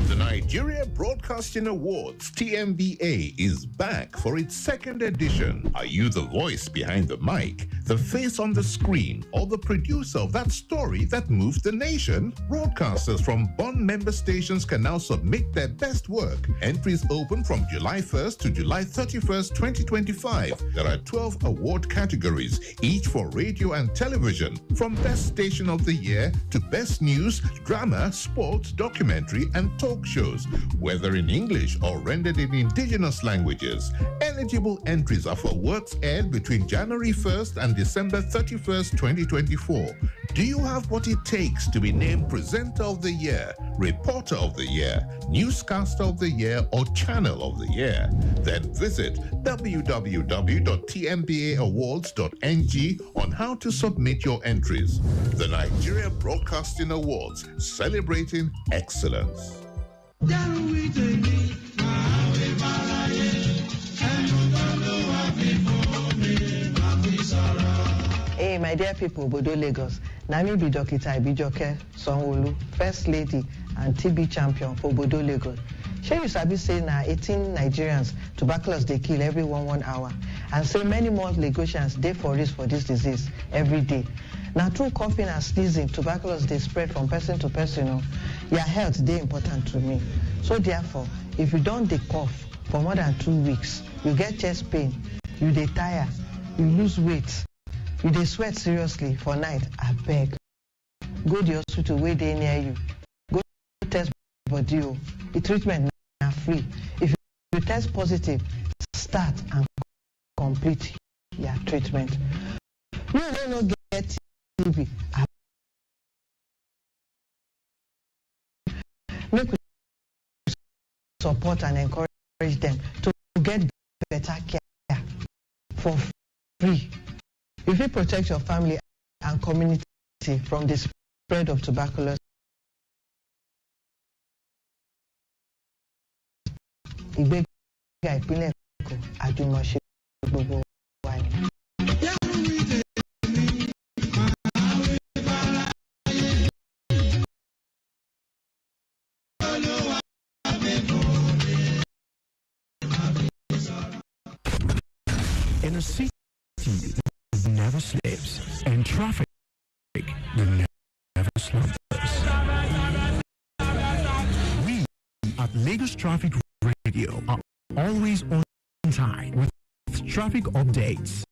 The Nigeria Broadcasting Awards, TMBA, is back for its second edition. Are you the voice behind the mic, the face on the screen, or the producer of that story that moved the nation? Broadcasters from Bond member stations can now submit their best work. Entries open from July 1st to July 31st, 2025. There are 12 award categories, each for radio and television, from Best Station of the Year to Best News, Drama, Sports, Documentary, and Talk shows, whether in English or rendered in indigenous languages. Eligible entries are for works aired between January 1st and December 31st, 2024. Do you have what it takes to be named Presenter of the Year, Reporter of the Year, Newscaster of the Year, or Channel of the Year? Then visit www.tmbaawards.ng on how to submit your entries. The Nigeria Broadcasting Awards, celebrating excellence. Hey, my dear people, Bodo Lagos. Nami be Dokita Ibijoke Sonwolu, First Lady and TB champion for Bodo Lagos. Shey you sabi say na 18 Nigerians tuberculosis dey kill every 1 hour, and say many more Lagosians dey for risk for this disease every day. Na through coughing and sneezing, tuberculosis dey spread from person to person. Your health dey important to me. So therefore, if you don dey cough for more than 2 weeks, you get chest pain, you dey tire, you lose weight, you dey sweat seriously for night, abeg go the hospital wey dey near you. Go test body o. The treatment na free. If you test positive, start and complete your treatment. You no get TB, make we support and encourage them to get better care for free. You fit protect your family and community from the spread of tuberculosis. Ìgbéga ìpínlẹ̀ Èkó, àjùmọ̀ṣe gbogbo wa ni. In a city that never sleeps, and traffic that never slumbers. We at Lagos Traffic Radio are always on time with traffic updates.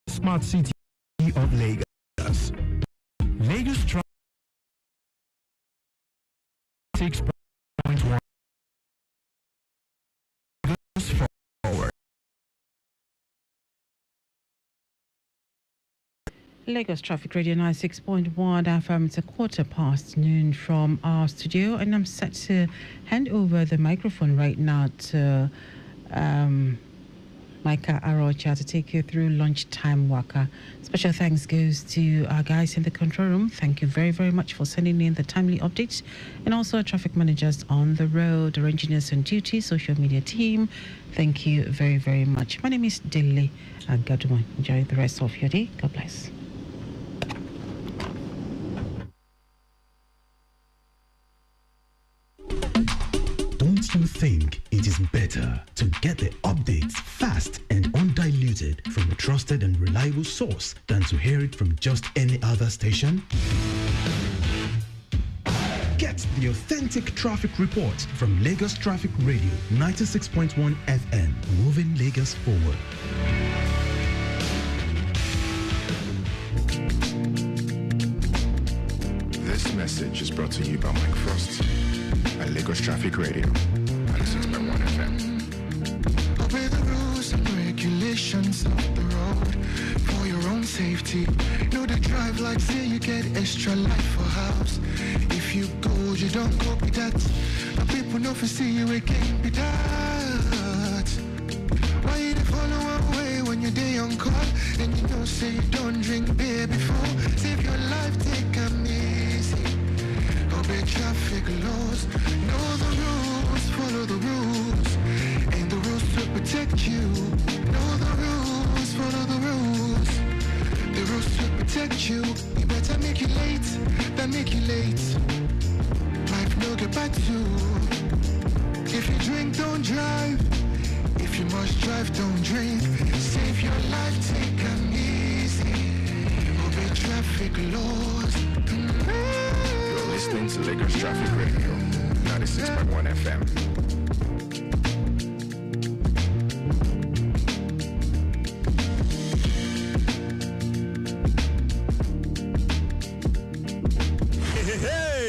Smart City of Lagos. Lagos Traffic 6.1. Forward. Lagos Traffic Radio 96.1 FM. It's noon from our studio, and I'm set to hand over the microphone right now to Micah Arocha to take you through lunchtime waka. Special thanks goes to our guys in the control room. Thank you very, very much for sending in the timely updates, and also our traffic managers on the road, our engineers on duty, social media team. Thank you very, very much. My name is Dilly Gadumon. Enjoy the rest of your day. God bless. Don't you think it is better to get the updates fast and undiluted from a trusted and reliable source than to hear it from just any other station? Get the authentic traffic report from Lagos Traffic Radio 96.1 FM, moving Lagos forward. This message is brought to you by Mike Frost at Lagos Traffic Radio 96.1 FM. Obey the rules and regulations of the road for your own safety. Know the drive like say you get extra life for house. If you go, you don't go be that. And people know for see you again be that. Why you follow one way when you're day on call and you know say you don't drink beer before? Save your life, take them easy. Obey traffic laws, know the rules, follow the rules, and the rules to protect you. Know the rules, follow the rules, the rules to protect you. You better make you late than make you late. Life no get back to. If you drink, don't drive. If you must drive, don't drink. Save your life, take them easy. Obey traffic laws. You're listening to Lagos Traffic Radio 96.1 FM.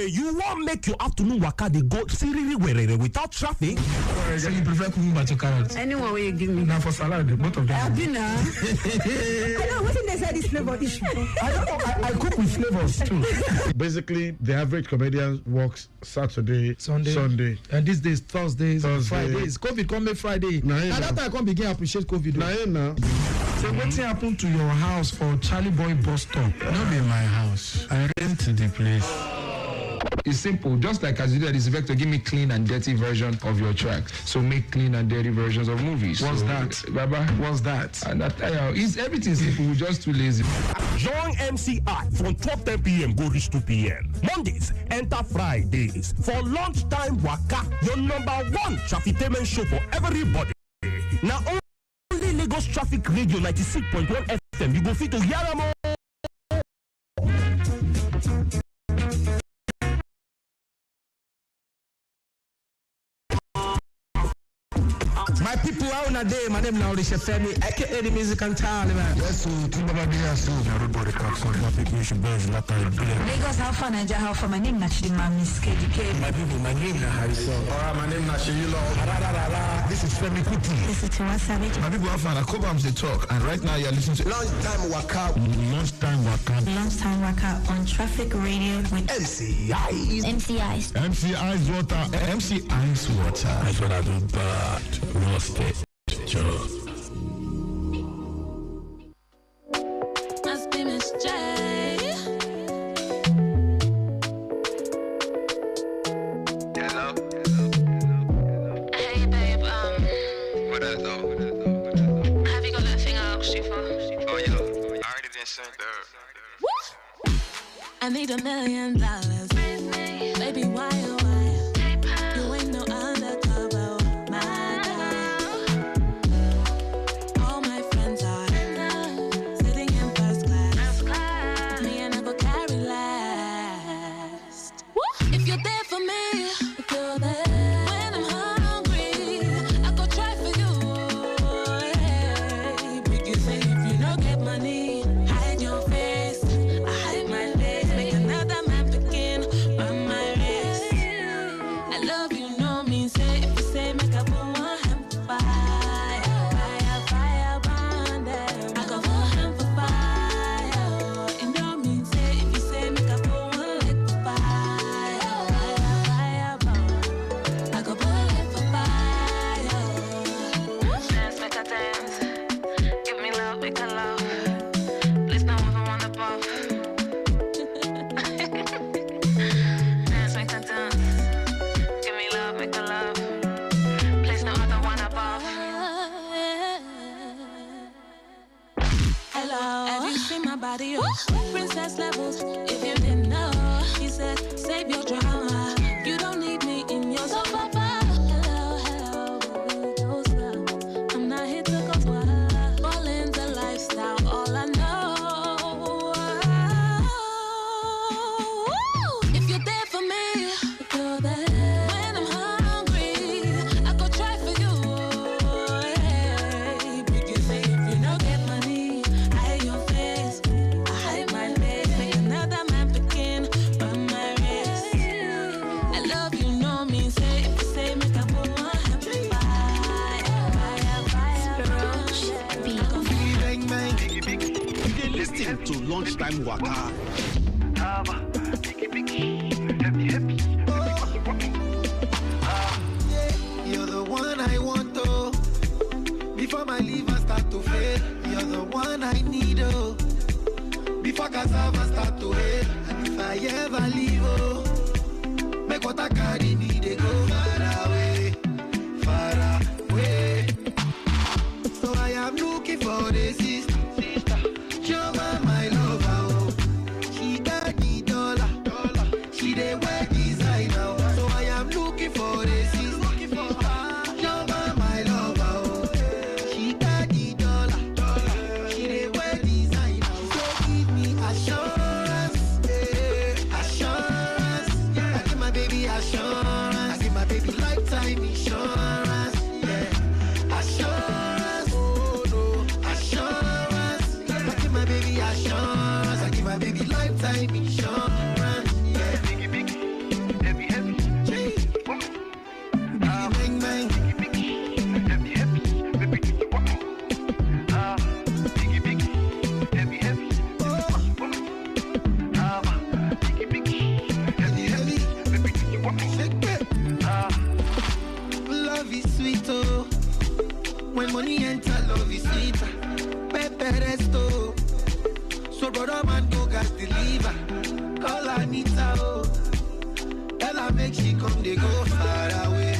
You won't make your afternoon waka they go seriously without traffic. So you prefer cucumber to carrots? Anyone will you give me? Now for salad, both of them. I've been I know what they say this flavor is. I don't know. I cook with flavors too. Basically, the average comedian works Saturday, Sunday. And these days, Thursdays, Fridays. COVID come make Friday. Now that time I come begin appreciate COVID. Now. So what's happened to your house for Charlie Boy bus stop? Not be my house. I rent the place. It's simple. Just like as you did, it's Vector, give me clean and dirty version of your tracks. So make clean and dirty versions of movies. What's that? Baba, what's that? And that is everything simple. We're just too lazy. Join MCI from 12:10 p.m. go reach 2 p.m. Mondays enter Fridays for lunchtime waka. Your number one traffic show for everybody. Now only Lagos Traffic Radio 96.1 FM. You go fit to Yaramo. My people out on a day, my name now is Femi. I can't hear the music and tell man. Yes, so everybody comes on application base like Lagos Alpha Niger Alpha. My name naturally Miss KDK. My people, my name is Harrison. Alright, my name is Shayilo. This is Femi Kuti. This is Tiwa Savage. My people Alpha, I come up to talk, and right now you're listening to Lunchtime Waka. Lunchtime Waka on Traffic Radio with MCIs. MCIs water. MCIs water. That's what I do bad. Roasted. Joe. Must be Miss J. Hello. Hey babe, What is though? have you got that thing I asked you for? Oh yeah, I already been sent there. What? I need $1 million. Baby, why? You ain't no undercover. My all my friends are sitting in first class. Me and I go carry last. If you're there for me, if you're there when I'm hungry, I go try for you. Hey, make you say if you don't get money, hide your face. I hide my face, make another man begin. levels. If you didn't know, he said, save your drama. You don't need me in your sofa. Hello, hello, baby, go slow. I'm not here to go wild. Balling's a lifestyle, all I know. If you're there for me, you're there. When I'm hungry, I go try for you. Hey, because say if you don't get money, I hate your face, I hide my face. Make another man begin by my wrist. I love you, know me. Say if you say make a boom, happy You listen to Lunchtime Waka. You're the one I want, oh. Before my liver start to fail, you're the one I need, oh. Before cassava start to hate, and if I ever leave, oh, make what I carry me, they go far away, far away. So I am looking for the sister, Jehovah, my lover, oh. She got the dollar, she dey wear designer, oh. So I am looking for the sister, Jehovah, my lover, oh. She got the dollar, she dey wear designer, oh. So give me assurance, assurance, I give my baby assurance, I give my baby lifetime insurance, assurance, oh no, assurance, I give my baby assurance, I give my baby lifetime insurance, biggie, biggie, heavy, heavy, bang, bang, heavy, heavy, baby, biggie, biggie, heavy, heavy, biggie, biggie, heavy, heavy, baby, shake it. Love is sweet, oh. When money enter, love is sweeter. Pepe resto. So brother man go gas deliver. Call Anita, oh. Tell her make she come, they go far away,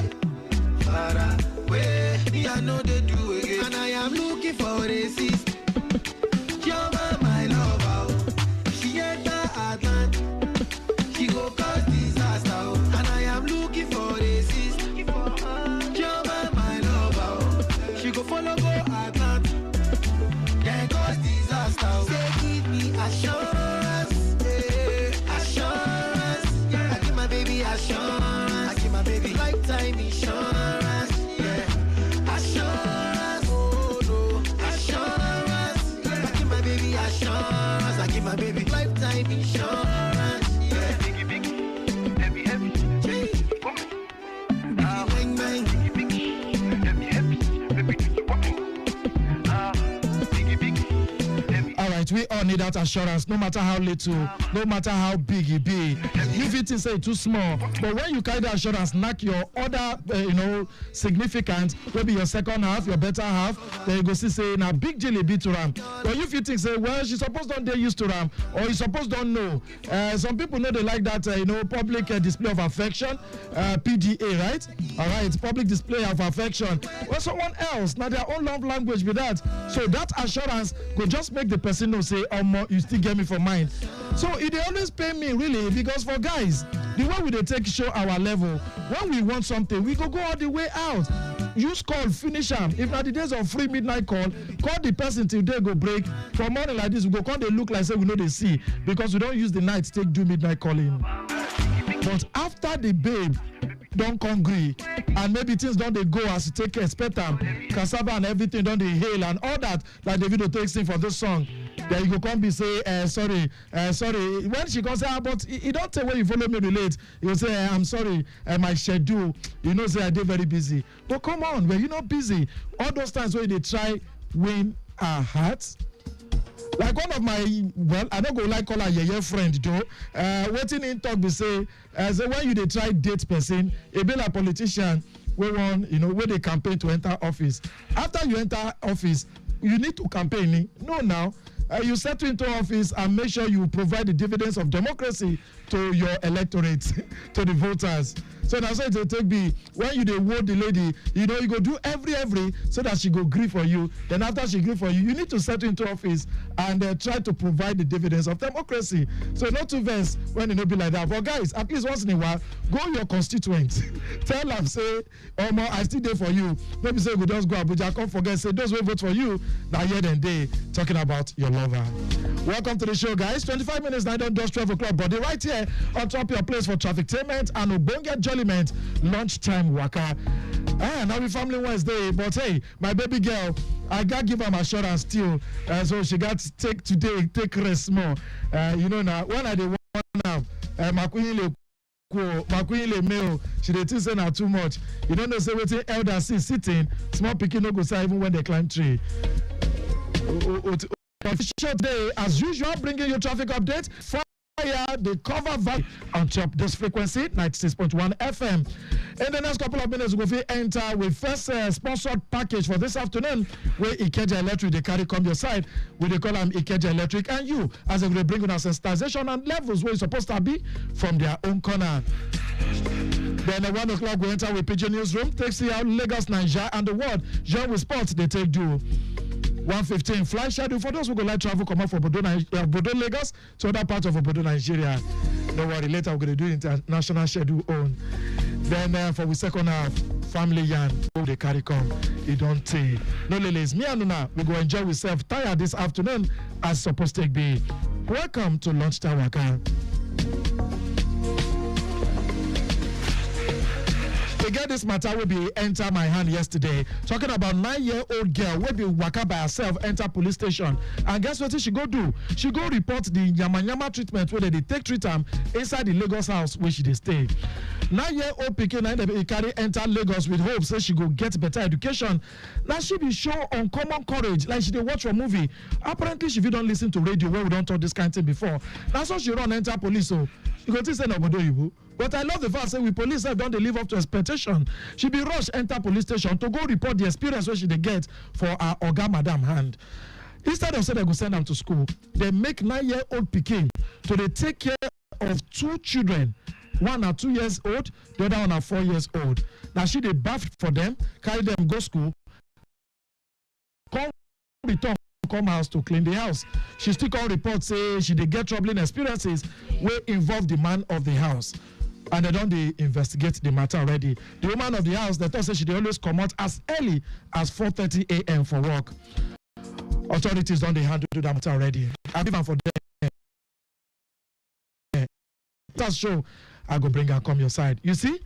far away. Me I know they do again, and I am looking for a sister. Jehovah, my lover, oh. She enter Atlant, she go cause disaster, oh. And I am looking for a sister. Jehovah, my lover, oh. She go follow go Atlant, then cause disaster, oh. Say give me assurance, assurance, I give my baby assurance, I give my baby lifetime insurance, assurance, oh no, assurance, I give my baby assurance, I give my baby lifetime insurance, biggie, biggie, heavy, heavy, bang, bang, heavy, heavy, baby, biggie, biggie, heavy. All right, we all need that assurance, no matter how little, no matter how big it be. If it is say too small, but when you carry the assurance, knock your other, significant, maybe your second half, your better half, then you go see say na big deal be to ram. But if you think say, well, she supposed don't they used to ram, or you supposed don't know. Some people know they like that, public display of affection, PDA, right? All right, public display of affection. Well, someone else, now their own love language with that. So that assurance could just make the person know say, you still get me for mine. So it they always pay me really, because for guys, the way we they take show our level, when we want something, we go all the way out. Use call, finish them. If not the days of free midnight call the person till they go break. From morning like this, we go call they look like say we know they see, because we don't use the night to do midnight calling. But after the babe don't congree, and maybe things don't they go as you take expect them, cassava and everything don't they hail and all that, like the video takes in for this song. Then you go come be say sorry. When she goes say, but he don't say when you follow me relate. You say I'm sorry, my schedule. You know say I did very busy. But come on, when you're not busy, all those times when they try win our hearts. Like one of my, I don't go like call her your friend though. Waiting in talk be say when you they try date person, a be like politician, where they campaign to enter office. After you enter office, you need to campaign. No, now you settle into office and make sure you provide the dividends of democracy to your electorate, to the voters. So now so it will take be when you dey hold the lady, you know, you go do every so that she go agree for you. Then after she agree for you, you need to settle into office and try to provide the dividends of democracy. So not to vex when it no be like that. But guys, at least once in a while, go your constituents. Tell them, say, oh man, I still there for you. Maybe say we just go Abuja, can't forget, say those who vote for you, now here and day talking about your lover. Welcome to the show, guys. 25 minutes now, don't just 12 o'clock, but right here on top your place for traffictainment and Obonga Jolliment lunchtime waka. Now we family Wednesday, but hey, my baby girl, I got give her assurance still, so she got to take rest more. You know now, when I dey want now, my queen male, she dey think say na too much. You don't know say wetin elder see sitting, small pikin no go say even when they climb tree. Official today, as usual, bringing you traffic update. The cover value on top this frequency 96.1 FM. In the next couple of minutes, we'll enter with first sponsored package for this afternoon where Ikeja Electric they carry come your side. We they call them Ikeja Electric and you as they bring on sensitization and levels where you're supposed to be from their own corner. Then at 1 o'clock we enter with Pigeon Newsroom. Takes you out Lagos, Nigeria and the world. Jean with sports they take due. 1:15 flight schedule for those who go like travel come out from Bodo Lagos to other parts of Bodo Nigeria. Don't worry, later we're going to do international schedule on. Then for the second half, family yarn, they carry come. It don't take. No ladies, me and Nuna, we go enjoy ourselves tired this afternoon as supposed to be. Welcome to Lunchtime Waka. We get this matter will be enter my hand yesterday. Talking about 9-year-old girl will be waka by herself enter police station. And guess what she go do? She go report the yama treatment where they take treatment inside the Lagos house where she they stay. 9-year-old pikin carry enter Lagos with hope say she go get better education. Now she be show uncommon courage like she dey watch a movie. Apparently she don't listen to radio where we don't talk this kind of thing before. Now so she run enter police so you go to say no bodo you. But I love the fact that we police have don't they live up to expectation. She be rushed enter police station to go report the experience where she they get for her Oga Madam hand. Instead of saying they go send them to school, they make 9-year-old pikin to they take care of 2 children. One are 2 years old, the other one are 4 years old. Now she they bath for them, carry them go school, come return. Come house to clean the house. She still call reports say she did get troubling experiences where involve the man of the house. And they don't investigate the matter already. The woman of the house, they thought say she they always come out as early as 4:30 a.m. for work. Authorities don't they handle that matter already. I give them for them. That's show I go bring her come your side. You see?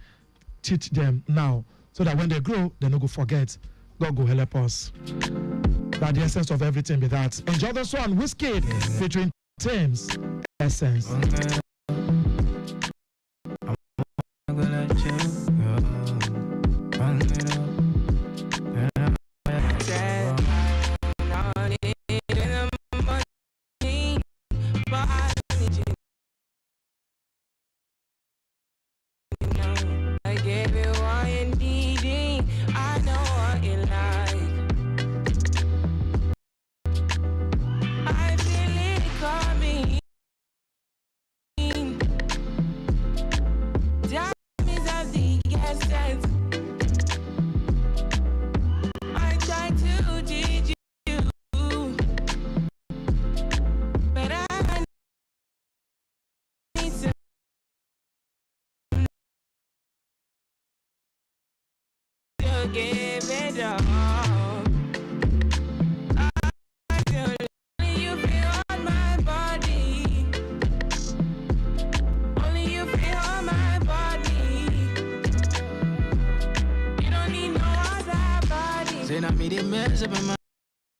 Teach them now so that when they grow, they no go forget. God go help us. That the essence of everything be that. Enjoy the song Whiskey featuring Thames Essence. Give it all. Only you feel on my body. Only you feel on my body. You don't need no other body. Say I made it mess up in my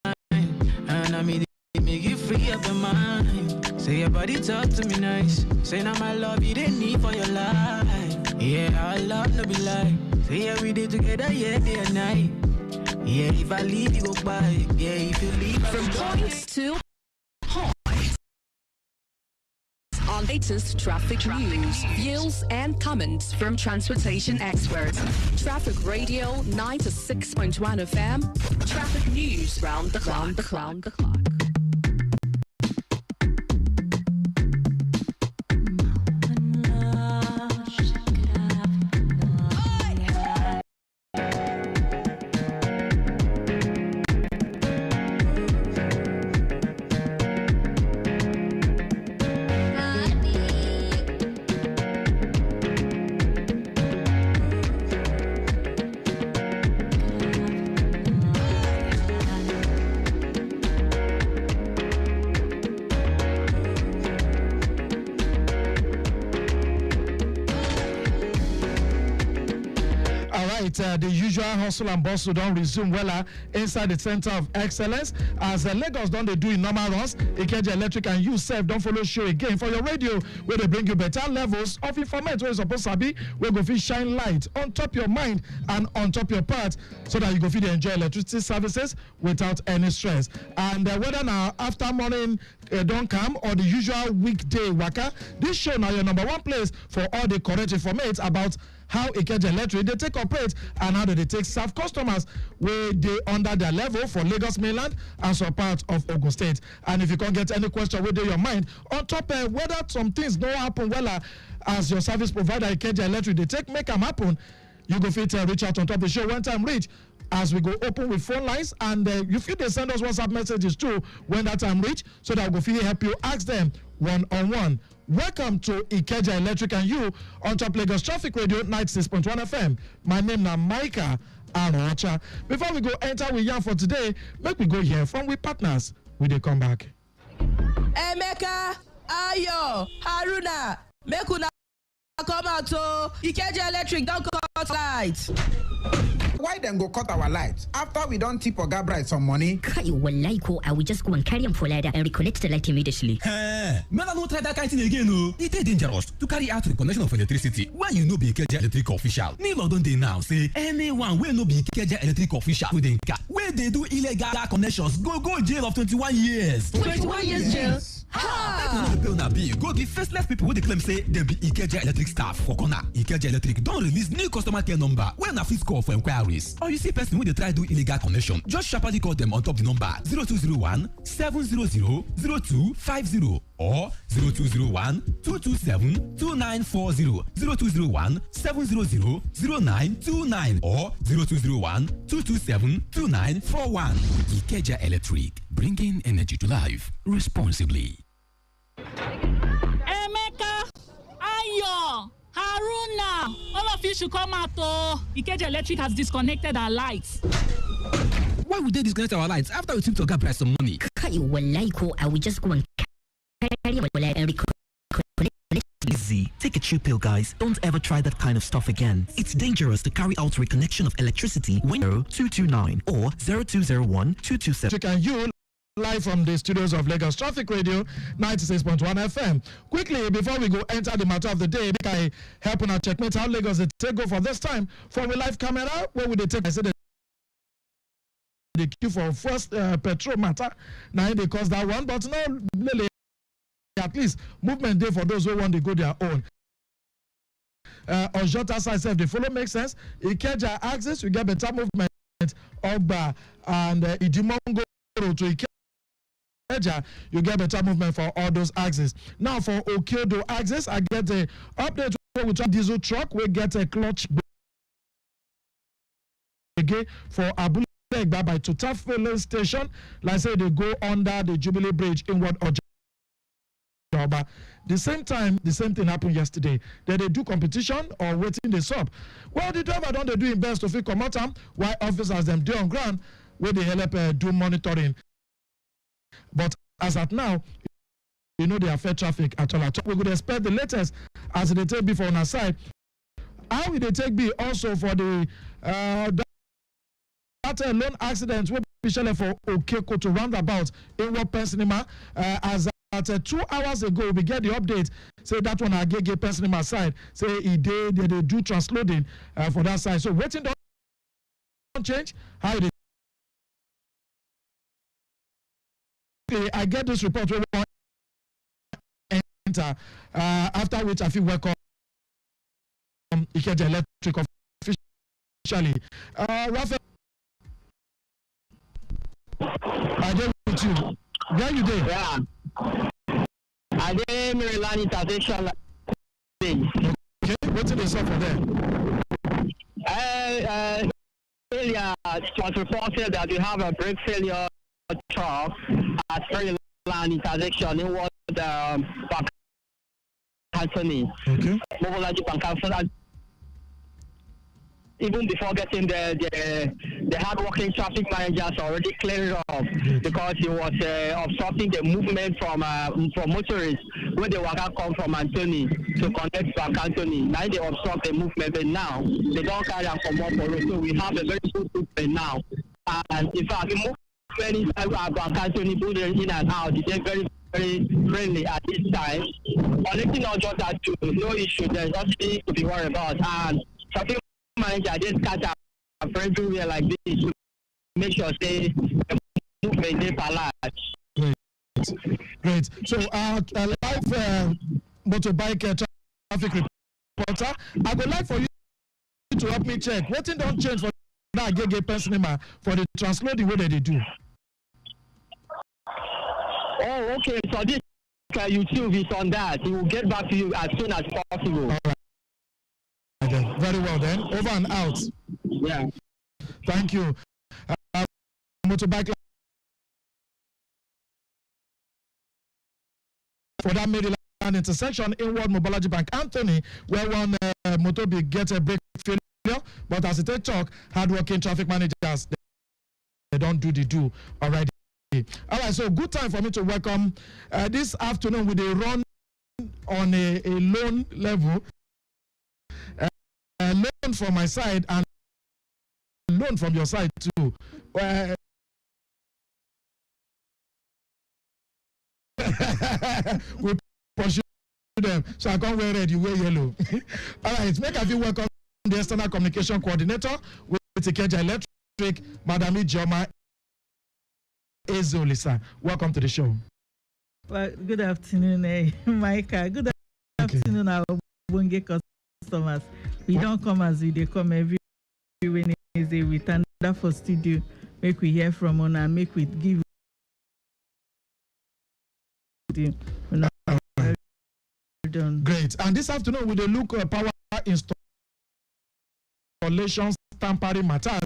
mind, and I made it make you free up your mind. Say your body talk to me nice. Say now my love you didn't need for your life. Yeah, our love no be like. Say yeah, we did together, yeah, day and night. Yeah, if I leave, you go by. Yeah, if you leave, from point to point. Our latest traffic news, views, and comments from transportation experts. Traffic Radio 96.1 FM. Traffic news round the clock. with the usual hustle and bustle don't resume well inside the Center of Excellence. As Lagos don't they do in normal runs, Ikeja Electric and you self don't follow show again for your radio where they bring you better levels of information where you're supposed to be, where go fit shine light on top your mind and on top your part so that you go fit enjoy electricity services without any stress. And whether now after morning don't come or the usual weekday waka, this show now your number one place for all the correct information about how Ikeja Electric they take operate and how they take serve customers where they under their level for Lagos mainland and some part of Ogun State. And if you can't get any question within your mind on top whether some things don't happen well as your service provider Ikeja Electric they take make them happen, you go fit reach out on top of the show one time reach as we go open with phone lines and you feel they send us WhatsApp messages too when that time reach so that we go fit help you ask them one-on-one. Welcome to Ikeja Electric and you on Top Lagos Traffic Radio 96.1 FM. My name is Micah Arocha. Before we go enter with Yan for today, make we go hear from we partners. We they come back. Emeka, Ayo, Haruna, make una come out to Ikeja Electric don't cut lights. Why then go cut our lights after we don't tip Oga Bright some money? Kai wallahi ko I will just go and carry him for ladder and reconnect the light immediately. Hey, man, I don't try that kind of thing again. No, it is dangerous to carry out reconnection of electricity when you know be Ikeja Electric official. Never don't they now say anyone will no be Ikeja Electric official with the car where they do illegal connections go jail of 21 years. 21 years jail. Ha! Bill na bill go give faceless people who they claim say they be Ikeja Electric staff for corner. Ikeja Electric don't release new customer care number when a fee call for inquiries. Or you see person when they try do illegal connection, just sharply call them on top the number 0201 700 0250 or 0201 227 2940 0201 700 0929 or 0201 227 2941. Ikeja Electric, bringing energy to life responsibly. Emeka, Ayo, Haruna, all of you should come out. Ikeja Electric has disconnected our lights. Why would they disconnect our lights after we took to Oga Price some money? Kai wallahi ko I will just go and carry him for ladder and reconnect. Easy. Take a chill pill, guys. Don't ever try that kind of stuff again. It's dangerous to carry out reconnection of electricity when 0229 or 0201 227. Can you live from the studios of Lagos Traffic Radio 96.1 FM. Quickly, before we go enter the matter of the day, make I help on our checkmate how Lagos they take go for this time from a live camera. Where would they take? I said the queue for first petrol matter. Now they cause that one, but no, really, at least movement day for those who want to go their own. On Jota side, if the follow makes sense, Ikeja access, we get better movement. Ogba and Idimongo to Ikeja, you get better movement for all those axes. Now for Okeodo axis, I get the update with a diesel truck. We get a clutch for Abule by Total Filling Station. Like I say, they go under the Jubilee Bridge inward or the same time, the same thing happened yesterday. That they do competition or waiting the sub. Well, the driver don't they do in best to fit come out while officers them do on ground where they help do monitoring. But as at now, you know they affect traffic at all. We would expect the latest as they take be for on our side. How will they take be also for the that lone accident will be scheduled for Okeko to roundabout in what Pensinema as at 2 hours ago we get the update say that one again get Pensinema side say they do transloading for that side. So waiting don't change how they I get this report we will enter after which I feel welcome Ikeja Electric officially. Raphael, I did with you. Where you there? Yeah. I did Maryland intersection. Okay, what's the stuff for there? Earlier, it was reported that we have a brake failure truck at Maryland intersection in what Anthony. Okay. Mobilize Bank even before getting the hard-working traffic managers already cleared it off because it was obstructing the movement from motorists when they were come from Anthony to connect back Anthony. Now they obstruct the movement, but now they don't carry and come up for road. So we have a very good movement now. And in fact, the movement inside back Anthony, both in and out, is very, very friendly at this time. Only thing not just that too, no issue. There's nothing to be worried about. And traffic manager just catch up everywhere like this to make sure say the movement is alive. Great. So live motorbike traffic reporter, I would like for you to help me check what thing don't change for that gay person for the transloading way that they do. Oh, okay. So this YouTube is on that. He will get back to you as soon as possible. All right. Then. Very well then. Over and out. Yeah. Thank you. Motorbike for that Maryland intersection inward Mobology Bank Anthony, where one motorbike gets a brake failure, but as it talk, hard-working traffic managers they don't do the do already. All right, so good time for me to welcome this afternoon with a run on a loan level, loan from my side and loan from your side too. We pursue them, so I can't wear red, you wear yellow. All right, make a few welcome the external communication coordinator with Ikeja Electric, Madam Ijoma Ezolisa. Welcome to the show. Well, good afternoon, Micah. Good afternoon, our Bunge customers. We don't come as they come every Wednesday. We turn that for studio, make we hear from on and make we give you. Great. And this afternoon, with the look at power installations, tampering matters,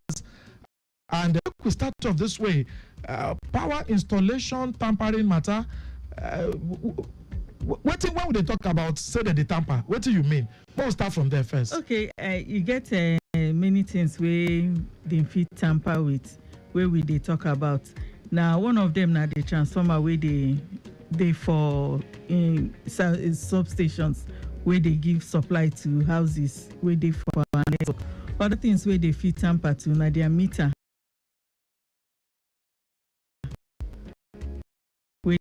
and we start off this way. Power installation, tampering matter. When they talk about say that they tamper, what do you mean? We'll start from there first. Okay, you get many things where they fit tamper with, where we they talk about. Now, one of them now the transformer where they for in substations where they give supply to houses where they for network. Other things where they fit tamper to now their meter. Where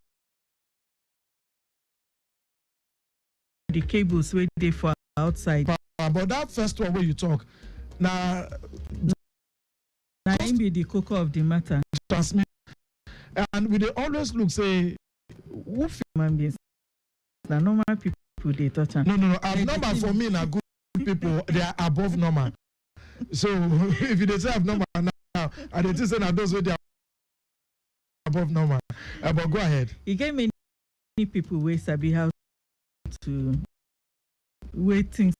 the cables where they for outside. But that first one where you talk now be the cocoa of the matter. Transmit, and we they always look say who human beings. The normal people they touch. No. Abnormal for me now good people they are above normal. So if you say abnormal now, and they just say that those where they are above normal. But go ahead. You get many people where sabi how to wait things.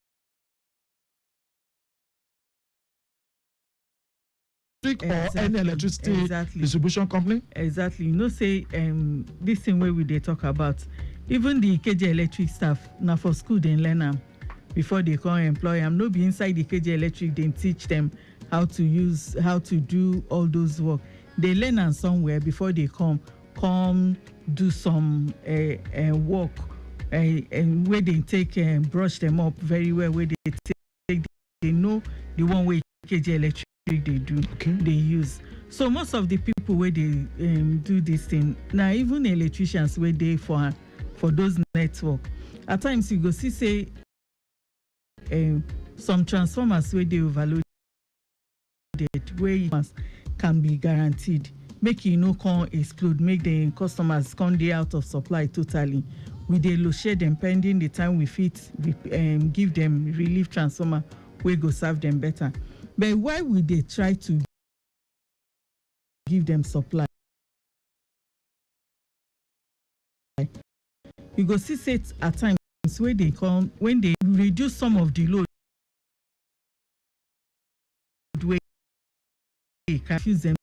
Or any electricity distribution company? Exactly. You know, say this thing where we they talk about, even the KJ Electric staff, now for school they learn them before they come employ them. No be inside the KJ Electric, they teach them how to do all those work. They learn them somewhere before they come do some work and where they take brush them up very well, where they take they know the one way KJ Electric they do, they use. So most of the people where they do this thing now, even electricians where they for those network, at times you go see say some transformers where they overloaded, where can be guaranteed, make you no can explode, make the customers come dey out of supply totally. We dey load share them pending the time we fit give them relief transformer we go serve them better. But why would they try to give them supply? You go see set at times where they come when they reduce some of the load, way confuse them.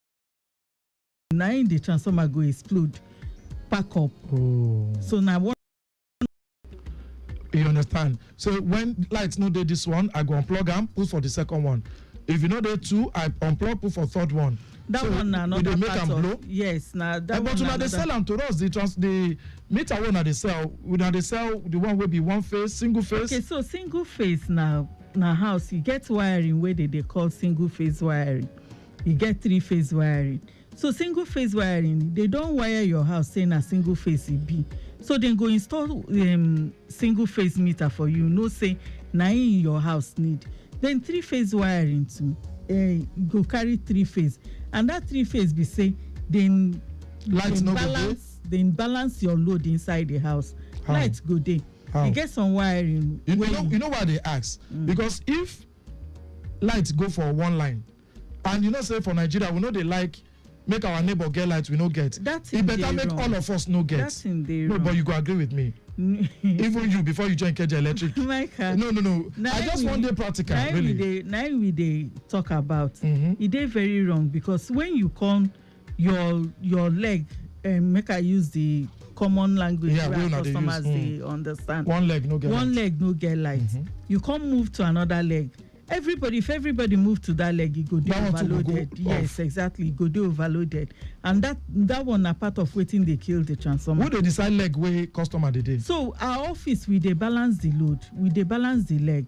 Now the transformer go explode, pack up. So now what? You understand? So when lights no do this one, I go unplug them, push for the second one. if you know there two, I unplug put for third one. That so one na another make part am blow. of yes na that but one una dey sell am to us the meter one na dey sell una dey sell the one wey be one phase single phase. Okay, so single phase na house you get wiring wey dey call single phase wiring. You get 3-phase wiring. So single phase wiring, they don wire your house say na single phase e be. So dem go install single phase meter for you. No say na in your house need. Then 3-phase wiring too. Go carry 3-phase, and that 3-phase be say then balance your load inside the house. How? Light go dey. You get some wiring. You know why they ask? Because if lights go for one line, and you know say for Nigeria we know they like make our neighbor get light, we no get. It better make all of us no get. That's in the no, but you go agree with me. Even you before you join KJ Electric. No. I just want the practical. Really. Now we talk about. It is very wrong because when you come your leg, make I use the common language where customers they understand. One leg no get light. You can't move to another leg. If everybody move to that leg, it go dey overloaded. Yes, exactly, it go dey overloaded, and that one a part of waiting they kill the transformer. Who they decide leg where customer they did? So our office we dey balance the load, we dey balance the leg.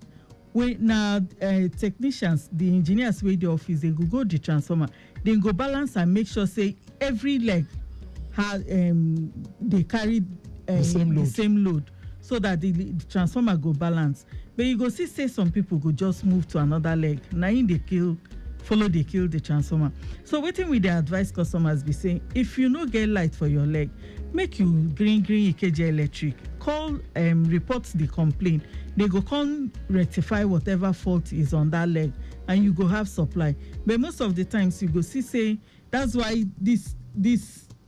We now technicians, the engineers wey the office they go the transformer, then go balance and make sure say every leg has they carry the same load. So that the transformer go balance. But you go see say some people go just move to another leg. Now in they kill the transformer. So waiting with the advice customers be saying, if you no get light for your leg, make you green EKJ Electric. Call report the complaint. They go come rectify whatever fault is on that leg, and you go have supply. But most of the times you go see say that's why this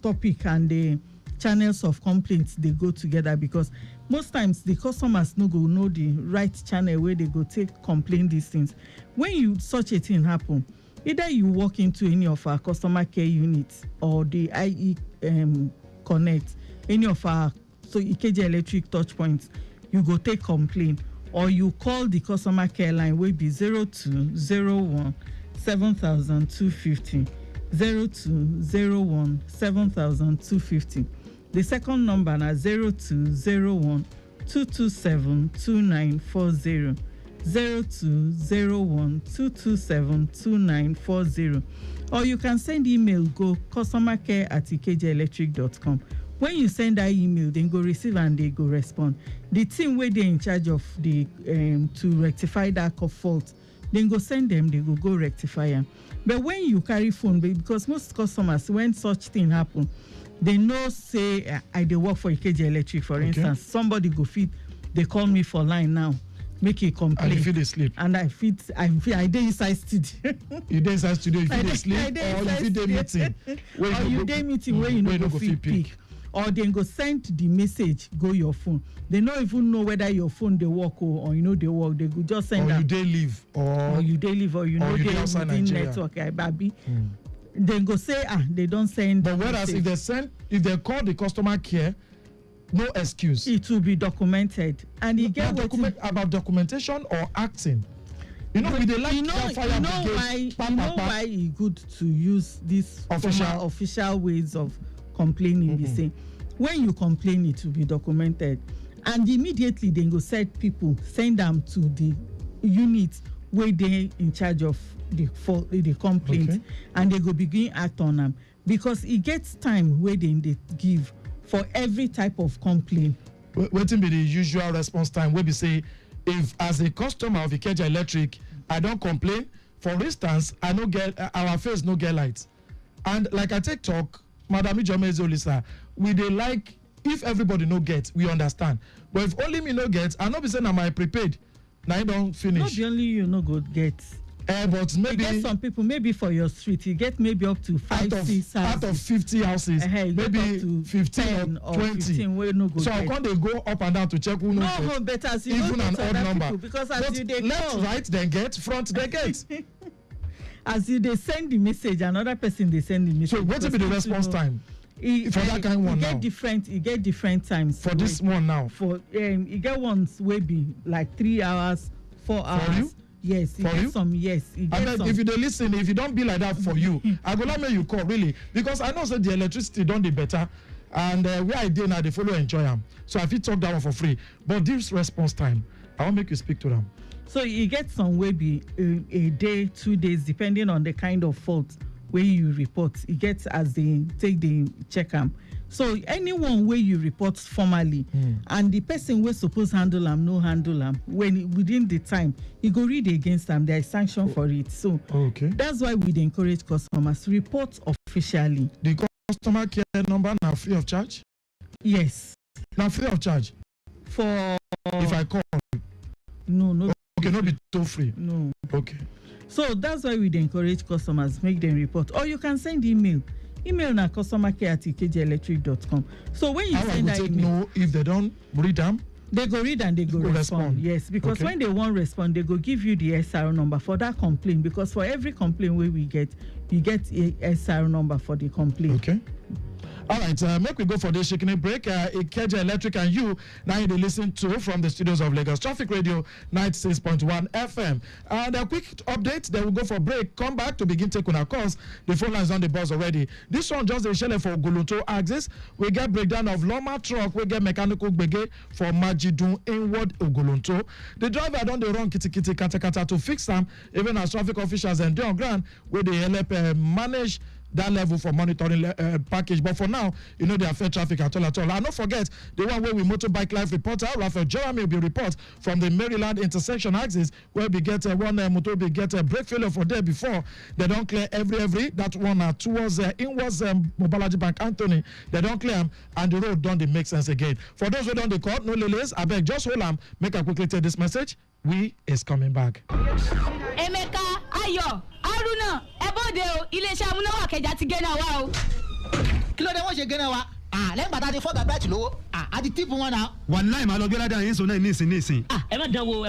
topic and the channels of complaints they go together, because most times the customers no go know the right channel where they go take complain these things. When such a thing happen, either you walk into any of our customer care units or the IE Connect, any of our EKJ Electric touch points, you go take complaint, or you call the customer care line wey be 0201 7250 0201 7250. The second number na 0201 227 2940 0201 227 2940, or you can send email go customercare@ekjelectric.com. When you send that email, then go receive and they go respond. The team where they in charge of the to rectify that fault, then go send them, they go rectify them. But when you carry phone, because most customers, when such thing happen, they know say I dey work for EKJ Electric, for instance. Somebody go fit, they call me for line now, make a complaint. And you feel they sleep. And I dey inside studio. You dey inside studio, you feel they sleep, or you feel they meeting. Or you dey meeting where you no go fit pick. Or they go send the message go your phone. They don't even know whether your phone they work or you know they work. They go just send or you dey leave or you dey leave or you know they within network. Baby. They go say they don't send. But whereas message. if they call the customer care, no excuse. It will be documented, and you get about documentation or acting. You know, we dey like why it's good to use this official ways of complaining. You say when you complain, it will be documented, and immediately they go send them to the unit where they in charge of the complaint, and they go begin act on them, because it gets time where they give for every type of complaint. Waiting be the usual response time where we say, if as a customer of EKJ Electric, I don't complain. For instance, I no get our face no get lights, and like I take talk, Madam Ijomeze Olisa, we dey like if everybody no get, we understand. But if only me no get, I no be saying am I prepaid. Now you don't finish. Not the only you no go get. But maybe you get some people, maybe for your street, you get maybe up to 5, 6 houses. Out of 50 houses, maybe 15 or 20. 15 no go so how can they go up and down to check who knows? No, but as you even an odd number. People, because as but you they left, call, right, then get, front, then get. As you they send the message, another person they send the message. So what will be the response time? For that kind one now. You get different times. For this one now. For you get ones will be like 3 hours, 4 hours. Yes, for you. Some. Yes, And then if you dey listen, if you don't be like that for you, I go not make you call really because I know say the electricity don't be better, and where I dey now they follow enjoy them. So I fit talk that one for free. But this response time, I want make you speak to them. So you get some way be a day, 2 days, depending on the kind of fault where you report. You get as they take the check am. So anyone where you report formally and the person wey suppose handle them no handle them when within the time you go read against them, there is sanction for it. So that's why we encourage customers report officially. The customer care number now free of charge? Yes. Now free of charge? For if I call? No. Okay, no be toll free. No. Okay. So that's why we encourage customers make them report, or you can send email. Email na customercare@ekjelectric.com. So when you send that email, know if they don't read them, they go read and they go respond. Yes, because when they won't respond, they go give you the SR number for that complaint. Because for every complaint we get, you get a SR number for the complaint. Okay. All right, make we go for this shaking break. Ikeja Electric and you now you listen to from the studios of Lagos Traffic Radio 96.1 FM. And a quick update, then we'll go for break. Come back to begin taking our calls. The phone lines on the bus already. This one just a shell for Golunto axis. We get breakdown of Loma truck. We get mechanical bege for Majidun inward Ogolonto. The driver done the wrong kitty kata to fix them. Even as traffic officials and on ground where they help manage that level for monitoring package. But for now, you know, they affect traffic at all. And don't forget, the one where we motorbike live reporter, Raphael Jeremy, will be report from the Maryland intersection axis, where we get one motor, we get a brake failure for there before. They don't clear every. That one towards inwards Mobalaji Bank Anthony. They don't clear them, and the road don't make sense again. For those who don't the court, no lilies, I beg, just hold them. Make a quickly take this message. We is coming back. Emeka, Ayo, Aruna, Ebode o, ilé-iṣẹ́ amúnáwá Ìkẹjà ti gẹ́nà wa o. Kí ló dé wọ́n ṣe gẹ́nà wa? Lẹ́yìn bàtà ti fọ́gà bẹ́ẹ̀tì lówó. Àti tíìpù wọn náà. Wàláì máa lọ gbé ládàá yín sọ náà nísìn. Ẹ má dán wo.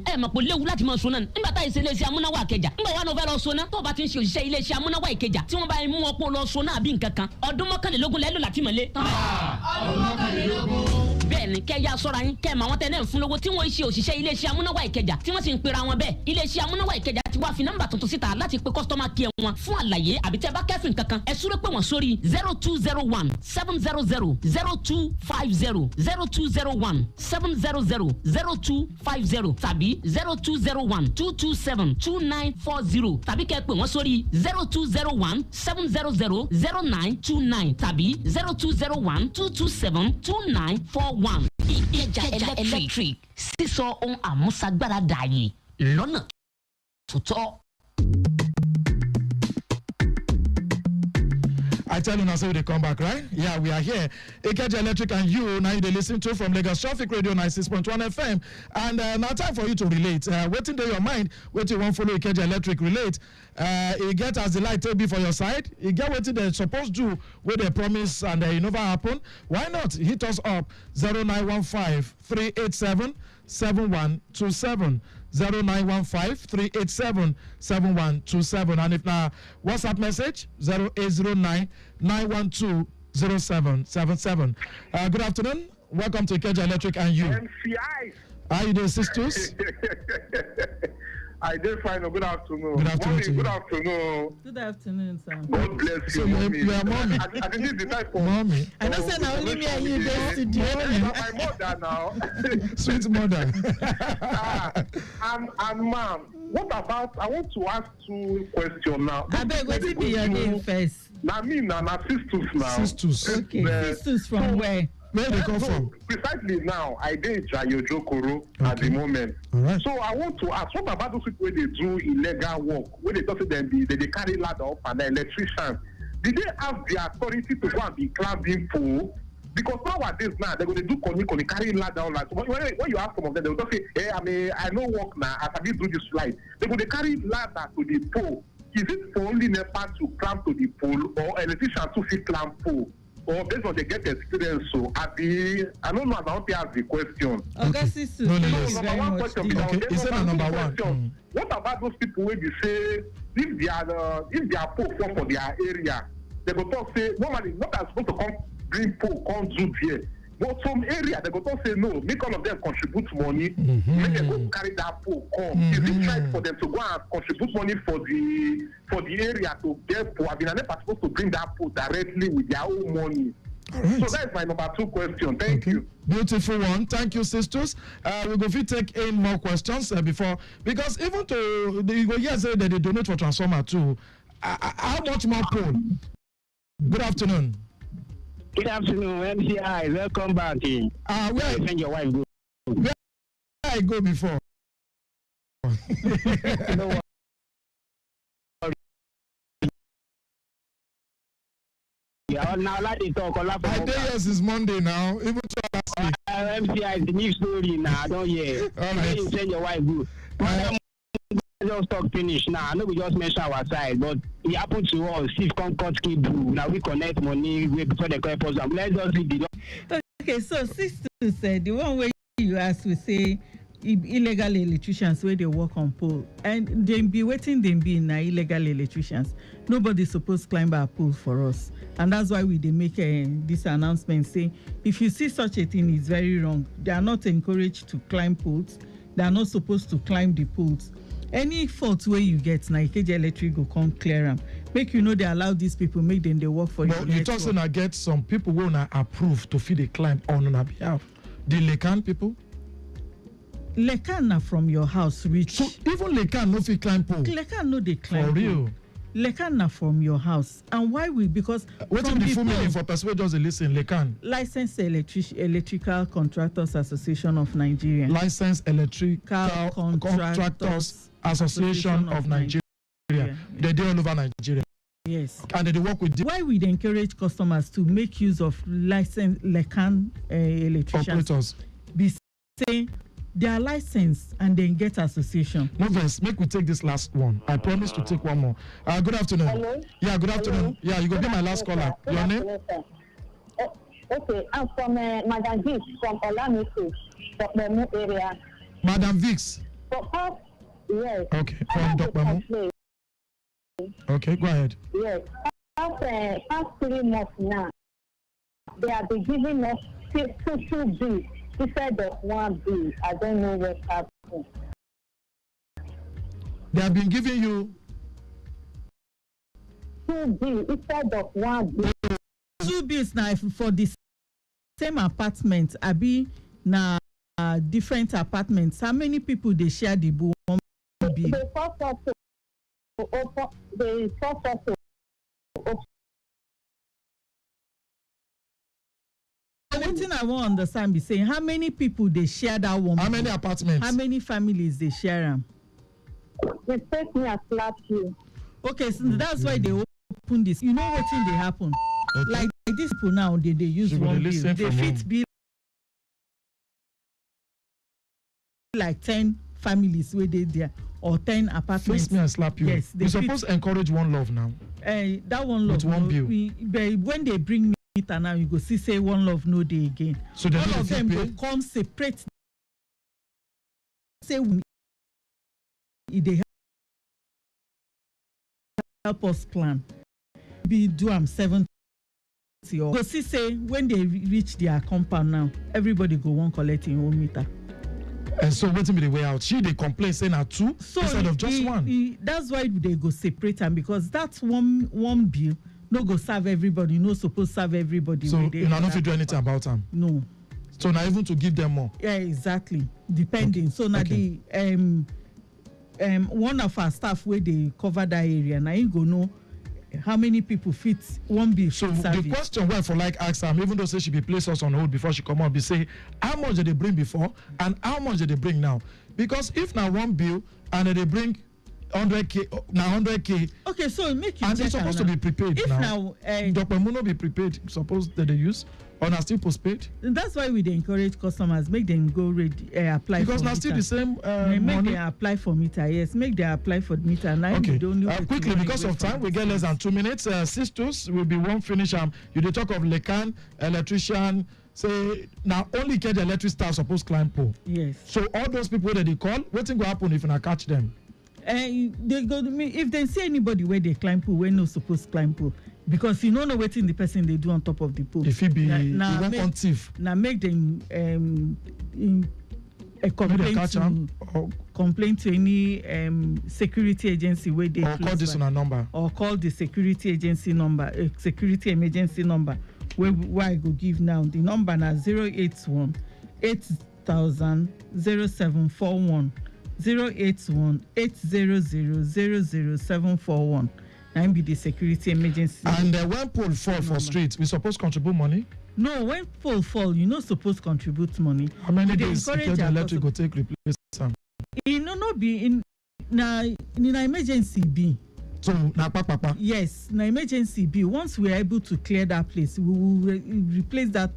Ẹ mọ̀ pé léwu láti máa sọ náà. Nígbà táyì sí ilé-iṣẹ́ amúnáwá Ìkẹjà. Nígbà wà ló fẹ́ lọ sọ náà. Tó o bá ti ń ṣe òṣìṣẹ́ ilé-iṣẹ́ amúnáwá Ìkẹjà tí wọ́n bá mú ọpọ́ lọ sọ náà bí nǹkan kan. Ọdún mọ́kànlélógún lẹ́lò láti mọ̀lé. Ọdún mọ́kànlélógún. Bẹ́ẹ̀ni kẹ́ ya sọ́ra yín kẹ́ mọ̀ àwọn tẹ́lẹ̀ ń fún lówó tí wọ́n ṣe òṣìṣẹ́ ilé-iṣẹ́ amúnáwá Ìkẹjà tí wọ́n sì ń pera wọn bẹ́ẹ̀. Ilé-iṣẹ́ amúnáwá Ìkẹjà ti wá fi nọ́mbà tuntun síta láti pe customer care wọn fún àlàyé àbí tẹ́ bá kẹ́fìn kankan ẹ súré pé wọ́n sórí 0201 700 0250 0201 700 0250 tàbí 0201 227 2940 tàbí kẹ́ pè wọ́n sórí 0201 700 0929 tàbí 0201 227 2941. Ìkẹjà Electric sísọ ohun àmúṣagbára dààyè lọ́nà tó tọ́. I tell you now, so they come back, right? Yeah, we are here. Ikeja Electric and you, now they listen to from Lagos Traffic Radio 96.1 FM. And now time for you to relate. Waiting to your mind, what you want follow Ikeja Electric relate. You get as the light will be for your side. You get what they're supposed to do, where they promise and it never happen. Why not? Hit us up 0915 387 7127. 0915-387-7127. And if now WhatsApp message 0809-912-0777. Good afternoon. Welcome to Ikeja Electric and you. MCI. How you doing, sisters? I did find a good afternoon. Good afternoon. Mommy, good afternoon. Good afternoon, sir. God bless you, So mommy. you are mommy. I think this is the type of Mommy. I don't say now only me and you there studio. my mother now. Sweet mother. And ma'am, what about, I want to ask two questions now. I beg, what be your name first? Now me now, sisters now. Sisters. Okay, sisters from where? Where they come from? Precisely now, I did Jayojokoro at the moment. Right. So I want to ask, what about those people where they do illegal work, where they talk to them, they carry ladder up and the electrician? Did they have the authority to go and be clamping for? Because nowadays now, they're going to do koni carry ladder on. Like, when you ask some of them, they will just say, hey, I know work now, I can do this slide. They're going to carry ladder to the pole. Is it for only NEPA to clamp to the pole or electrician to see clamp pole? Or based on the get experience, so I don't know, I don't ask the question. Okay, sister. Number one question. Okay, is that number one? What about those people where they say if they are pole for their area, they go talk say normally not as supposed to come green pole come do there. But some area they go to say no, make all of them contribute money, make them go carry that pole come. Is it right for them to go and contribute money for the area to get pole? I mean, are they supposed to bring that pole directly with their own money? Right. So that is my number 2 question. Thank you. Beautiful one. Thank you, sisters. We go take in more questions before, because even to you go here say that they donate for transformer too. How much more pole? Good afternoon. Good afternoon, MCI. Welcome back. Where you send your wife go? Where I go before? No, yeah, now like they talk. I think yes, it's Monday now. Even to last week. MCI is the new story now. I don't hear. All right. Where you send your wife go? Just talk finish now. I know we just mention our side, but it happened to us. If come cut cable, now we connect money before they call us. Let's just leave the. Okay, so sister said the one way you ask, we say illegal electricians where they work on pole, and they be waiting. They be na illegal electricians. Nobody supposed to climb our pole for us, and that's why they make this announcement saying if you see such a thing, it's very wrong. They are not encouraged to climb poles. They are not supposed to climb the poles. Any fault where you get na Ikeja Electric go come clear them. Make you know they allow these people, make them they work for you. But you talk say na get some people who na approve to feed a climb on our behalf. The Lekan people? Lekan na from your house reach. So even Lekan no fit climb pole? Lekan no they climb for real? Lekan na from your house. And why we? Because what's the full meaning for person who doesn't listen? Lekan? Licensed Electrical Contractors Association of Nigeria. Licensed Electrical Contractors Association of Nigeria. Yeah. They do all over Nigeria. Yes. And they work with. Why we encourage customers to make use of licensed Lekan electricians? Operators. Be saying they are licensed and then get association. No verse, make we take this last one. I promise to take one more. Good afternoon. Hello? Yeah, good afternoon. Hello? Yeah, you go be my last caller. Your name? Okay, I'm from Madam Vix from Olamide, Dokpemu area. Madam Vix? Yes. Okay, from Dokpemu. Okay, go ahead. Yes. Past 3 months now, they have been giving us 2 bills instead of 1 bill. I don't know what happened. They have been giving you 2 bills instead of 1 bill. 2 bills now for the same apartment. Abi na different apartments. How many people they share the bill? 1 bill. They force us to open. They force us to open. One thing I want to understand be saying how many people they share that one. How many apartments? How many families they share them? They take me and slap you. Okay, so that's why they open this. You know what thing they happen? Okay. Like these people now, they use so 1 bill. They fit bill like 10 families where they there or 10 apartments. Face me and slap you. Yes, you supposed to encourage one love now. That one love. With 1 bill. When they bring meter now, you go see say one love no day again. So all of them will come separate. Say they help us plan. Be do 70 or go see say when they reach their compound now, everybody go one collect in own meter. And so waiting be the way out. They complain saying 2 instead of just 1. That's why they go separate them, because that's one bill. No go serve everybody. No supposed serve everybody. So you know, not to do anything about them. No. So now even to give them more. Yeah, exactly. Depending. Okay. So now the one of our staff where they cover that area, now you go know how many people fit 1 bill. So the question why for like ask them, even though say she be place us on hold before she come up, be say how much did they bring before and how much did they bring now? Because if now 1 bill and they bring 100K now 100K. Okay, so make you. And it's supposed to be prepaid if now. Dr. Muno be prepaid. Suppose that they use or now still postpaid. That's why we encourage customers make them go ready apply. Because for now meter. Still the same. Make money. them apply for meter. Yes, make them apply for meter. Now okay. Quickly because of time, we get less than 2 minutes. Sisters will be one finish. You dey talk of Lekan electrician. Say now only get the electric staff supposed climb pole. Yes. So all those people that they call, what thing will happen if I catch them? they go if they see anybody where they climb pool, where no supposed climb pool, because you don't know what the person they do on top of the pool. If he be on thief. Now make them a complaint to any security agency where they or call this on a number or call the security agency number, security emergency number where I go give now. The number now 081 8000 0741 081 800 00741. Now be the security emergency. And when pole fall for streets, we supposed contribute money? No, when pole fall, you not supposed contribute money. How many days electric go take replace them? It no be in emergency be. So na papa. Yes, na emergency be. Once we are able to clear that place, we will replace that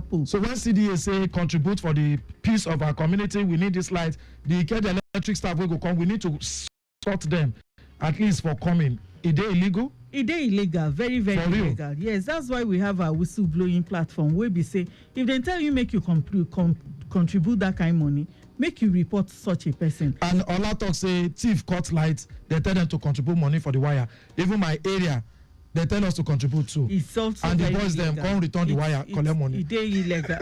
pole. So when CDA say contribute for the peace of our community, we need this light. The electric staff will go come. We need to sort them at least for coming. Is they illegal? It is illegal, very, very illegal. Yes, that's why we have our whistleblowing platform where we say if they tell you make you contribute that kind of money, make you report such a person. And Ola talk say thief cut lights, they tell them to contribute money for the wire. Even my area, they tell us to contribute too. It's also and the boys them come return the wire, collect money. It is illegal.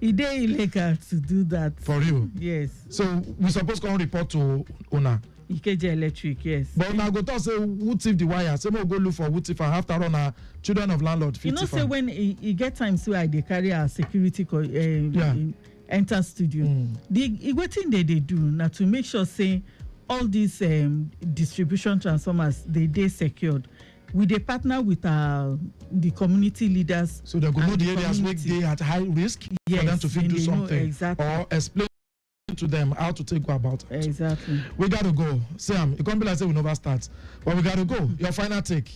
It is illegal to do that. For you? Yes. So we supposed to come report to owner. Ikeja Electric, yes. But now go talk say who thief the wire. Say we go look for who thief and after all na children of landlord. You know, say when he get times where they carry our security enter studio. The waiting they do now to make sure say all these distribution transformers they secured. We they partner with the community leaders. So they go know the areas where they at high risk for them to do something exactly. or explain to them how to go about it. Exactly. We gotta go. Sam, it can't be like say we never start, but we gotta go. Your final take.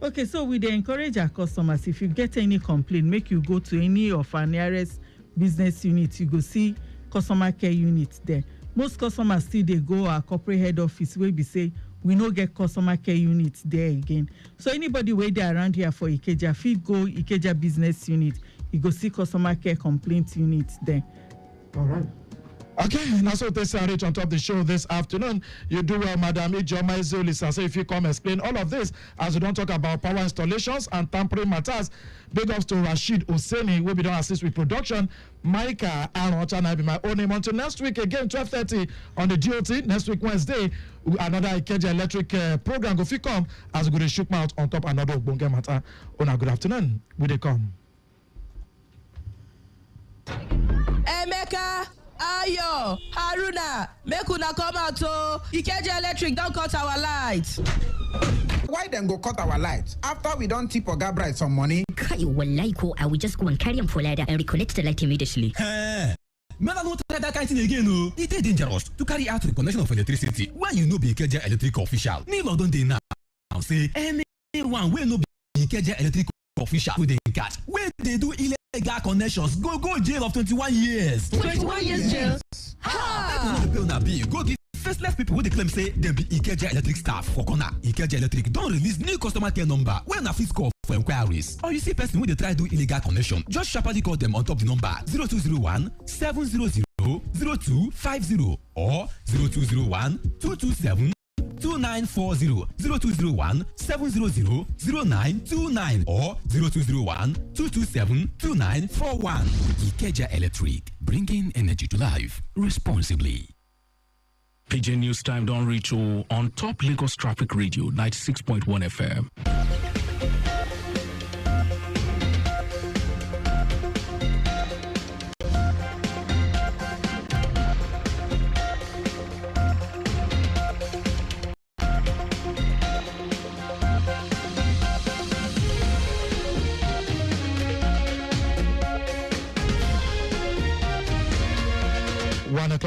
Okay, so we they encourage our customers, if you get any complaint, make you go to any of our nearest business unit. You go see customer care unit there. Most customers still they go our corporate head office where we say we no get customer care unit there again. So anybody where they around here for Ikeja, fit go Ikeja business unit. You go see customer care complaint unit there. All right. Okay, now so this is Rich on top of the show this afternoon. You do well, Madam Ijoma Izolisa. So if you come explain all of this as we don't talk about power installations and tampering matters. Big ups to Rashid Oseni, will be done assist with production. Micah Arocha, and I be my own name. Until next week again, 12:30 on the DOT. Next week Wednesday, another Ikeja Electric program go fit come as we go to shoot mouth on top another Bonge matter. On a good afternoon, will they come? Emeka. Ayo, Haruna, make una come out oh. Ikeja Electric don't cut our lights. Why then go cut our lights? After we don't tip Oga Bright some money. Kai wallahi ko I will just go and carry him for ladder and reconnect the light immediately. Hey, man, I don't try that kind of thing again. No, it is dangerous to carry out reconnection of electricity when you know be Ikeja Electric official. Me don't dey now say anyone will no be Ikeja Electric official with the catch. When they do illegal connections, go jail of 21 years. 21 years jail? Ha! Go give faceless people who they claim say they be Ikeja Electric staff for corner. Ikeja Electric don't release new customer care number when a fit call for inquiries. Or you see person who they try do illegal connection, just sharply call them on top the number 0201 700 0250 or 0201 227 2940 0201 700 0929 or 0201 227 2941. Ikeja Electric, bringing energy to life responsibly. PJ News Time don't reach you on Top Lagos Traffic Radio 96.1 FM.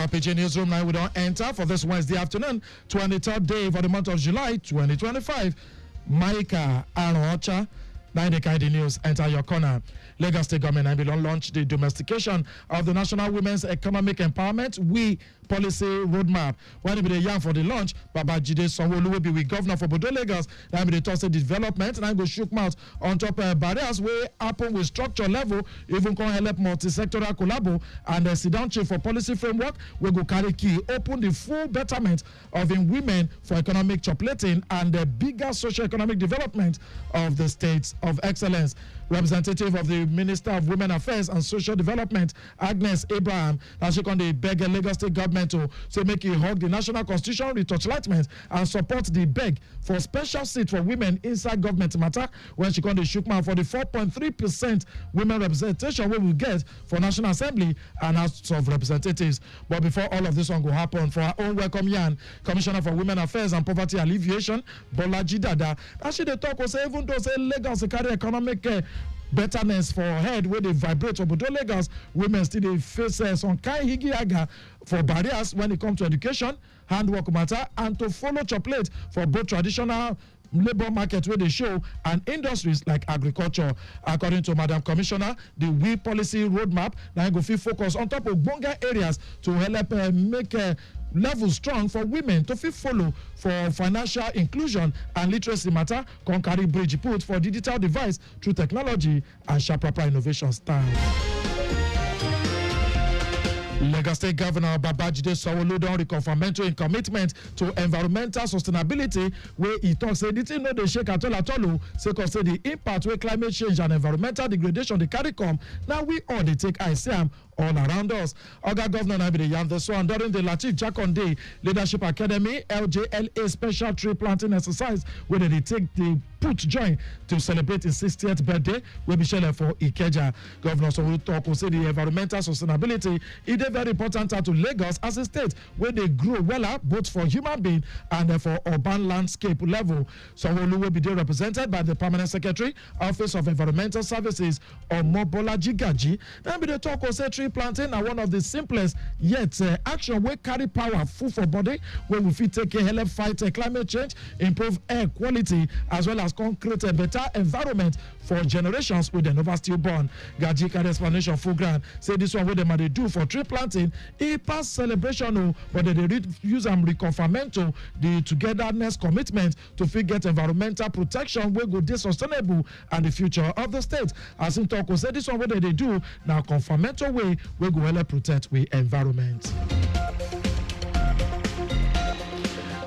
PJ Newsroom now we don't enter for this Wednesday afternoon, 23rd day for the month of July 2025. Micah Arocha, Now the kind of news enter your corner. Lagos State government and will launch the domestication of the National Women's Economic Empowerment policy roadmap. When we yarn for the launch, Babajide Sanwo-Olu will be with governor for Bodo Lagos. Then we talk development and I go shook mouth on top barriers where happen with structure level, even can help multi-sectoral collabo and sit down chief for policy framework. We go carry key, open the full betterment of in women for economic choplating and the bigger socio-economic development of the states of excellence. Representative of the Minister of Women Affairs and Social Development, Agnes Abraham, as she can beg the Lagos State government to make it hug the national constitution, retouchlightment, and support the beg for special seat for women inside government matter when she can shook man for the 4.3% women representation we will get for National Assembly and House of Representatives. But before all of this one will happen, for our own welcome yarn, Commissioner for Women Affairs and Poverty Alleviation, Bolaji Dada, as she dey talk, say even though say Lagos carry economic betterness for head where they vibrate for Bodo Lagos, women still they face some kind higiaga for barriers when it comes to education, handwork matter, and to follow chocolate for both traditional labor market where they show and industries like agriculture. According to Madam Commissioner, the We policy roadmap now go focus on top of bonga areas to help make level strong for women to fit follow for financial inclusion and literacy matter, can carry bridge put for digital device through technology and sharp proper innovation style. Lagos State Governor Babajide Sanwo-Olu don reconfirm in commitment to environmental sustainability where he talks say the thing no dey shake at all say cause say the impact where climate change and environmental degradation dey carry come now we all dey take eye see am all around us. Oga Governor na be the yarn this one during the Latif Jakonde Leadership Academy LJLA special tree planting exercise where they take the put join to celebrate his 60th birthday will be shared for Ikeja. Governor Sanwo-Olu talk will say the environmental sustainability is very important to Lagos as a state where they grow well both for human being and for urban landscape level. Sanwo-Olu will be there represented by the Permanent Secretary, Office of Environmental Services, Omobola Jigaji. Then be the talk will say tree planting are one of the simplest yet action we carry power full for body where we fit take a help fight climate change, improve air quality as well as create a better environment for generations with the never still born. Gaji carry explanation full ground say this one what they might do for tree planting a past celebration but they use and reconfirm the togetherness commitment to fit get environmental protection where go dey sustainable and the future of the state. As in talk say this one what they do now confirmatory way we go help protect we environment.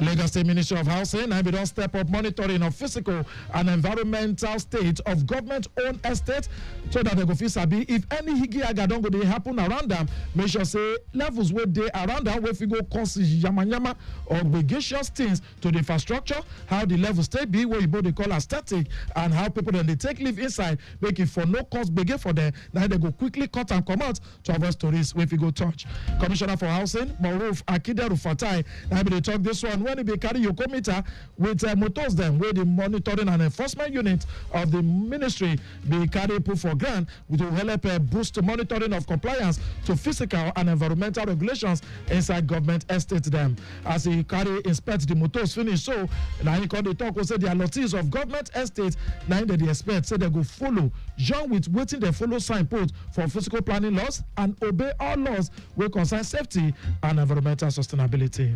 Lagos State Ministry of Housing and we don't step up monitoring of physical and environmental state of government-owned estate so that they go fit sabi if any higiaga don't go dey happen around them. Make sure say levels where they around them where we go cause yama or obligations things to the infrastructure, how the levels stay be where you both they call aesthetic and how people then they take live inside make it for no cost begin for them. Now they go quickly cut and come out to avoid stories where we go touch. Commissioner for Housing, Maruf Akideru Fatai, now they talk this one. When they carry your meter with motors them where the monitoring and enforcement unit of the ministry be carry put for grant which will help boost the monitoring of compliance to physical and environmental regulations inside government estate them. As he carry inspect the motors finish so now he call the talk will say the allottees of government estate now they expect say they go follow join with waiting they follow signpost for physical planning laws and obey all laws where concern safety and environmental sustainability.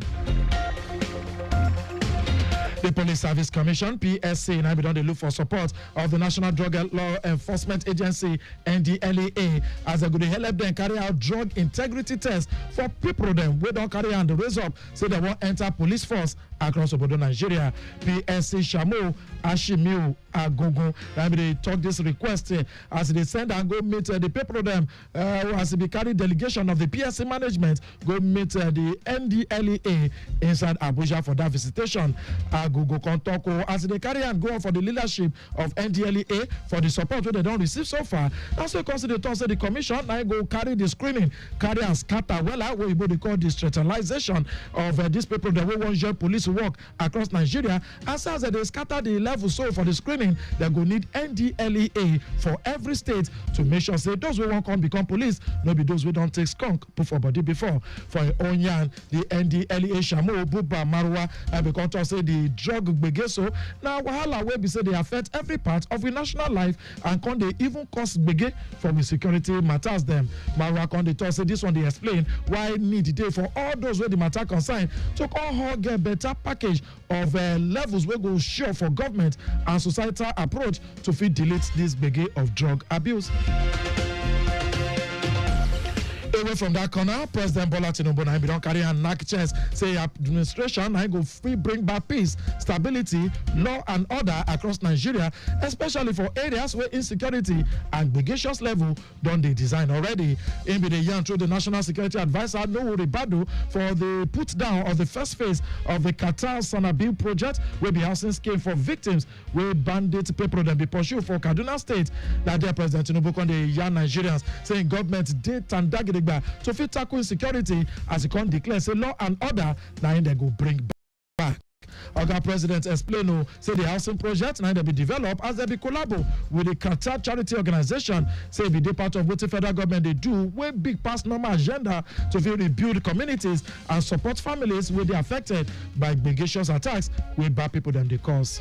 The Police Service Commission, PSC, now we don't look for support of the National Drug Law Enforcement Agency, NDLEA, as they could help them carry out drug integrity tests for people them we don't carry on the raise up so they won't enter police force across Obodo, Nigeria. PSC Shamo Ashimiu Agogo, now they talk this request as they send and go meet the people them as they carry delegation of the PSC management go meet the NDLEA inside Abuja for that visitation. Google Kontoko as they carry and go for the leadership of NDLEA for the support that they don't receive so far. That's why consider the commission now go carry the screening, carry and scatter well what we call the strategization of these people that we want join police work across Nigeria. As they scatter the level so for the screening, they go need NDLEA for every state to make sure say those who won't come become police, no be those who don't take skunk put for body before. For Onyan, the NDLEA Shamo Buba Marwa become to say the drug gbege so na wahala wey be say dey affect every part of we national life and con dey even cause gbege for we security matters dem. Marwa con dey talk say dis one dey explain why need dey for all those wey the matter concern to come hold get better package of levels wey go sure for government and societal approach to fit delete this gbege of drug abuse. Away from that corner, President Bola Tinubu na don carry and knack chest say administration na go free bring back peace, stability, law and order across Nigeria, especially for areas where insecurity and gregarious level don dey design already. Im be the yarn through the National Security Adviser Nuhu Ribadu for the put down of the first phase of the Qatar Sanabil project wey be housing scheme for victims wey bandit people dem be pursue for Kaduna State. That day President Tinubu con dey yarn Nigerians saying government dey tandagide to fit tackle insecurity as he can declare say law and order na im dem go bring back. Oga President explain say the housing project na dem be developed as dem be collabo with the Qatar charity organization say be dey part of wetin federal government dey do wey big pass normal agenda to fit rebuild communities and support families wey dey affected by gregarious attacks wey bad people dem dey cause.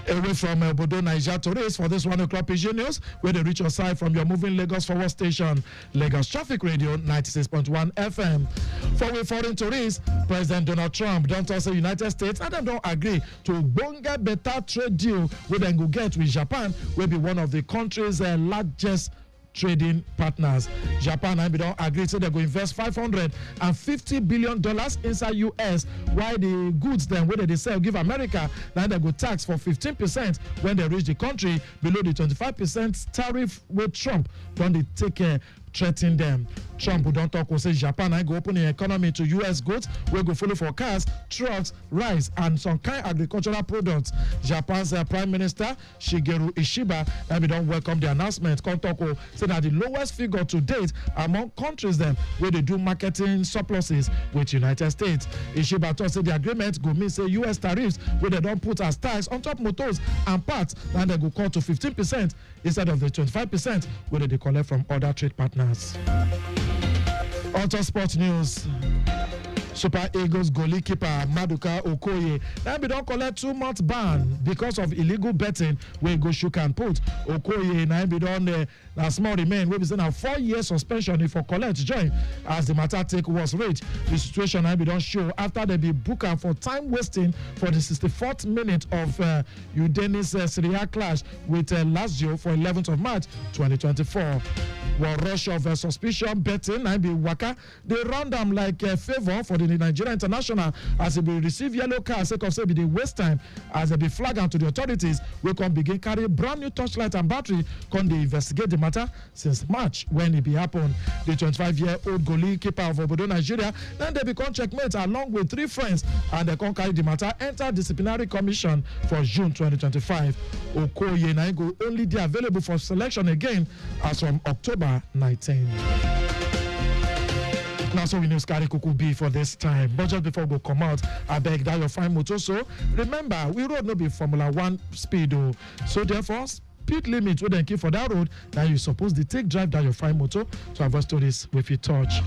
Away from Obodo Naija tourists for this 1 o'clock PG News, where they reach your side from your moving Lagos forward station, Lagos Traffic Radio 96.1 FM. For we foreign tourists, President Donald Trump don't tell the United States and them don't agree to bonga better trade deal where they go get with Japan, will be one of the country's largest trading partners. Japan and don't agree so they go invest $550 billion inside US, while the goods then whether they sell give America, now they go tax for 15% when they reach the country below the 25% tariff with Trump. Don't they take care threaten them. Trump who don't talk will say Japan I go open the economy to US goods we go follow for cars, trucks, rice and some kind of agricultural products. Japan's Prime Minister Shigeru Ishiba and we don't welcome the announcement. Kontoko say that the lowest figure to date among countries them where they do marketing surpluses with United States. Ishiba thought say the agreement go mean say US tariffs where they don't put as tax on top motors and parts and they go cut to 15% instead of the 25% where they collect from other trade partners. Auto Sports News. Super Eagles goalkeeper Maduka Okoye now be don collect 2-month ban because of illegal betting wey go shook and put. Okoye now be don na small remain wey be say na 4-year suspension if for collect join as the matter take was reached. The situation now be don show after they be book am for time wasting for the 64th minute of Udinese Serie A clash with Lazio for 11th of March 2024. One rush of suspicion betting now be waka they run am like a favor for the Nigerian international as he be receive yellow card sake of say be the waste time as they be flag am to the authorities wey come begin carry brand new torchlight and battery come dey investigate the matter since March when it be happen. The 25-year-old goalkeeper of Obodo Nigeria then they become checkmate along with 3 friends and they come carry the matter enter disciplinary commission for June 2025. Okoye na go only dey available for selection again as from October 19. Now, so we news carry kuku be for this time. But just before we go come out, I beg that your fine motor. So remember, we road no be Formula 1 speed. So therefore, speed limit we then keep for that road. Now you supposed to take drive that your fine motor to avoid stories with your touch.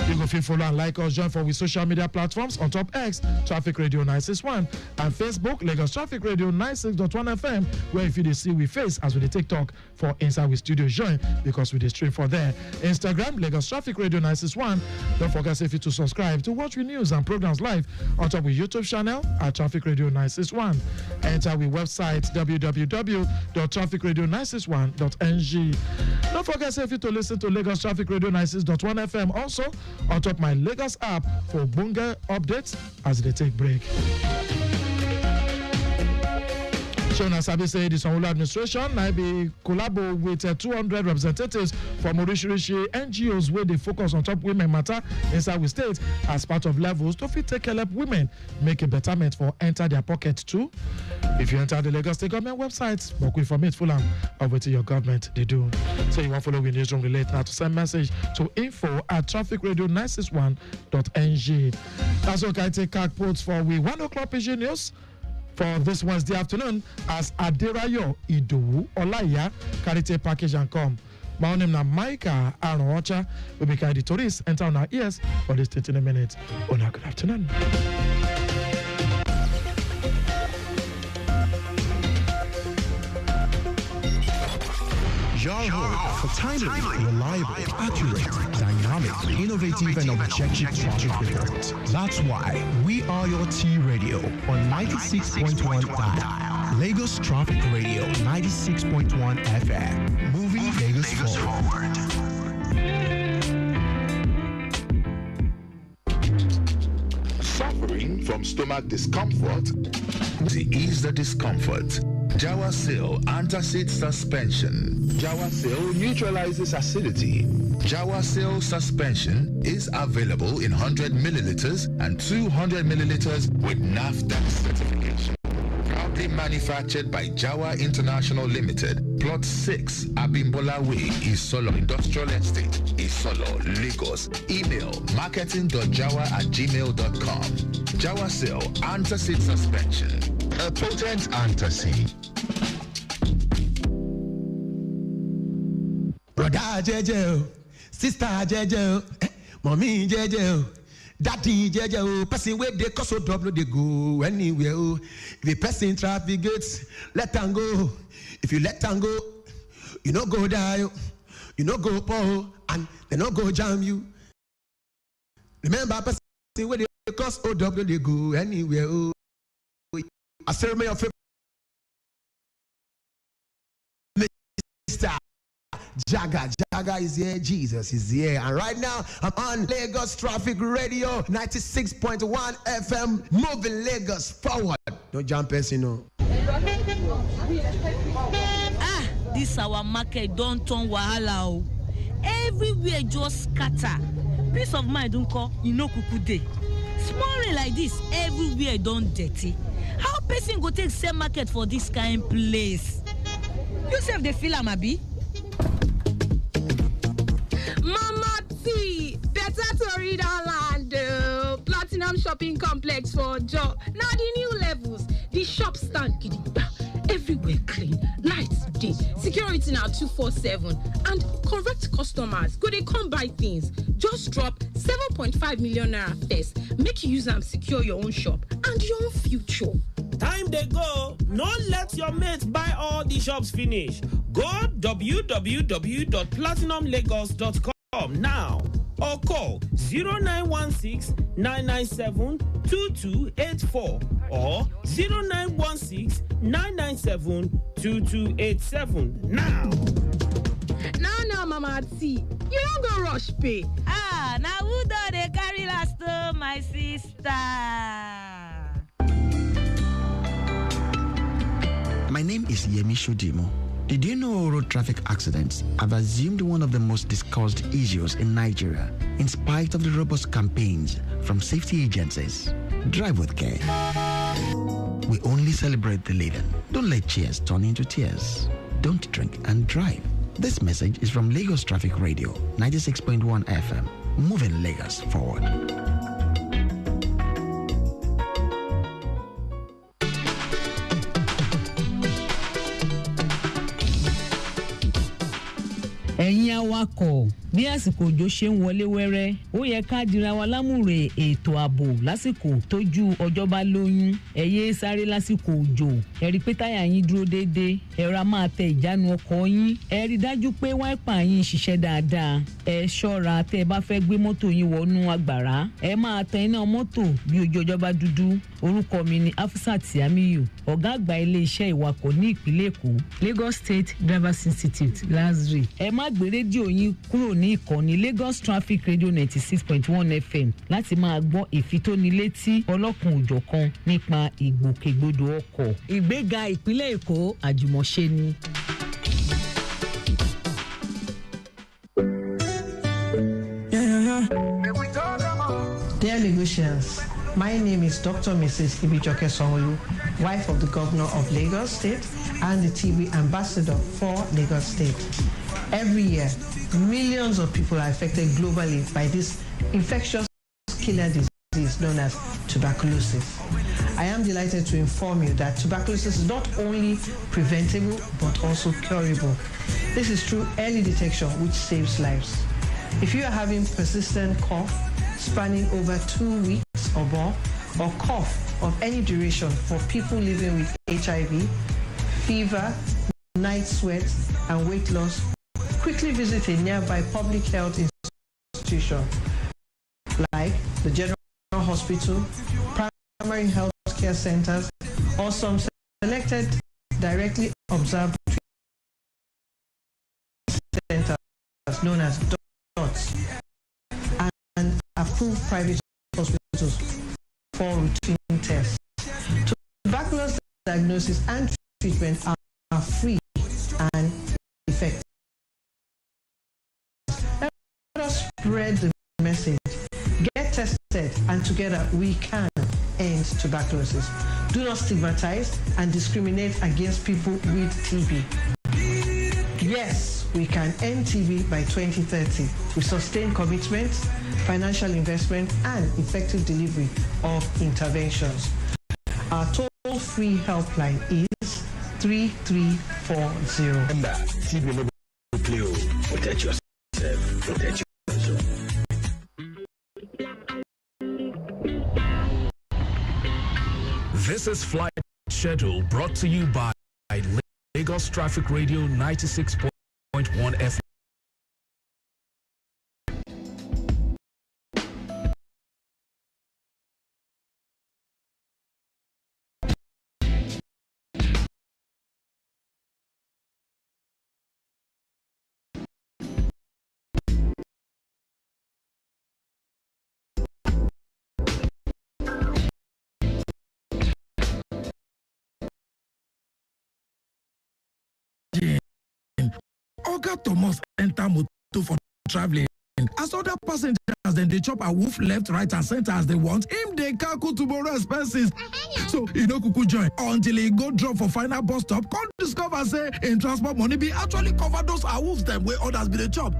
You go feel follow and like us, join for with social media platforms on top X, Traffic Radio 961, and Facebook, Lagos Traffic Radio 96.1 FM, where if you see we face as we take talk for Inside with Studio join because we dey stream for there. Instagram, Lagos Traffic Radio 961. Don't forget if you to subscribe to watch we news and programs live on top with YouTube channel at Traffic Radio 961. Enter we website www.trafficradio961.ng. Don't forget if you to listen to Lagos Traffic Radio 96.1 FM also on top my Lagos app for Bunga updates as they take break. Shona Sabi say the Sanwo-Olu administration now be collabo with 200 representatives from Orishirishi NGOs where they focus on top women matter inside the state as part of levels to fit take help women make a betterment for enter their pocket too. If you enter the Lagos State government website, but we informate full of what your government they do. So you want to follow with newsroom relate now to send message to info@trafficradio961.ng. That's okay. I take card quotes for we 1 o'clock PG News. for this Wednesday afternoon as Aderayo Idowu Olaiya carry a package and come. My name is Micah Arocha. We be carry the tourists enter on our ears for this 30 minutes. Good afternoon. Your home for timely, reliable, accurate, dynamic, innovative, and objective traffic reports. That's why we are your T Radio on 96.1 dial. Lagos Traffic Radio 96.1 FM. Moving Lagos forward. Suffering from stomach discomfort? To ease the discomfort, Jawasil Antacid Suspension. Jawasil neutralizes acidity. Jawasil Suspension is available in 100 milliliters and 200 milliliters with NAFDAC certification. Proudly manufactured by Jawa International Limited, Plot 6, Abimbola Way, Isolo Industrial Estate, Isolo, Lagos. Email marketing.jawa@gmail.com. Jawasil Antacid Suspension. A potent antacid. Brother Jeje, sister Jeje, mommy Jeje, daddy Jeje, person where they cause so double they go anywhere. If a person traffic gates, let them go. If you let them go, you no go die, you no go poor, and they no go jam you. Remember, person where they cause so double they go anywhere. I say me your favorite Mr. Jaga is here, Jesus is here, and right now I'm on Lagos Traffic Radio 96.1 FM, moving Lagos forward. Don't jump us, you know. This our market don't turn wahala. Everywhere just scatter. Peace of mind don't call, you know kuku day. Small rain like this, everywhere don't dirty. How person go take same market for this kind place? You save the feel abi? Mama T, better to read our land. Platinum Shopping Complex for Joe. Now the new levels, the shop stand gidigba. Everywhere clean, lights day, security now 247, and correct customers go they come buy things. Just drop 7.5 million naira first. Make you use them secure your own shop and your own future. Time they go. Don't let your mates buy all the shops finish. Go www.platinumlagos.com now or call 0916-997-2284 or 0916-997-2287 now. Now, Mama T, you don't go rush pay. Now who do they carry last my sister? My name is Yemi Shodimo. Did you know road traffic accidents have assumed one of the most discussed issues in Nigeria, in spite of the robust campaigns from safety agencies? Drive with care. We only celebrate the living. Don't let cheers turn into tears. Don't drink and drive. This message is from Lagos Traffic Radio 96.1 FM, moving Lagos forward. ẹ̀yin awakọ̀ bí àsìkò òjò ṣe ń wọlé wẹ́rẹ́ ó yẹ ká dira wa lámùrè ètò ààbò lásìkò tójú ọjọ́ bá lóyún ẹ yé sáré lásìkò òjò ẹ rí pé táyà yín dúró déédéé ẹ ra máa tẹ ìjánu ọkọ̀ yín ẹ rí dájú pé wáìpà yín ṣiṣẹ́ dáadáa ẹ ṣọ́ra tẹ́ ẹ bá fẹ́ gbé mọ́tò yín wọnú àgbàrá ẹ máa tan iná mọ́tò bí ojú ọjọ́ bá dúdú orúkọ mi ni Afusat Amiyu ọ̀gá àgbà ilé-iṣẹ́ ìwakọ̀ ní ìpínlẹ̀ Èkó Lagos State Drivers Institute LASRI ẹ má gbé rédíò yín kúrò ní ìkànnì Lagos Traffic Radio 96.1 FM láti máa gbọ́ ìfitónilétí ọlọ́kùn òjọ̀kan nípa ìgbòkègbodò ọkọ̀ ìgbéga ìpínlẹ̀ Èkó àjùmọ̀ṣe ni. Dear Lagosians, my name is Dr. Mrs. Ibijoke Sanwo-Olu, wife of the Governor of Lagos State and the TV ambassador for Lagos State. Every year, millions of people are affected globally by this infectious killer disease known as tuberculosis. I am delighted to inform you that tuberculosis is not only preventable but also curable. This is through early detection, which saves lives. If you are having persistent cough spanning over 2 weeks or more, or cough of any duration for people living with HIV, fever, night sweats, and weight loss, quickly visit a nearby public health institution like the General Hospital, primary health care centers, or some selected directly observed centers known as DOTS, and approved private hospitals for routine tests. Tuberculosis diagnosis and treatment are free and effective. Let us spread the message. Get tested, and together we can end tuberculosis. Do not stigmatize and discriminate against people with TB. Yes, we can end TB by 2030 with sustained commitment, financial investment, and effective delivery of interventions. Our toll-free helpline is 3340. Remember, TB no go play. Protect yourself. Protect yourself. This is Flight Schedule brought to you by Lagos Traffic Radio 96.1 FM. Oga Thomas enter motor for traveling. As other passengers, then they chop a wolf left, right, and center as they want. Him they calculate tomorrow expenses. So he no kuku join until he go drop for final bus stop. Come discover say in transport money be actually cover those wolves them where others be the chop.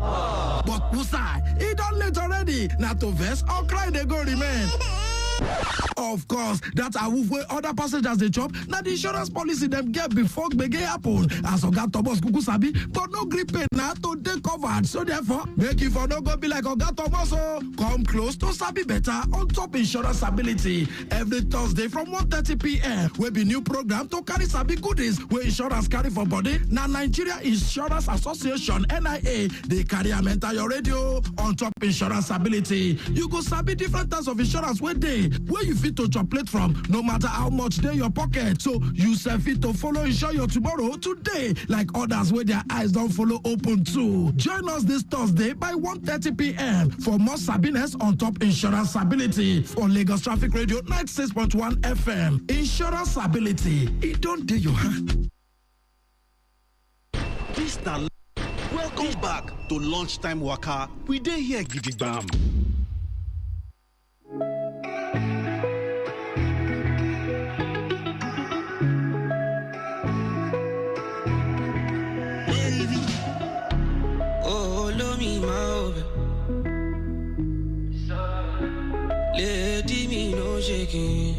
But Musa, he done late already. Not to vex or cry they go remain. Of course, that's a wolf where other passengers they chop. Now the insurance policy them get before begin happen. As Oga Thomas kuku sabi, but no grip pay now to take covered. So therefore, make it for no go be like Oga Thomas. Come close to sabi better on top insurance ability. Every Thursday from 1:30 p.m. will be new program to carry sabi goodies where insurance carry for body. Now Nigeria Insurance Association (NIA) they carry a mental your radio on top insurance ability. You go sabi different types of insurance where you fit to chocolate from, no matter how much they your pocket. So you fit to follow insure your tomorrow today, like others where their eyes don't follow open too. Join us this Thursday by 1:30 p.m. for more sabiness on top insurance ability on Lagos Traffic Radio 96.1 FM. Insurance ability, it don't do your hand. Welcome back to Lunchtime Waka. We dey here gidigam. Lady me no shaking.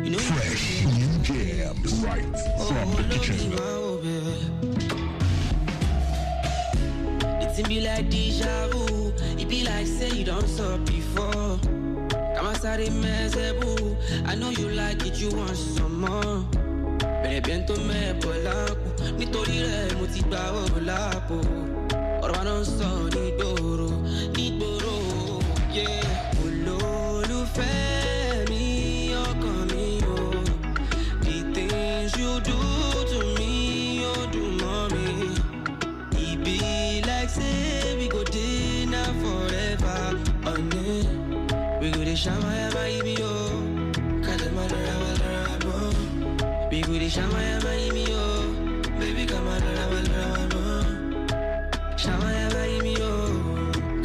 You know fresh new jams right from the kitchen. It be like deja vu. It be like say you don't stop before. I know you like it, you want some more. Pero bientôt me polaco. Nítorí rẹ̀ mo ti gba owó lápò. Ọ̀rọ̀ náà sọ nígboro, yeah. Olólùfẹ́ mi, ọkàn mi o. The things you do to me, ó dùn mọ́ mi. It be like say we go dinner forever, we go dey shama yama imi o. Kale madara madara mo. We go dey shama yama imi o. Baby come madara madara mo. Shama yama imi o.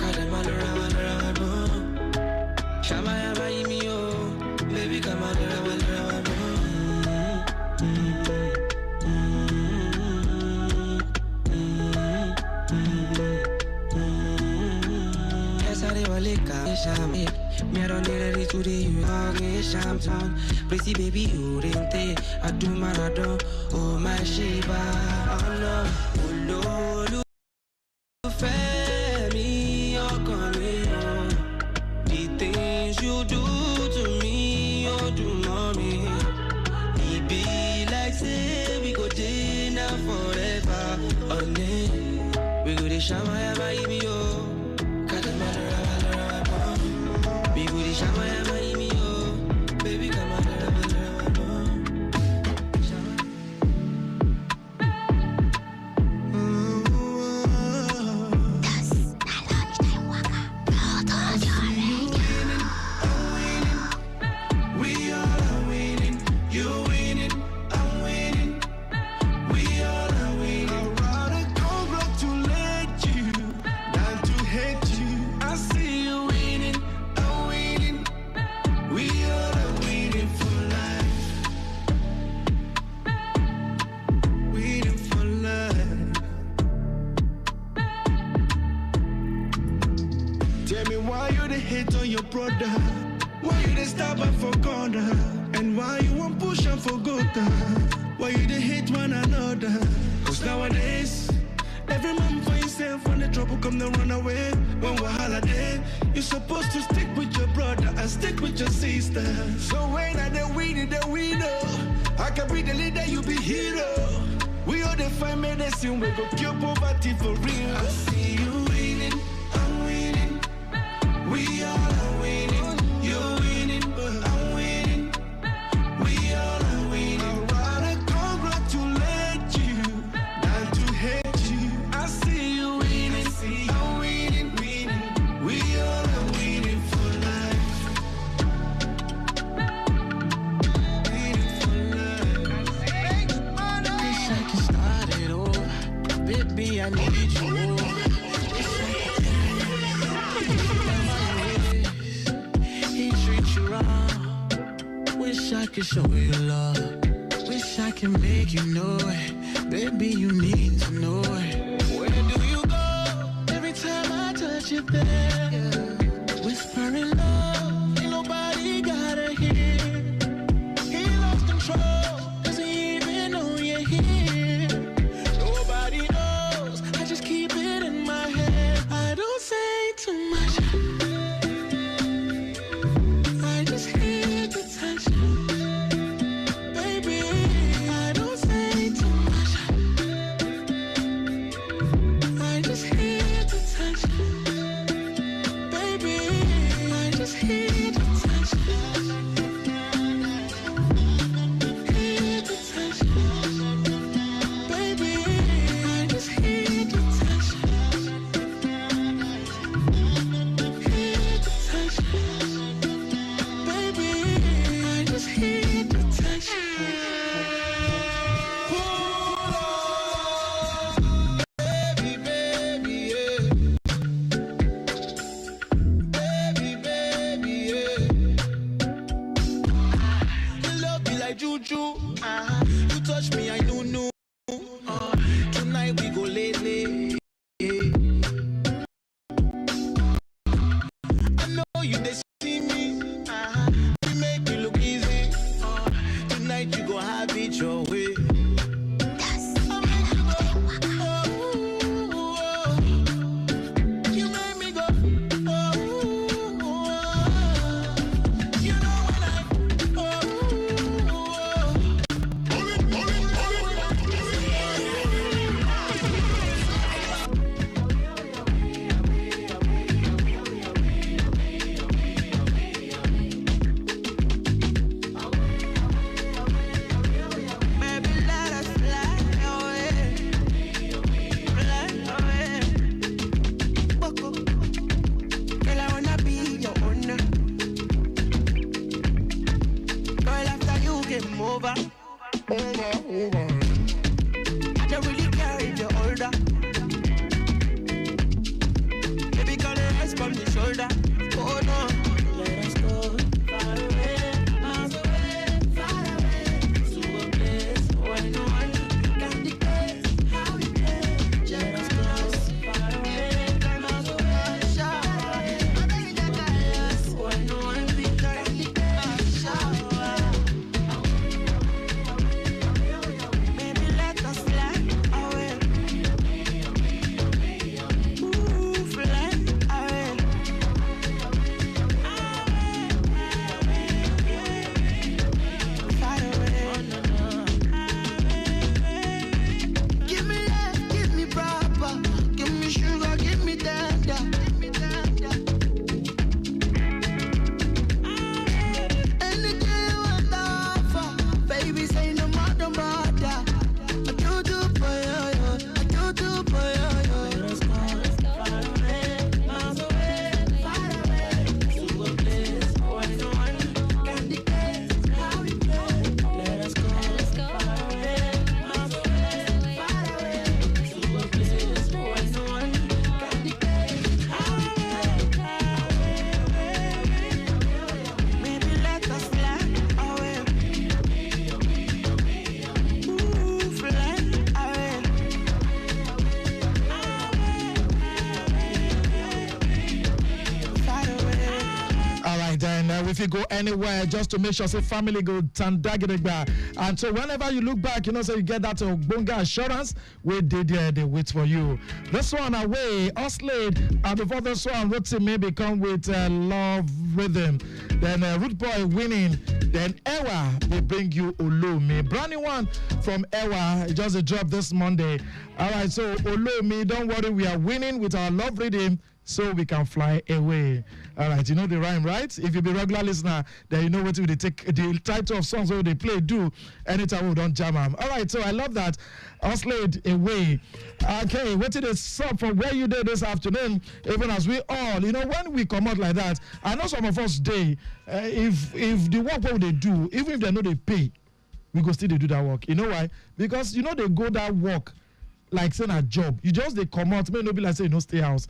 Kale madara madara mo. Shama yama imi o. Baby come madara madara mo. Yes, I dey walk. Me I don't need a little day, you dog in Shampton. Pretty baby, you didn't think I do Maradona. Oh my Shiba, oh no, oh no, me, you're coming on. The things you do to me, you do mommy. It be like say we go dinner forever. Oh yeah, we go to Shama baby oh. We go to Shama baby oh. Baby come on. Brother, why you dey stab am for corner? And why you won't push am for gutter? Why you dey hate one another? Cause nowadays, every man for himself. When the trouble come, they run away. When wahala dey, you supposed to stick with your brother and stick with your sister. So when I the winner, I can be the leader, you be hero. We all the find medicine, we go cure poverty for real. I see you winning, I'm winning. We all are winning, you're winning, I'm winning. We all are winning. I'd rather congratulate you than to hate you. I see you winning, I'm winning, winning. We all are winning for life. Winning for life. Wish I could start it over. Baby, I need you more. Wish I could show you love. Wish I could make you know it. Baby, you need to know it. Where do you go? Every time I touch you there, whispering love, ain't nobody gotta hear. He lost control, doesn't even know you're here. Nobody knows, I just keep it in my head. I don't say too much, I just hear the touch. Baby, I don't say too much, I just hear the touch. Baby, if you go anywhere just to make sure say family go tandagidegba. And so whenever you look back, you know, so you get that Bonga assurance, we did there, they wait for you. This one away, Oslade, and before this one, Rotimi maybe come with Love Rhythm. Then Root Boy winning. Then Ewa will bring you Olomi. Brand new one from Ewa, it just a drop this Monday. All right, so Olomi, don't worry, we are winning with our Love Rhythm, so we can fly away. All right, you know the rhyme, right? If you be regular listener, then you know what they take the title of songs where they play do anytime we don't jam them. All right, so I love that. Oslade away. Okay, what did it sub from where you did this afternoon? Even as we all, you know, when we come out like that, I know some of us day, if the work what they do, even if they know they pay, we go still they do that work. You know why? Because you know they go that work like saying a job. You just they come out, may not be like say you know stay house.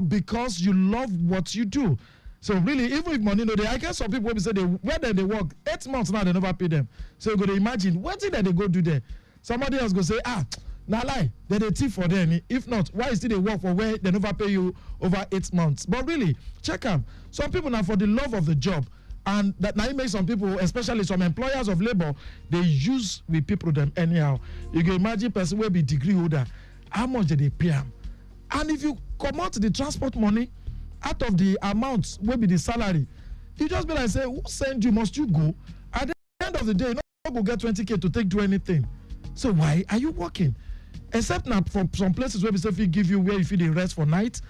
Because you love what you do. So really, even if money no, I guess some people will say where they work 8 months now they never pay them. So you go to imagine what did they go do there? Somebody else go say, now lie, they thief for them. If not, why is it they work for where they never pay you over 8 months? But really, check them. Some people now for the love of the job. And that now it makes some people, especially some employers of labor, they use with people them anyhow. You can imagine person will be degree holder, how much do they pay them? And if you come out the transport money out of the amount will be the salary, you just be like say, who send you? Must you go? At the end of the day, you not go get 20K to take do anything. So why are you working? Except now from some places where we say if you give you where you feel the rest for night,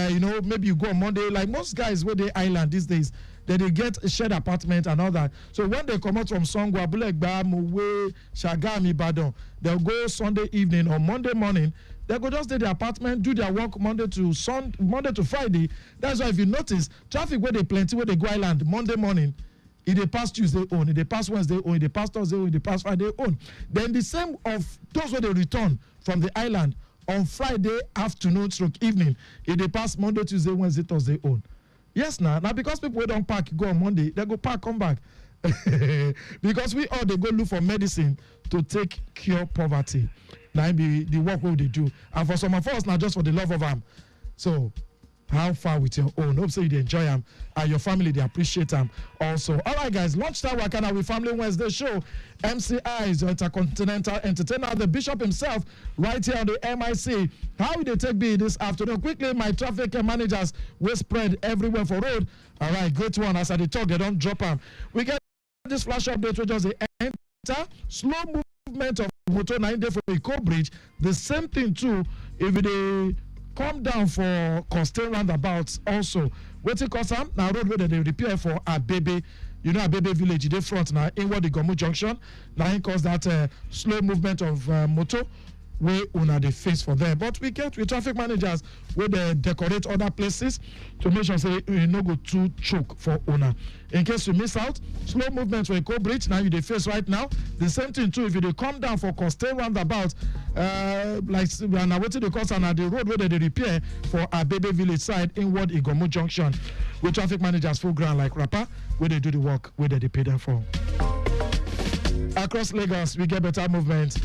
you know, maybe you go on Monday, like most guys where they island these days, they get a shared apartment and all that. So when they come out from Songwa, Bulegba, Mowe, Shagam, Ibadan, they'll go Sunday evening or Monday morning. They go just stay the apartment, do their work Monday to Friday. That's why if you notice, traffic where they plenty, where they go island Monday morning, if they pass Tuesday own, if they pass Wednesday own, if they pass Thursday own, if they pass Friday own. Then the same of those where they return from the island on Friday afternoon stroke evening, if they pass Monday, Tuesday, Wednesday, Thursday own. Yes, now because people don't park, go on Monday, they go park, come back. Because we all they go look for medicine to take cure poverty. Now be the work what they do. And for some of us, now just for the love of them. So how far with your own? Hope so you enjoy them and your family they appreciate them also. All right, guys, lunchtime working out with Family Wednesday show. MCI is your intercontinental entertainer, the bishop himself, right here on the MIC. How will they take me this afternoon? Quickly, my traffic managers will spread everywhere for road. All right, great one. As I talk, they don't drop them. We get this flash update which just the enter slow movement of motor 9 day for the Bridge. The same thing too if they come down for Costain roundabouts also. Waiting cause now road where they repair for Abebe. You know Abebe village, they front now inward the Gomu junction. Now it cause that slow movement of motor where una they face for there. But we get with traffic managers where they decorate other places to make sure say you no go too choke for una. In case you miss out, slow movement for Eco Bridge now you they face right now. The same thing too if you they come down for Costain roundabout, like now waiting the cost and the road where they repair for Abebe village side inward Igomu junction. With traffic managers full ground like Rapper where they do the work where they pay them for. Across Lagos we get better movement.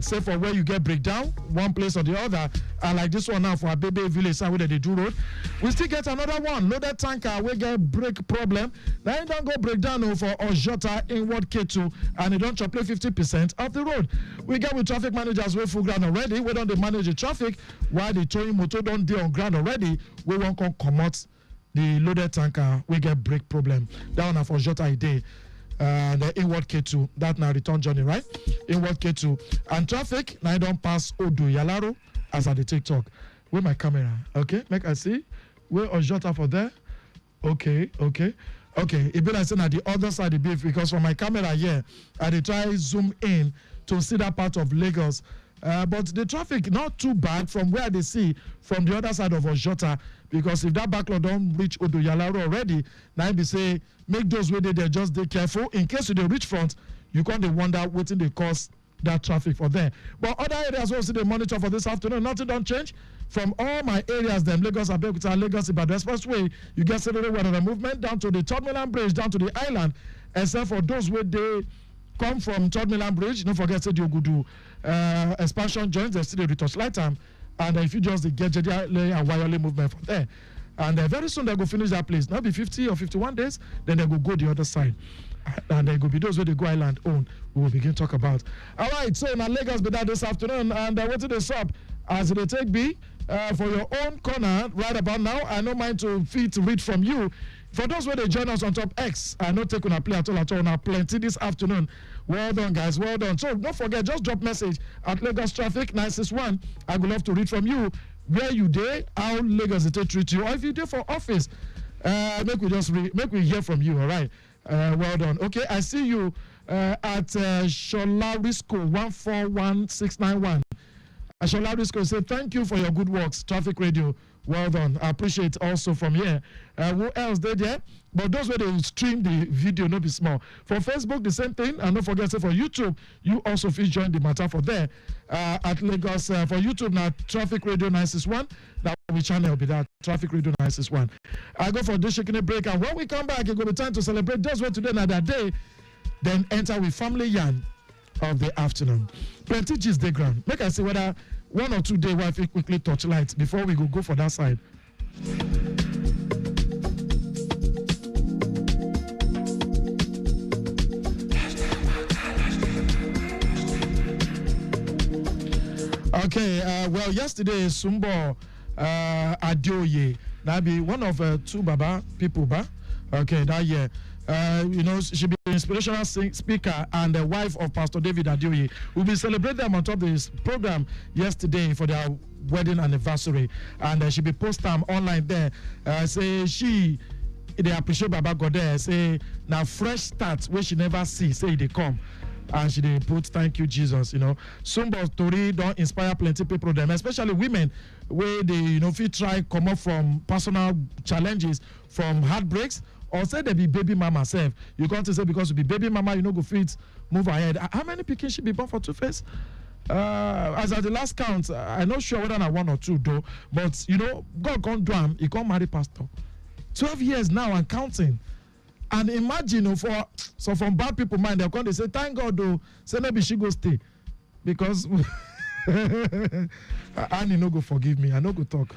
Say for where you get breakdown, one place or the other, and like this one now for Abebe village side where they do road. We still get another one, loaded tanker, we get brake problem. Now you don't go breakdown for Ojota inward K2, and you don't chop 50% of the road. We get with traffic managers with full ground already, we don't they manage the traffic, while the towing motor don't deal on ground already, we won't come out the loaded tanker, we get brake problem. That one for Ojota a day. The inward K2, that now return journey, right? Inward K2. And traffic, now I don't pass Odu Yalaro as at the TikTok. Where my camera? Okay, make I see. Where Ojota for there? Okay. It be like saying at the other side of the beef because from my camera here, I try zoom in to see that part of Lagos. But the traffic not too bad from where they see from the other side of Ojota, because if that backlog don't reach Odo Yalaro already, now be say make those way there just be careful in case you don't reach front. You can't wonder what they cause that traffic for there. But other areas also they monitor for this afternoon. Nothing don't change from all my areas. Them Lagos, Abeokuta, Lagos, Ibadan Expressway. You get steady weather movement down to the Third Mainland Bridge, down to the island, except for those where they come from Third Mainland Bridge. Don't forget to do expansion joints. They still retouch light time. And if you just get JDLA and wireless movement from there. And very soon they go finish that place. Now be 50 or 51 days, then they go the other side. And there will be those where they go island own, we will begin to talk about. All right, so now Lagos be that this afternoon, and what to the shop as they take be for your own corner right about now. I don't mind to read from you. For those where they join us on Top X, I know take on a play at all. Now plenty this afternoon. Well done, guys. Well done. So don't forget, just drop message at Lagos Traffic 961. I would love to read from you where you there, how Lagos they treat you, or if you there for office. Make we hear from you. All right. Well done. Okay, I see you at Shola Risco 141691. Shola Risco say thank you for your good works, Traffic Radio. Well done. I appreciate also from here. Who else did there? But those where they stream the video, no be small. For Facebook, the same thing. And don't forget, say for YouTube, you also feel join the matter for there. At Lagos, for YouTube now, Traffic Radio 961. That we channel be that Traffic Radio 961. I go for this shaking a break, and when we come back, it's going to be time to celebrate those where today and that day. Then enter with family yarn of the afternoon. Plenty gist day ground. Make I see whether 1 or 2 days where I quickly touch lights before we go for that side. Okay, well, yesterday, Sumbo Adioye, that be one of 2 Baba people, okay, that year. She be an inspirational speaker and the wife of Pastor David Adioye. We'll be celebrating them on top of this program yesterday for their wedding anniversary. And she be post them online there. Say they appreciate Baba God there. Say now fresh start where she never see. Say they come. And she they put thank you Jesus, Sumbo story don't inspire plenty people them, especially women where they fit try come up from personal challenges, from heartbreaks, or say they be baby mama self. You can't say because you be baby mama, go fit move ahead. How many pikin she be born for Two-Face? As at the last count, I'm not sure whether I 1 or 2 though, but God can't do him, he can't marry pastor. 12 years now and counting. And imagine so from bad people mind, they're going to say, thank God though, say maybe she go stay. Because Annie no go forgive me, I no go talk.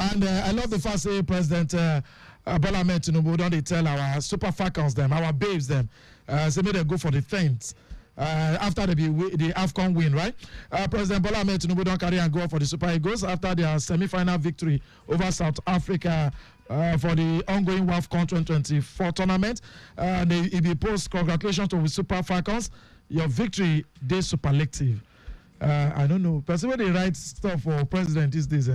And I love the fact say President Bola Ahmed Tinubu don't they tell our super falcons them, our babes them, say may they go for the fence. After the AFCON win, right? President Bola Ahmed Tinubu don't carry and go for the Super Eagles after their semi-final victory over South Africa for the ongoing AFCON 2024 tournament. He be post congratulations to the Super Falcons. Your victory, they superlative. I don't know. Person when they write stuff for president these days.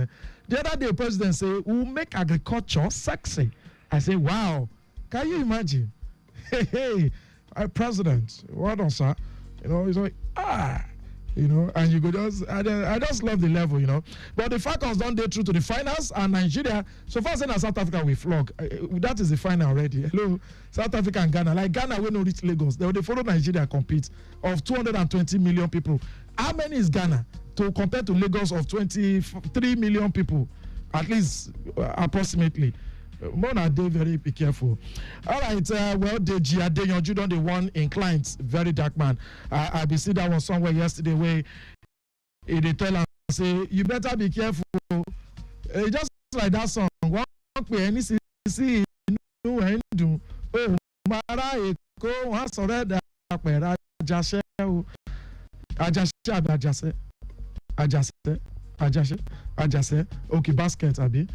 The other day, president say, "We'll make agriculture sexy." I say, "Wow, can you imagine?" Hey, president, well done, sir. It's like and you go just. I just love the level, But the Falcons don't get through to the finals, and Nigeria. So far, saying South Africa we flog. That is the final already. Hello, South Africa and Ghana. Like Ghana, we no reach Lagos. They follow Nigeria compete of 220 million people. How many is Ghana to compare to Lagos of 23 million people, at least approximately? Mona Day, very be careful. All right, well, the Adeyanju done the one in clients, very dark man. I be see that one somewhere yesterday where they tell us say you better be careful. Just like that song, one way any see no end do. Oh, Mara Eko, one sorry that pera Ajase Ajase. Okay, basket abi.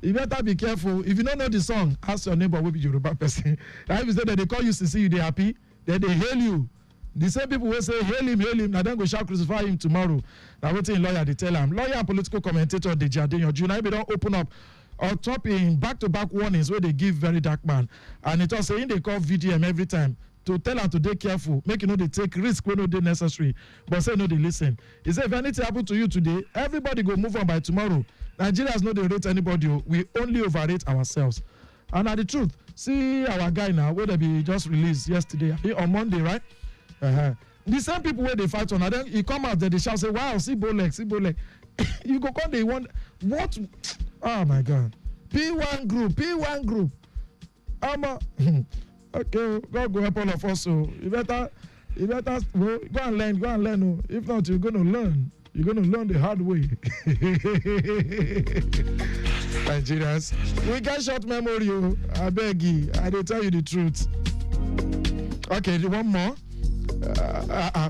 You better be careful. If you don't know the song, ask your neighbor will be Yoruba person. If you say that they call you to see you, they happy, then they hail you. The same people will say, hail him, now then go shall crucify him tomorrow. Now waiting lawyer, they tell him. Lawyer and political commentator, they Adeyanju. Now if they don't open up or top in back-to-back warnings where they give very dark man. And it also saying they call VDM every time to tell them to be careful, make they take risk when they necessary, but say no, they listen. He said if anything happen to you today, everybody go move on by tomorrow. Nigerians know they rate anybody, we only overrate ourselves. And the truth, see our guy now, where they be just released yesterday, on Monday, right? The same people where they fight on, and then he come out there, they shout, say, wow, see Bolek. You go come, they want, what? Oh my God. P1 group. Okay, God go help all of us. So you better You better go and learn. Oh. If not, you're going to learn. You're going to learn the hard way. Nigerians, we got short memory. I beg you. I did tell you the truth. Okay, one more.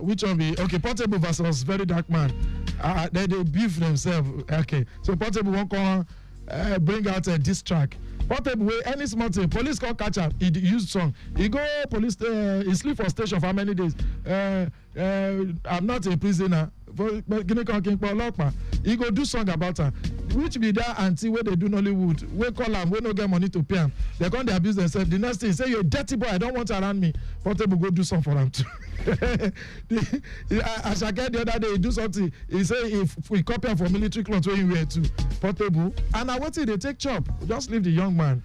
Which one be? Okay, Portable versus Very Dark Man. They beef themselves. Okay, so Portable won't come bring out a diss track. Portable way any small thing. Police can't catch him. He used song. He go police. He sleep for station for how many days? I'm not a prisoner. He go do song about her. Which be that auntie where they do Nollywood. We call them. We no get money to pay them. They can't abuse themselves. The next thing say you're a dirty boy. I don't want you around me. Portable go do something for them too. As I get the other day, he do something. He say if we copy him for military clothes, where he wear too. Portable. And I want they take chop. Just leave the young man.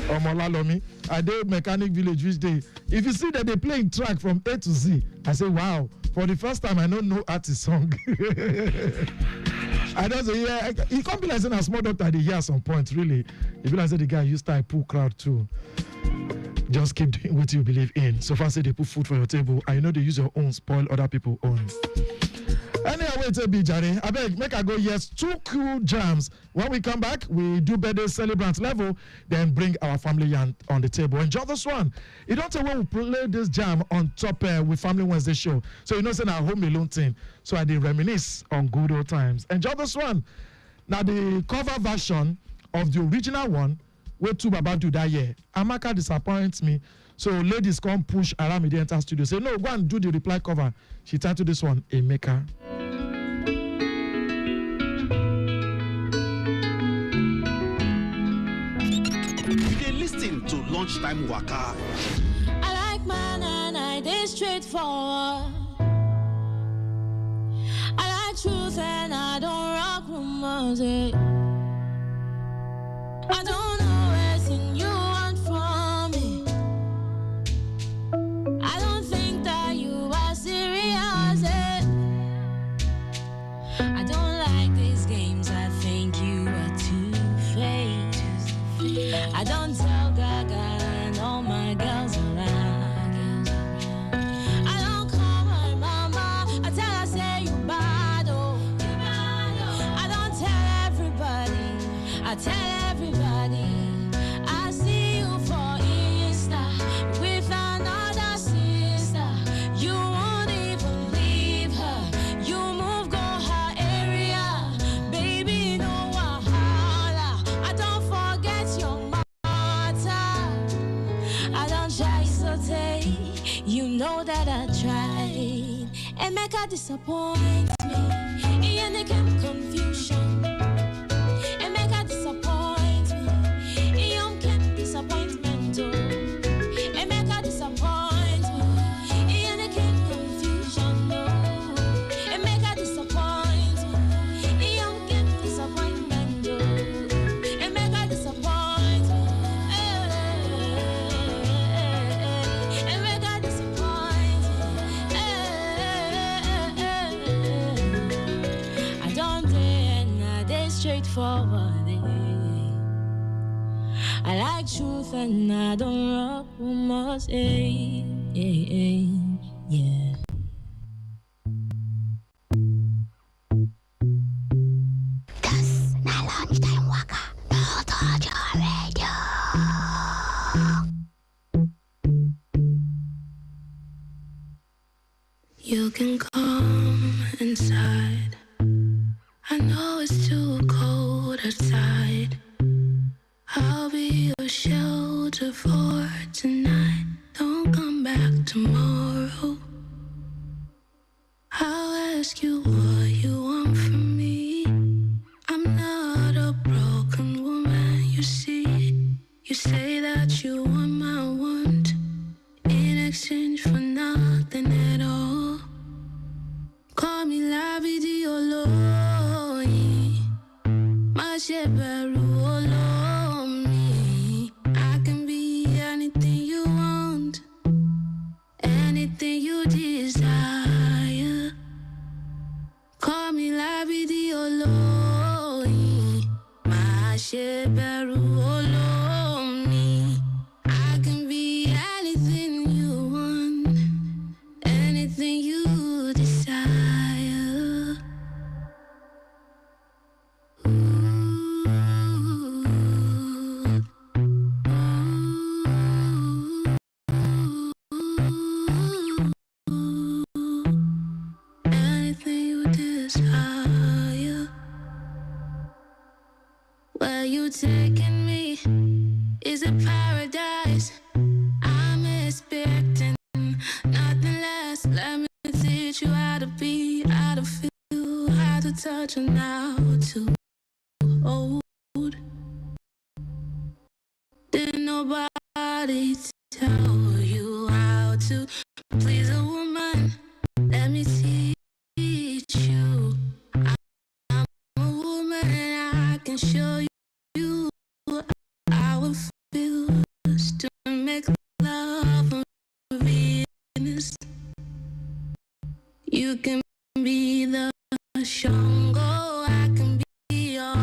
Omolalomi. I did Mechanic Village which day. If you see that they playing track from A to Z, I say wow. For the first time, I don't know artist song. I don't say yeah. He can't be like saying a small doctor. They hear at some point really. If you like say the guy used to pull crowd too. Just keep doing what you believe in. So far say they put food for your table, I know they use your own spoil other people's own. Anyway, wait a bit, Jare. I beg, make I go. Yes, 2 cool jams. When we come back, we do birthday celebrant level, then bring our family yarn on the table. Enjoy this one. You don't know when we play this jam on top with Family Wednesday show. So you know, saying our home alone thing. So I did reminisce on good old times. Enjoy this one. Now the cover version of the original one, where two Baba do that year. Amaka disappoints me. So ladies come push around me the entire studio. Say, no, go and do the reply cover. She titled this one, Emeka. They listen to Lunchtime Waka. I like man and I dey straightforward. I like truth and I don't rock rumors. I don't know anything you want from me. I don't think that you are serious. I don't like these games. I think you are two-faced. I don't tell Gaga and all my girls around. I don't call my mama. I tell her say you bad, oh. I don't tell everybody. I tell everybody. I see you for Insta with another sister. You won't even leave her. You move, go her area. Baby, no wahala. I don't forget your matter. I don't try to take. You know that I tried. And make her disappoint me. And they can confusion. And make her disappoint me. And can disappointment too. And make her disappoint me. And they can confusion no. And make her disappoint me. And can disappointment too. And make her disappoint me. And make her disappoint me. I don't dare and I dare straightforward. I like truth and I don't rock rumors. Yeah. That's my lunchtime waka. No touch radio. You can come inside. I know it's too cold outside. I'll be your shelter for tonight. Don't come back tomorrow. I'll ask you what you want from me. I'm not a broken woman, you see. You say that you want my want in exchange for nothing at all. Call me la vidioloi. My sheberu olomi. I can be anything you want, anything you desire. Call me la vidioloi. My sheberu olomi. I can be anything you want, how to be, how to feel, how to touch, and now too old. Didn't nobody tell you how to please a woman. Let me teach you. I'm a woman and I can show you how it feels to make love a Venus. You can be the Shango, I can be your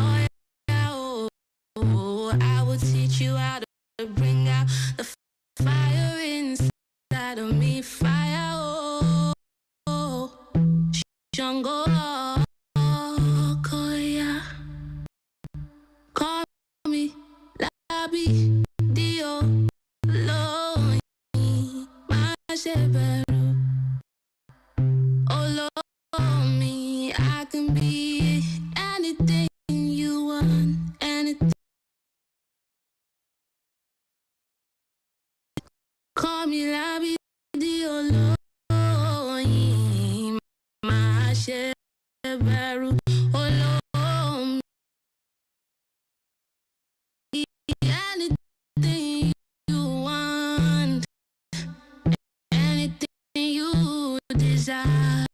I will teach you how to bring out the fire inside of me. Fire, Shango, Koya. Call me Labi Dio Lo Masheberu. Oh Lord, me, I can be anything you want, anything. Call me Labi Dio Lo Masheberu. Oh Lord, me, anything you want, anything you desire.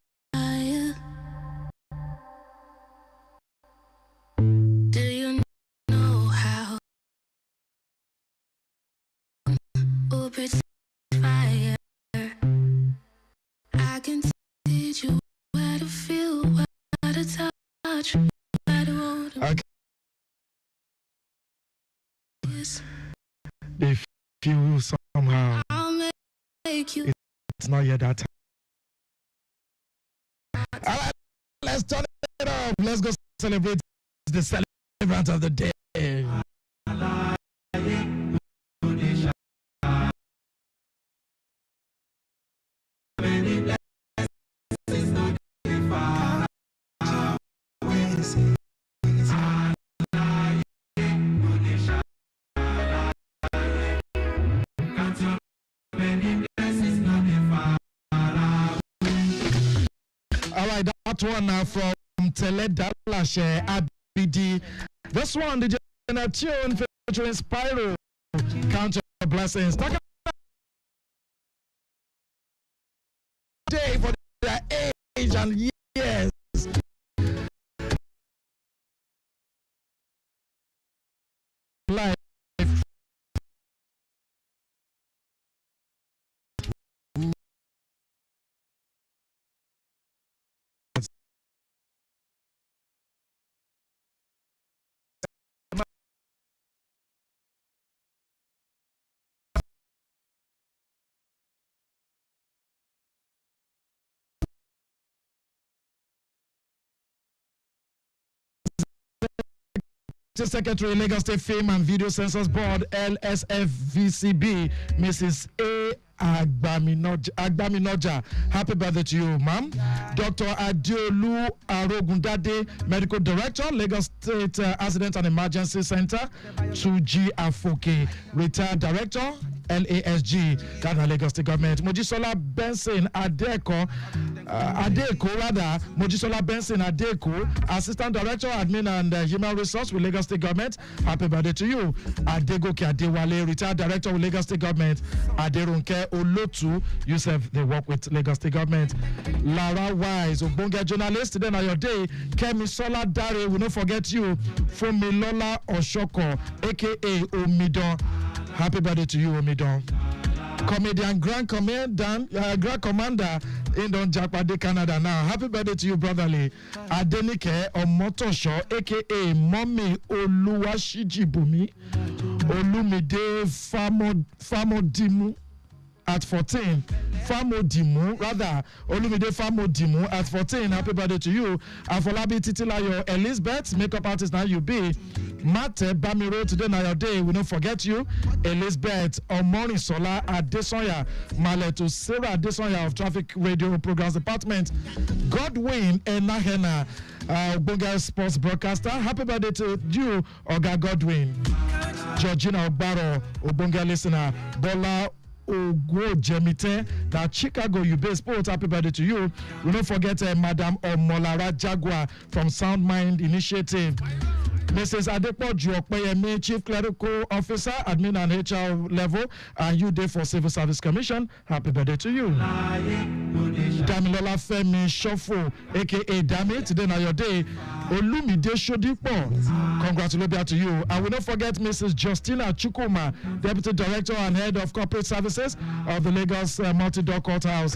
Do you know how? Oh, pretty fire. I can teach you where to feel, where to touch, where to hold. Okay. Yes. They feel somehow. I'll make you. It's not yet that time. All right, let's turn it up. Let's go celebrate the celebrant of the day. All right, that one now from Teledalashe Abidi. This one, the general tune featuring Spyro. Count your blessings. Talk about day for their age and years. Life. Secretary, Lagos State Film and Video Censors Board, LSFVCB, Mrs. A. Agbaminoja. Happy birthday to you, ma'am. Dr. Adeolu Arogundade, Medical Director, Lagos State Accident and Emergency Center. 2G Afoke, Retired Director, LASG, Ghana Lagos State Government. Mojisola Benson Adeko, Mojisola Benson Adeko, Assistant Director, Admin and Human Resource with Lagos State Government. Happy birthday to you. Adegoke Adewale, Retired Director with Lagos State Government. Aderunke Olotu, Yusuf, they work with Lagos State Government. Lara Wise, Obonga journalist, today on your day. Kemi Sola Dare, we don't forget you. Fumilola Oshoko, aka Omidon. Happy birthday to you, Omidon. Comedian, Grand Commander in Don Japade, Canada now. Happy birthday to you, brotherly. Adenike Omotosho, aka Mommy Oluwashijibumi. Olumide Famodimu at 14. Famodimu, rather, Olumide Famodimu at 14. Happy birthday to you. Afolabi Titilayo Elizabeth, makeup artist now you be. Mate Bamiro, today now your day. We don't forget you. Elizabeth Omori Sola Adesoya Maletu Sarah Adesoya of Traffic Radio Programs Department. Godwin Enahena, Bonga Sports Broadcaster. Happy birthday to you, Oga Godwin. Georgina Ogbaro, Obonga listener. Bola Ogo Jemite, Now, Chicago, you base sports. Happy birthday to you. We don't forget Madam Omolara Jaguar from Sound Mind Initiative. Mrs. Adepoju Okpeyemi, Chief Clerical Officer, Admin and HR level, and you there for Civil Service Commission. Happy birthday to you. Damilola Femi Shofo, aka Dami, today now your day. Olumide Shodipo, congratulations to you. And we don't forget Mrs. Justina Chukuma, Deputy Director and Head of Corporate Services of the Lagos Multi-Door Courthouse.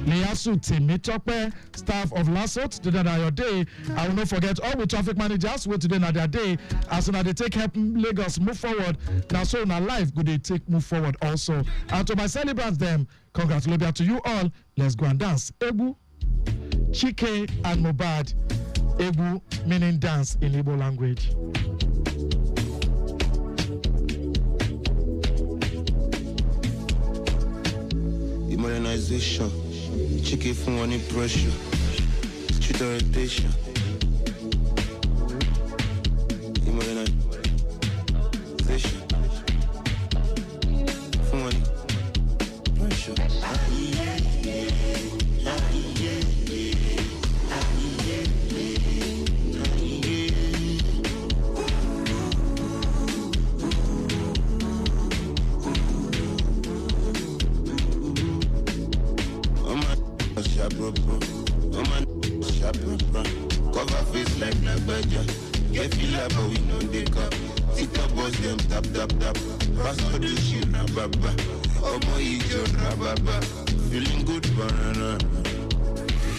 Liasu Timitope, staff of LASOT, today na your day. I will not forget all the traffic managers who today na their day. As soon as they take help Lagos move forward, now so na life good they take move forward also. And to my celebrants them, congratulations to you all. Let's go and dance. Ebu, Chike and Mobad. Ebu meaning dance in Igbo language. Modernization, chicken for money pressure, street orientation. Modernization, for money pressure. Cover face like Nagbaja. Get feel like but we know they come. Sit up, boss them, tap, tap, tap. Pass all the shit, rababa. Oh boy, you rababa. Feeling good, banana.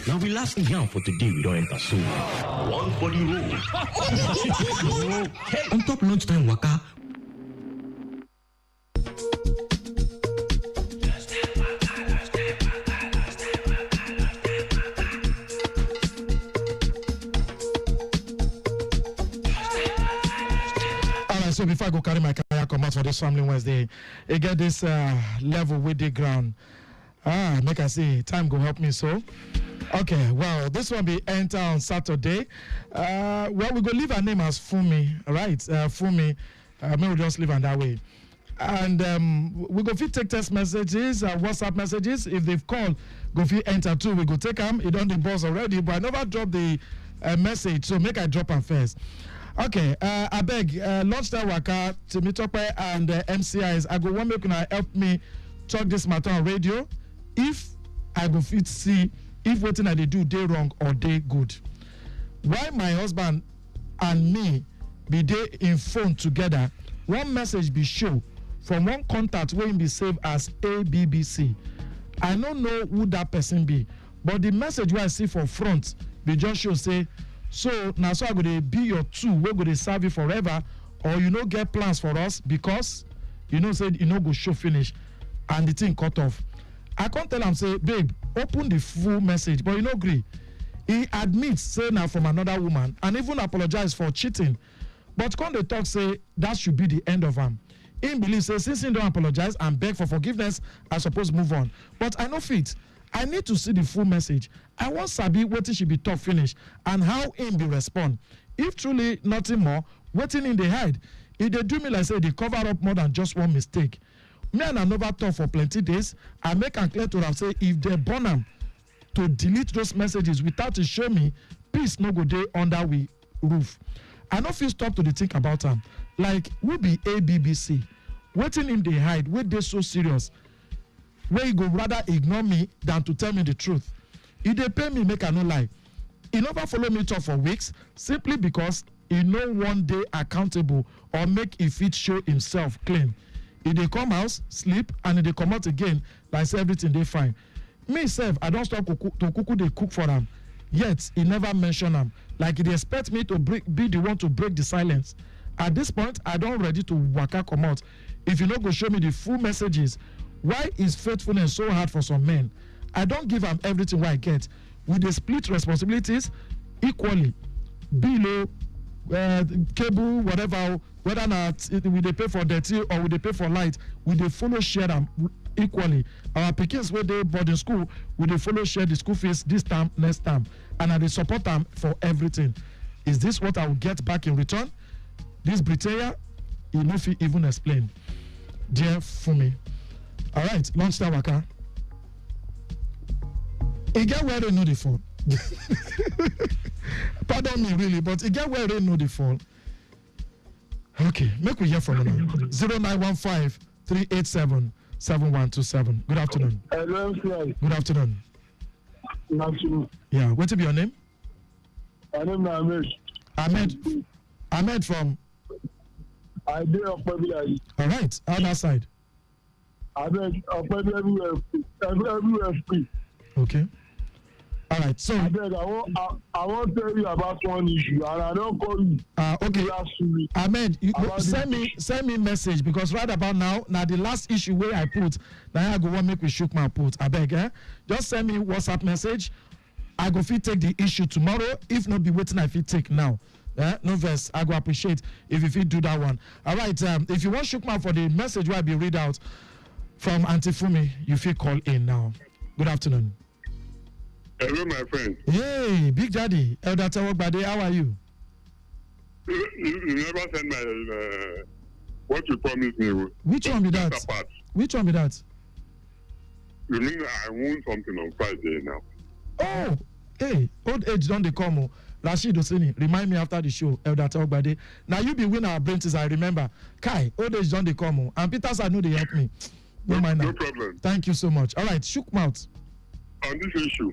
Now we last down for today, we don't enter so. One for the road. On top lunchtime waka. So before I go carry my career come out for this family Wednesday, I get this level with the ground. Make I see, time go help me so. Okay, well, this one be enter on Saturday. Well, we go leave our name as Fumi, right? Fumi, maybe we'll just leave on that way. And we go fit take text messages, WhatsApp messages. If they've called, go fit enter too. We go take them. It on the boss already, but I never drop the message, so make I drop them first. Okay, I beg, lunchtime waka, Timitope and MCIs, I go one make una help me talk this matter on radio. If I go fit see if what I they do they wrong or they good. Why my husband and me be they in phone together, one message be show from one contact where be saved as ABBC. I don't know who that person be, but the message where I see for front, be just show say, so now so I go to be your two, we're going to serve you forever, or you know get plans for us because you know said you know go show finish and the thing cut off. I can't tell him say, babe, open the full message, but you know agree. He admits say now from another woman and even apologize for cheating. But when they talk say that should be the end of him. He believes say since he don't apologize and beg for forgiveness, I suppose move on. But I know fit. I need to see the full message. I want Sabi waiting she be talk finish and how him be respond. If truly nothing more, waiting in the hide. If they do me like say they cover up more than just one mistake. Me and I never talk for plenty days. I make am clear to them say if they burn them to delete those messages without to show me, peace no go dey under we roof. I no fit stop to dey think about them. Like we be ABBC. Waiting in the hide, wait they so serious. Where you go rather ignore me than to tell me the truth. If they pay me, make I no lie. He never follow me talk for weeks simply because he no one day accountable or make if it show himself clean. If they come house, sleep, and if they come out again, like say everything they fine. Me self, I don't stop to kuku they cook for them. Yet he never mention them. Like he expect me to be the one to break the silence. At this point, I don't ready to waka come out. If you no go show me the full messages. Why is faithfulness so hard for some men? I don't give them everything what I get. We dey split responsibilities equally. Below, cable, whatever, whether not we dey pay for dirty or we dey pay for light, we dey follow share them equally. Our pickings where they boarding school, we dey follow share the school fees this term, next term, and I dey support them for everything. Is this what I will get back in return? This Britannia, he no fit even explain. Dear Fumi. All right, lunchtime waka. He get where they know the fall. Pardon me, really, but he get where they know the fall. Okay, make we hear from you now. 0915-387-7127. Good afternoon. Hello, sir. Good afternoon. Good afternoon. Yeah, what will be your name? My name is Ahmed. Ahmed from? I did Okpebi. All right, other side. Ahmed, Okpebi everywhere free. Okay. All right, so. Ahmed, I want to tell you about one issue, and I don't call you. Okay. Ahmed, you send me message because right about now the last issue where I put, now I go one make we shook my put. I beg, just send me WhatsApp message. I go fit take the issue tomorrow. If not, be waiting. I fit take now. No verse. I go appreciate if you fit do that one. All right. If you want shook man for the message where I be read out from Auntie Fumi, you fit call in now. Good afternoon. Hello, my friend. Hey, Big Daddy. Elder Tawagbade, how are you? You never send my what you promised me. Which one be that? Which one be that? You mean I won something on Friday now? Oh, hey, old age don't they come? Rashid Osini, remind me after the show, Elder Tawagbade. Now you be win our brains, I remember. Kai, old age don't they come? And Peters, I know they help me. No mind now. No problem. Thank you so much. All right, shook mouth. On this issue,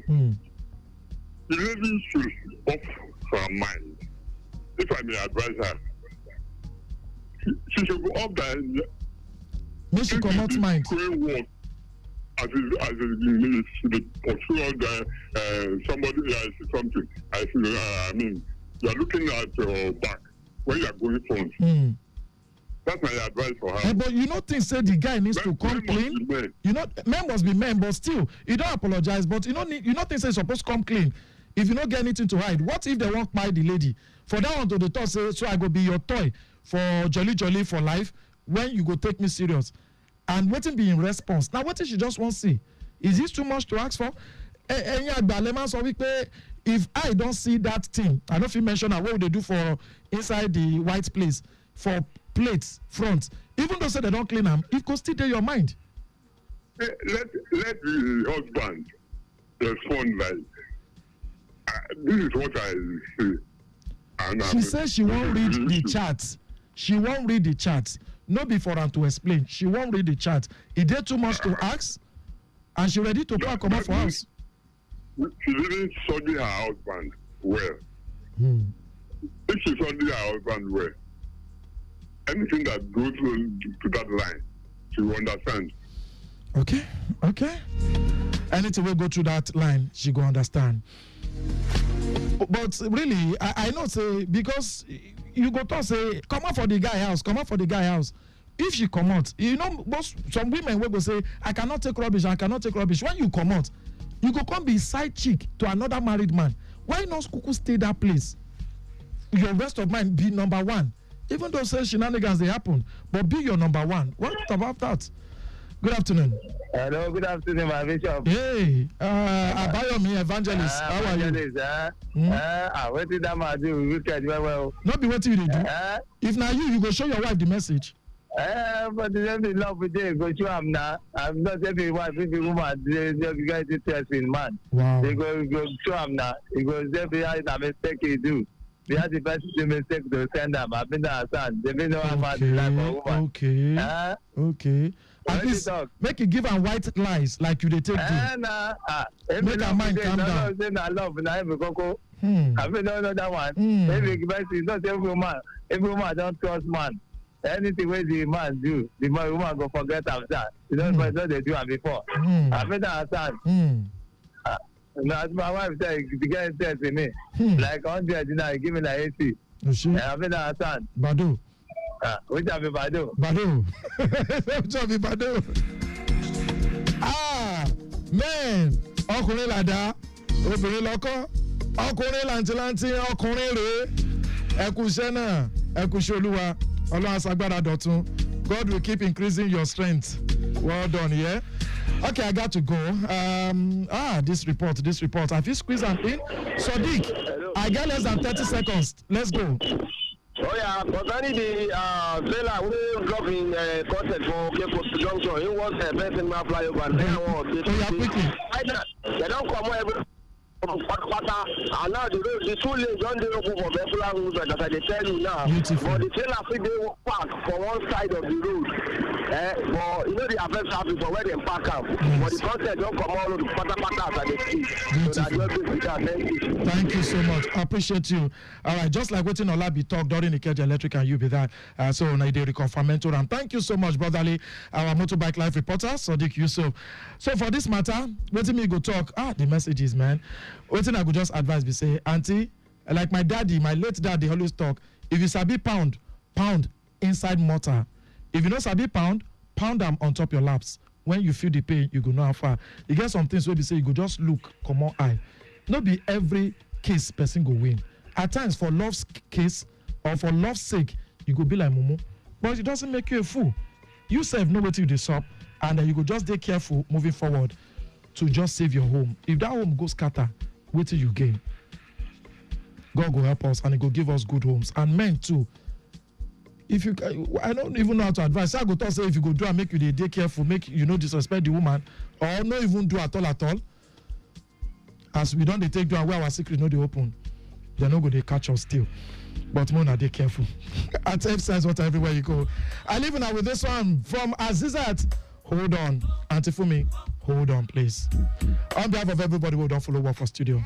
the lady should off her mind. If I may advise her, she should go up there. Make she come out mind. As she pursue somebody something. I mean, you are looking at your back when you are going front. That's my advice for her. But you know, things say the guy needs to come clean. You know, men must be men, but still, you don't apologize. But you know, things say supposed to come clean. If you don't get anything to hide, what if they won't buy the lady? For that one to the thought say, so I go be your toy for jolly for life when you go take me serious. And waiting be in response. Now, what if she just won't see? Is this too much to ask for? If I don't see that thing, I don't feel mention what would they do for inside the white place for plates front, even though say they don't clean them, it could still in your mind. Let the husband respond like this is what I say. And she says she won't read the chats. She won't read the chats. No before her to explain. She won't read the chat. Is there too much to ask? And she ready to come out for us. She didn't study her husband well. If she studied her husband well, anything that goes to that line, she will understand. Okay. Anything will go through that line, she go understand. But really, I know say because you go to say, come out for the guy house. If she come out, you know, some women will go say, I cannot take rubbish. When you come out, you go come be side chick to another married man. Why not Kuku stay that place? Your rest of mind be number one. Even though say shenanigans they happen, but be your number one. What about that? Good afternoon. Hello, good afternoon, my bishop. Hey, Abayomi Evangelist. How are you? What did that man do? Wicked, well. Not be what you do. If now you go show your wife the message. But the same love with them, go show him now. I'm not every wife, every woman, they guys interesting man. Wow. They go show him now. He goes, every mistake he do. They had the best mistake to send them. I've been there, son. They been know about the life of woman. Okay. At least make it give her white lies like you they take to. Make her mind calm down. I love I been know that one. Every not every woman don't trust man. Anything where the man do, the woman go forget after. You know, but they do it before. I've been there, son. Now, my wife said, the guy said to me, like 100, give me like 80. I've been there, son. Badu. Which have been Badu? Which have been Badu? Man, ọkùnrin làdá, obìnrin lọ́kọ́, ọkùnrin làǹtìlanti, ọkùnrin rèé, ẹkùṣẹ́ náà, ẹkùṣẹ́ olúwa, ọlọ́run aṣagbára dọ̀tun. God will keep increasing your strength. Well done, yeah? Okay, I got to go. This report. I feel squeeze am in. Sadiq, I get less than 30 seconds. Let's go. Oh yeah, concerning the trailer we drop in concert for Cape Junction, it was a person my flyover and then they don't come every and now the 2 lanes don't do open for Befula roads as I tell you now. Beautiful. But the trailer fit they park for one side of the road. But you know the affect traffic for where they park up. But the concert don't come all the pata as they see. So that thank you so much. I appreciate you. All right, just like waiting on be talk during the Kedge Electric and you be that. So now they reconfirmento and thank you so much, brotherly, our motorbike life reporter, Sadiq Yusuf. So for this matter, waiting me go talk. The messages, man. Waiting I could just advise me say, auntie, like my daddy, my late daddy always talk. If you sabi pound inside mortar. If you know sabi pound them on top your laps. When you feel the pain, you go know how far. You get some things where they say you go just look, come on eye. Not be every case person go win. At times for love's case or for love's sake, you go be like Mumu. But it doesn't make you a fool. You self know what you disrupt, and then you go just be careful moving forward to just save your home. If that home goes scatter, wait till you gain. God will help us and He will give us good homes. And men too. If you, I don't even know how to advise. I go to say if you go do and make you dey careful, make you know disrespect the woman, or not even do at all. As we don't take do and where our secret no dey open, they're not going to catch us still. But more na dey careful. At F-Sense Water everywhere you go. I leave now with this one from Azizat. Hold on, Auntie Fumi. Hold on, please. On behalf of everybody who don't follow work for studio.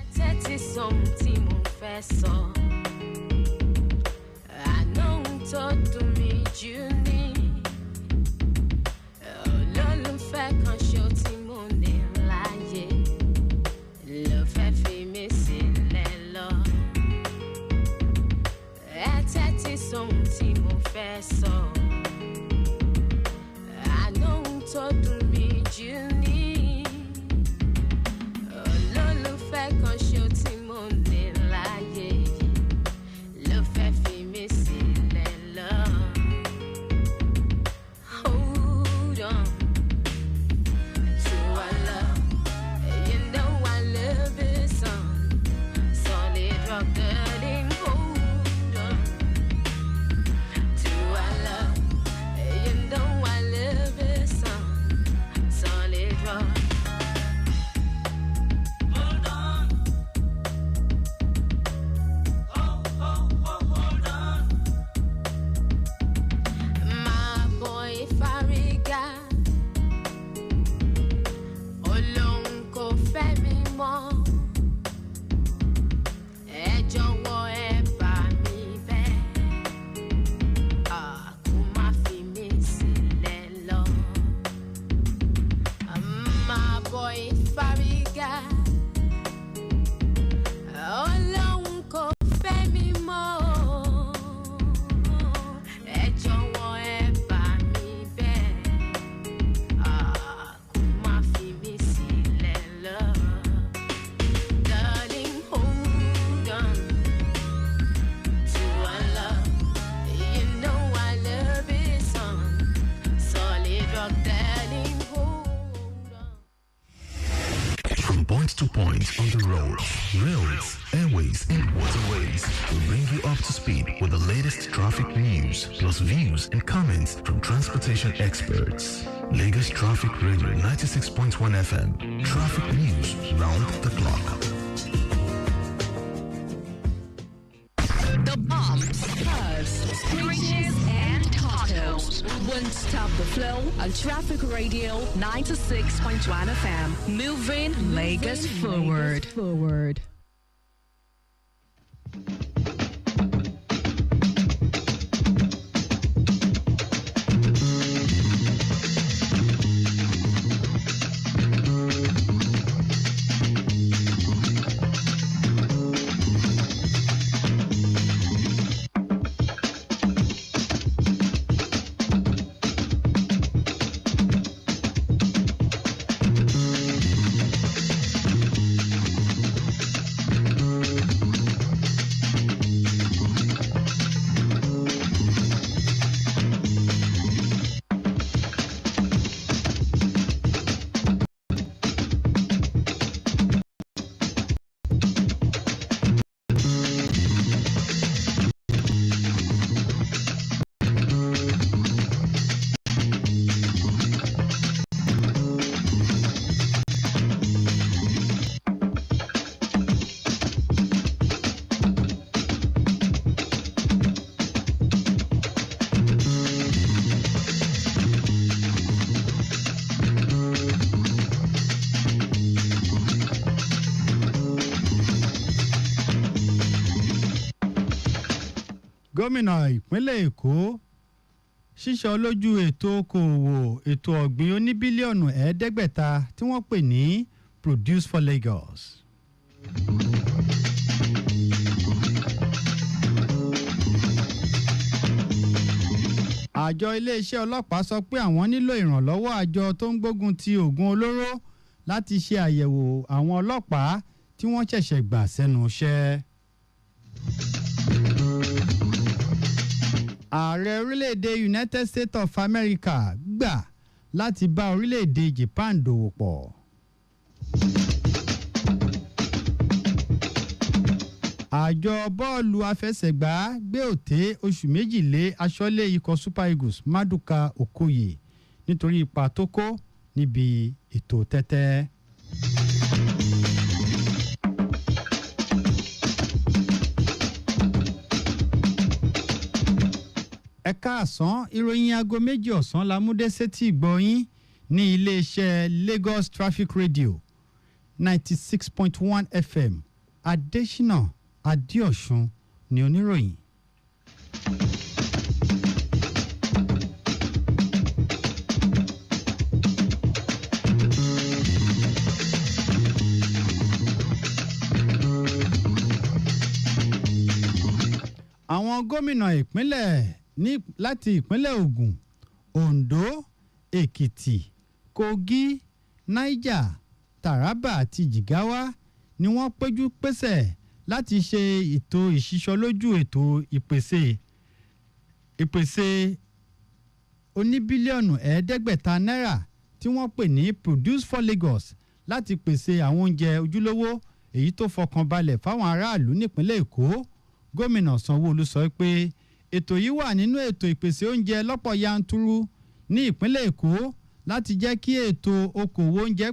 To points on the road, rails, airways, and waterways will bring you up to speed with the latest traffic news, plus views and comments from transportation experts. Lagos Traffic Radio 96.1 FM. Traffic news round the clock. The bombs, curves, screeches, and totals won't stop the flow on Traffic Radio 96.1 FM. Moving Lagos forward. gómìnà ìpínlẹ̀ Èkó ṣíṣọ lójú ètò okòòwò ètò ọ̀gbìn oníbílíọ̀nù 500 tí wọ́n pè ní Produce for Lagos. Àjọ iléeṣẹ́ ọlọ́pàá sọ pé àwọn nílò ìrànlọ́wọ́ àjọ tó ń gbógun ti oògùn olóró láti ṣe àyẹ̀wò àwọn ọlọ́pàá tí wọ́n ṣẹ̀ṣẹ̀ gbà sẹ́nu iṣẹ́. Ààrẹ orílẹ̀-èdè United States of America gbà láti bá orílẹ̀-èdè Japan dòwò pọ̀. Àjọ bọ́ọ̀lù afẹsẹ̀gbá gbé òté oṣù 2 lé aṣọ́lé ikọ̀ Super Eagles Maduka Okoye nítorí ipa tó kó níbi ètò tẹ́tẹ́. Ẹ káàsán, ìròyìn aago 2 ọ̀sán la mú dé sétí ìgbọ̀yín ní iléeṣẹ́ Lagos Traffic Radio 96.1 FM Adésínà Adéọ̀sùn ni oníròyìn. Àwọn gómìnà ìpínlẹ̀ láti ìpínlẹ̀ Ògùn, Oǹdó, Èkìtì, Kogi, Niger, Taraba àti Jigawa ni wọ́n péjú pésẹ̀ láti ṣe ètò ìṣísọlójú ètò ìpèsè oníbílíọ̀nù 500 náírà tí wọ́n pè ní Produce for Lagos láti pèsè àwọn oúnjẹ ojúlówó èyí tó fọkànbalẹ̀ fáwọn aráàlú nípínlẹ̀ Èkó. Gómìnà Sanwó-Olú sọ pé ètò yìí wà nínú ètò ìpèsè oúnjẹ lọ́pọ̀ yanturu ní ìpínlẹ̀ Èkó láti jẹ́ kí ètò okòwò oúnjẹ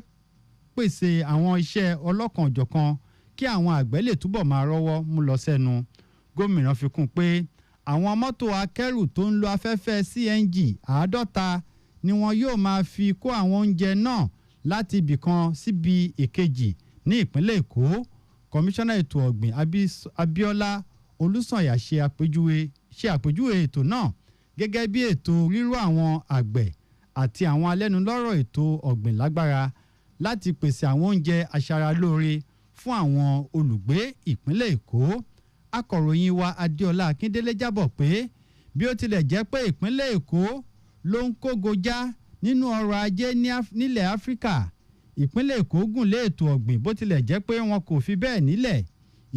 pèsè àwọn iṣẹ́ ọlọ́kan-ò-jọ̀kan kí àwọn àgbẹ̀ lè túbọ̀ máa rọ́wọ́ mú lọ sẹ́nu. Gómìnà fi kún pé àwọn mọ́tò akẹ́rù tó ń lo afẹ́fẹ́ CNG 50 ni wọn yóò máa fi kó àwọn oúnjẹ náà láti ibìkan síbi èkejì ní ìpínlẹ̀ Èkó. Kọmíṣánná ètò ọ̀gbìn Abíọ́lá Olúsànyà ṣe àpèjúwe ètò náà gẹ́gẹ́ bí ètò ríró àwọn àgbẹ̀ àti àwọn alẹ́nulọ́rọ̀ ètò ọ̀gbìn lágbára láti pèsè àwọn oúnjẹ aṣaralóore fún àwọn olùgbé ìpínlẹ̀ Èkó. Akọ̀ròyìn wa Adéọlá Akíndélé jábọ̀ pé bí ó tilẹ̀ jẹ́ pé ìpínlẹ̀ Èkó ló ń kógojá nínú ọrọ̀ ajé nílẹ̀ Áfíríkà, ìpínlẹ̀ Èkó gùn lé ètò ọ̀gbìn bó tilẹ̀ jẹ́ pé wọn kò fi bẹ́ẹ̀ nílẹ̀.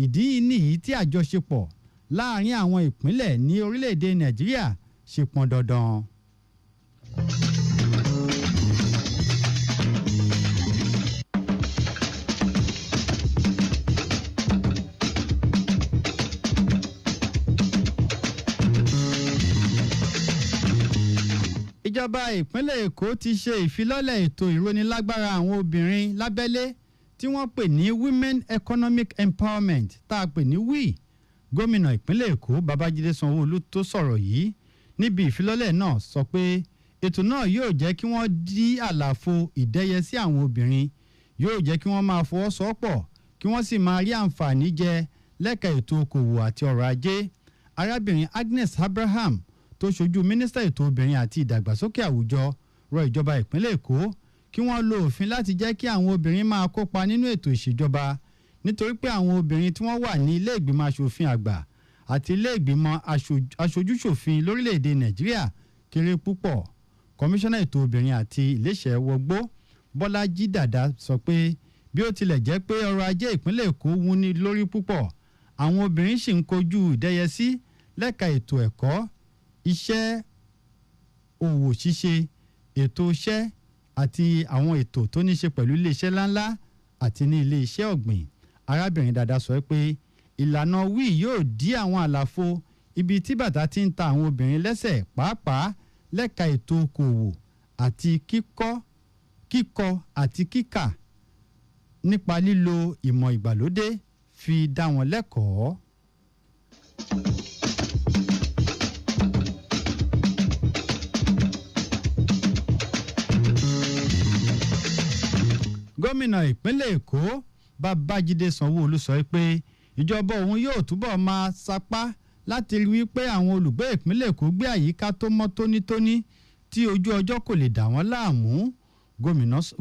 Ìdí nìyí tí àjọṣepọ̀ láàárín àwọn ìpínlẹ̀ ní orílẹ̀-èdè Nàìjíríà ṣe pọn dandan. Ìjọba ìpínlẹ̀ Èkó ti ṣe ìfilọ́lẹ̀ ètò ìrónilágbára àwọn obìnrin lábẹ́lé tí wọ́n pè ní Women Economic Empowerment tá a pè ní WE. Gómìnà ìpínlẹ̀ Èkó Babájídé Sanwó-Olú tó sọ̀rọ̀ yìí níbi ìfilọ́lẹ̀ náà sọ pé ètò náà yóò jẹ́ kí wọ́n dí àlàfo ìdẹ́yẹsí àwọn obìnrin, yóò jẹ́ kí wọ́n máa fọwọ́sowọ́pọ̀ kí wọ́n sì máa rí àǹfààní jẹ lẹ́ka ètò okòwò àti ọrọ̀ ajé. Arábìnrin Agnes Abraham tó ṣojú mínísítà ètò obìnrin àti ìdàgbàsókè àwùjọ rọ ìjọba ìpínlẹ̀ Èkó kí wọ́n lo òfin láti jẹ́ kí àwọn obìnrin máa kópa nínú ètò ìṣèjọba nítorí pé àwọn obìnrin tí wọ́n wà ní ilé ìgbìmọ̀ aṣòfin àgbà àti ilé ìgbìmọ̀ aṣojúṣòfin lórílẹ̀‐èdè Nàìjíríà kéré púpọ̀. Kọmíṣánná ètò obìnrin àti iléeṣẹ́ wọgbó Bọ́lájí Dàda sọ pé bí ó tilẹ̀ jẹ́ pé ọrọ̀ ajé ìpínlẹ̀ Èkó wúni lórí púpọ̀, àwọn obìnrin sì ń kojú ìdẹ́yẹsí lẹ́ka ètò ẹ̀kọ́, iṣẹ́ òwò ṣíṣe, ètò iṣẹ́ àti àwọn ètò tó ní ṣe pẹ̀lú iléeṣẹ́ ńláńlá àti ní iléeṣẹ́ ọ̀gbìn. Arábìnrin Dàda sọ pé ìlànà WE yóò dí àwọn àlàfo ibi tí bàtà ti ń ta àwọn obìnrin lẹ́sẹ̀ pàápàá lẹ́ka ètò okòwò àti kíkọ àti kíkà nípa lílo ìmọ̀ ìgbàlódé fi dá wọn lẹ́kọ̀ọ́. Gómìnà ìpínlẹ̀ Èkó Babájídé Sanwó-Olú sọ pé ìjọba òun yóò túbọ̀ máa sapá láti rí wípé àwọn olùgbé ìpínlẹ̀ Èkó gbé àyíká tó mọ́ tónítóní tí ojú ọjọ́ kò lè dà wọ́n láàmú.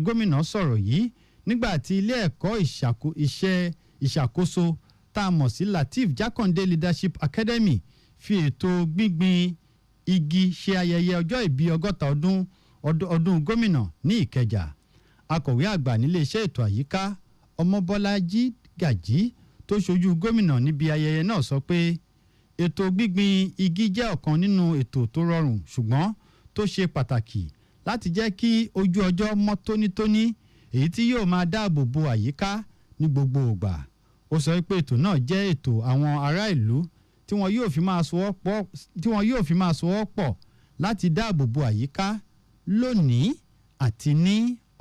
Gómìnà sọ̀rọ̀ yìí nígbà tí ilé ẹ̀kọ́ ìṣàkóso tá a mọ̀ sí Lateef Jákàndé Leadership Academy fi ètò gbígbin igi ṣe ayẹyẹ ọjọ́ ìbí 60 ọdún gómìnà ní Ìkẹjà. Akọ̀wé àgbà nílé iṣẹ́ ètò àyíká Ọmọbọ́lájí Gàjí tó ṣojú gómìnà níbi ayẹyẹ náà sọ pé ètò gbígbin igi jẹ́ ọ̀kan nínú ètò tó rọrùn ṣùgbọ́n tó ṣe pàtàkì láti jẹ́ kí ojú ọjọ́ mọ́ tónítóní èyí tí yóò máa dáàbò bo àyíká ní gbogbo ìgbà. Ó sọ pé ètò náà jẹ́ ètò àwọn ará ìlú tí wọn yóò fi máa sowọ́pọ̀ láti dáàbò bo àyíká lónìí àti ní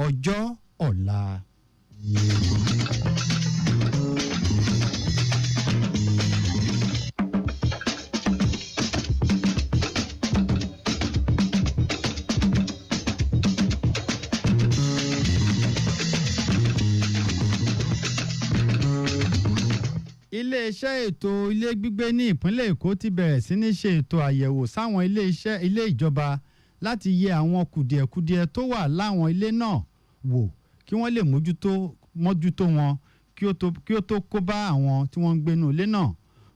ọjọ́ ọ̀la. Iléeṣẹ́ ètò ilé gbígbé ní ìpínlẹ̀ Èkó ti bẹ̀rẹ̀ sí ní ṣe ètò àyẹ̀wò sáwọn ilé ìjọba láti yẹ àwọn kùdìẹ̀kudiẹ tó wà láwọn ilé náà wò kí wọ́n lè mójútó wọn kí ó tó kó bá àwọn tí wọ́n ń gbénú ilé náà.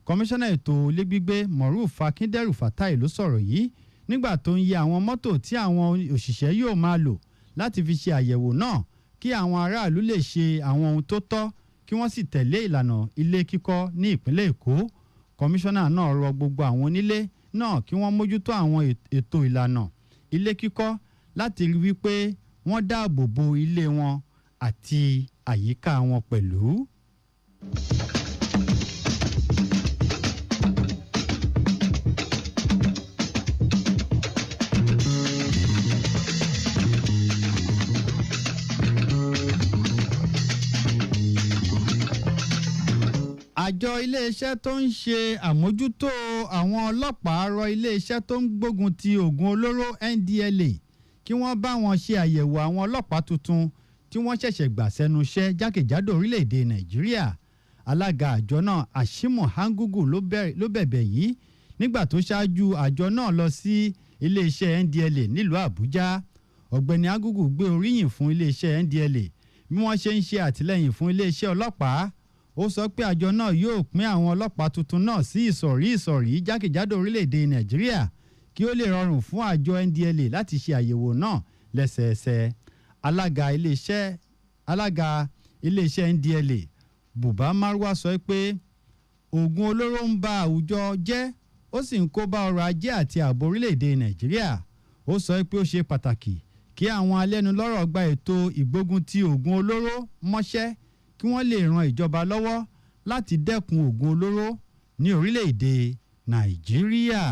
Kọmíṣánná ètò ilé gbígbé Moruf Akíndẹ́rù Fatai ló sọ̀rọ̀ yìí nígbà tó ń yẹ àwọn mọ́tò tí àwọn òṣìṣẹ́ yóò máa lò láti fi ṣe àyẹ̀wò náà kí àwọn aráàlú lè ṣe àwọn ohun tó tọ́ kí wọ́n sì tẹ̀lé ìlànà ilé kíkọ́ ní ìpínlẹ̀ Èkó. Kọmíṣánná náà rọ gbogbo àwọn onílé náà kí wọ́n mójútó àwọn ètò ìlànà ilé kíkọ́ láti rí wípé wọ́n dáàbò bo ilé wọn àti àyíká wọn pẹ̀lú. Àjọ iléeṣẹ́ tó ń ṣe àmójútó àwọn ọlọ́pàá rọ iléeṣẹ́ tó ń gbógun ti oògùn olóró NDLEA kí wọ́n bá wọn ṣe àyẹ̀wò àwọn ọlọ́pàá tuntun tí wọ́n ṣẹ̀ṣẹ̀ gbà sẹ́nu iṣẹ́ jákèjádò orílẹ̀-èdè Nàìjíríà. Alága àjọ náà Ashimu Hangugu ló bẹ̀bẹ̀ yìí nígbà tó ṣáájú àjọ náà lọ sí iléeṣẹ́ NDLEA nílùú Àbújá. Ọ̀gbẹ́ni Hangugu gbé oríyìn fún iléeṣẹ́ NDLEA bí wọ́n ṣe ń ṣe àtìlẹ́yìn fún iléeṣẹ́ ọlọ́pàá. Ó sọ pé àjọ náà yóò pín àwọn ọlọ́pàá tuntun náà sí ìsọ̀rí jákèjádò orílẹ̀-èdè Nàìjíríà kí ó lè rọrùn fún àjọ NDLEA láti ṣe àyẹ̀wò náà lẹ́sẹẹsẹ. Alága iléeṣẹ́ NDLEA Buba Marwa sọ pé oògùn olóró ń ba àwùjọ jẹ́ ó sì ń kó bá ọrọ̀ ajé àti ààbò orílẹ̀-èdè Nàìjíríà. Ó sọ pé ó ṣe pàtàkì kí àwọn alẹ́nulọ́rọ̀ gba ètò ìgbógun ti oògùn olóró mọ́ṣẹ́ kí wọ́n lè ran ìjọba lọ́wọ́ láti dẹ́kun oògùn olóró ní orílẹ̀-èdè Nàìjíríà.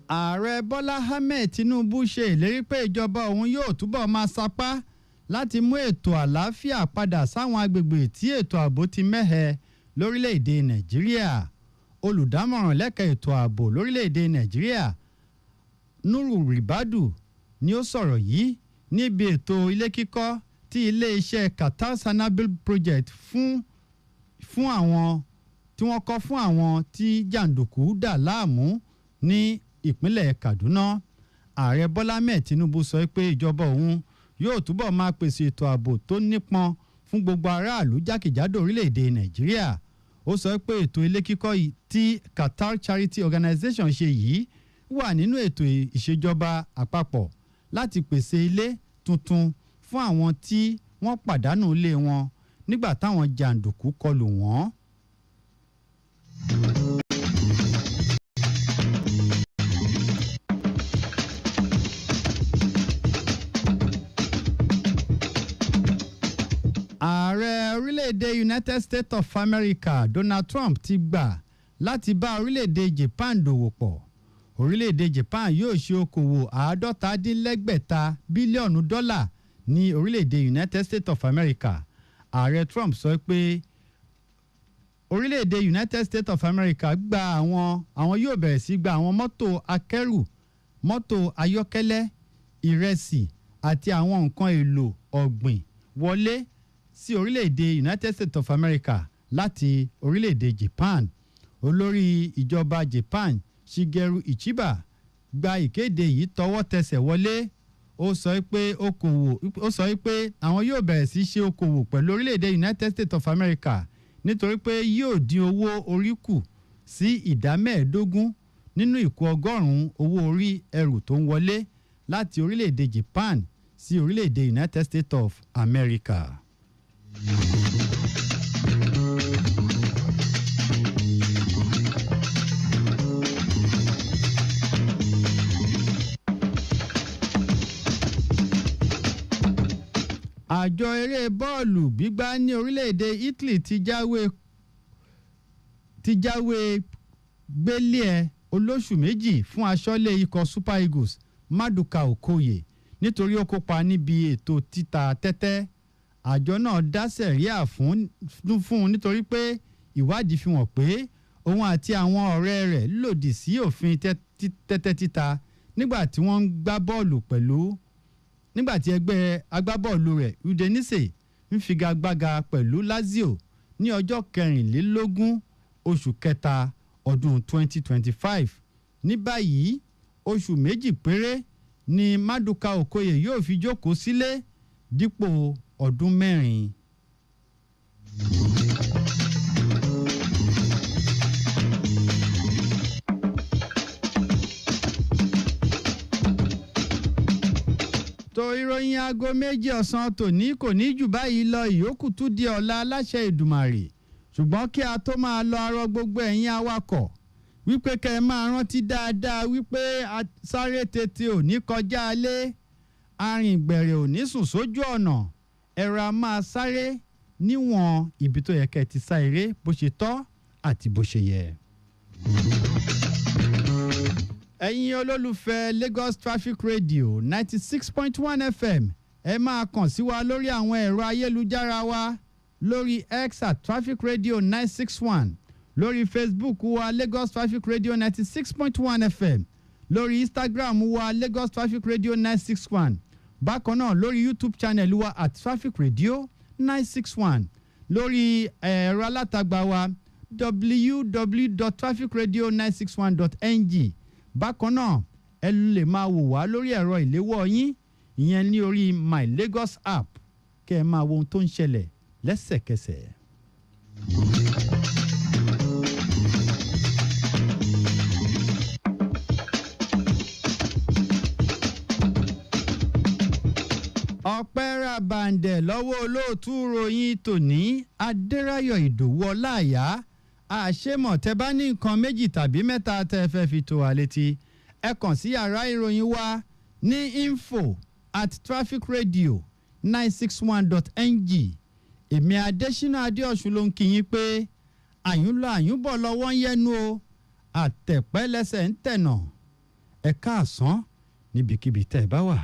Ààrẹ Bọ́lá Ahmed Tinubu ṣe ìlérí pé ìjọba òun yóò túbọ̀ máa sapá láti mú ètò àlàáfíà padà sáwọn agbègbè tí ètò ààbò ti mẹ́hẹ lórílẹ̀-èdè Nàìjíríà. Olùdámọ̀ràn lẹ́ka ètò ààbò lórílẹ̀-èdè Nàìjíríà Nuru Ribadu ni ó sọ̀rọ̀ yìí níbi ètò ilé kíkọ́ tí ilé-iṣẹ́ Qatar Sanabil Project fún àwọn tí wọ́n kọ́ fún àwọn tí jàǹdùkú dà láàmú ní ìpínlẹ̀ Kaduna. Ààrẹ Bọ́lá Ahmed Tinubu sọ pé ìjọba òun yóò túbọ̀ máa pèsè ètò ààbò tó nípọn fún gbogbo aráàlú jákèjádò orílẹ̀-èdè Nàìjíríà. Ó sọ pé ètò ilé kíkọ́ tí Qatar Charity Organization ṣe yìí wà nínú ètò ìṣèjọba àpapọ̀ láti pèsè ilé tuntun fún àwọn tí wọ́n pàdánù ilé wọn nígbà táwọn jàǹdùkú kọlù wọ́n. Ààrẹ orílẹ̀-èdè United States of America Donald Trump ti gbà láti bá orílẹ̀-èdè Japan dòwò pọ̀. Orílẹ̀-èdè Japan yóò ṣe okòwò $550 bílíọ̀nù ní orílẹ̀-èdè United States of America. Ààrẹ Trump sọ pé orílẹ̀-èdè United States of America gba àwọn yóò bẹ̀rẹ̀ sí gba àwọn mọ́tò akẹ́rù mọ́tò ayọ́kẹ́lẹ́ ìrẹsì àti àwọn nǹkan èlò ọ̀gbìn wọlé sí orílẹ̀-èdè United States of America láti orílẹ̀-èdè Japan. Olórí ìjọba Japan Shigeru Ichiba gba ìkéde yìí tọwọ́ tẹsẹ̀ wọlé. Ó sọ pé àwọn yóò bẹ̀rẹ̀ sí ṣe okòwò pẹ̀lú orílẹ̀-èdè United States of America nítorí pé yóò dín owó orí kù sí 15% nínú ìkó ọgọ́rùn-ún owó orí ẹrù tó ń wọlé láti orílẹ̀-èdè Japan sí orílẹ̀-èdè United States of America. Àjọ eré bọ́ọ̀lù gbígbá ní orílẹ̀-èdè Italy ti jáwé gbélé olóṣù méjì fún aṣọ́lé ikọ̀ Super Eagles Maduka Okoye nítorí ó kópa níbi ètò títa tẹ́tẹ́. Àjọ náà dá sẹ̀ríà fún un nítorí pé ìwádìí fi hàn pé òun àti àwọn ọ̀rẹ́ rẹ̀ lòdì sí òfin tẹ́tẹ́ títa nígbà tí wọ́n ń gbá bọ́ọ̀lù nígbàtí ẹgbẹ́ agbábọ́ọ̀lù rẹ̀ Udinese ń figagbága pẹ̀lú Lazio ní ọjọ́ 24 oṣù kẹta ọdún 2025. Ní báyìí oṣù méjì péré ni Maduka Okoye yóò fi jókòó sílé dípò ọdún 4. tó ìròyìn aago 2 ọ̀sán tòní kò ní jù báyìí lọ, ìyókù tún di ọ̀la aláṣẹ Èdùmàrè. Ṣùgbọ́n kí a tó máa lọ arọ gbogbo ẹ̀yin awakọ̀ wípé kẹ́ ẹ máa rántí dáadáa wípé sáré tètè ò ní kọjá alé, arìngbẹ̀rẹ̀ ò ní sùn sójú ọ̀nà, ẹ̀rọ a máa sáré níwọ̀n ibi tó yẹ kẹ́ ẹ ti sá eré bó ṣe tọ́ àti bó ṣe yẹ. Ẹ̀yin olólùfẹ́ Lagos Traffic Radio 96.1 FM ẹ máa kàn sí wa lórí àwọn ẹ̀rọ ayélujára wa lórí X @Traffic Radio 961, lórí Facebook wa Lagos Traffic Radio 96.1 FM, lórí Instagram wa Lagos Traffic Radio 961, bákan náà lórí YouTube channel wa @Traffic Radio 961, lórí ẹ̀rọ alátagbà wa www.trafficradio961.ng. Bákan náà ẹ lè máa wò wá lórí ẹ̀rọ ìléwọ́ yín ìyẹn ní orí My Lagos app kẹ́ ẹ máa wo ohun tó ń ṣẹlẹ̀ lẹ́sẹ̀kẹsẹ̀. ọpẹ́ ràbàǹdẹ̀ lọ́wọ́ olóòtú ròyìn tòní Adéráyọ̀ Ìdòwú Ọláìyá. Àṣemọ̀ tẹ́ bá ní nǹkan méjì tàbí mẹ́ta tẹ́ fẹ́ fi tó wa létí, ẹ kàn sí yàrá ìròyìn wa ní info@trafficradio961.ng. Èmi Adésínà Adéọ̀ṣun ló ń kí yín pé àyúnlọ àyúnbọ̀ lọ́wọ́ ń yẹnu o, àtẹ̀pẹ́ lẹ́sẹ̀ ń tẹ̀nà. Ẹ káàsán níbikíbi tẹ́ ẹ bá wà.